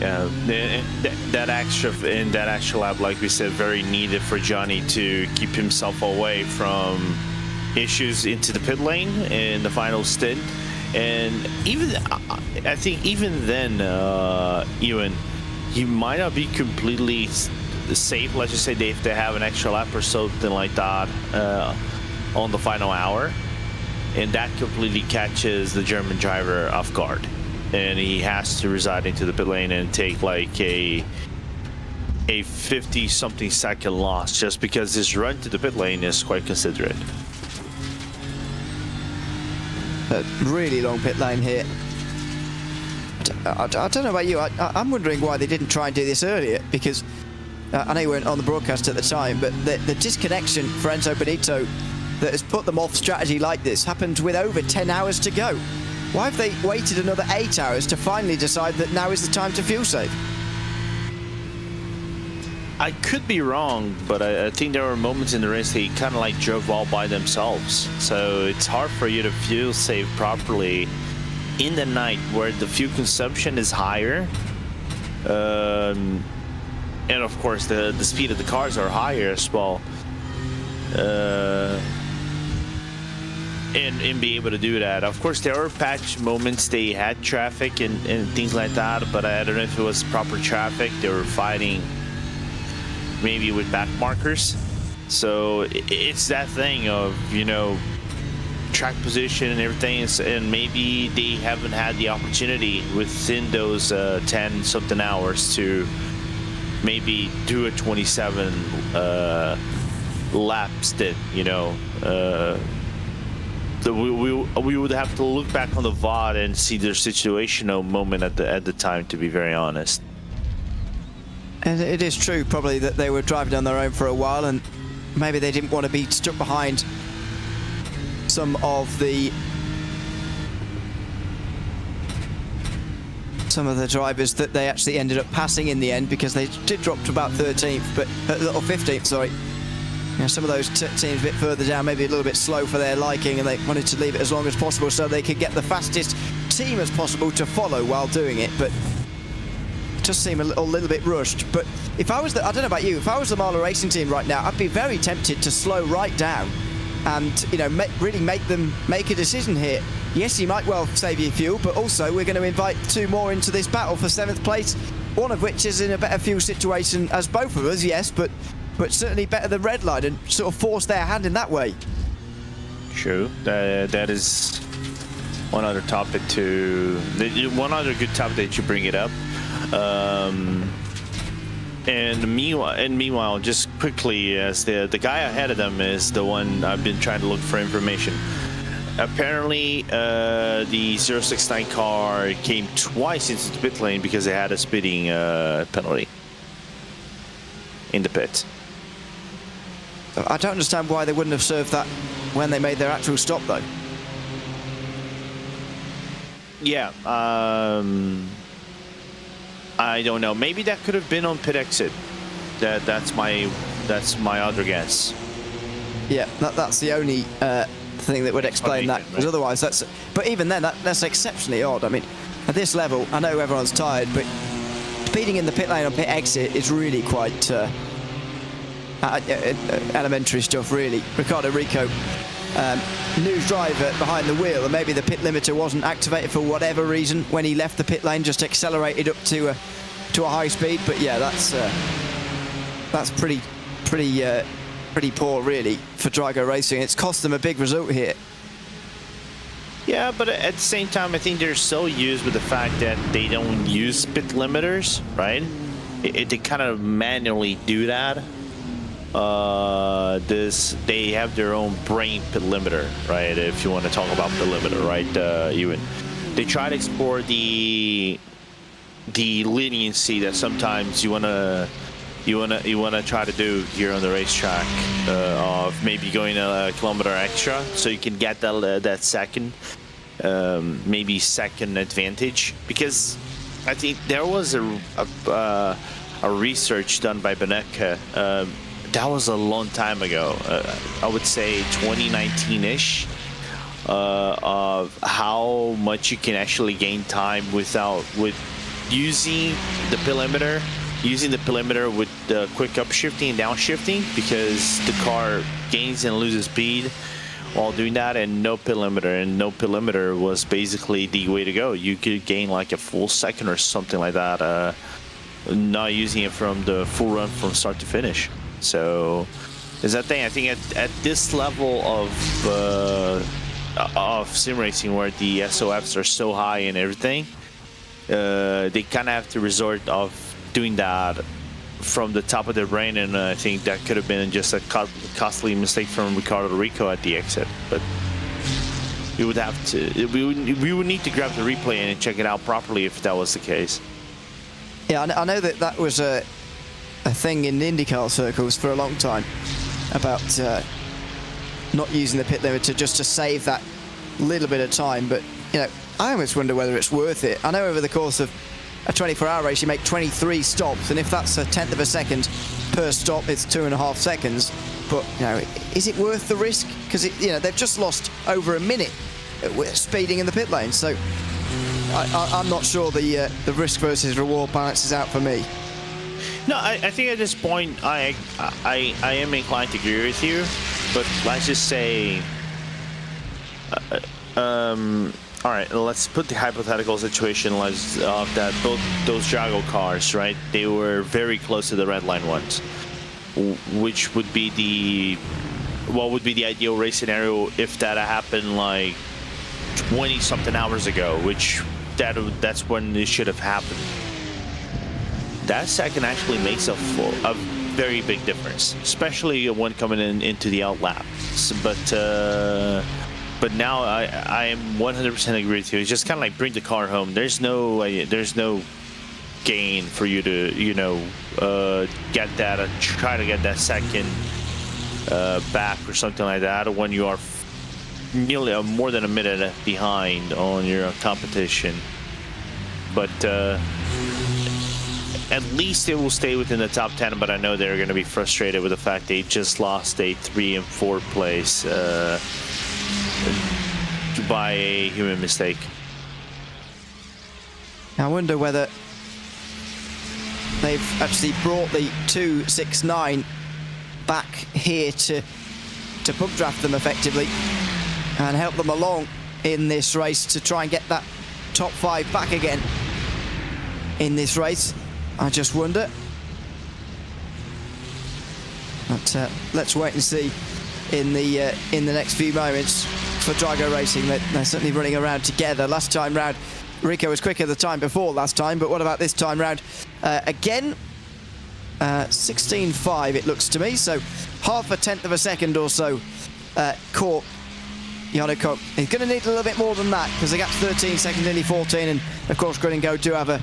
Yeah, that extra lap, like we said, very needed for Johnny to keep himself away from issues into the pit lane in the final stint. And I think even then, Ewan, he might not be completely safe. Let's just say if they have an extra lap or something like that on the final hour. and that completely catches the German driver off guard, and he has to reside into the pit lane and take like a 50-something second loss just because his run to the pit lane is quite considerate. A really long pit lane here. I don't know about you, I'm wondering why they didn't try and do this earlier, because I know you weren't on the broadcast at the time, but the disconnection for Enzo Benito that has put them off strategy like this happened with over 10 hours to go. Why have they waited another 8 hours to finally decide that now is the time to fuel save? I could be wrong, but I think there were moments in the race they kind of like drove all by themselves. So it's hard for you to fuel save properly in the night where the fuel consumption is higher. And of course the speed of the cars are higher as well. And be able to do that. Of course, there were patch moments they had traffic and things like that, but I don't know if it was proper traffic. They were fighting maybe with back markers. So it's that thing of, you know, track position and everything, and maybe they haven't had the opportunity within those 10 something hours to maybe do a 27 lap stint, you know. So we would have to look back on the VOD and see their situational moment at the time, to be very honest. And it is true probably that they were driving on their own for a while, and maybe they didn't want to be stuck behind some of the drivers that they actually ended up passing in the end, because they did drop to about 13th, but or 15th, sorry. You know, some of those teams a bit further down, maybe a little bit slow for their liking, and they wanted to leave it as long as possible so they could get the fastest team as possible to follow while doing it. But it does seem a little bit rushed. But if I was I don't know about you, if I was the Marla Racing team right now, I'd be very tempted to slow right down and, you know, really make them make a decision here. Yes, you might well save your fuel, but also we're going to invite two more into this battle for 7th place, one of which is in a better fuel situation as both of us, yes, but certainly better than Redline, and sort of force their hand in that way. True. That is one other topic one other good topic that you bring it up. And meanwhile, just quickly, as the guy ahead of them is the one I've been trying to look for information. Apparently, the 069 car came twice into the pit lane because they had a speeding penalty in the pit. I don't understand why they wouldn't have served that when they made their actual stop, though. Yeah, I don't know. Maybe that could have been on pit exit. That's my other guess. Yeah, that's the only thing that would explain that. Because otherwise, but even then, that's exceptionally odd. I mean, at this level, I know everyone's tired, but speeding in the pit lane on pit exit is really quite elementary stuff, really. Ricardo Rico, new driver behind the wheel, and maybe the pit limiter wasn't activated for whatever reason when he left the pit lane, just accelerated up to a high speed. But yeah, that's pretty poor, really, for Drago Racing. It's cost them a big result here. Yeah, but at the same time, I think they're so used with the fact that they don't use pit limiters, right? They kind of manually do that. They have their own brain pit limiter, right? If you want to talk about pit limiter, right? Ewan, they try to explore the leniency that sometimes you wanna try to do here on the racetrack, of maybe going a kilometer extra so you can get that second, maybe second advantage. Because I think there was a research done by Benecca. That was a long time ago. I would say 2019-ish, of how much you can actually gain time with using the pit limiter. Using the pit limiter with the quick upshifting and downshifting, because the car gains and loses speed while doing that, and no pit limiter. And no pit limiter was basically the way to go. You could gain like a full second or something like that, not using it from the full run from start to finish. So is that thing. I think at this level of of sim racing where the SOFs are so high and everything, they kind of have to resort of doing that from the top of their brain, and I think that could have been just a costly mistake from Ricardo Rico at the exit. But we would have to, we would need to grab the replay and check it out properly if that was the case. Yeah, I know that was a thing in IndyCar circles for a long time about not using the pit limiter just to save that little bit of time. But you know, I almost wonder whether it's worth it. I know over the course of a 24-hour race you make 23 stops, and if that's a tenth of a second per stop, it's 2.5 seconds. But you know, is it worth the risk? Because you know, they've just lost over a minute speeding in the pit lane. So I'm not sure the risk versus reward balances out for me. No, I think at this point I am inclined to agree with you, but let's just say, all right, let's put the hypothetical situation of that both those Jago cars, right? They were very close to the red line ones, which would be what would be the ideal race scenario if that happened like 20-something hours ago, which that's when it should have happened. That second actually makes a very big difference, especially when coming into the outlap. But now I am 100% agree with you. It's just kind of like bring the car home. There's no gain for you to get that try to get that second back or something like that when you are nearly more than a minute behind on your competition. But at least it will stay within the top 10. But I know they're going to be frustrated with the fact they just lost a 3 and 4 place by a human mistake. I wonder whether they've actually brought the 269 back here to bug draft them effectively and help them along in this race to try and get that top 5 back again in this race. I just wonder. But let's wait and see in the next few moments for Drago Racing. They're certainly running around together. Last time round, Rico was quicker the time before last time, but what about this time round? Again, 16.5 it looks to me, so half a tenth of a second or so caught Yannick Koch. He's going to need a little bit more than that because the gap's 13 seconds, nearly 14, and of course Grid and Go do have a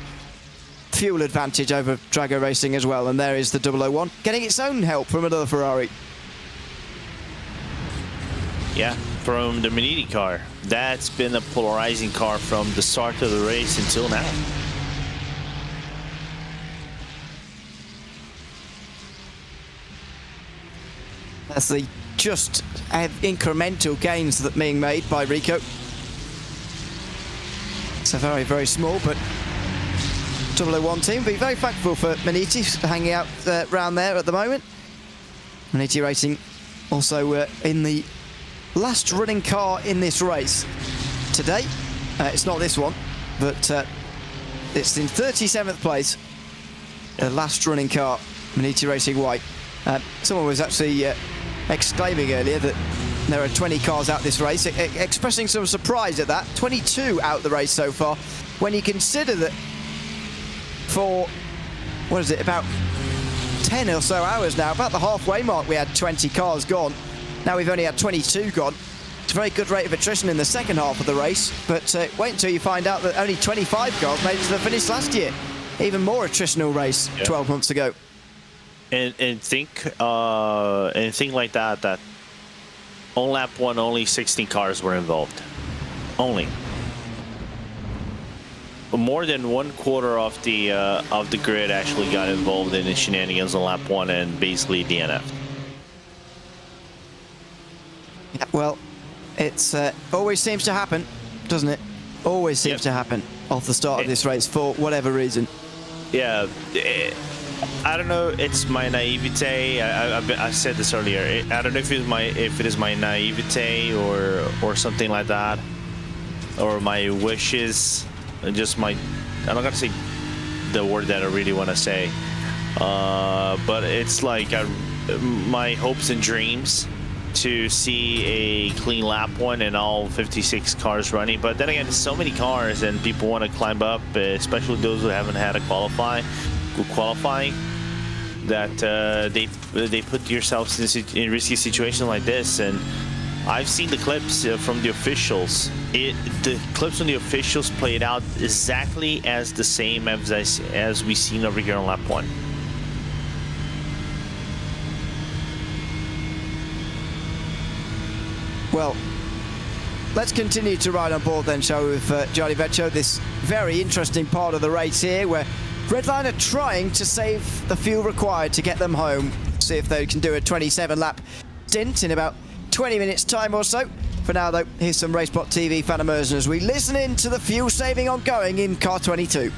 fuel advantage over Drago Racing as well, and there is the 001 getting its own help from another Ferrari. Yeah, from the Manini car. That's been a polarizing car from the start of the race until now. That's the just incremental gains that are being made by Rico. It's a very, very small, but 001 team. Be very thankful for Maniti hanging out around there at the moment. Maniti Racing also in the last running car in this race today. It's not this one, but it's in 37th place. The last running car, Maniti Racing White. Someone was actually exclaiming earlier that there are 20 cars out this race, expressing some surprise at that. 22 out the race so far. When you consider that for, what is it, about 10 or so hours now, about the halfway mark, we had 20 cars gone. Now we've only had 22 gone. It's a very good rate of attrition in the second half of the race, but wait until you find out that only 25 cars made it to the finish last year. Even more attritional race 12 months ago. And think like that on lap 1 only 16 cars were involved. Only. More than 1/4 of the grid actually got involved in the shenanigans on lap 1 and basically DNF. Well, it's always seems to happen, doesn't it? Always seems to happen off the start of this race for whatever reason. Yeah, I don't know. It's my naivete. I said this earlier. I don't know if it is my naivete or something like that, or my wishes. Just my. I'm not gonna say the word that I really want to say, but it's like my hopes and dreams to see a clean lap one and all 56 cars running, but then again, there's so many cars and people want to climb up, especially those who haven't had a qualifying, that they put yourselves in a risky situation like this. And I've seen the clips from the officials. The clips from the officials played out exactly as the same as we seen over here on lap 1. Well, let's continue to ride on board then, shall we, with Gianni Vecchio, this very interesting part of the race here, where Redline are trying to save the fuel required to get them home. See if they can do a 27-lap stint in about 20 minutes time or so. For now, though, here's some Racebot TV fan immersion as we listen in to the fuel saving ongoing in car 22.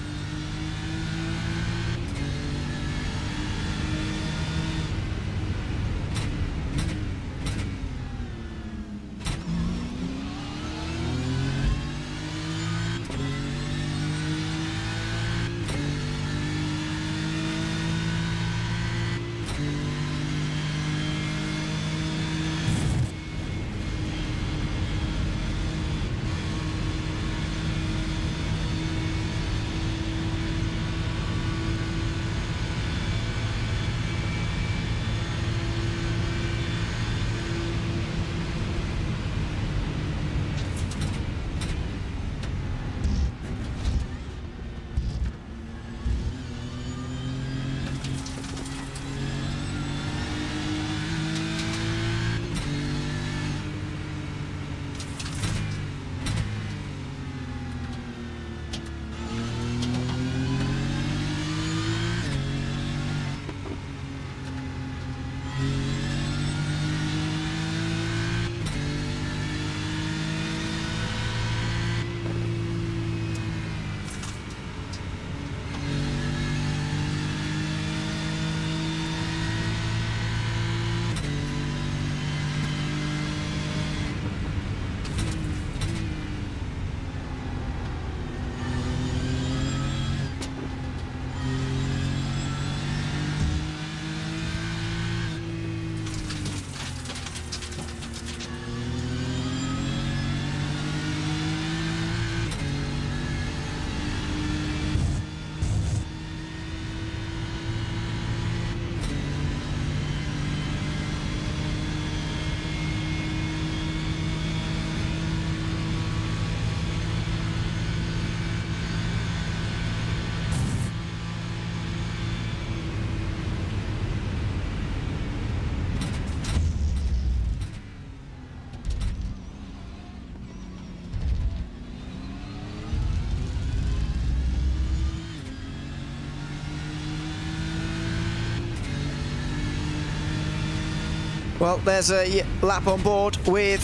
Well, there's a lap on board with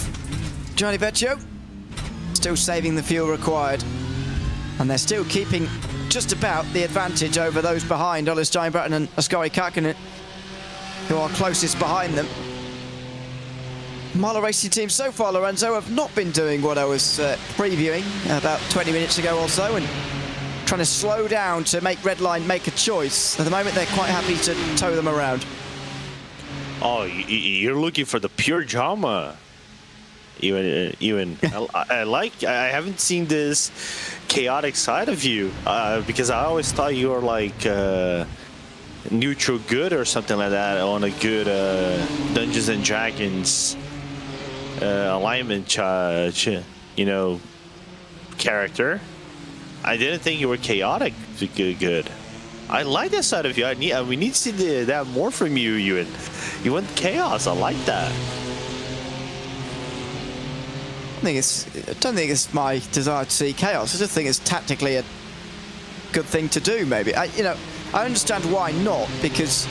Gianni Vecchio. Still saving the fuel required. And they're still keeping just about the advantage over those behind, Ola Steinbratton and Oskari Kakkonen, who are closest behind them. Marla Racing Team so far, Lorenzo, have not been doing what I was previewing about 20 minutes ago or so, and trying to slow down to make Redline make a choice. At the moment, they're quite happy to tow them around. Oh, you're looking for the pure drama. Ewan, I haven't seen this chaotic side of you because I always thought you were like neutral good or something like that on a good Dungeons and Dragons alignment, character. I didn't think you were chaotic good. I like that side of you. We need to see that more from you, Ewan. You want chaos. I like that. I don't think it's my desire to see chaos. I just think it's tactically a good thing to do. Maybe I understand why not, because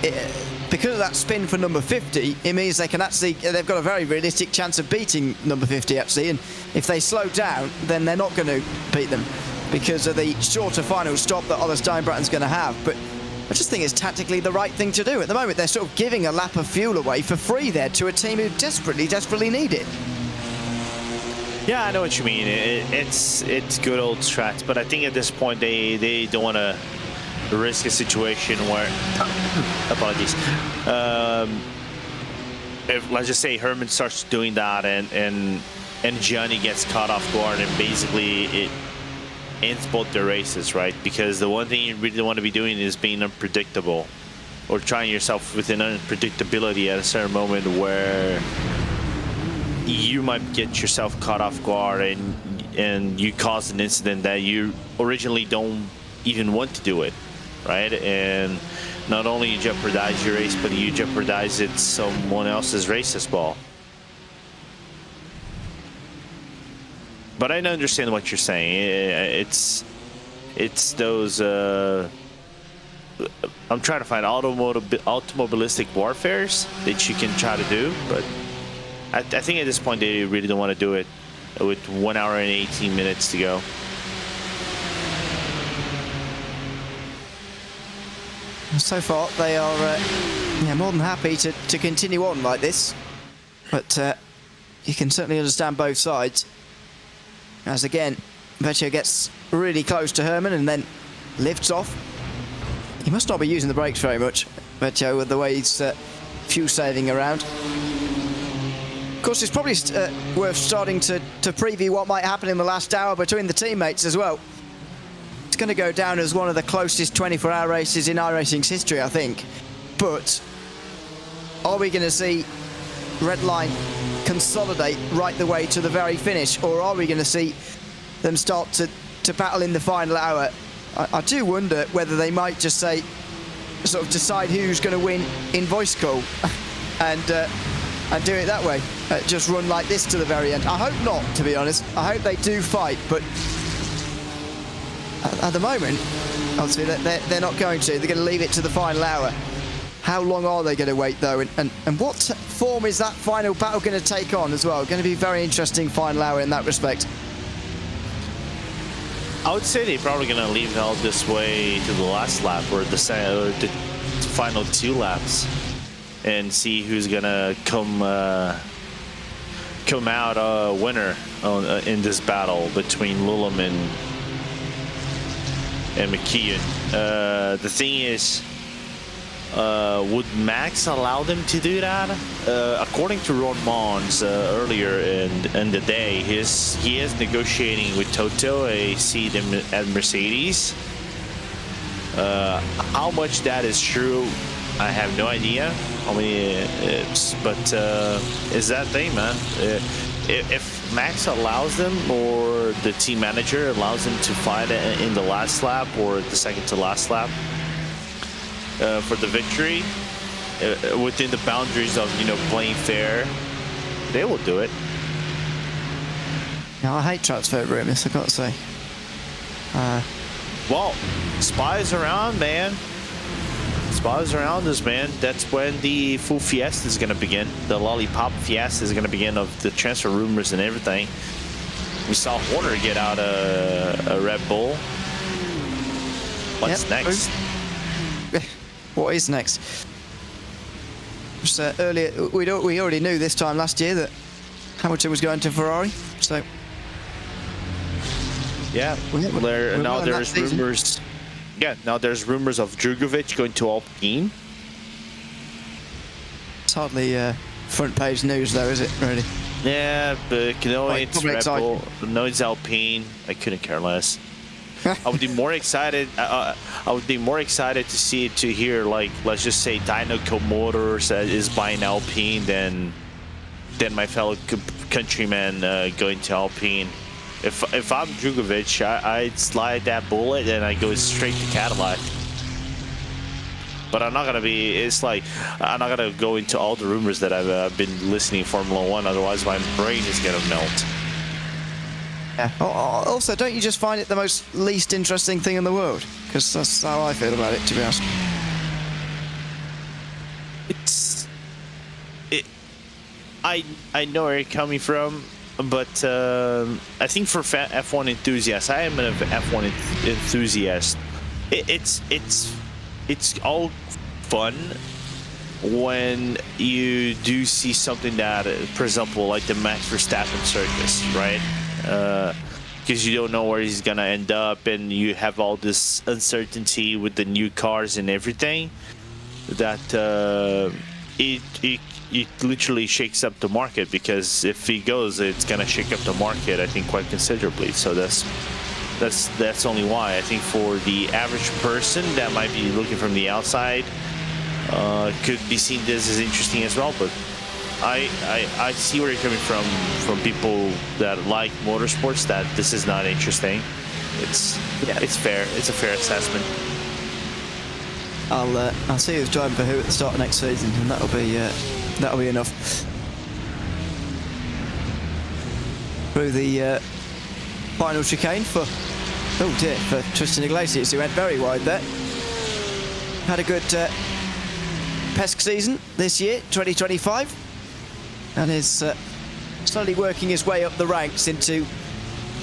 of that spin for number 50. It means they've got a very realistic chance of beating number 50 actually. And if they slow down, then they're not going to beat them because of the shorter final stop that Ola Steinbratton's going to have. But I just think it's tactically the right thing to do. At the moment, they're sort of giving a lap of fuel away for free there to a team who desperately need it. Yeah, I know what you mean. It's good old strats, but I think at this point they don't want to risk a situation where apologies, if let's just say Herman starts doing that and Gianni gets caught off guard, and basically it ends both the races, right? Because the one thing you really don't want to be doing is being unpredictable, or trying yourself within unpredictability at a certain moment where you might get yourself caught off guard and you cause an incident that you originally don't even want to do it, right? And not only you jeopardize your race, but you jeopardize it someone else's race as well. But I understand what you're saying. It's those I'm trying to find automobilistic warfares that you can try to do, but I think at this point they really don't want to do it with 1 hour and 18 minutes to go. So far, they are more than happy to continue on like this, but you can certainly understand both sides. As again, Vecchio gets really close to Herman and then lifts off. He must not be using the brakes very much, Vecchio, with the way he's fuel saving around. Of course, it's probably worth starting to preview what might happen in the last hour between the teammates as well. It's going to go down as one of the closest 24-hour races in iRacing's history, I think. But are we going to see Redline consolidate right the way to the very finish, or are we going to see them start to battle in the final hour? I do wonder whether they might just say, sort of decide who's going to win in voice call and do it that way. Just run like this to the very end. I hope not, to be honest. I hope they do fight, but at the moment, obviously they're not going to. They're going to leave it to the final hour. How long are they going to wait, though? And what form is that final battle going to take on as well? Going to be a very interesting final hour in that respect. I would say they're probably going to leave it all this way to the last lap, or the final 2 laps, and see who's going to come out winner in this battle between Lulem and McKeon. The thing is, would Max allow them to do that? According to Ron Mons earlier in the day, he is negotiating with Toto a seat at Mercedes. How much that is true, I have no idea. I mean, but is that thing, man? If Max allows them, or the team manager allows them to fight in the last lap or the second to last lap for the victory, within the boundaries of, playing fair, they will do it. Yeah, I hate transfer rumors, I've got to say. Well, spies around, man. Spies around us, man. That's when the full fiesta is going to begin. The lollipop fiesta is going to begin, of the transfer rumors and everything. We saw Horner get out a Red Bull. What's next? What is next? Just, earlier, we already knew this time last year that Hamilton was going to Ferrari, so... Yeah, now there's rumors... Yeah, now there's rumors of Drugovic going to Alpine. It's hardly front page news, though, is it, really? Yeah, but it's Red Bull. No, it's Alpine. I couldn't care less. I would be more excited. I would be more excited to hear, like, let's just say Dynaco Motors is buying Alpine than my fellow countrymen going to Alpine. If I'm Drugovic, I'd slide that bullet and I go straight to Cadillac. But I'm not gonna be. It's like I'm not gonna go into all the rumors that I've been listening to Formula One. Otherwise, my brain is gonna melt. Yeah. Also, don't you just find it the most least interesting thing in the world? Because that's how I feel about it, to be honest. I know where you're coming from, but I think for F1 enthusiasts, I am an F1 enthusiast. It's all fun when you do see something that, for example, like the Max Verstappen circus, right? Because you don't know where he's gonna end up, and you have all this uncertainty with the new cars and everything. That it literally shakes up the market, because if he goes, it's gonna shake up the market, I think, quite considerably. So that's only why. I think for the average person that might be looking from the outside, could be seen this as interesting as well. But I see where you're coming from people that like motorsports, that this is not interesting. It's fair. It's a fair assessment. I'll see who's driving for who at the start of next season, and that'll be enough. Through the final chicane for Tristan Iglesias, who went very wide there. Had a good PESC season this year, 2025, and is slowly working his way up the ranks into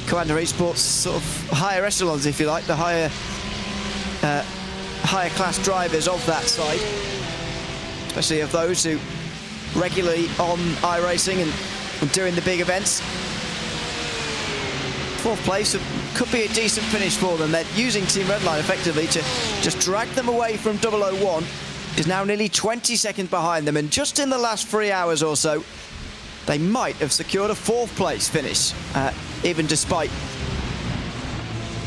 Commander Esports sort of higher echelons, if you like, the higher class drivers of that side, especially of those who regularly on iRacing and doing the big events. Fourth place could be a decent finish for them. They're using Team Redline effectively to just drag them away from 001. Is now nearly 20 seconds behind them, and just in the last 3 hours or so, they might have secured a fourth place finish, even despite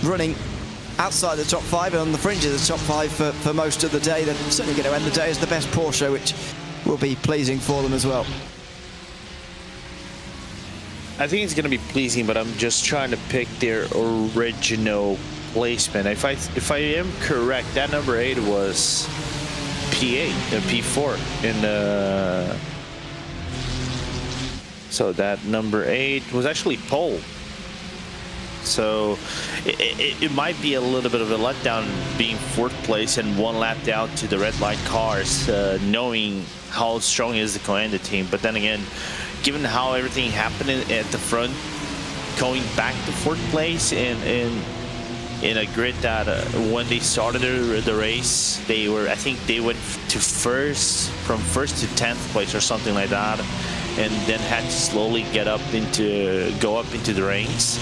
running outside the top 5 and on the fringe of the top 5 for most of the day. They're certainly going to end the day as the best Porsche, which will be pleasing for them as well. I think it's going to be pleasing, but I'm just trying to pick their original placement. If I am correct, that number 8 was P8 and P4 in so that number 8 was actually pole. So it might be a little bit of a letdown being 4th place and 1 lap down to the red light cars, knowing how strong is the Coanda team. But then again, given how everything happened at the front, going back to 4th place in a grid that when they started the race, I think they went to from 1st to 10th place or something like that, and then had to slowly go up into the ranks.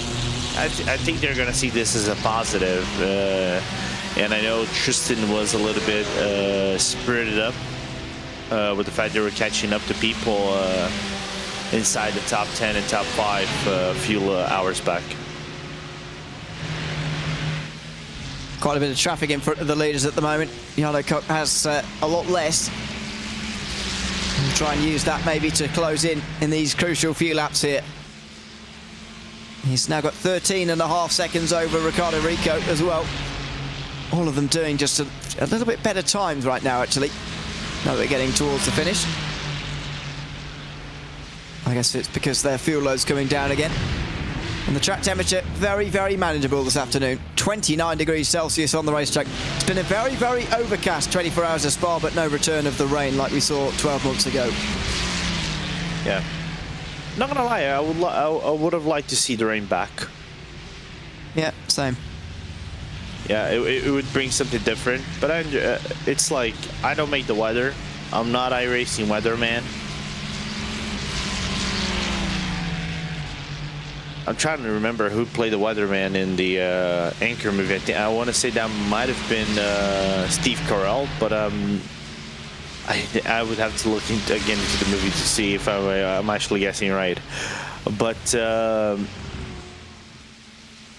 I think they're going to see this as a positive, and I know Tristan was a little bit spirited up with the fact they were catching up to people inside the top 10 and top 5 a few hours back. Quite a bit of traffic in front of the leaders at the moment. Jarno Kok has a lot less. We'll try and use that maybe to close in these crucial few laps here. He's now got 13.5 seconds over Ricardo Rico as well. All of them doing just a little bit better times right now, actually. Now that we're getting towards the finish. I guess it's because their fuel load's coming down again. And the track temperature, very, very manageable this afternoon. 29 degrees Celsius on the racetrack. It's been a very, very overcast 24 hours of Spa, but no return of the rain like we saw 12 months ago. Yeah. Not gonna lie, I would have liked to see the rain back. Yeah, same. Yeah, it would bring something different. But it's like, I don't make the weather. I'm not iRacing weatherman. I'm trying to remember who played the weatherman in the Anchor movie. I want to say that might have been Steve Carell, but I would have to look into the movie to see if I'm actually guessing right. But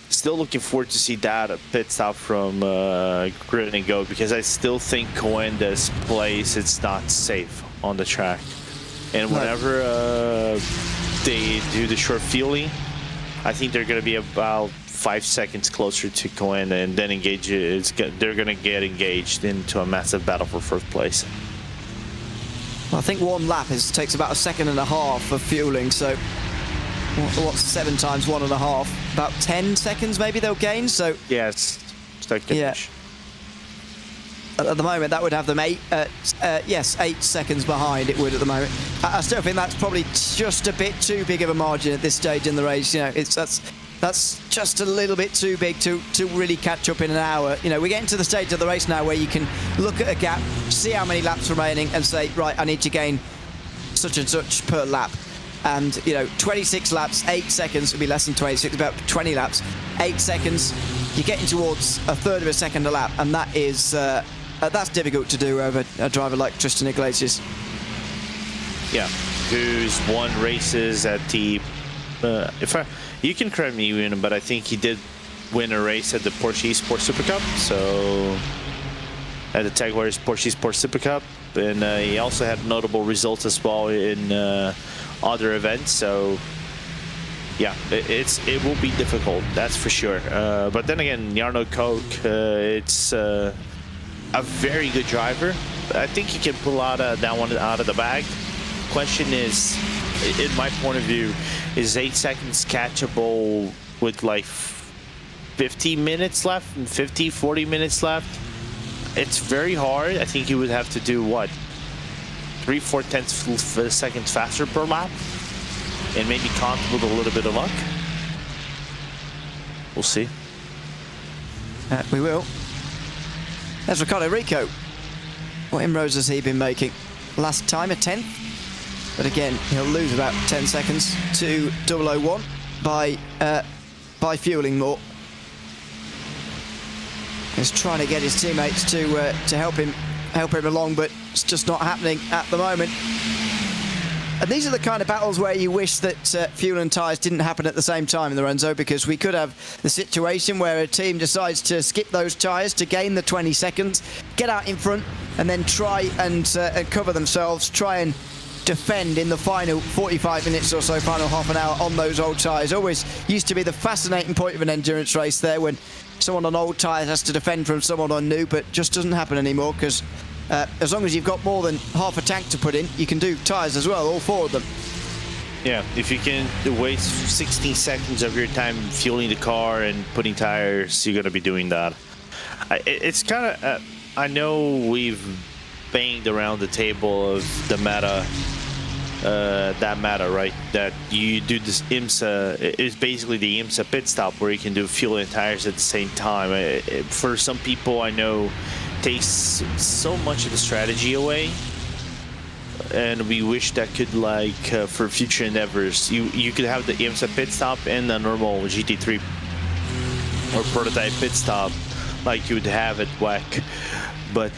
still looking forward to see that pit stop from Grid and Go, because I still think Coanda's place, it's not safe on the track. And whenever they do the short fueling, I think they're going to be about 5 seconds closer to Coanda, and then they're going to get engaged into a massive battle for 4th place. Well, I think 1 lap takes about 1.5 seconds of fueling, so what's 7 times 1.5? About 10 seconds maybe they'll gain, so... Yes, yeah. At the moment, that would have them 8 seconds behind. It would at the moment. I still think that's probably just a bit too big of a margin at this stage in the race. You know, that's just a little bit too big to really catch up in an hour. You know, we're getting to the stage of the race now where you can look at a gap, see how many laps remaining, and say, right, I need to gain such and such per lap. And you know, 26 laps, 8 seconds would be less than 26, about 20 laps, 8 seconds. You're getting towards 1/3 of a second a lap, and that is. That's difficult to do over a driver like Tristan Iglesias. Yeah, who's won races at the you can correct me, Ewan, but I think he did win a race at the Porsche Sport Super Cup, so at the Jaguars Porsche Sport Super Cup, and he also had notable results as well in other events. So yeah, it will be difficult, that's for sure. But then again, Jarno Koch, it's a very good driver. I think he can pull out that one out of the bag. Question is, in my point of view, is 8 seconds catchable with like 50 minutes left and 40 minutes left? It's very hard. I think he would have to do what, 3/4 seconds faster per lap, and maybe count with a little bit of luck. We'll see. We will. There's Ricardo Rico. What inroads has he been making? Last time a 10th, but again he'll lose about 10 seconds to 001 by fueling more. He's trying to get his teammates to help him along, but it's just not happening at the moment. And these are the kind of battles where you wish that fuel and tyres didn't happen at the same time, Lorenzo, because we could have the situation where a team decides to skip those tyres to gain the 20 seconds, get out in front, and then try and cover themselves, try and defend in the final 45 minutes or so, final half an hour on those old tyres. Always used to be the fascinating point of an endurance race there, when someone on old tyres has to defend from someone on new, but just doesn't happen anymore, because as long as you've got more than half a tank to put in, you can do tyres as well, all 4 of them. Yeah, if you can waste 16 seconds of your time fueling the car and putting tyres, you're going to be doing that. It's kind of, I know we've banged around the table of the meta, that meta, right? That you do this IMSA, it's basically the IMSA pit stop where you can do fuel and tyres at the same time. For some people, I know, takes so much of the strategy away, and we wish that could, like, for future endeavors, you could have the IMSA pit stop and the normal GT3 or prototype pit stop like you would have at WEC, but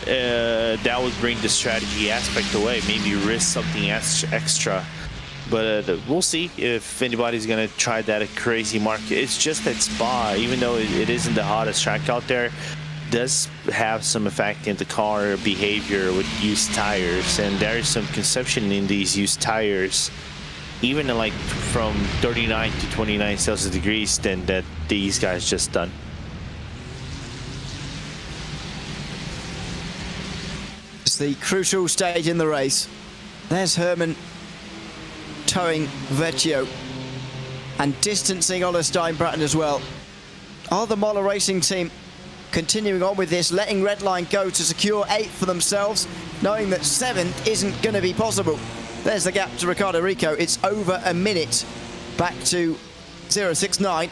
that would bring the strategy aspect away, maybe risk something extra. But we'll see if anybody's going to try that at crazy market. It's just that Spa, even though it isn't the hottest track out there, does have some effect in the car behavior with used tires. And there is some consumption in these used tires, even like from 39 to 29 Celsius degrees, than that these guys just done. It's the crucial stage in the race. There's Herman towing Vecchio and distancing Ola Steinbratton as well. Are the Moller Racing team continuing on with this, letting Redline go to secure 8th for themselves, knowing that 7th isn't going to be possible? There's the gap to Ricardo Rico. It's over a minute back to 069.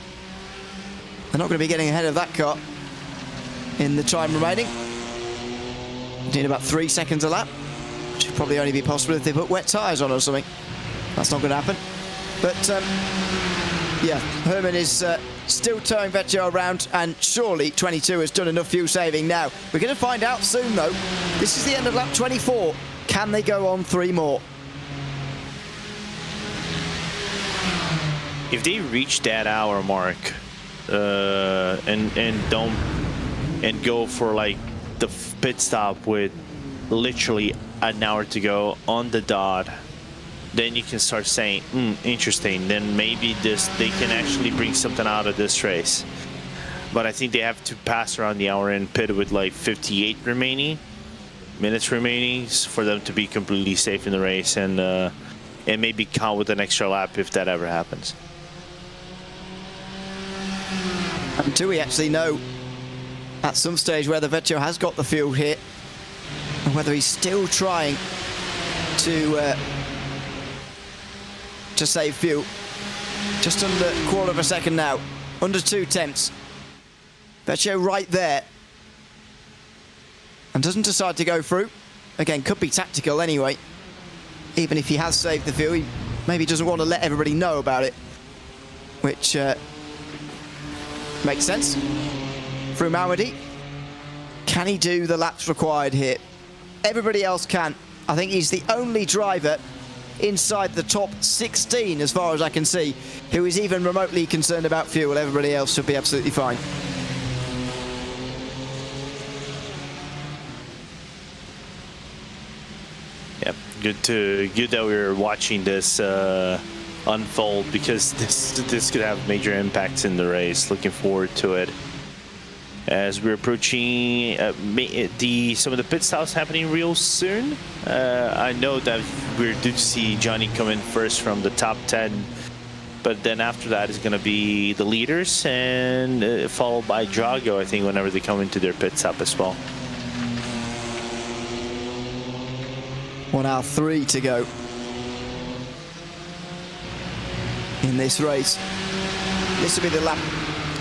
They're not going to be getting ahead of that car in the time remaining. Need about 3 seconds a lap. Should probably only be possible if they put wet tyres on or something. That's not going to happen. But yeah, Herman is still towing Vecchio around, and surely 22 has done enough fuel saving now. We're going to find out soon, though. This is the end of lap 24. Can they go on 3 more? If they reach that hour mark and go for like the pit stop with literally an hour to go on the dot, then you can start saying, interesting, then maybe they can actually bring something out of this race. But I think they have to pass around the hour and pit with like 58 minutes remaining for them to be completely safe in the race, and maybe count with an extra lap if that ever happens. And do we actually know at some stage whether Vecchio has got the fuel here, and whether he's still trying to save fuel? Just under a quarter of a second now, under 2 tenths. Vecchio right there, and doesn't decide to go through. Again, could be tactical anyway. Even if he has saved the fuel, he maybe doesn't want to let everybody know about it, which makes sense. Through Malmedy, can he do the laps required here? Everybody else can. I think he's the only driver inside the top 16, as far as I can see, who is even remotely concerned about fuel. Everybody else should be absolutely fine. Yep, good that we're watching this unfold, because this could have major impacts in the race. Looking forward to it. As we're approaching some of the pit stops happening real soon. I know that we're due to see Johnny come in first from the top 10, but then after that is going to be the leaders, and followed by Drago, I think, whenever they come into their pit stop as well. 1 hour 3 to go in this race. This will be the lap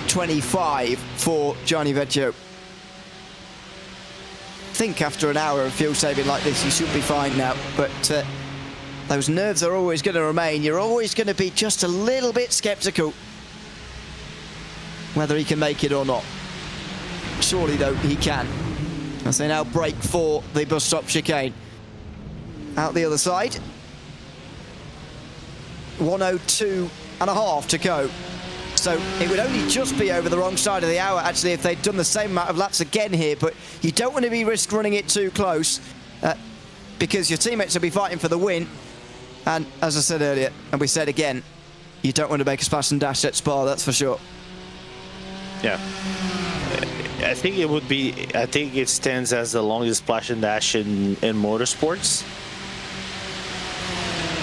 25 for Gianni Vecchio. I think after an hour of fuel saving like this, you should be fine now, but those nerves are always going to remain. You're always going to be just a little bit sceptical whether he can make it or not. Surely, though, he can. As they now brake for the bus stop chicane. Out the other side. 1:02.5 to go. So it would only just be over the wrong side of the hour, actually, if they'd done the same amount of laps again here. But you don't want to be risk running it too close, because your teammates will be fighting for the win. And as I said earlier, and we said again, you don't want to make a splash and dash at Spa, that's for sure. Yeah. I think it stands as the longest splash and dash in motorsports.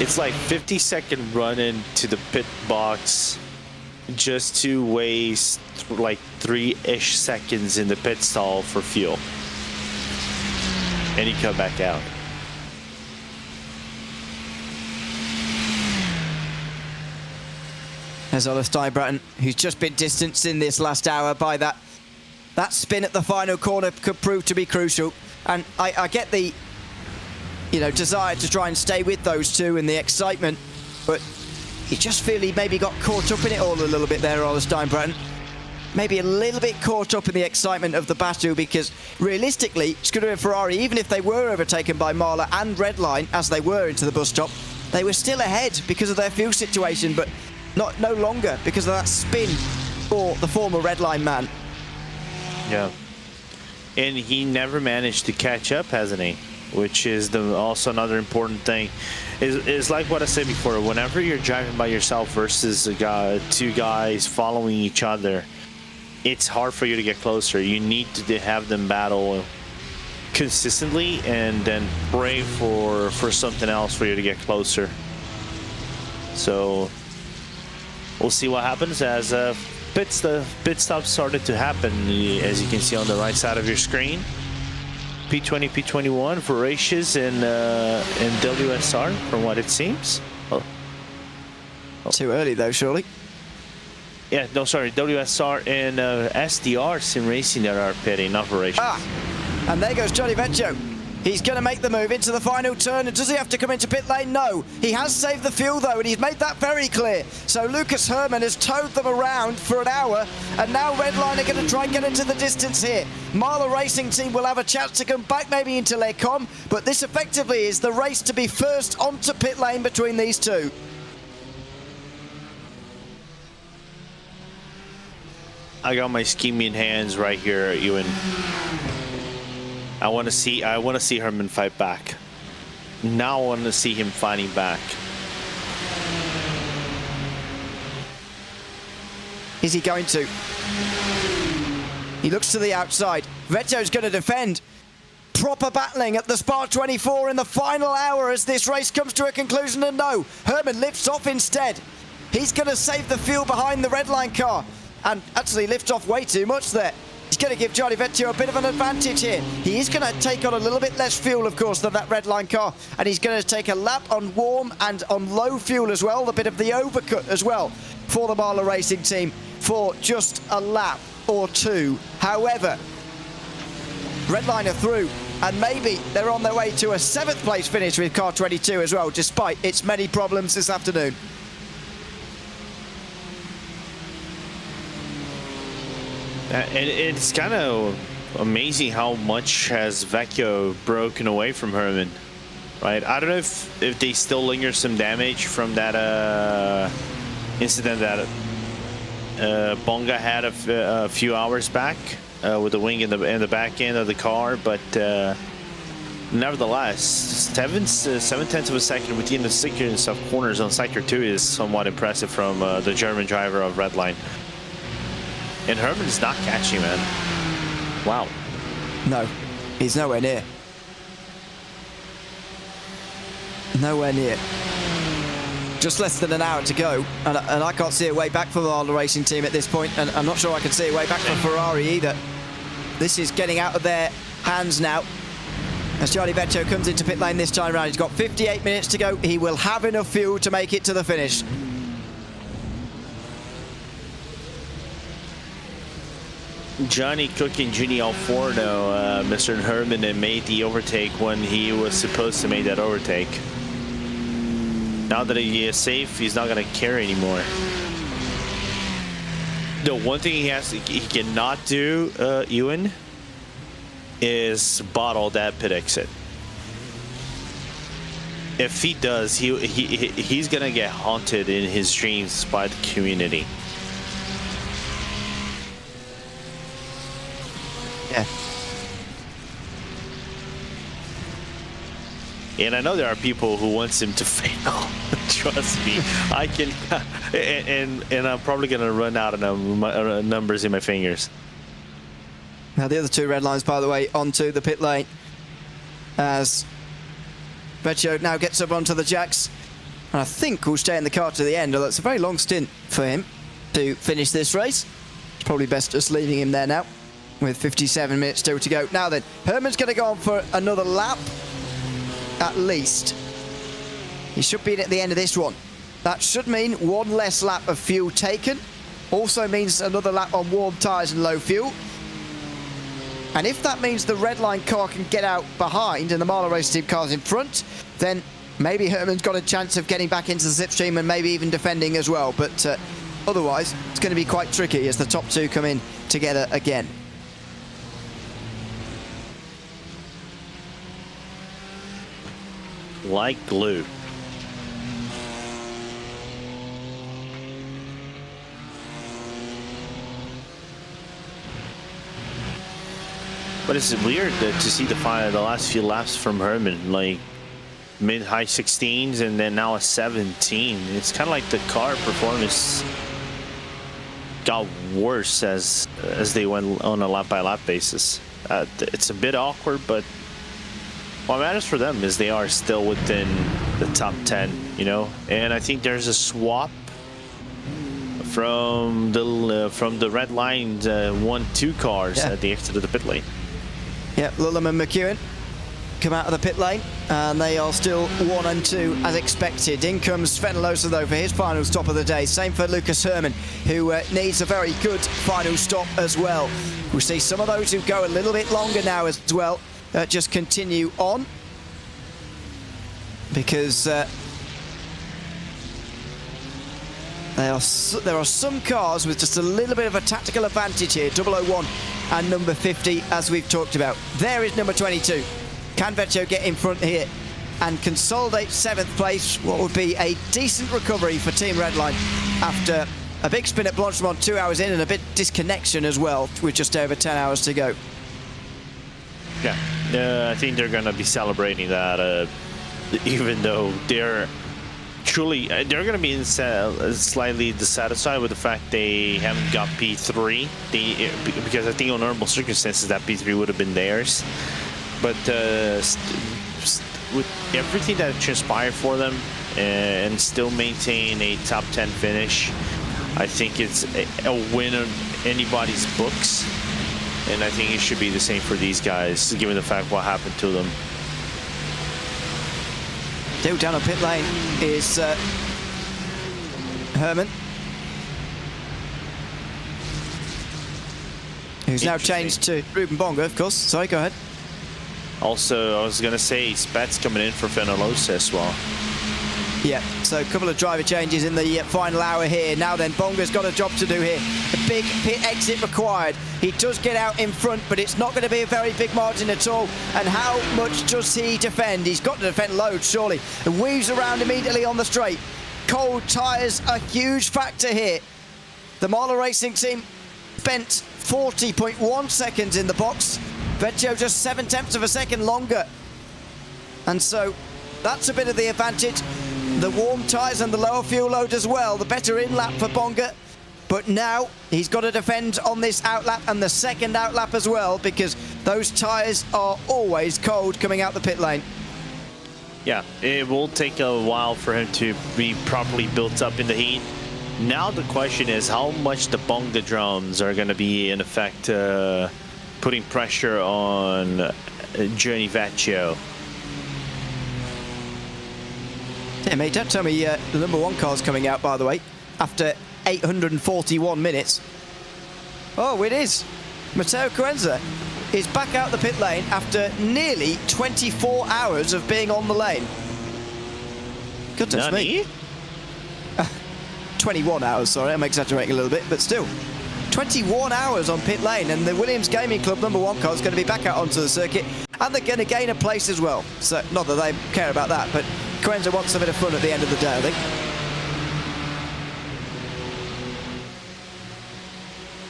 It's like 50-second run into the pit box just to waste like 3-ish seconds in the pit stall for fuel. And you come back out. There's Olaf Steinbratton, who's just been distanced in this last hour by that spin at the final corner, could prove to be crucial. And I get the desire to try and stay with those two and the excitement, but you just feel he maybe got caught up in it all a little bit there, Olaf Steinbratton. Maybe a little bit caught up in the excitement of the battle, because realistically, Scuderia and Ferrari, even if they were overtaken by Marla and Redline, as they were into the bus stop, they were still ahead because of their fuel situation, but no longer because of that spin for the former Redline man. Yeah. And he never managed to catch up, hasn't he? Which is also another important thing. Is like what I said before, whenever you're driving by yourself versus two guys following each other, it's hard for you to get closer. You need to have them battle consistently and then pray for something else for you to get closer. So we'll see what happens as pit stops started to happen, as you can see on the right side of your screen. P20, P21, Voracious, and WSR, from what it seems. Oh. Too early, though, surely. Yeah, no, sorry, WSR and SDR Sim Racing that are pitting, not Voracious. And there goes Johnny Vecchio. He's going to make the move into the final turn. And does he have to come into pit lane? No. He has saved the fuel, though, and he's made that very clear. So Lucas Herrmann has towed them around for an hour, and now Redline are going to try and get into the distance here. Marla Racing Team will have a chance to come back maybe into Les Combes, but this effectively is the race to be first onto pit lane between these two. I got my scheming hands right here, Ewan. I want to see Herrmann fight back. Now I want to see him fighting back. Is he going to? He looks to the outside. Vecchio's going to defend. Proper battling at the Spa 24 in the final hour as this race comes to a conclusion, and no, Herrmann lifts off instead. He's going to save the fuel behind the Redline car and actually lift off way too much there. He's going to give Gianni Vecchio a bit of an advantage here. He is going to take on a little bit less fuel, of course, than that Redline car, and he's going to take a lap on warm and on low fuel as well, a bit of the overcut as well for the Marla Racing Team for just a lap or two. However, Redline are through, and maybe they're on their way to a 7th place finish with car 22 as well, despite its many problems this afternoon. And it's kind of amazing how much has Vecchio broken away from Herrmann. right? I don't know if they still linger some damage from that incident that Bonga had a few hours back with the wing in the back end of the car, but nevertheless, 7/10 of a second within the sequence of corners on sector 2 is somewhat impressive from the German driver of Redline. And Herman is not catching, man. Wow. No, he's nowhere near. Nowhere near. Just less than an hour to go, and I can't see a way back for the Arla Racing team at this point, and I'm not sure I can see a way back for Ferrari either. This is getting out of their hands now. As Charlie Vecchio comes into pit lane this time around, he's got 58 minutes to go. He will have enough fuel to make it to the finish. Johnny Cook and Ginny Alforno, Mr. Herman made the overtake when he was supposed to make that overtake. Now that he is safe, he's not going to carry anymore. The one thing he cannot do, Ewan, is bottle that pit exit. If he does, he's going to get haunted in his dreams by the community. Yeah. And I know there are people who wants him to fail. Trust me, I can. And I'm probably going to run out of numbers in my fingers. Now the other two red lines, by the way, onto the pit lane as Vecchio now gets up onto the jacks, and I think will stay in the car to the end, although it's a very long stint for him to finish this race. It's probably best just leaving him there now with 57 minutes still to go. Now then, Herman's going to go on for another lap at least. He should be in at the end of this one. That should mean one less lap of fuel taken. Also means another lap on warm tyres and low fuel. And if that means the red line car can get out behind and the Marla Racing Team car's in front, then maybe Herman's got a chance of getting back into the slipstream and maybe even defending as well. But otherwise, it's going to be quite tricky as the top two come in together again. Like glue. But it's weird to see the last few laps from Herman, like mid-high 16s and then now a 17. It's kind of like the car performance got worse as they went on a lap-by-lap basis. It's a bit awkward, but what matters for them is they are still within the top 10, you know. And I think there's a swap from the red line 1-2 cars at the exit of the pit lane. Yeah, Lulham and McEwen come out of the pit lane, and they are still 1 and 2 as expected. In comes Sven Alosa though for his final stop of the day. Same for Lucas Herman, who needs a very good final stop as well. We'll see some of those who go a little bit longer now as well. Just continue on, because there are some cars with just a little bit of a tactical advantage here. 001 and number 50, as we've talked about. There is number 22. Can Vecchio get in front here and consolidate 7th place? What would be a decent recovery for Team Redline after a big spin at Blanchimont 2 hours in and a bit disconnection as well with just over 10 hours to go. Yeah, I think they're going to be celebrating that, even though they're going to be slightly dissatisfied with the fact they haven't got P3. Because I think on normal circumstances that P3 would have been theirs. But with everything that transpired for them and still maintain a top 10 finish, I think it's a win on anybody's books. And I think it should be the same for these guys, given the fact what happened to them. Still down on pit lane is Herman, who's now changed to Ruben Bonga, of course. Sorry, go ahead. Also, I was going to say, Spats coming in for Fenalosa as well. Yeah, so a couple of driver changes in the final hour here. Now then, Bonga's got a job to do here. A big pit exit required. He does get out in front, but it's not going to be a very big margin at all. And how much does he defend? He's got to defend loads, surely. And weaves around immediately on the straight. Cold tyres, a huge factor here. The Marla Racing team spent 40.1 seconds in the box. Vecchio just 7/10 of a second longer. And so that's a bit of the advantage. The warm tyres and the lower fuel load as well. The better in-lap for Bonga. But now he's got to defend on this outlap and the second outlap as well, because those tyres are always cold coming out the pit lane. Yeah, it will take a while for him to be properly built up in the heat. Now the question is how much the Bonga drums are going to be in effect putting pressure on Gianni Vecchio. Yeah, mate, don't tell me the number one car's coming out, by the way, after 841 minutes. Oh, it is. Matteo Coenza is back out the pit lane after nearly 24 hours of being on the lane. Goodness me. 21 hours, sorry, I'm exaggerating a little bit, but still. 21 hours on pit lane, and the Williams Gaming Club number one car is going to be back out onto the circuit, and they're going to gain a place as well. So, not that they care about that, but Coenza wants a bit of fun at the end of the day, I think.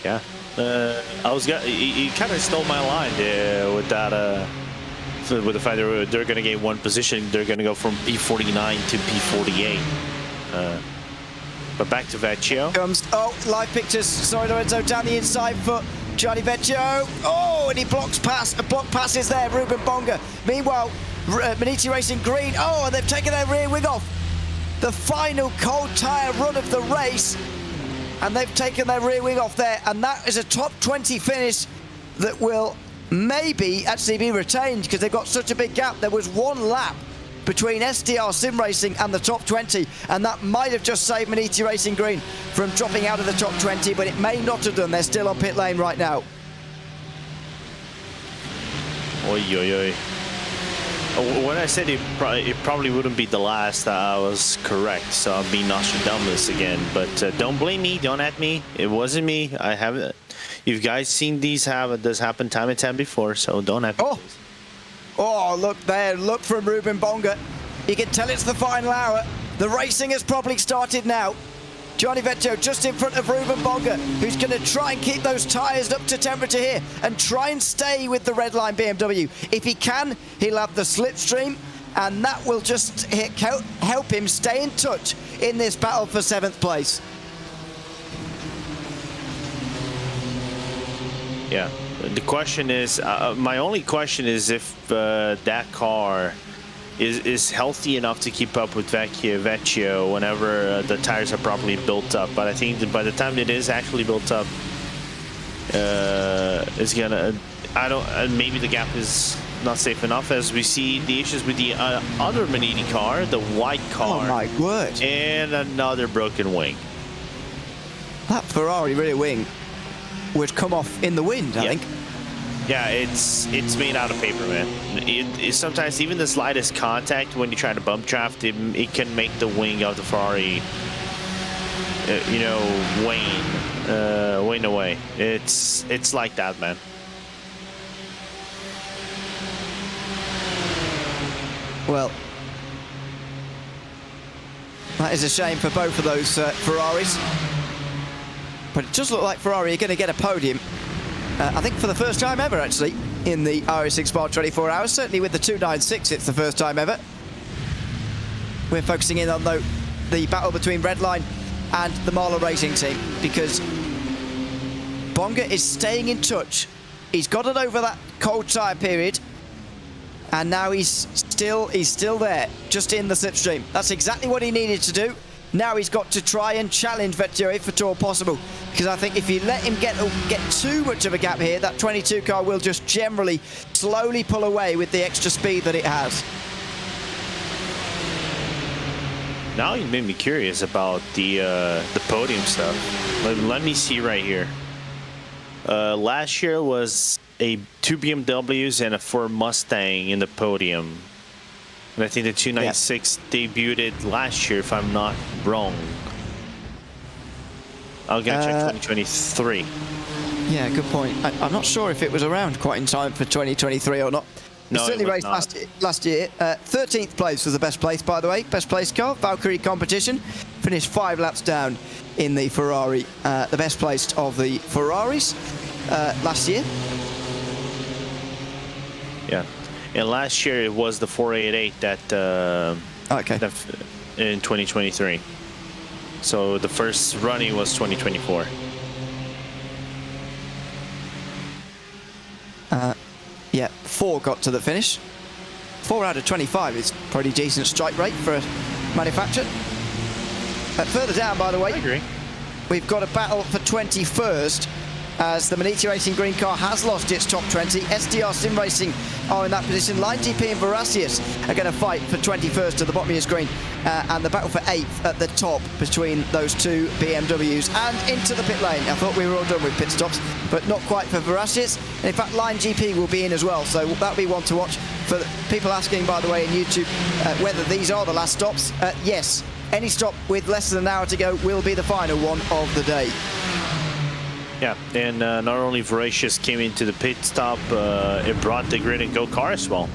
Yeah, you kind of stole my line with that. With the fact that they're going to gain one position, they're going to go from P49 to P48. But back to Vecchio. Comes, live pictures. Sorry, Lorenzo, down the inside for Gianni Vecchio. Oh, and he blocks pass. A block pass is there, Ruben Bonga. Meanwhile, Maniti Racing Green. Oh, and they've taken their rear wing off. The final cold tyre run of the race. And they've taken their rear wing off there. And that is a top 20 finish that will maybe actually be retained because they've got such a big gap. There was one lap between STR Sim Racing and the top 20, and that might have just saved Maniti Racing Green from dropping out of the top 20, but it may not have done. They're still on pit lane right now. Oy, oy, oy. When I said it probably wouldn't be the last, I was correct. So I'm being Nostradamus again. But don't blame me. Don't at me. It wasn't me. I haven't. You guys seen these this happen time and time before. So don't at me. Oh, look there. Look from Ruben Bonga. You can tell it's the final hour. The racing has probably started now. Gianni Vecchio just in front of Ruben Bonga, who's going to try and keep those tyres up to temperature here and try and stay with the red line BMW. If he can, he'll have the slipstream, and that will just help him stay in touch in this battle for 7th place. Yeah. The question is, my only question is if that car is healthy enough to keep up with Vecchio whenever the tires are properly built up. But I think that by the time it is actually built up, it's gonna. Maybe the gap is not safe enough, as we see the issues with the other Maniti car, the white car. Oh my word! And another broken wing. That Ferrari rear wing would come off in the wind, I think. Yeah, it's made out of paper, man. It sometimes even the slightest contact when you try to bump draft, it can make the wing of the Ferrari, wane away. It's like that, man. Well, that is a shame for both of those Ferraris. But it does look like Ferrari are going to get a podium. I think for the first time ever, actually, in the iRacing Spa 24 hours. Certainly with the 296, it's the first time ever. We're focusing in on, though, the battle between Redline and the Marla Racing team, because Bonga is staying in touch. He's got it over that cold tyre period, and now he's still there, just in the slipstream. That's exactly what he needed to do. Now he's got to try and challenge Vecchio if at all possible, because I think if you let him get too much of a gap here, that 22 car will just generally slowly pull away with the extra speed that it has. Now you made me curious about the podium stuff. Let me see right here. Last year was two BMWs and a Ford Mustang in the podium. And I think the 296 debuted last year, if I'm not wrong. I'm going to check 2023. Yeah, good point. I'm not sure if it was around quite in time for 2023 or not. No, it certainly raced last year. 13th place was the best place, by the way. Best place car, Valkyrie competition. Finished 5 laps down in the Ferrari. The best placed of the Ferraris last year. Yeah. And last year it was the 488 that in 2023. So the first running was 2024. Yeah, 4 got to the finish. 4 out of 25 is pretty decent strike rate for a manufacturer. Further down, by the way, I agree. We've got a battle for 21st as the Maniti Racing green car has lost its top 20. SDR Sim Racing are in that position. Line GP and Verasius are going to fight for 21st at the bottom of your screen, and the battle for 8th at the top between those two BMWs and into the pit lane. I thought we were all done with pit stops, but not quite for Verasius. And in fact, Line GP will be in as well, so that'll be one to watch. For people asking, by the way, in YouTube, whether these are the last stops, yes. Any stop with less than an hour to go will be the final one of the day. Yeah, and not only Voracious came into the pit stop, it brought the grid and go car as well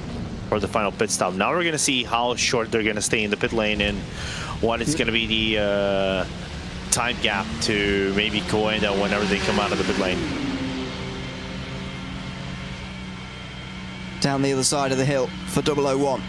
for the final pit stop. Now we're going to see how short they're going to stay in the pit lane and what is going to be the time gap to maybe Coenda whenever they come out of the pit lane. Down the other side of the hill for 001.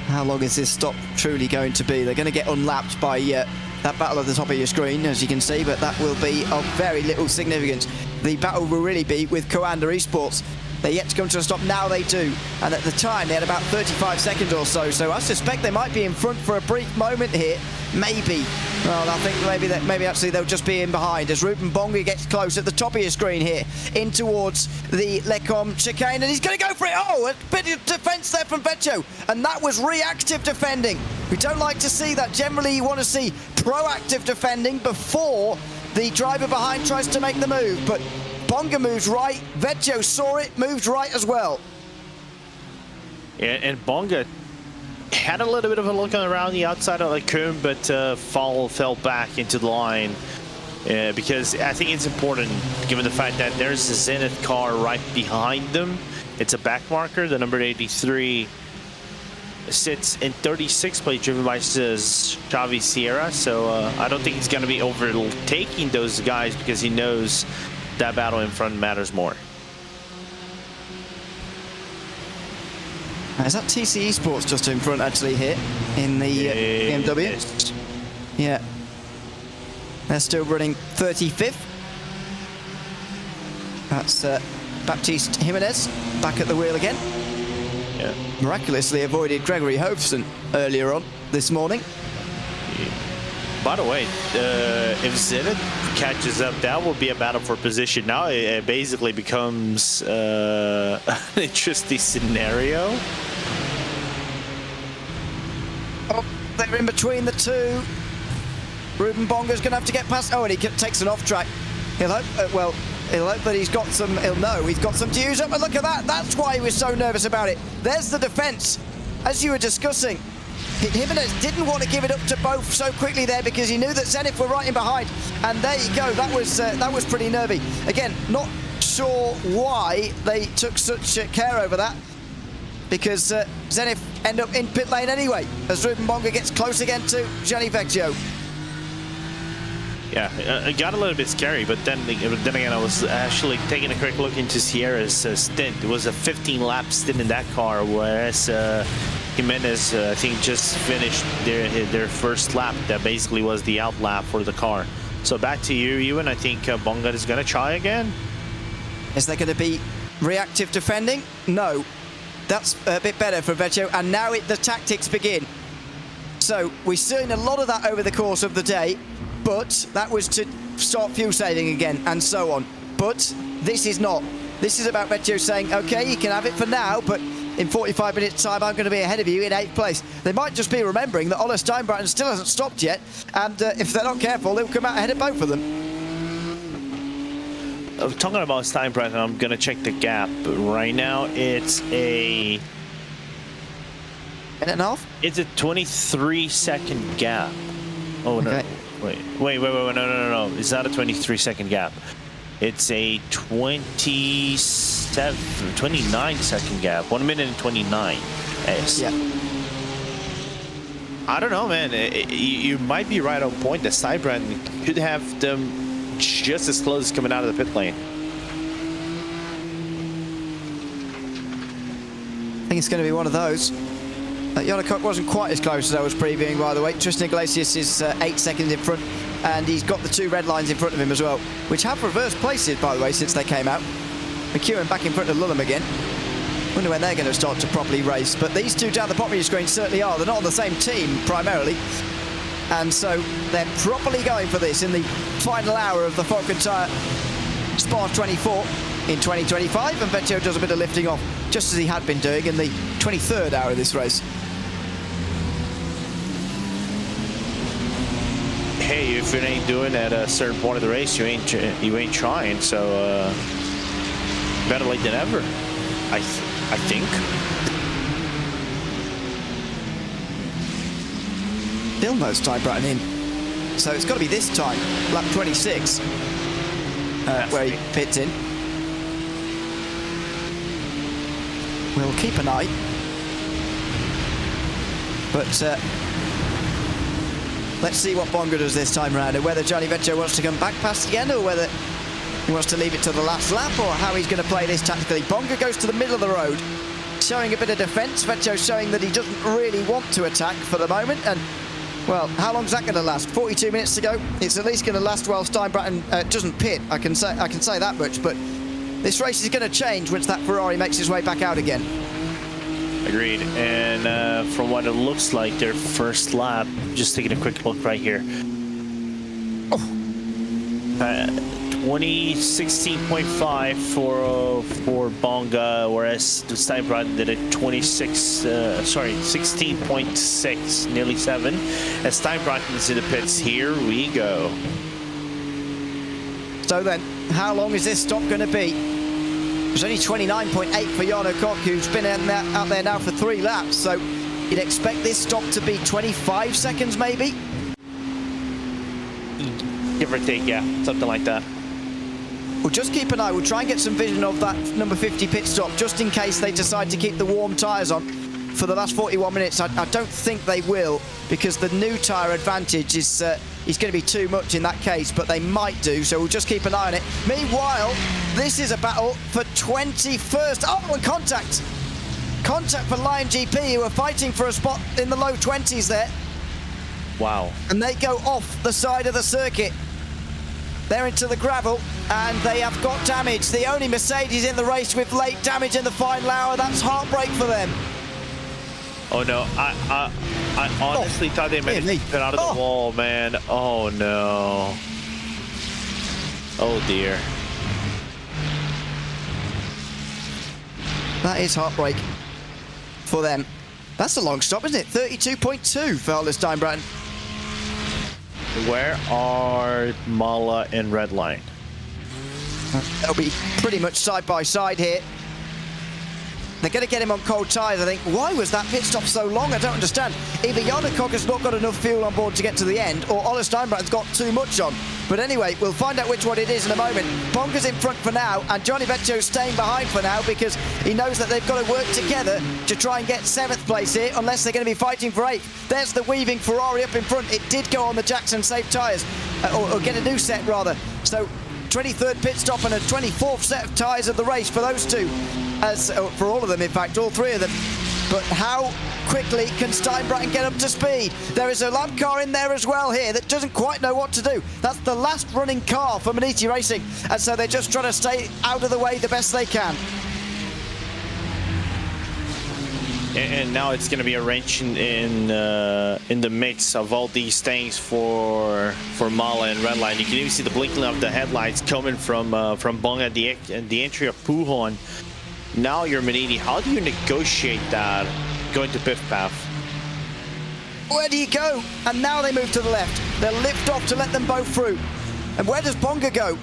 How long is this stop truly going to be? They're going to get unlapped by that battle at the top of your screen, as you can see, but that will be of very little significance. The battle will really be with Coanda Esports. They're yet to come to a stop. Now they do. And at the time, they had about 35 seconds or so. So I suspect they might be in front for a brief moment here. Maybe. Well, I think maybe actually they'll just be in behind as Ruben Bonga gets close at the top of your screen here, in towards the Lecom chicane, and he's going to go for it. Oh, a bit of defence there from Vecchio, and that was reactive defending. We don't like to see that. Generally, you want to see proactive defending before the driver behind tries to make the move, but Bonga moves right, Vecchio saw it, moved right as well. Yeah, and Bonga had a little bit of a look around the outside of the Lecom, but fell back into the line because I think it's important, given the fact that there's a Zenith car right behind them. It's a back marker. The number 83 sits in 36th place, driven by Xavi Sierra. So I don't think he's going to be overtaking those guys because he knows that battle in front matters more. Is that TC Esports just in front actually here in the BMW? Yes. Yeah. They're still running 35th. That's Baptiste Jimenez back at the wheel again. Yeah. Miraculously avoided Gregory Hofson earlier on this morning. By the way, if Zenith catches up, that will be a battle for position. Now it basically becomes an interesting scenario. Oh, they're in between the two. Ruben Bonga's going to have to get past. Oh, and he takes an off track. He'll hope, he'll hope that he's got some. He'll know he's got some to use up. And look at that. That's why he was so nervous about it. There's the defence, as you were discussing. Jimenez didn't want to give it up to both so quickly there because he knew that Zenith were right in behind. And there you go. That was pretty nervy. Again, not sure why they took such care over that, because Zenith end up in pit lane anyway as Ruben Bonga gets close again to Gianni Vecchio. Yeah, it got a little bit scary, but then again, I was actually taking a quick look into Sierra's stint. It was a 15-lap stint in that car, whereas Jimenez, I think, just finished their first lap. That basically was the out lap for the car. So back to you, Ewan. I think Bonga is going to try again. Is there going to be reactive defending? No. That's a bit better for Vecchio, and now the tactics begin. So we've seen a lot of that over the course of the day, but that was to start fuel saving again and so on. But this is not. This is about Vecchio saying, okay, you can have it for now, but in 45 minutes time I'm going to be ahead of you in 8th place. They might just be remembering that Ola Steinbratton still hasn't stopped yet, and if they're not careful they'll come out ahead of both of them. talking about Steinbrenner, I'm gonna check the gap. Right now, it's a minute and a half. It's a 23-second gap. Oh no! Okay. Wait! No! It's not a 23-second gap. It's a 29-second gap. 1 minute and 29. Yes. Yeah. I don't know, man. You might be right on point. The Steinbrenner could have them just as close as coming out of the pit lane. I think it's going to be one of those. Jonnekock wasn't quite as close as I was previewing, by the way. Tristan Iglesias is 8 seconds in front, and he's got the 2 red lines in front of him as well, which have reversed places, by the way, since they came out. McEwen back in front of Lulham again. Wonder when they're going to start to properly race. But these two down the bottom of your screen certainly are. They're not on the same team, primarily. And so they're properly going for this in the final hour of the Falken Tyre Spa-24 in 2025. And Vecchio does a bit of lifting off, just as he had been doing in the 23rd hour of this race. Hey, if it ain't doing at a certain point of the race, you ain't trying. So better late than ever, I think. Still no Steinbrenner in, so it's got to be this time, lap 26, where he pits in. We'll keep an eye, but let's see what Bonga does this time round, and whether Gianni Vecchio wants to come back past again, or whether he wants to leave it to the last lap, or how he's going to play this tactically. Bonga goes to the middle of the road, showing a bit of defence. Vecchio showing that he doesn't really want to attack for the moment, and well, how long's that going to last? 42 minutes to go. It's at least going to last while Steinbrenner doesn't pit. I can say that much. But this race is going to change once that Ferrari makes its way back out again. Agreed. And from what it looks like, their first lap. Just taking a quick look right here. 2016.5 for Bonga, whereas the Steinbrenner did a 16.6, nearly 7. As Steinbrenner is in the pits, here we go. So then, how long is this stop going to be? It's only 29.8 for Jonnekock, who's been out there now for 3 laps. So you'd expect this stop to be 25 seconds, maybe. Give or take, yeah, something like that. We'll just keep an eye. We'll try and get some vision of that number 50 pit stop, just in case they decide to keep the warm tyres on for the last 41 minutes. I don't think they will, because the new tyre advantage is going to be too much in that case, but they might do, so we'll just keep an eye on it. Meanwhile, this is a battle for 21st. Oh, and contact! Contact for Lion GP, who are fighting for a spot in the low 20s there. Wow. And they go off the side of the circuit. They're into the gravel, and they have got damage. The only Mercedes in the race with late damage in the final hour. That's heartbreak for them. Oh no, I honestly thought they might have been out of the wall, man. Oh no. Oh dear. That is heartbreak for them. That's a long stop, isn't it? 32.2 for Hollis Steinbrenner. Where are Mala and Redline? They'll be pretty much side by side here. They're going to get him on cold tyres, I think. Why was that pit stop so long? I don't understand. Either Jonnekock has not got enough fuel on board to get to the end, or Hollis Steinbrenner's got too much on. But anyway, we'll find out which one it is in a moment. Bonga's in front for now, and Gianni Vecchio's staying behind for now, because he knows that they've got to work together to try and get 7th place here, unless they're going to be fighting for 8th. There's the weaving Ferrari up in front. It did go on the Jackson safe tyres, or get a new set rather. So 23rd pit stop and a 24th set of tyres of the race for those two. For all of them, in fact, all 3 of them. But how quickly can Steinbrenner get up to speed? There is a lab car in there as well here that doesn't quite know what to do. That's the last running car for Maniti Racing, and so they're just trying to stay out of the way the best they can. And now it's going to be a wrench in the mix of all these things for Mala and Redline. You can even see the blinking of the headlights coming from Bonga at the entry of Pujon. Now you're Maniti. How do you negotiate that going to pit path? Where do you go? And now they move to the left. They'll lift off to let them both through. And where does Bonga go?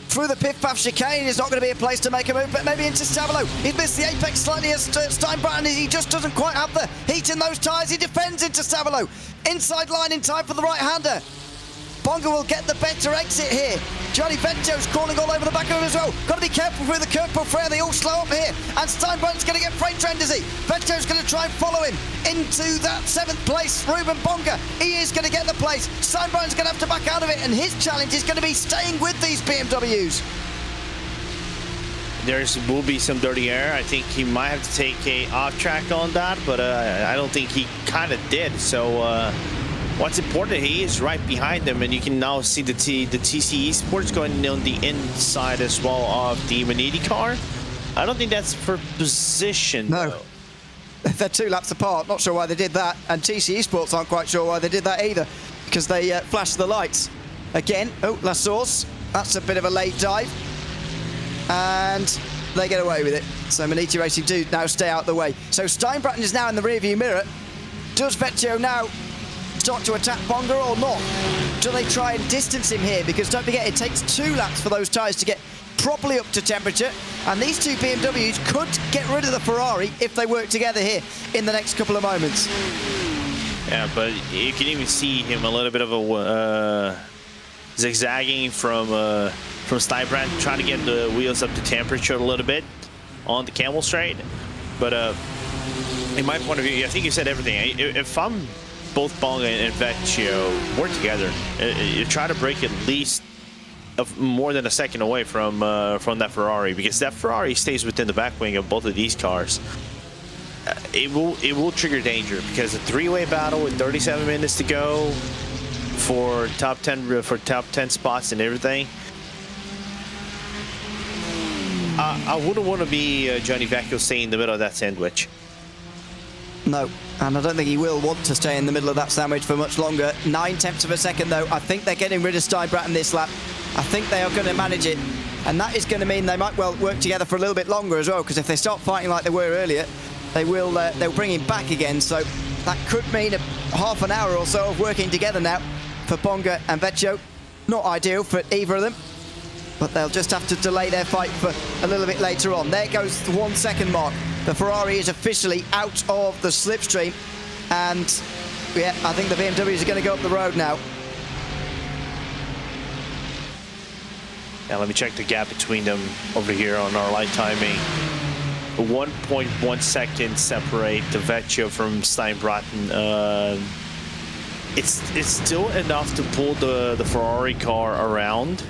through the pit path chicane is not going to be a place to make a move, but maybe into Stavolo. He's missed the apex slightly as Steinbrenner. He just doesn't quite have the heat in those tyres. He defends into Stavolo. Inside line in time for the right-hander. Bonga will get the better exit here. Johnny Vecchio's crawling all over the back of him as well. Got to be careful through the curve pull Freya. They all slow up here. And Steinbrenner's going to get freight trend, is he? Vecchio's going to try and follow him into that 7th place. Ruben Bonga, he is going to get the place. Steinbrenner's going to have to back out of it, and his challenge is going to be staying with these BMWs. Will be some dirty air. I think he might have to take a off track on that, but I don't think he kind of did. So what's important, he is right behind them, and you can now see the TCE Sports going on the inside as well of the Maniti car. I don't think that's for position. No. They're 2 laps apart. Not sure why they did that. And TCE Sports aren't quite sure why they did that either, because they flashed the lights. Again, La Source. That's a bit of a late dive. And they get away with it. So Maniti Racing do now stay out the way. So Steinbrenner is now in the rearview mirror. Does Vecchio now start to attack Bonga or not? Do they try and distance him here? Because don't forget, it takes 2 laps for those tyres to get properly up to temperature, and these 2 BMWs could get rid of the Ferrari if they work together here in the next couple of moments. Yeah, but you can even see him a little bit of a zigzagging from Steinbrenner, trying to get the wheels up to temperature a little bit on the Camel Straight. But in my point of view, I think you said everything. If I'm both Bonga and Vecchio work together, you try to break at least more than a second away from that Ferrari, because that Ferrari stays within the back wing of both of these cars. It will trigger danger, because a 3-way battle with 37 minutes to go for top 10 spots and everything. I wouldn't want to be Johnny Vecchio staying in the middle of that sandwich. No, and I don't think he will want to stay in the middle of that sandwich for much longer. 9/10 of a second, though. I think they're getting rid of Steinbrenner this lap. I think they are going to manage it, and that is going to mean they might well work together for a little bit longer as well, because if they start fighting like they were earlier, they'll bring him back again. So that could mean half an hour or so of working together now for Bonga and Vecchio. Not ideal for either of them, but they'll just have to delay their fight for a little bit later on. There goes the 1 second mark. The Ferrari is officially out of the slipstream, and yeah, I think the BMWs are going to go up the road now. Yeah, let me check the gap between them over here on our light timing. 1.1 seconds separate the Vecchio from Steinbrenner. It's still enough to pull the Ferrari car around,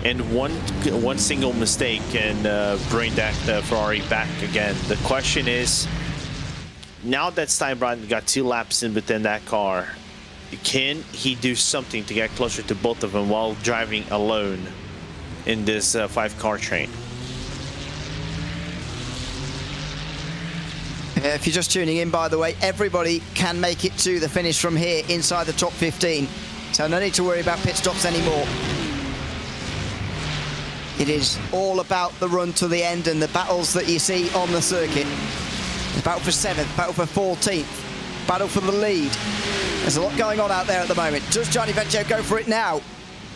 and one single mistake can bring that Ferrari back again. The question is, now that Steinbrenner got 2 laps in within that car, can he do something to get closer to both of them while driving alone in this 5-car train? If you're just tuning in, by the way, everybody can make it to the finish from here inside the top 15. So no need to worry about pit stops anymore. It is all about the run to the end and the battles that you see on the circuit. The battle for 7th, battle for 14th, battle for the lead. There's a lot going on out there at the moment. Does Johnny Vecchio go for it now,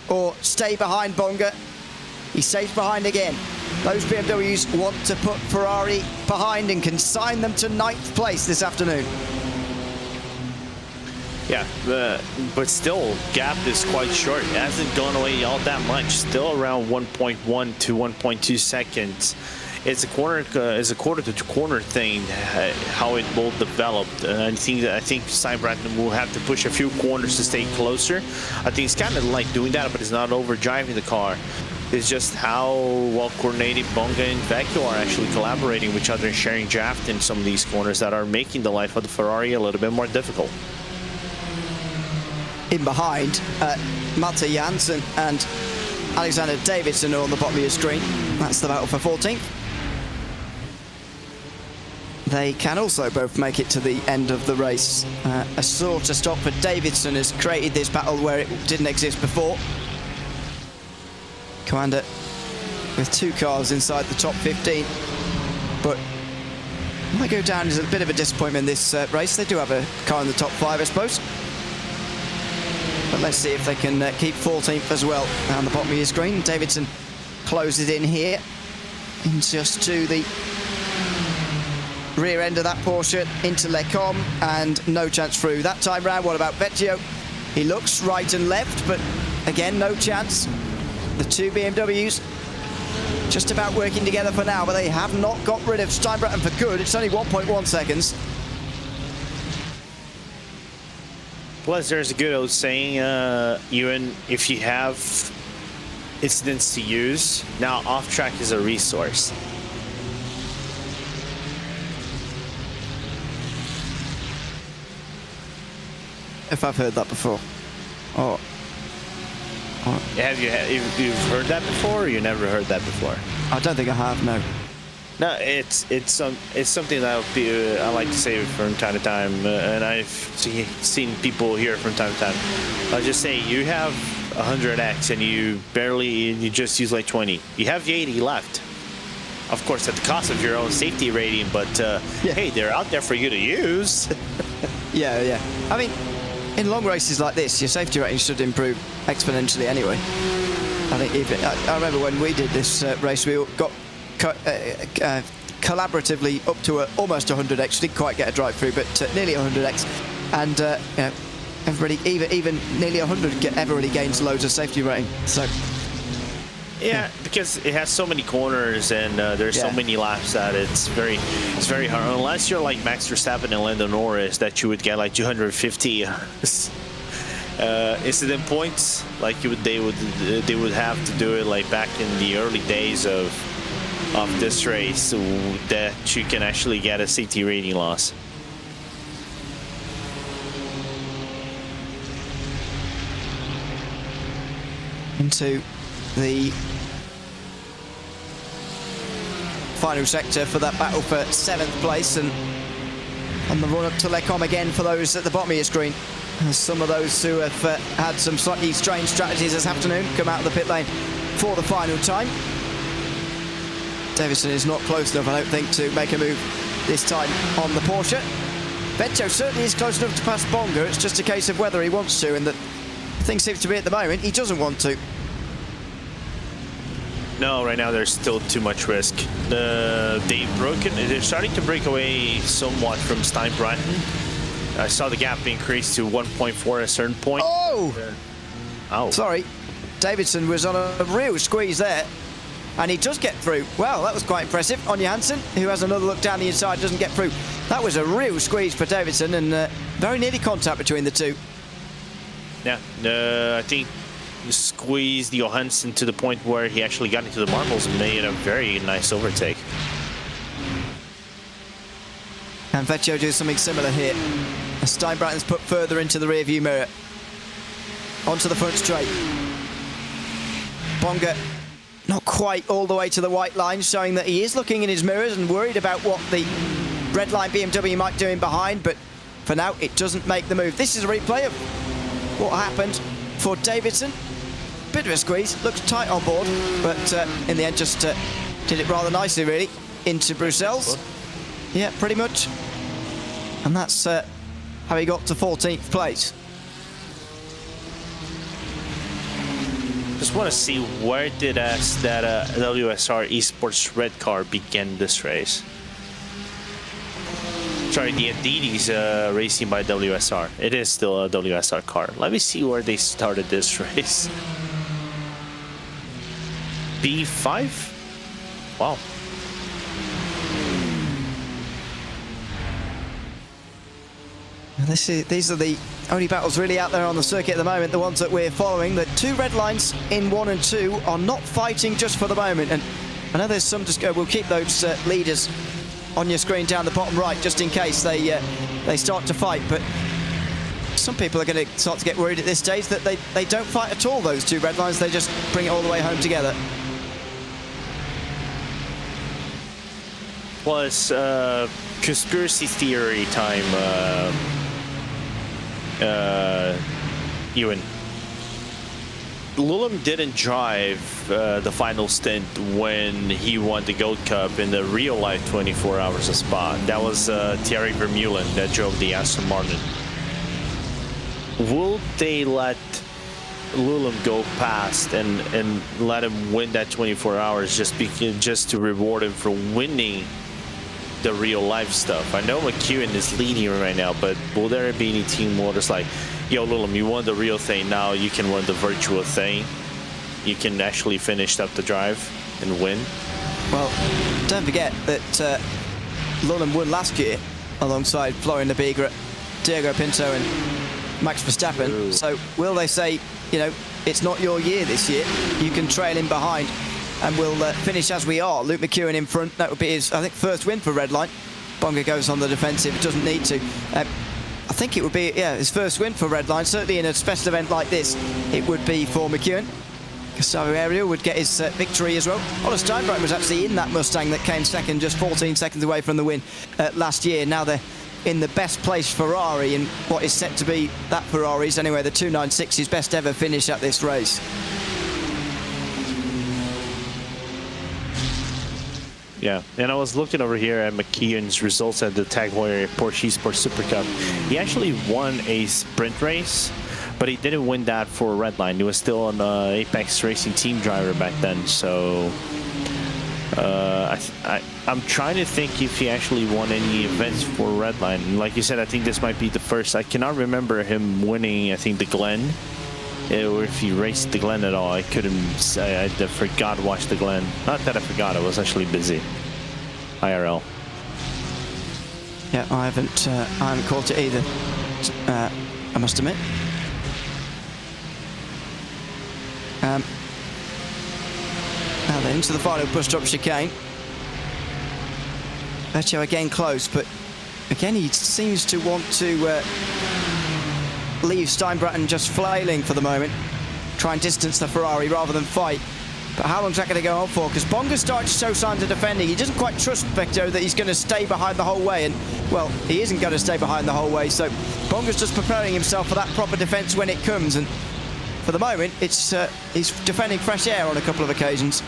or stay behind Bonga? He stays behind again. Those BMWs want to put Ferrari behind and consign them to 9th place this afternoon. Yeah, but still, gap is quite short. It hasn't gone away all that much. Still around 1.1 to 1.2 seconds. It's a quarter to corner thing, how it will develop. I think Steinbrenner will have to push a few corners to stay closer. I think he's kind of like doing that, but it's not overdriving the car. It's just how well coordinated Bonga and Vecchio are actually collaborating with each other and sharing draft in some of these corners that are making the life of the Ferrari a little bit more difficult. In behind, Malte Jansen and Alexander Davidson are on the bottom of your screen. That's the battle for 14th. They can also both make it to the end of the race. A sort of stop for Davidson has created this battle where it didn't exist before. Commander with 2 cars inside the top 15, but might go down as a bit of a disappointment this race. They do have a car in the top 5, I suppose. But let's see if they can keep 14th as well on the bottom of your screen. Davidson closes in here. And just to the rear end of that Porsche into Lecom, and no chance through that time round. What about Vecchio? He looks right and left, but again, no chance. The two BMWs just about working together for now, but they have not got rid of Steinbretten for good. It's only 1.1 seconds. Plus, there's a good old saying, even if you have incidents to use, now off-track is a resource. If I've heard that before. Oh. Have you've heard that before, or you never heard that before? I don't think I have, no. No, it's something that I like to say from time to time, and I've seen people hear from time to time. I'll just say you have 100x and you just use like 20. You have 80 left. Of course, at the cost of your own safety rating, but hey, they're out there for you to use. Yeah. I mean, in long races like this, your safety rating should improve exponentially anyway. I think I remember when we did this race, we got collaboratively up to almost 100x. Didn't quite get a drive through, but nearly 100x. And everybody, even nearly 100, everybody gains loads of safety rating. So. Yeah, because it has so many corners and there's so many laps that it's very hard. Unless you're like Max Verstappen and Lando Norris, that you would get like 250 incident points. Like they would have to do it like back in the early days of this race, so that you can actually get a safety rating loss. Into the final sector for that battle for 7th place, and on the run up to Lecom again for those at the bottom of your screen. Some of those who have had some slightly strange strategies this afternoon come out of the pit lane for the final time. Davidson is not close enough, I don't think, to make a move this time on the Porsche. Vecchio certainly is close enough to pass Bonga. It's just a case of whether he wants to, and the thing seems to be at the moment he doesn't want to. No, right now there's still too much risk. They're starting to break away somewhat from Steinbretten. I saw the gap increase to 1.4 at a certain point. Oh! Sorry. Davidson was on a real squeeze there, and he does get through. Well, that was quite impressive. Anya Hansen, who has another look down the inside, doesn't get through. That was a real squeeze for Davidson, and very nearly contact between the two. Yeah, I think squeezed Johansson to the point where he actually got into the marbles and made a very nice overtake. And Vecchio does something similar here. Steinbretten's put further into the rear view mirror. Onto the front straight. Bonga not quite all the way to the white line, showing that he is looking in his mirrors and worried about what the red line BMW might do in behind, but for now it doesn't make the move. This is a replay of what happened for Davidson. Bit of a squeeze, looks tight on board, but in the end just did it rather nicely really into Bruxelles. Yeah, pretty much. And that's how he got to 14th place. Just want to see where did that WSR Esports red car begin this race. Sorry, the Adidas racing by WSR. It is still a WSR car. Let me see where they started this race. B5? Wow. These are the only battles really out there on the circuit at the moment, the ones that we're following. The two red lines in 1 and 2 are not fighting just for the moment, and I know there's some we'll keep those leaders on your screen down the bottom right just in case they start to fight, but some people are going to start to get worried at this stage that they don't fight at all, those two red lines. They just bring it all the way home together. Well, it's conspiracy theory time, Ewan. Lulum didn't drive the final stint when he won the Gold Cup in the real life 24 Hours of Spa. That was Thierry Vermeulen that drove the Aston Martin. Will they let Lulem go past and let him win that 24 hours just to reward him for winning the real life stuff. I know McEwen is leading right now, but will there be any team orders like, yo, Lulem, you won the real thing, now you can run the virtual thing? You can actually finish up the drive and win? Well, don't forget that Lulem won last year alongside Florian Lebigra, Diego Pinto and Max Verstappen. Ooh. So will they say, you know, it's not your year this year, you can trail in behind and we'll finish as we are. Luke McEwen in front, that would be his, I think, first win for Redline. Bonga goes on the defensive, doesn't need to. I think it would be, yeah, his first win for Redline. Certainly in a special event like this, it would be for McEwen. Gustavo Ariel would get his victory as well. Oliver Steinbrecht was actually in that Mustang that came second, just 14 seconds away from the win last year. Now they're in the best place Ferrari in what is set to be that Ferrari's, anyway, the 296, his best ever finish at this race. Yeah, and I was looking over here at McKeon's results at the Tag Heuer Porsche Sport Super Cup. He actually won a sprint race, but he didn't win that for Redline. He was still an Apex Racing team driver back then, so I'm trying to think if he actually won any events for Redline. And like you said, I think this might be the first. I cannot remember him winning, I think, the Glen, or if he raced the Glen at all. I couldn't say. I forgot to watch the Glen. Not that I forgot, I was actually busy. IRL. Yeah, I haven't caught it either, I must admit. Now then, into the final push-up chicane. Vecchio again close, but again he seems to want to leave Steinbrecht just flailing for the moment. Try and distance the Ferrari rather than fight. But how long is that going to go on for? Because Bonga started to show signs of defending. He doesn't quite trust Vecchio that he's going to stay behind the whole way. And, well, he isn't going to stay behind the whole way. So Bonga's just preparing himself for that proper defence when it comes. And for the moment, it's he's defending fresh air on a couple of occasions.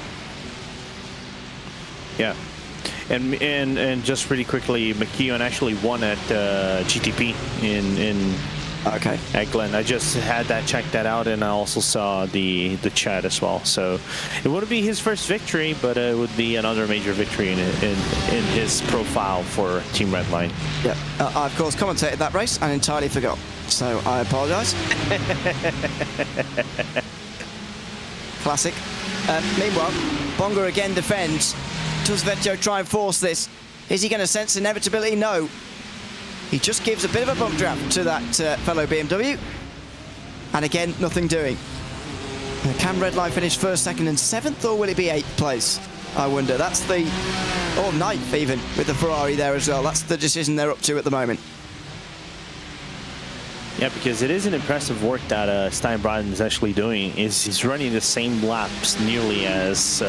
Yeah. And just really quickly, McKeon actually won at GTP at Glen. I just had that checked that out, and I also saw the chat as well. So it wouldn't be his first victory, but it would be another major victory in his profile for Team Redline. Yeah, I of course commentated that race and entirely forgot, so I apologise. Classic. Meanwhile, Bonga again defends. Does Vecchio try and force this? Is he going to sense inevitability? No. He just gives a bit of a bump draft to that fellow BMW. And again, nothing doing. Can Redline finish first, second and seventh, or will it be 8th place? I wonder. That's the... or 9th even, with the Ferrari there as well. That's the decision they're up to at the moment. Yeah, because it is an impressive work that Steinbrecht is actually doing. He's running the same laps nearly as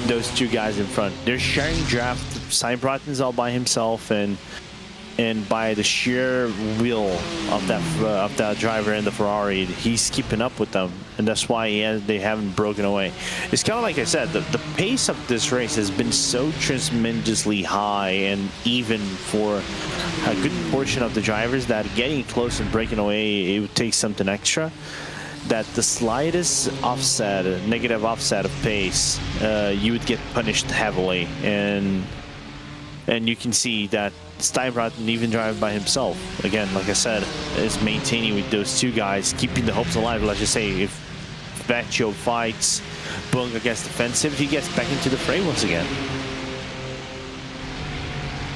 those two guys in front. They're sharing draft. Steinbrecht is all by himself, and by the sheer will of that driver in the Ferrari, he's keeping up with them, and that's why they haven't broken away. It's kind of like I said, the pace of this race has been so tremendously high and even for a good portion of the drivers that getting close and breaking away, it would take something extra. That the slightest offset, negative offset of pace, you would get punished heavily, and you can see that Steinbrecht didn't even drive by himself. Again, like I said, is maintaining with those two guys, keeping the hopes alive. Let's just say if Vecchio fights, Bonga gets defensive, he gets back into the fray once again.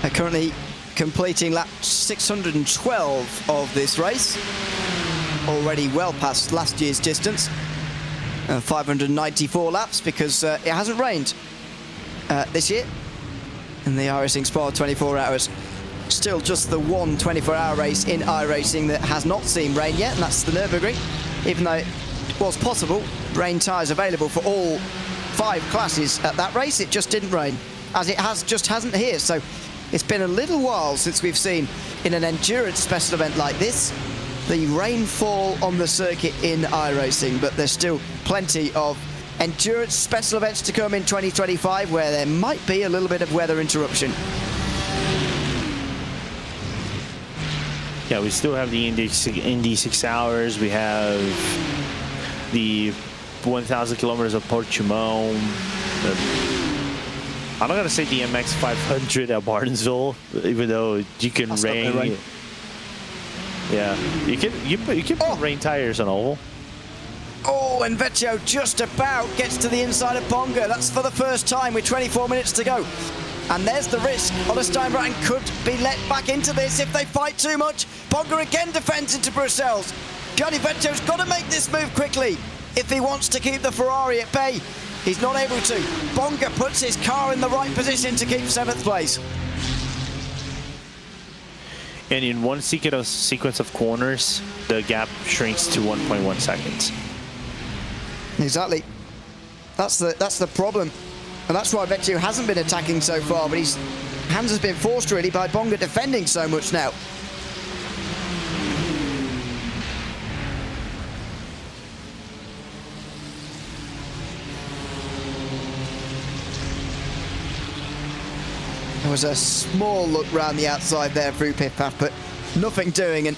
They're currently completing lap 612 of this race. Already well past last year's distance. 594 laps because it hasn't rained this year in the iRacing Spa 24 hours. Still just the one 24-hour race in iRacing that has not seen rain yet, and that's the Nürburgring. Even though it was possible, rain tyres available for all 5 classes at that race, it just didn't rain, as it just hasn't here. So it's been a little while since we've seen, in an endurance special event like this, the rainfall on the circuit in iRacing, but there's still plenty of endurance special events to come in 2025 where there might be a little bit of weather interruption. Yeah, we still have the Indy 6 hours. We have the 1,000 kilometers of Portimão. I'm not gonna say the MX 500 at Martinsville, even though you can rain. Yeah, you can put rain tires on oval. Oh, and Vecchio just about gets to the inside of Bonga. That's for the first time with 24 minutes to go. And there's the risk. Oliver Steinbratton could be let back into this if they fight too much. Bonga again defends into Bruxelles. Gianni Vecchio's got to make this move quickly if he wants to keep the Ferrari at bay. He's not able to. Bonga puts his car in the right position to keep 7th place. And in one sequence of corners, the gap shrinks to 1.1 seconds. Exactly. That's the problem. And that's why Vecchio hasn't been attacking so far, but his hands has been forced really by Bonga defending so much now. There was a small look round the outside there through pit path, but nothing doing, and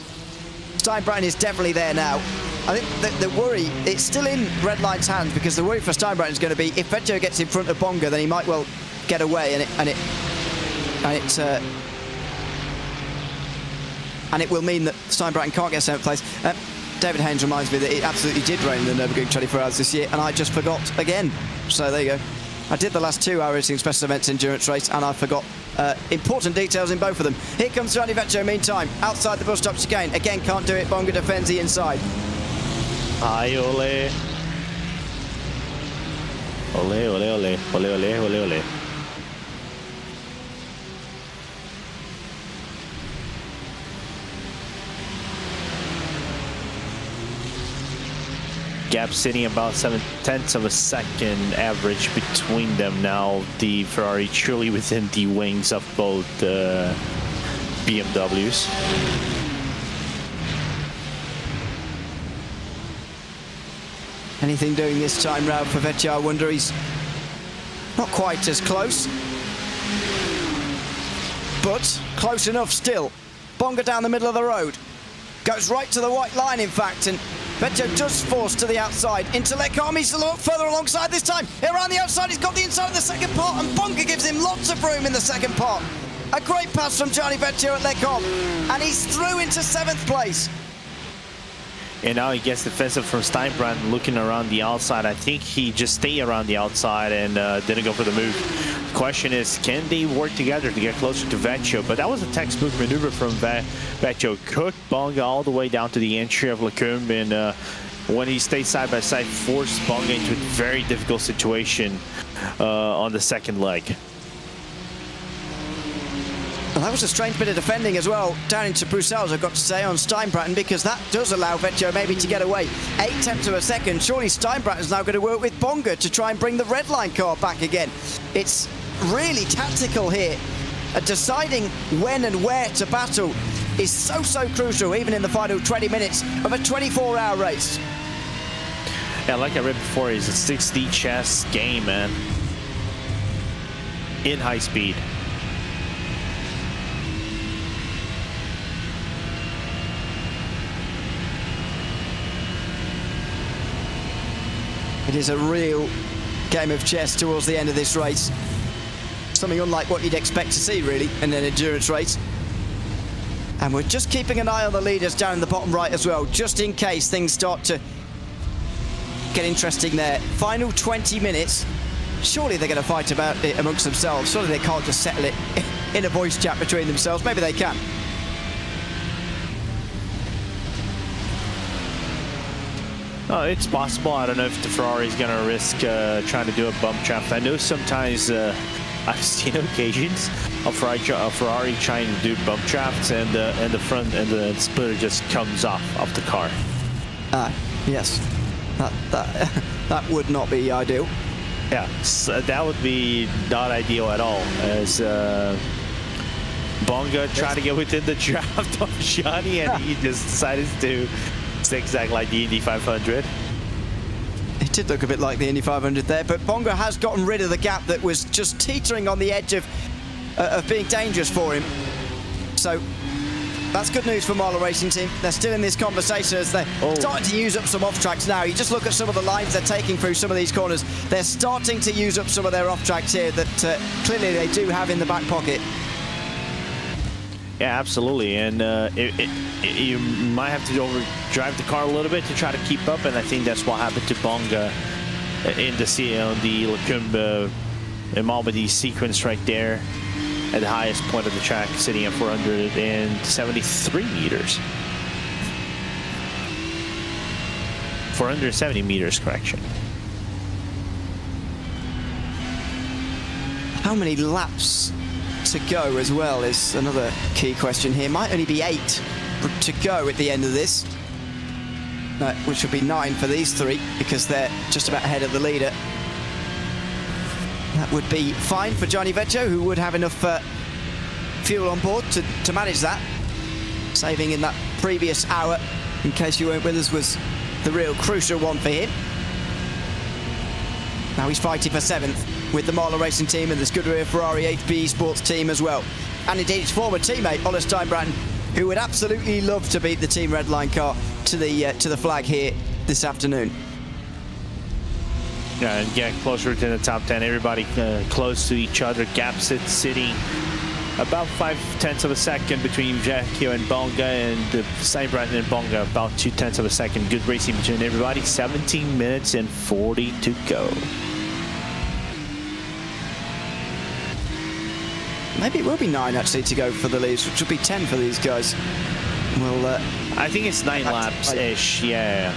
Steinbratton is definitely there now. I think the worry, it's still in Redline's hands, because the worry for Steinbratton is going to be if Vecchio gets in front of Bonga, then he might well get away, and it will mean that Steinbratton can't get 7th place. David Haynes reminds me that it absolutely did rain in the Nürburgring 24 hours this year, and I just forgot again. So there you go. I did the last 2 iRacing Special Events endurance race, and I forgot important details in both of them. Here comes Gianni Vecchio meantime, outside the bus stop chicane. Again, can't do it. Bonga defends the inside. Ay, ole. Ole, ole, ole. Ole, ole, ole, ole. Gap sitting about 7/10 of a second average between them now. The Ferrari truly within the wings of both BMWs. Anything doing this time round for Vecchio, I wonder. He's not quite as close, but close enough still. Bonga down the middle of the road. Goes right to the white line, in fact, and Vecchio just forced to the outside. Into Lecom, he's a lot further alongside this time. Around the outside, he's got the inside of the second part, and Bonga gives him lots of room in the second part. A great pass from Gianni Vecchio at Lecom, and he's through into 7th place. And now he gets defensive from Steinbratton looking around the outside. I think he just stayed around the outside and didn't go for the move. The question is, can they work together to get closer to Vecchio? But that was a textbook maneuver from Vecchio. Cooked Bonga all the way down to the entry of Lecombe, and when he stayed side by side, forced Bonga into a very difficult situation on the second leg. Well, that was a strange bit of defending as well, down into Bruxelles, I've got to say, on Steinbratton, because that does allow Vecchio maybe to get away. 8/10 of a second. Surely Steinbratton's now going to work with Bonga to try and bring the red line car back again. It's really tactical here. Deciding when and where to battle is so crucial, even in the final 20 minutes of a 24-hour race. Yeah, like I read before, it's a 6D chess game, man. In high speed. It is a real game of chess towards the end of this race. Something unlike what you'd expect to see, really, in an endurance race. And we're just keeping an eye on the leaders down in the bottom right as well, just in case things start to get interesting there. Final 20 minutes. Surely they're going to fight about it amongst themselves. Surely they can't just settle it in a voice chat between themselves. Maybe they can. Oh, it's possible. I don't know if the Ferrari is going to risk trying to do a bump draft. I know sometimes I've seen occasions of Ferrari trying to do bump drafts, and the front and the splitter just comes off the car. Yes, that would not be ideal. Yeah, so that would be not ideal at all. As Bonga tried to get within the draft of Gianni, and he just decided to zigzag like the Indy 500. It did look a bit like the Indy 500 there, but Bonga has gotten rid of the gap that was just teetering on the edge of being dangerous for him. So That's good news for Marlow Racing Team. They're still in this conversation as they're starting to use up some off-tracks now. You just look at some of the lines they're taking through some of these corners. They're starting to use up some of their off-tracks here that clearly they do have in the back pocket. Yeah, absolutely, and you might have to overdrive the car a little bit to try to keep up, and I think that's what happened to Bonga in the Lecumbe Malmedy sequence right there at the highest point of the track, sitting at 473 meters. 470 meters, correction. How many laps to go as well is another key question here. Might only be 8 to go at the end of this, which would be 9 for these three because they're just about ahead of the leader. That would be fine for Gianni Vecchio, who would have enough fuel on board to manage that. Saving in that previous hour, in case you weren't with us, was the real crucial one for him. Now he's fighting for 7th with the Marlow Racing Team and the Scuderia Ferrari HPE Sports Team as well. And indeed his former teammate, Ola Steinbratton, who would absolutely love to beat the Team Redline car to the flag here this afternoon. Yeah, and get closer to the top 10. Everybody close to each other. Gap sitting about 0.5 of a second between Vecchio and Bonga, and Steinbratton and Bonga about 0.2 of a second. Good racing between everybody. 17 minutes and 40 to go. Maybe it will be 9 actually to go for the leads, which will be 10 for these guys. Well, I think it's 9 laps-ish, yeah.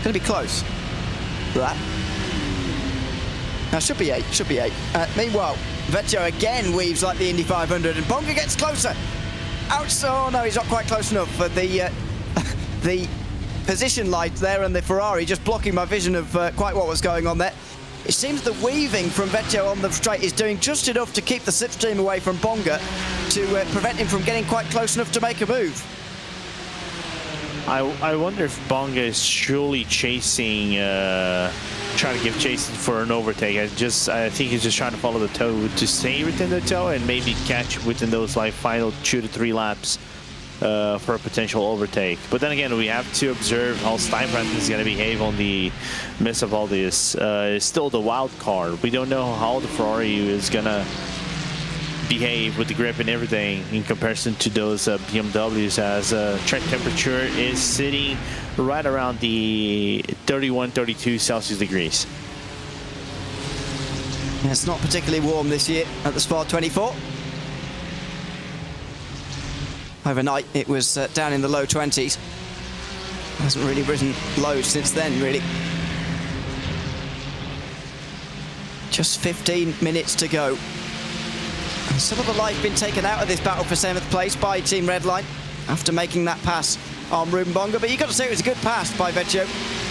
Going to be close. That. Now, should be 8, should be 8. Meanwhile, Vecchio again weaves like the Indy 500, and Bonga gets closer. Ouch, oh no, he's not quite close enough. But the position light there and the Ferrari just blocking my vision of quite what was going on there. It seems the weaving from Vecchio on the straight is doing just enough to keep the slipstream away from Bonga to prevent him from getting quite close enough to make a move. I wonder if Bonga is truly chasing, trying to give chase for an overtake. I think he's just trying to follow the toe to stay within the toe and maybe catch within those like final 2 to 3 laps for a potential overtake. But then again, we have to observe how Steinbratton is going to behave on the midst of all this. It's still the wild card. We don't know how the Ferrari is going to behave with the grip and everything in comparison to those BMWs, as track temperature is sitting right around the 31-32 Celsius degrees. Yeah, it's not particularly warm this year at the Spa 24. Overnight it was down in the low 20s. Hasn't really risen low since then, really. Just 15 minutes to go. And some of the life been taken out of this battle for 7th place by Team Redline after making that pass on Ruben Bonga. But you've got to say it was a good pass by Vecchio.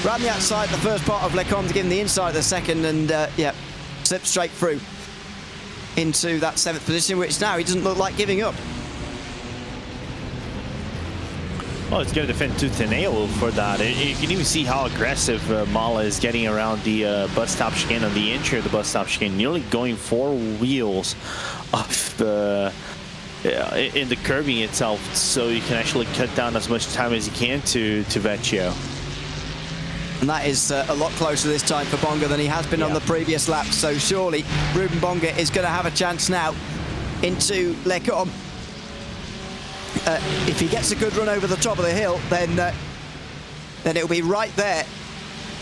Ran the outside the first part of Lecombe to give him the inside the second, and yeah, slipped straight through into that 7th position, which now he doesn't look like giving up. Well, it's going to defend tooth and nail for that. You can even see how aggressive Mala is getting around the bus stop chicane, on the interior of the bus stop chicane, nearly going 4 wheels off the in the curbing itself, so you can actually cut down as much time as you can to Vecchio. And that is a lot closer this time for Bonga than he has been on the previous lap. So surely Ruben Bonga is going to have a chance now into Lecombe. If he gets a good run over the top of the hill, then it'll be right there.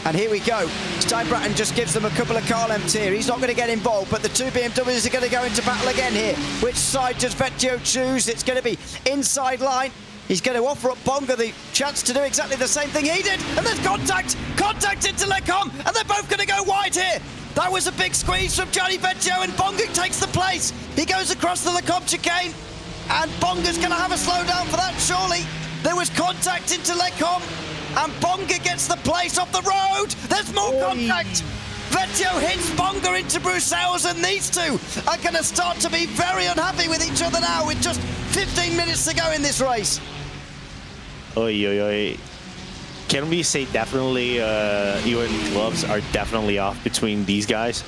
And here we go. Steinbratton just gives them a couple of car lengths here. He's not going to get involved, but the 2 BMWs are going to go into battle again here. Which side does Vecchio choose? It's going to be inside line. He's going to offer up Bonga the chance to do exactly the same thing he did. And there's contact into Lecombe, and they're both going to go wide here. That was a big squeeze from Gianni Vecchio, and Bonga takes the place. He goes across the Lecombe chicane. And Bonga's going to have a slowdown for that, surely. There was contact into Lecombe, and Bonga gets the place off the road. There's more contact. Vecchio hits Bonga into Bruxelles, and these two are going to start to be very unhappy with each other now with just 15 minutes to go in this race. Oy, oy, oy. Can we say definitely even gloves are definitely off between these guys?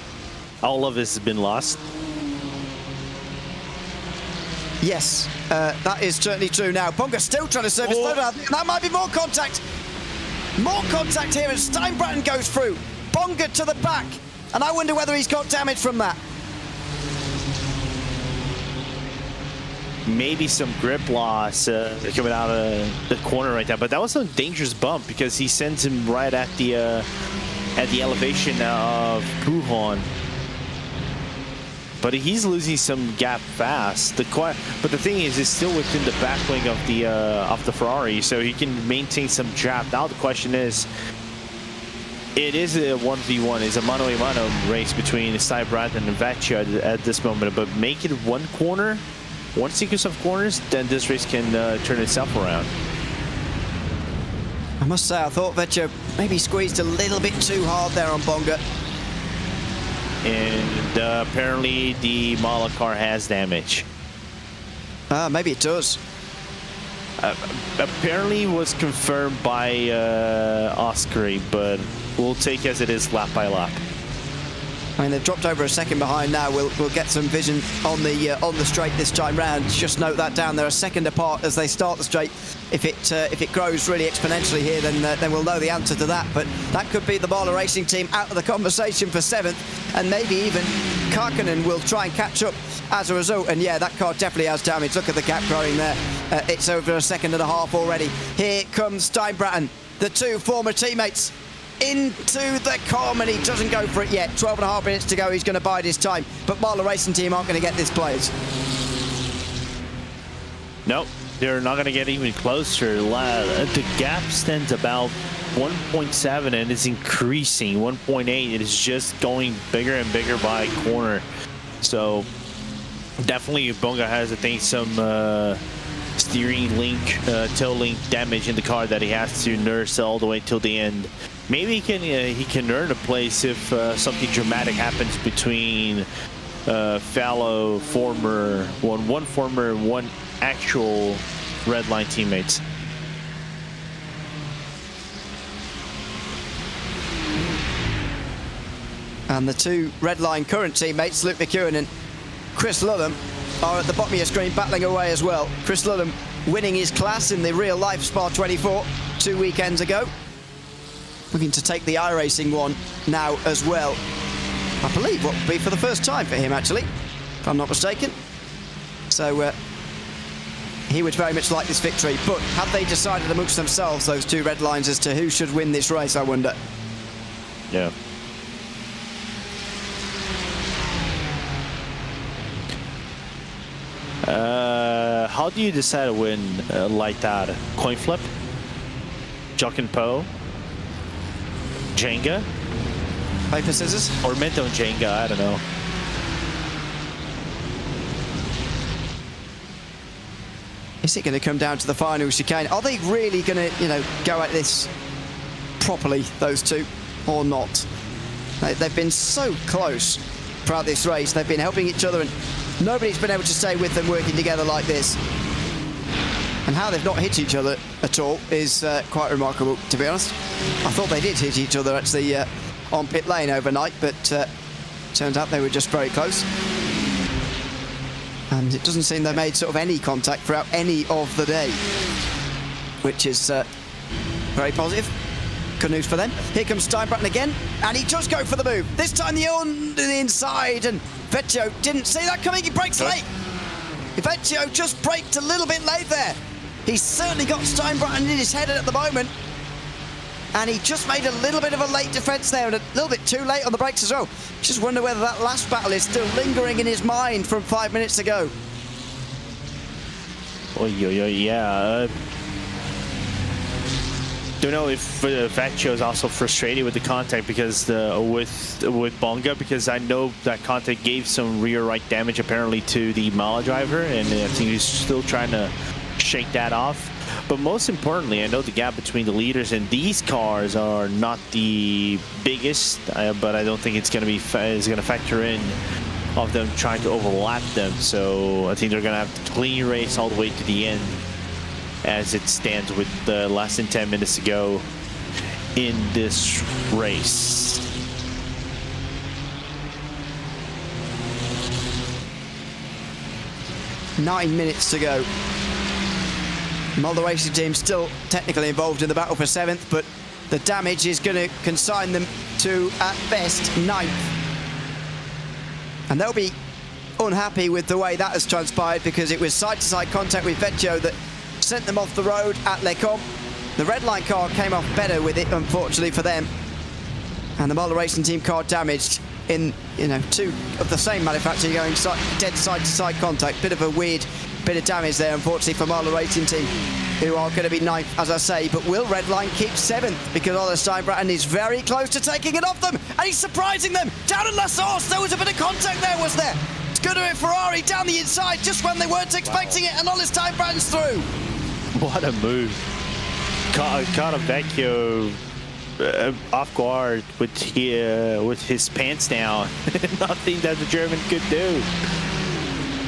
all of this has been lost. Yes, that is certainly true now. Bonga still trying to service load. I think that might be more contact. More contact here as Steinbratton goes through. Bonga to the back. And I wonder whether he's got damage from that. Maybe some grip loss coming out of the corner right there. But that was a dangerous bump because he sends him right at the elevation of Pujon. But he's losing some gap fast. But the thing is, it's still within the back wing of the Ferrari, so he can maintain some gap. Now the question is, it is a 1v1, it's a mano-a-mano race between Steinbratton and Vecchio at this moment. But make it one sequence of corners, then this race can turn itself around. I must say, I thought Vecchio maybe squeezed a little bit too hard there on Bonga. And apparently the Mala car has damage. Maybe it does. Apparently was confirmed by Oscary, but we'll take as it is lap by lap. I mean, they've dropped over a second behind now. We'll get some vision on the straight this time round. Just note that down. They're a second apart as they start the straight. If it grows really exponentially here, then we'll know the answer to that. But that could be the Bala Racing team out of the conversation for 7th, and maybe even Karkkonen will try and catch up as a result. And yeah, that car definitely has damage. Look at the gap growing there. It's over a second and a half already. Here comes Steinbratton, the two former teammates, into the com, and he doesn't go for it yet. 12.5 minutes to go. He's going to bide his time, but Bala Racing team aren't going to get this place. Nope, they're not going to get even closer. The gap stands about 1.7 and it's increasing. 1.8, it is just going bigger and bigger by corner. So definitely Bonga has, I think, some steering link, tail link damage in the car that he has to nurse all the way till the end. Maybe he can earn a place if something dramatic happens between one former and one actual red line teammates. And the two red line current teammates, Luke McEwen and Chris Lullum, are at the bottom of your screen battling away as well. Chris Lullum winning his class in the real life Spa 24 2 weekends ago. Looking to take the iRacing one now as well. I believe what would be for the first time for him, actually, if I'm not mistaken. So he would very much like this victory. But have they decided amongst themselves, those two red lines, as to who should win this race, I wonder? Yeah. How do you decide to win like that? Coin flip? Jock and Poe? Jenga? Paper, scissors? Or Mento and Jenga, I don't know. Is it going to come down to the final chicane? Are they really going to, go at this properly, those two, or not? They've been so close throughout this race. They've been helping each other, and nobody's been able to stay with them working together like this. And how they've not hit each other at all is quite remarkable, to be honest. I thought they did hit each other actually on pit lane overnight, but turns out they were just very close. And it doesn't seem they made sort of any contact throughout any of the day, which is very positive. Good news for them. Here comes Steinbratton again, and he does go for the move. This time on the inside, and Vecchio didn't see that coming. He brakes late. Vecchio just braked a little bit late there. He's certainly got Steinbratton in his head at the moment. And he just made a little bit of a late defence there, and a little bit too late on the brakes as well. Just wonder whether that last battle is still lingering in his mind from 5 minutes ago. Yeah. Don't know if Vecchio is also frustrated with the contact because with Bonga, because I know that contact gave some rear right damage apparently to the Mala driver, and I think he's still trying to shake that off. But most importantly, I know the gap between the leaders and these cars are not the biggest, but I don't think it's going to factor in of them trying to overlap them. So I think they're going to have to clean race all the way to the end, as it stands with less than 10 minutes to go in this race. 9 minutes to go. Mulder Racing Team still technically involved in the battle for 7th, but the damage is going to consign them to, at best, 9th. And they'll be unhappy with the way that has transpired, because it was side-to-side contact with Vecchio that sent them off the road at Les Combes. The red line car came off better with it, unfortunately for them. And the Mulder Racing Team car damaged in, two of the same manufacturer going dead side-to-side contact. Bit of a weird bit of damage there, unfortunately, for Mulder Racing Team, who are going to be 9th, as I say. But will Redline keep 7th? Because Oliver Steinbratton is very close to taking it off them, and he's surprising them. Down at La Source, there was a bit of contact there, was there? Scudder and Ferrari down the inside, just when they weren't expecting it, and Oliver Steinbratton's through. What a move. Caught a Vecchio off guard with his pants down. Nothing that the German could do.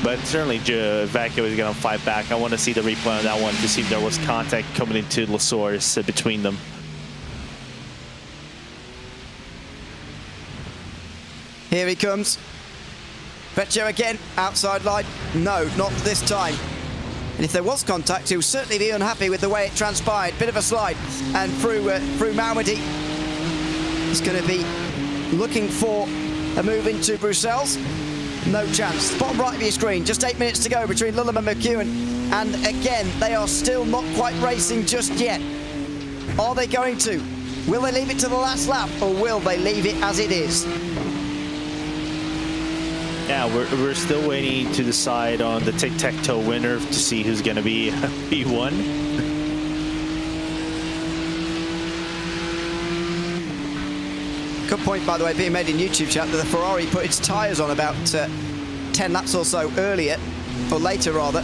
But certainly Vecchio is going to fight back. I want to see the replay on that one to see if there was contact coming into La Source between them. Here he comes. Vecchio again, outside line. No, not this time. And if there was contact, he'll certainly be unhappy with the way it transpired. Bit of a slide, and through Malmedy. He's going to be looking for a move into Bruxelles. No chance. Bottom right of your screen, just 8 minutes to go between Lillum and McEwen. And again, they are still not quite racing just yet. Are they going to? Will they leave it to the last lap, or will they leave it as it is? Yeah, we're still waiting to decide on the tic-tac-toe winner to see who's going to be P1. Good point, by the way, being made in YouTube chat, that the Ferrari put its tyres on about 10 laps or so earlier, or later rather,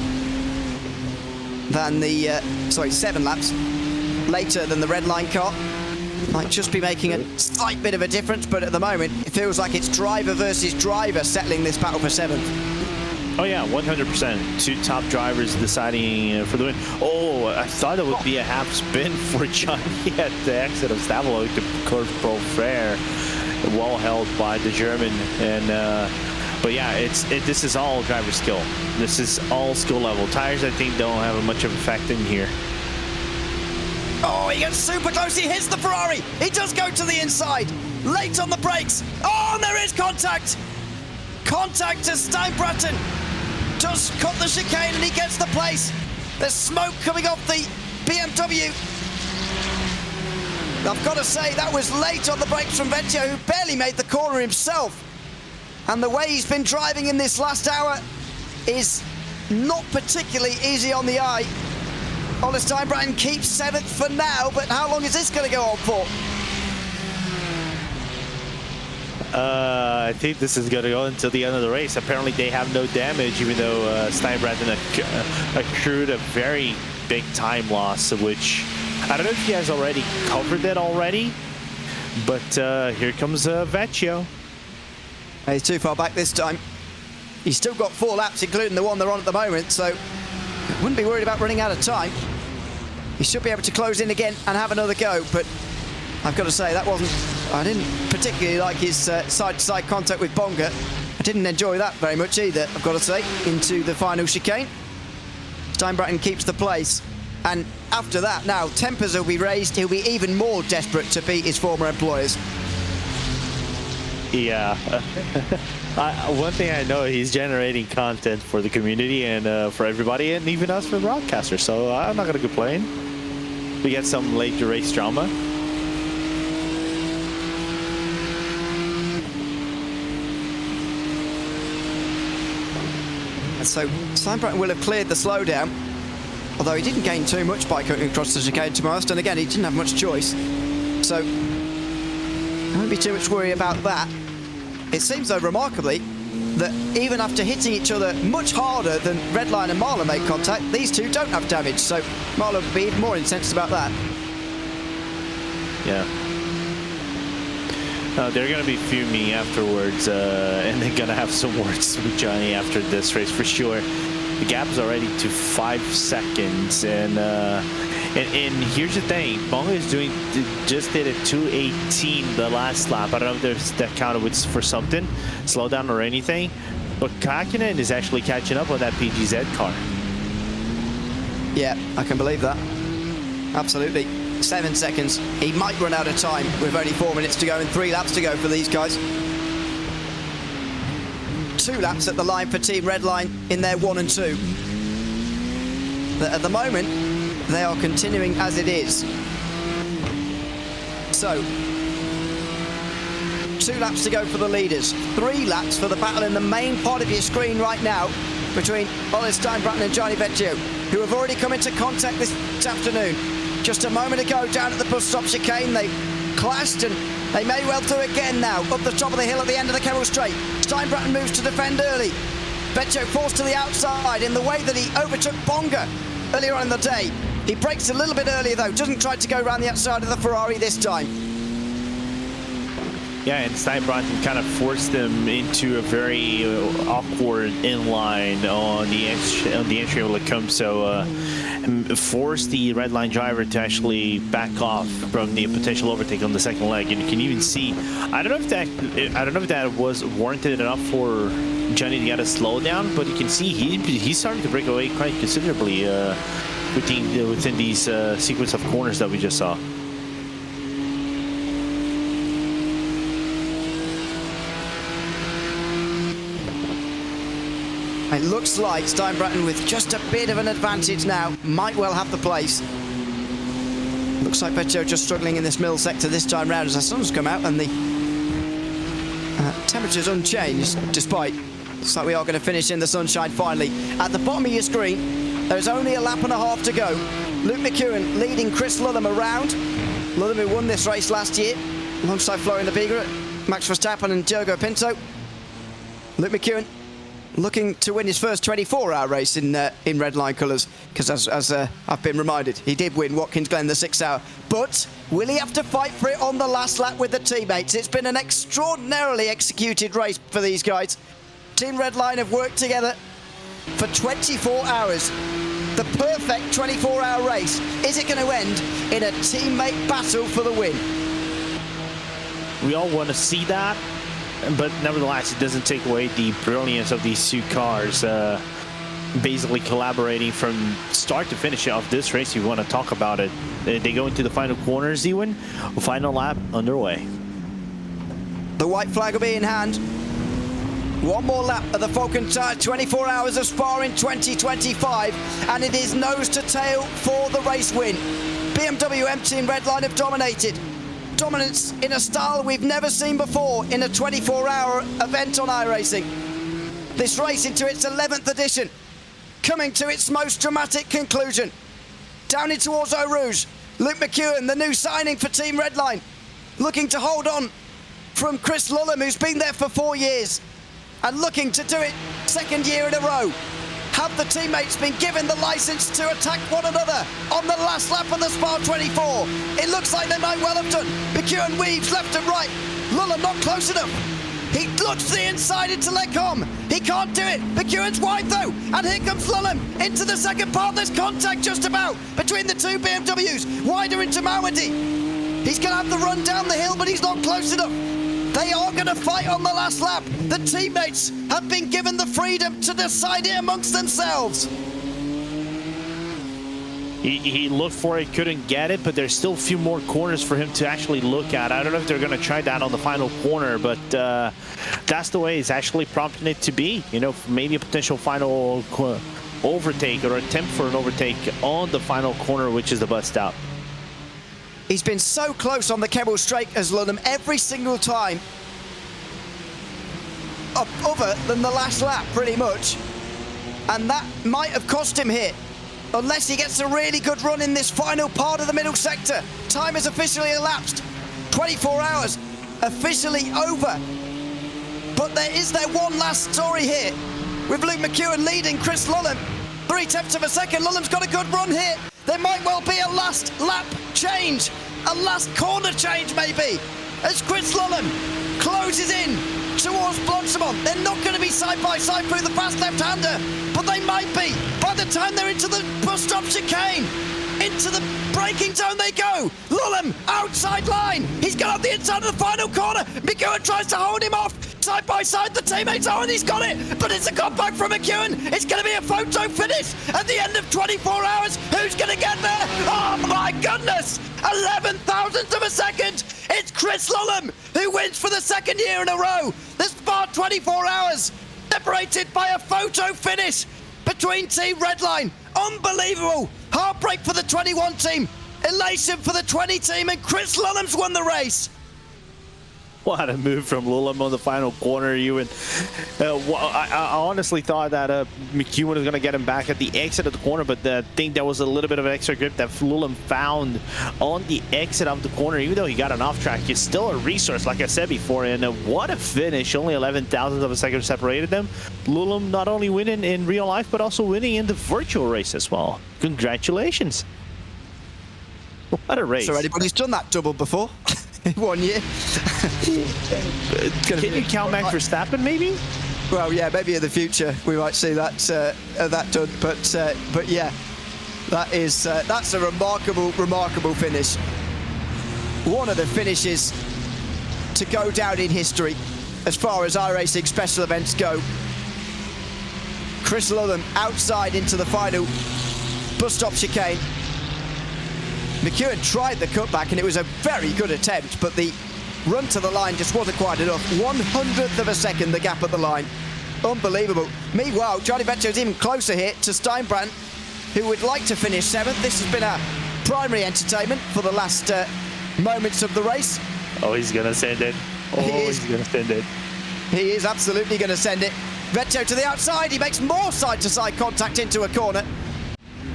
than the, 7 laps later than the red line car. Might just be making a slight bit of a difference, but at the moment, it feels like it's driver versus driver settling this battle for 7th. Oh yeah, 100%. Two top drivers deciding for the win. Oh, I thought it would be a half spin for Johnny at the exit of Stavelot to Curve Pro Frere. Well held by the German. And but yeah, this is all driver skill. This is all skill level. Tires, I think, don't have much of an effect in here. Oh, he gets super close. He hits the Ferrari. He does go to the inside. Late on the brakes. Oh, and there is contact. Contact to Steinbratton. Does cut the chicane and he gets the place. There's smoke coming off the BMW. I've got to say, that was late on the brakes from Vecchio, who barely made the corner himself. And the way he's been driving in this last hour is not particularly easy on the eye. Oliver Steinbratton keeps 7th for now, but how long is this going to go on for? I think this is going to go until the end of the race. Apparently they have no damage, even though Steinbratton accrued a very big time loss, which I don't know if he has already covered that already, but here comes Vecchio. He's too far back this time. He's still got 4 laps, including the one they're on at the moment, so wouldn't be worried about running out of time. He should be able to close in again and have another go, but I've got to say, I didn't particularly like his side-to-side contact with Bonga. I didn't enjoy that very much either, I've got to say, into the final chicane. Steinbratton keeps the place, and after that, now, tempers will be raised. He'll be even more desperate to beat his former employers. Yeah. One thing I know, he's generating content for the community and for everybody, and even us for broadcasters, so I'm not going to complain. We get some late race drama. So Steinbratton will have cleared the slowdown, although he didn't gain too much by cutting across the chicane, to be honest, and again, he didn't have much choice. So I won't be too much worry about that. It seems, though, remarkably, that even after hitting each other much harder than Redline and Marlon made contact, these two don't have damage, so Marlon would be even more incensed about that. Yeah. They're going to be fuming afterwards, and they're going to have some words with Johnny after this race for sure. The gap is already to 5 seconds, and here's the thing: Bonga is just did a 2:18 the last lap. I don't know if that counted for something, slow down or anything, But Kakinen is actually catching up on that PGZ car. Yeah, I can believe that. Absolutely. 7 seconds. He might run out of time with only 4 minutes to go and 3 laps to go for these guys. 2 laps at the line for Team Redline in their 1 and 2. But at the moment, they are continuing as it is. So, 2 laps to go for the leaders. 3 laps for the battle in the main part of your screen right now between Oliver Steinbratton and Gianni Vecchio, who have already come into contact this afternoon. Just a moment ago, down at the bus stop chicane, they clashed and they may well do again now. Up the top of the hill at the end of the Kemmel Straight. Steinbratton moves to defend early. Vecchio falls to the outside in the way that he overtook Bonga earlier on in the day. He brakes a little bit earlier though, doesn't try to go around the outside of the Ferrari this time. Yeah, and Steinbratton kind of forced them into a very awkward inline on the entry of Lecombe, and forced the red line driver to actually back off from the potential overtake on the second leg. And you can even see, I don't know if that was warranted enough for Johnny to get a slowdown, but you can see he's starting to break away quite considerably within these sequence of corners that we just saw. It looks like Steinbratton with just a bit of an advantage now might well have the place. Looks like Vecchio just struggling in this middle sector this time round as the sun's come out and the temperature's unchanged, despite looks like we are going to finish in the sunshine finally. At the bottom of your screen, there's only a lap and a half to go. Luke McEwen leading Chris Lullum around. Lullum who won this race last year alongside Florian Lebigra, Max Verstappen and Diogo Pinto. Luke McEwen looking to win his first 24-hour race in Redline colours, because as I've been reminded, he did win Watkins Glen the 6 hour. But will he have to fight for it on the last lap with the teammates? It's been an extraordinarily executed race for these guys. Team Redline have worked together for 24 hours. The perfect 24-hour race. Is it going to end in a teammate battle for the win? We all want to see that. But nevertheless, it doesn't take away the brilliance of these 2 cars basically collaborating from start to finish of this race. You want to talk about it. They go into the final corners, Ewan. Final lap underway. The white flag will be in hand. One more lap of the Falken Tyre 24 Hours of Spa in 2025, and it is nose to tail for the race win. BMW M Team Redline have dominated. Dominance in a style we've never seen before in a 24-hour event on iRacing. This race into its 11th edition, coming to its most dramatic conclusion. Down in towards Eau Rouge, Luke McEwen, the new signing for Team Redline, looking to hold on from Chris Lullum, who's been there for 4 years, and looking to do it 2nd year in a row. Have the teammates been given the licence to attack one another on the last lap of the Spa 24? It looks like they might well have done. McEwen weaves left and right. Lullum not close enough. He looks to the inside into Lecombe. He can't do it. McEwen's wide though. And here comes Lullum into the second part. There's contact just about between the 2 BMWs. Wider into Mawadi. He's going to have the run down the hill, but he's not close enough. They are going to fight on the last lap. The teammates have been given the freedom to decide it amongst themselves. He looked for it, couldn't get it, but there's still a few more corners for him to actually look at. I don't know if they're going to try that on the final corner, but that's the way it's actually prompting it to be. You know, maybe a potential final overtake or attempt for an overtake on the final corner, which is the bus stop. He's been so close on the Kemmel Straight as Lullum every single time, other than the last lap, pretty much. And that might have cost him here, unless he gets a really good run in this final part of the middle sector. Time has officially elapsed. 24 hours officially over. But there is their one last story here, with Luke McEwen leading Chris Lullum. 0.3 of a second. Lullum's got a good run here. There might well be a last lap change, a last corner change maybe, as Chris Lullum closes in towards Blonsomont. They're not going to be side by side through the fast left-hander, but they might be by the time they're into the bus stop chicane. into the braking zone they go. Lulham, outside line. He's got up the inside of the final corner. McEwen tries to hold him off. Side by side, the teammates are, and he's got it. But it's a comeback from McEwen. It's going to be a photo finish at the end of 24 hours. Who's going to get there? Oh, my goodness. 11 thousandths of a second. It's Chris Lulham who wins for the second year in a row. The Spa 24 hours separated by a photo finish between Team Redline. Unbelievable. Heartbreak for the 21 team. Elation for the 20 team, and Chris Lulham's won the race. What a move from Lulham on the final corner, Ewan. I honestly thought that McEwen was going to get him back at the exit of the corner, but I think there was a little bit of extra grip that Lulham found on the exit of the corner. Even though he got an off track, he's still a resource, like I said before. And what a finish. Only 11 thousandths of a second separated them. Lulham not only winning in real life, but also winning in the virtual race as well. Congratulations. What a race. So anybody's done that double before? In 1 year. Can you count Max Verstappen, maybe? Well, yeah, maybe in the future we might see that done. But yeah, that's a remarkable finish. One of the finishes to go down in history as far as iRacing special events go. Chris Lulham outside into the final bus stop chicane. McEwen tried the cutback and it was a very good attempt, but the run to the line just wasn't quite enough. 1/100th of a second, the gap at the line. Unbelievable. Meanwhile, Johnny Vecchio's even closer here to Steinbrandt, who would like to finish 7th. This has been our primary entertainment for the last moments of the race. Oh, he's going to send it. He's going to send it. He is absolutely going to send it. Vecchio to the outside. He makes more side-to-side contact into a corner.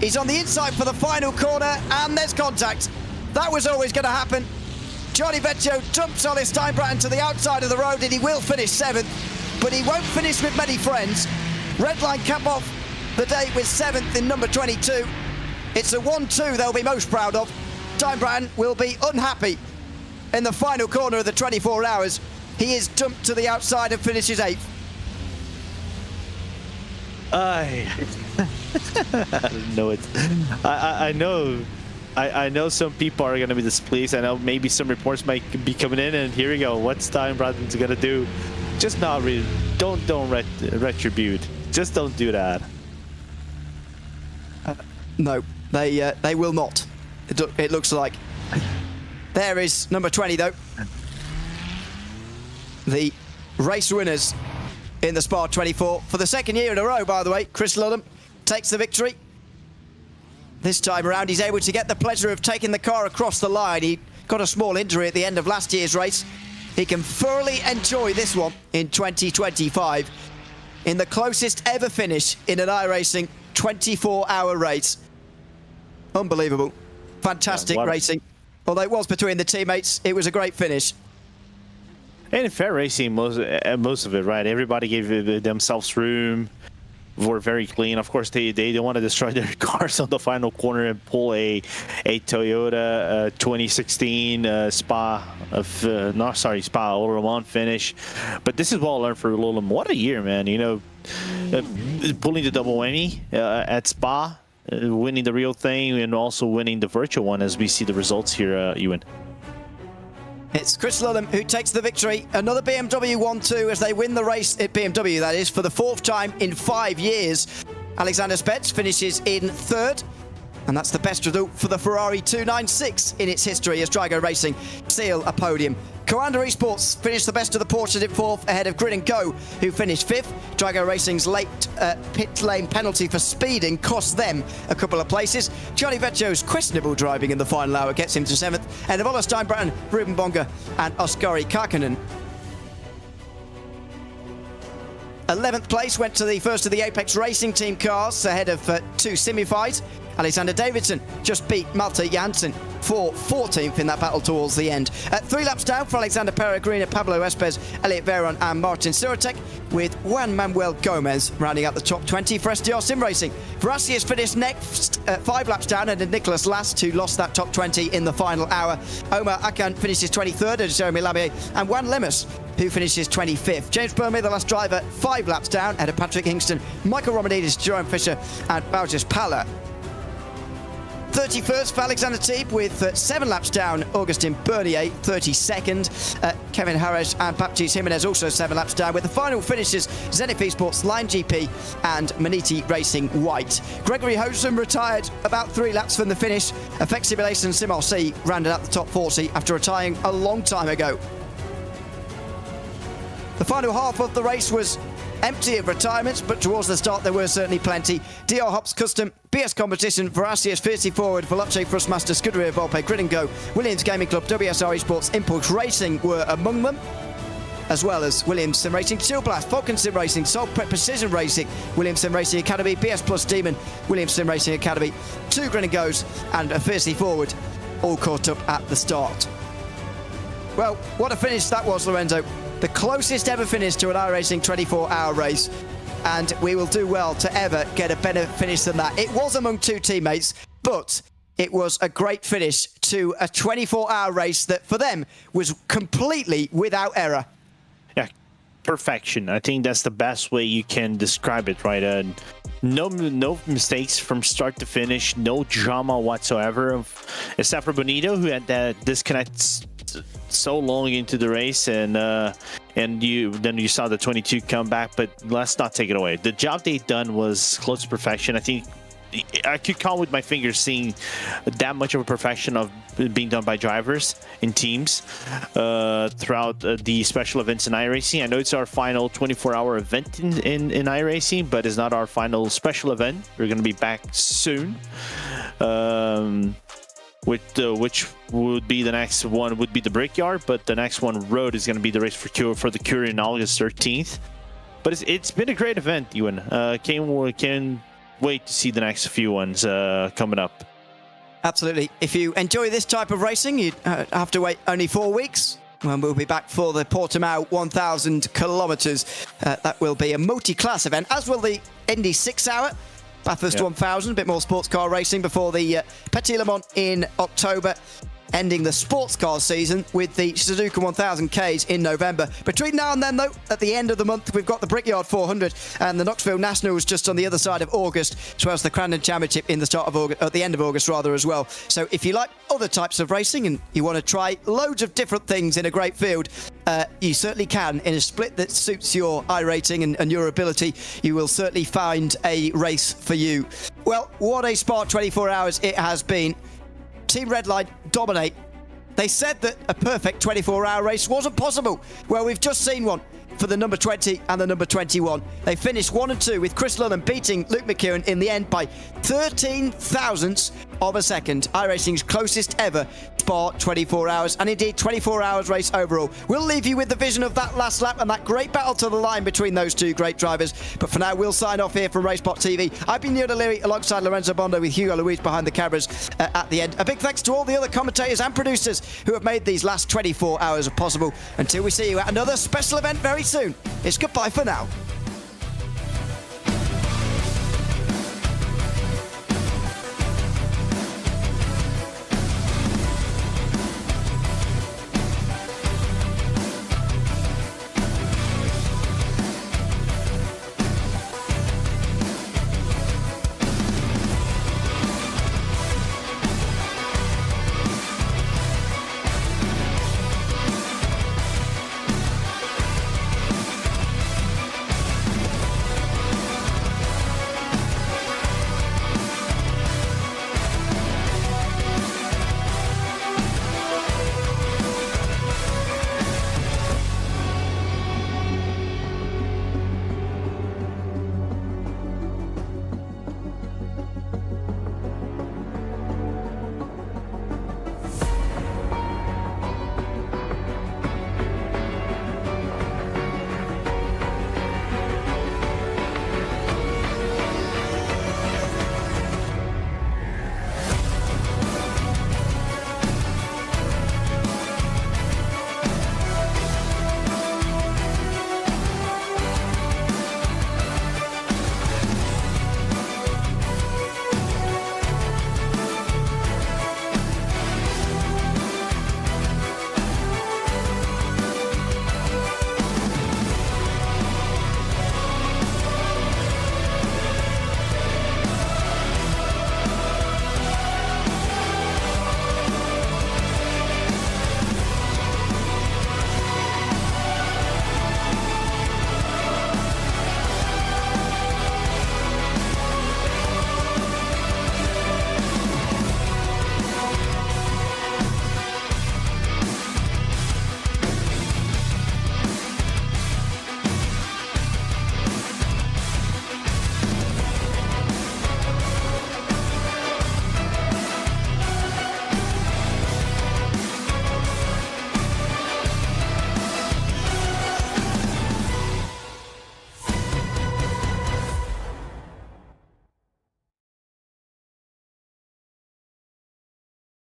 He's on the inside for the final corner, and there's contact. That was always going to happen. Johnny Vecchio dumps Ollie Steinbrandt to the outside of the road, and he will finish 7th, but he won't finish with many friends. Redline cap off the day with 7th in number 22. It's a 1-2 they'll be most proud of. Steinbrandt will be unhappy in the final corner of the 24 hours. He is dumped to the outside and finishes 8th. I don't know it. I know some people are going to be displeased. I know maybe some reports might be coming in, and here we go. What's Steinbrandt's going to do? Just not really. Don't retribute. Just don't do that. No, they will not. It looks like. There is number 20 though. The race winners in the Spa 24 for the second year in a row, by the way. Chris Lulham takes the victory. This time around, he's able to get the pleasure of taking the car across the line. He got a small injury at the end of last year's race. He can thoroughly enjoy this one in 2025 in the closest ever finish in an iRacing 24-hour race. Unbelievable. Fantastic racing. Although it was between the teammates, it was a great finish. And fair racing, most of it, right? Everybody gave themselves room. Were very clean. Of course, they don't want to destroy their cars on the final corner and pull a Toyota 2016 Spa All Roman finish. But this is well learned for Lulham. What a year, man! You know, pulling the double whammy at Spa, winning the real thing, and also winning the virtual one. As we see the results here, Ewan. It's Chris Lulham who takes the victory. Another BMW 1-2 as they win the race at BMW, that is, for the 4th time in 5 years. Alexander Spetz finishes in 3rd. And that's the best result for the Ferrari 296 in its history as Drago Racing seal a podium. Coanda Esports finished the best of the Porsches in 4th ahead of Grid & Go, who finished 5th. Drago Racing's late pit lane penalty for speeding cost them a couple of places. Johnny Vecchio's questionable driving in the final hour gets him to 7th. Ahead of Ola Steinbrandt, Ruben Bonga and Oskari Kakkonen. 11th place went to the first of the Apex Racing Team cars ahead of 2 semi-fights. Alexander Davidson just beat Malte Janssen for 14th in that battle towards the end. 3 laps down for Alexander Peregrina, Pablo Espes, Elliot Veron and Martin Suratek, with Juan Manuel Gomez rounding out the top 20 for SDR Sim Racing. Verassi has finished next 5 laps down, and Nicholas Last, who lost that top 20 in the final hour. Omar Akan finishes 23rd, and Jeremy Labier, and Juan Lemus, who finishes 25th. James Burmey, the last driver, 5 laps down, ahead of Patrick Hingston, Michael Romanidis, Jerome Fisher and Baujas Pala. 31st for Alexander Teeb with 7 laps down. Augustin Bernier, 32nd. Kevin Harris and Baptiste Jimenez also 7 laps down, with the final finishes Zenith Esports, Line GP and Maniti Racing White. Gregory Hosen retired about 3 laps from the finish. Effect Simulation Sim RC rounded out the top 40 after retiring a long time ago. The final half of the race was empty of retirements, but towards the start there were certainly plenty. DR Hops Custom, BS Competition, Veracious, Fiercely Forward, Veloce, Thrustmaster, Scuderia, Volpe, Grid & Go, Williams Gaming Club, WSR Esports, Impulse Racing were among them, as well as Williams Sim Racing, Chill Blast, Falken Sim Racing, Salt Prep Precision Racing, Williams Sim Racing Academy, BS Plus Demon, Williams Sim Racing Academy, 2 Grid & Goes and a Fiercely Forward, all caught up at the start. Well, what a finish that was, Lorenzo. The closest ever finish to an iRacing 24-hour race, and we will do well to ever get a better finish than that. It was among 2 teammates, but it was a great finish to a 24-hour race that for them was completely without error. Yeah, perfection. I think that's the best way you can describe it, right? No mistakes from start to finish, no drama whatsoever, except for Bonito, who had that disconnect so long into the race, and you saw the 22 come back, but let's not take it away. The job they done was close to perfection. I think I could count with my fingers seeing that much of a perfection of being done by drivers in teams throughout the special events in iRacing. I know it's our final 24-hour event in iRacing, but it's not our final special event. We're going to be back soon. Which would be the next one would be the Brickyard, but the next one, Road, is going to be the race for the Curie on August 13th. But it's been a great event, Ewan. Can't wait to see the next few ones coming up. Absolutely. If you enjoy this type of racing, you have to wait only 4 weeks. When we'll be back for the Portimao 1,000 kilometres. That will be a multi-class event, as will the Indy 6-hour. Bathurst 1000, a bit more sports car racing before the Petit Le Mans in October, ending the sports car season with the Suzuka 1000 Ks in November. Between now and then, though, at the end of the month, we've got the Brickyard 400 and the Knoxville Nationals just on the other side of August, as well as the Crandon Championship in the start of August, at the end of August rather, as well. So if you like other types of racing and you want to try loads of different things in a great field, you certainly can. In a split that suits your iRating and your ability, you will certainly find a race for you. Well, what a Spa 24 hours it has been. Team Redline dominate. They said that a perfect 24-hour race wasn't possible. Well, we've just seen one for the number 20 and the number 21. They finished 1 and 2 with Chris Lullen beating Luke McEwen in the end by 13 thousandths of a second. iRacing's closest ever Spa 24 hours, and indeed 24 hours race overall. We'll leave you with the vision of that last lap and that great battle to the line between those 2 great drivers. But for now, we'll sign off here from Racepot TV. I've been Neil O'Leary alongside Lorenzo Bondo with Hugo Luis behind the cameras at the end. A big thanks to all the other commentators and producers who have made these last 24 hours possible. Until we see you at another special event very soon, it's goodbye for now.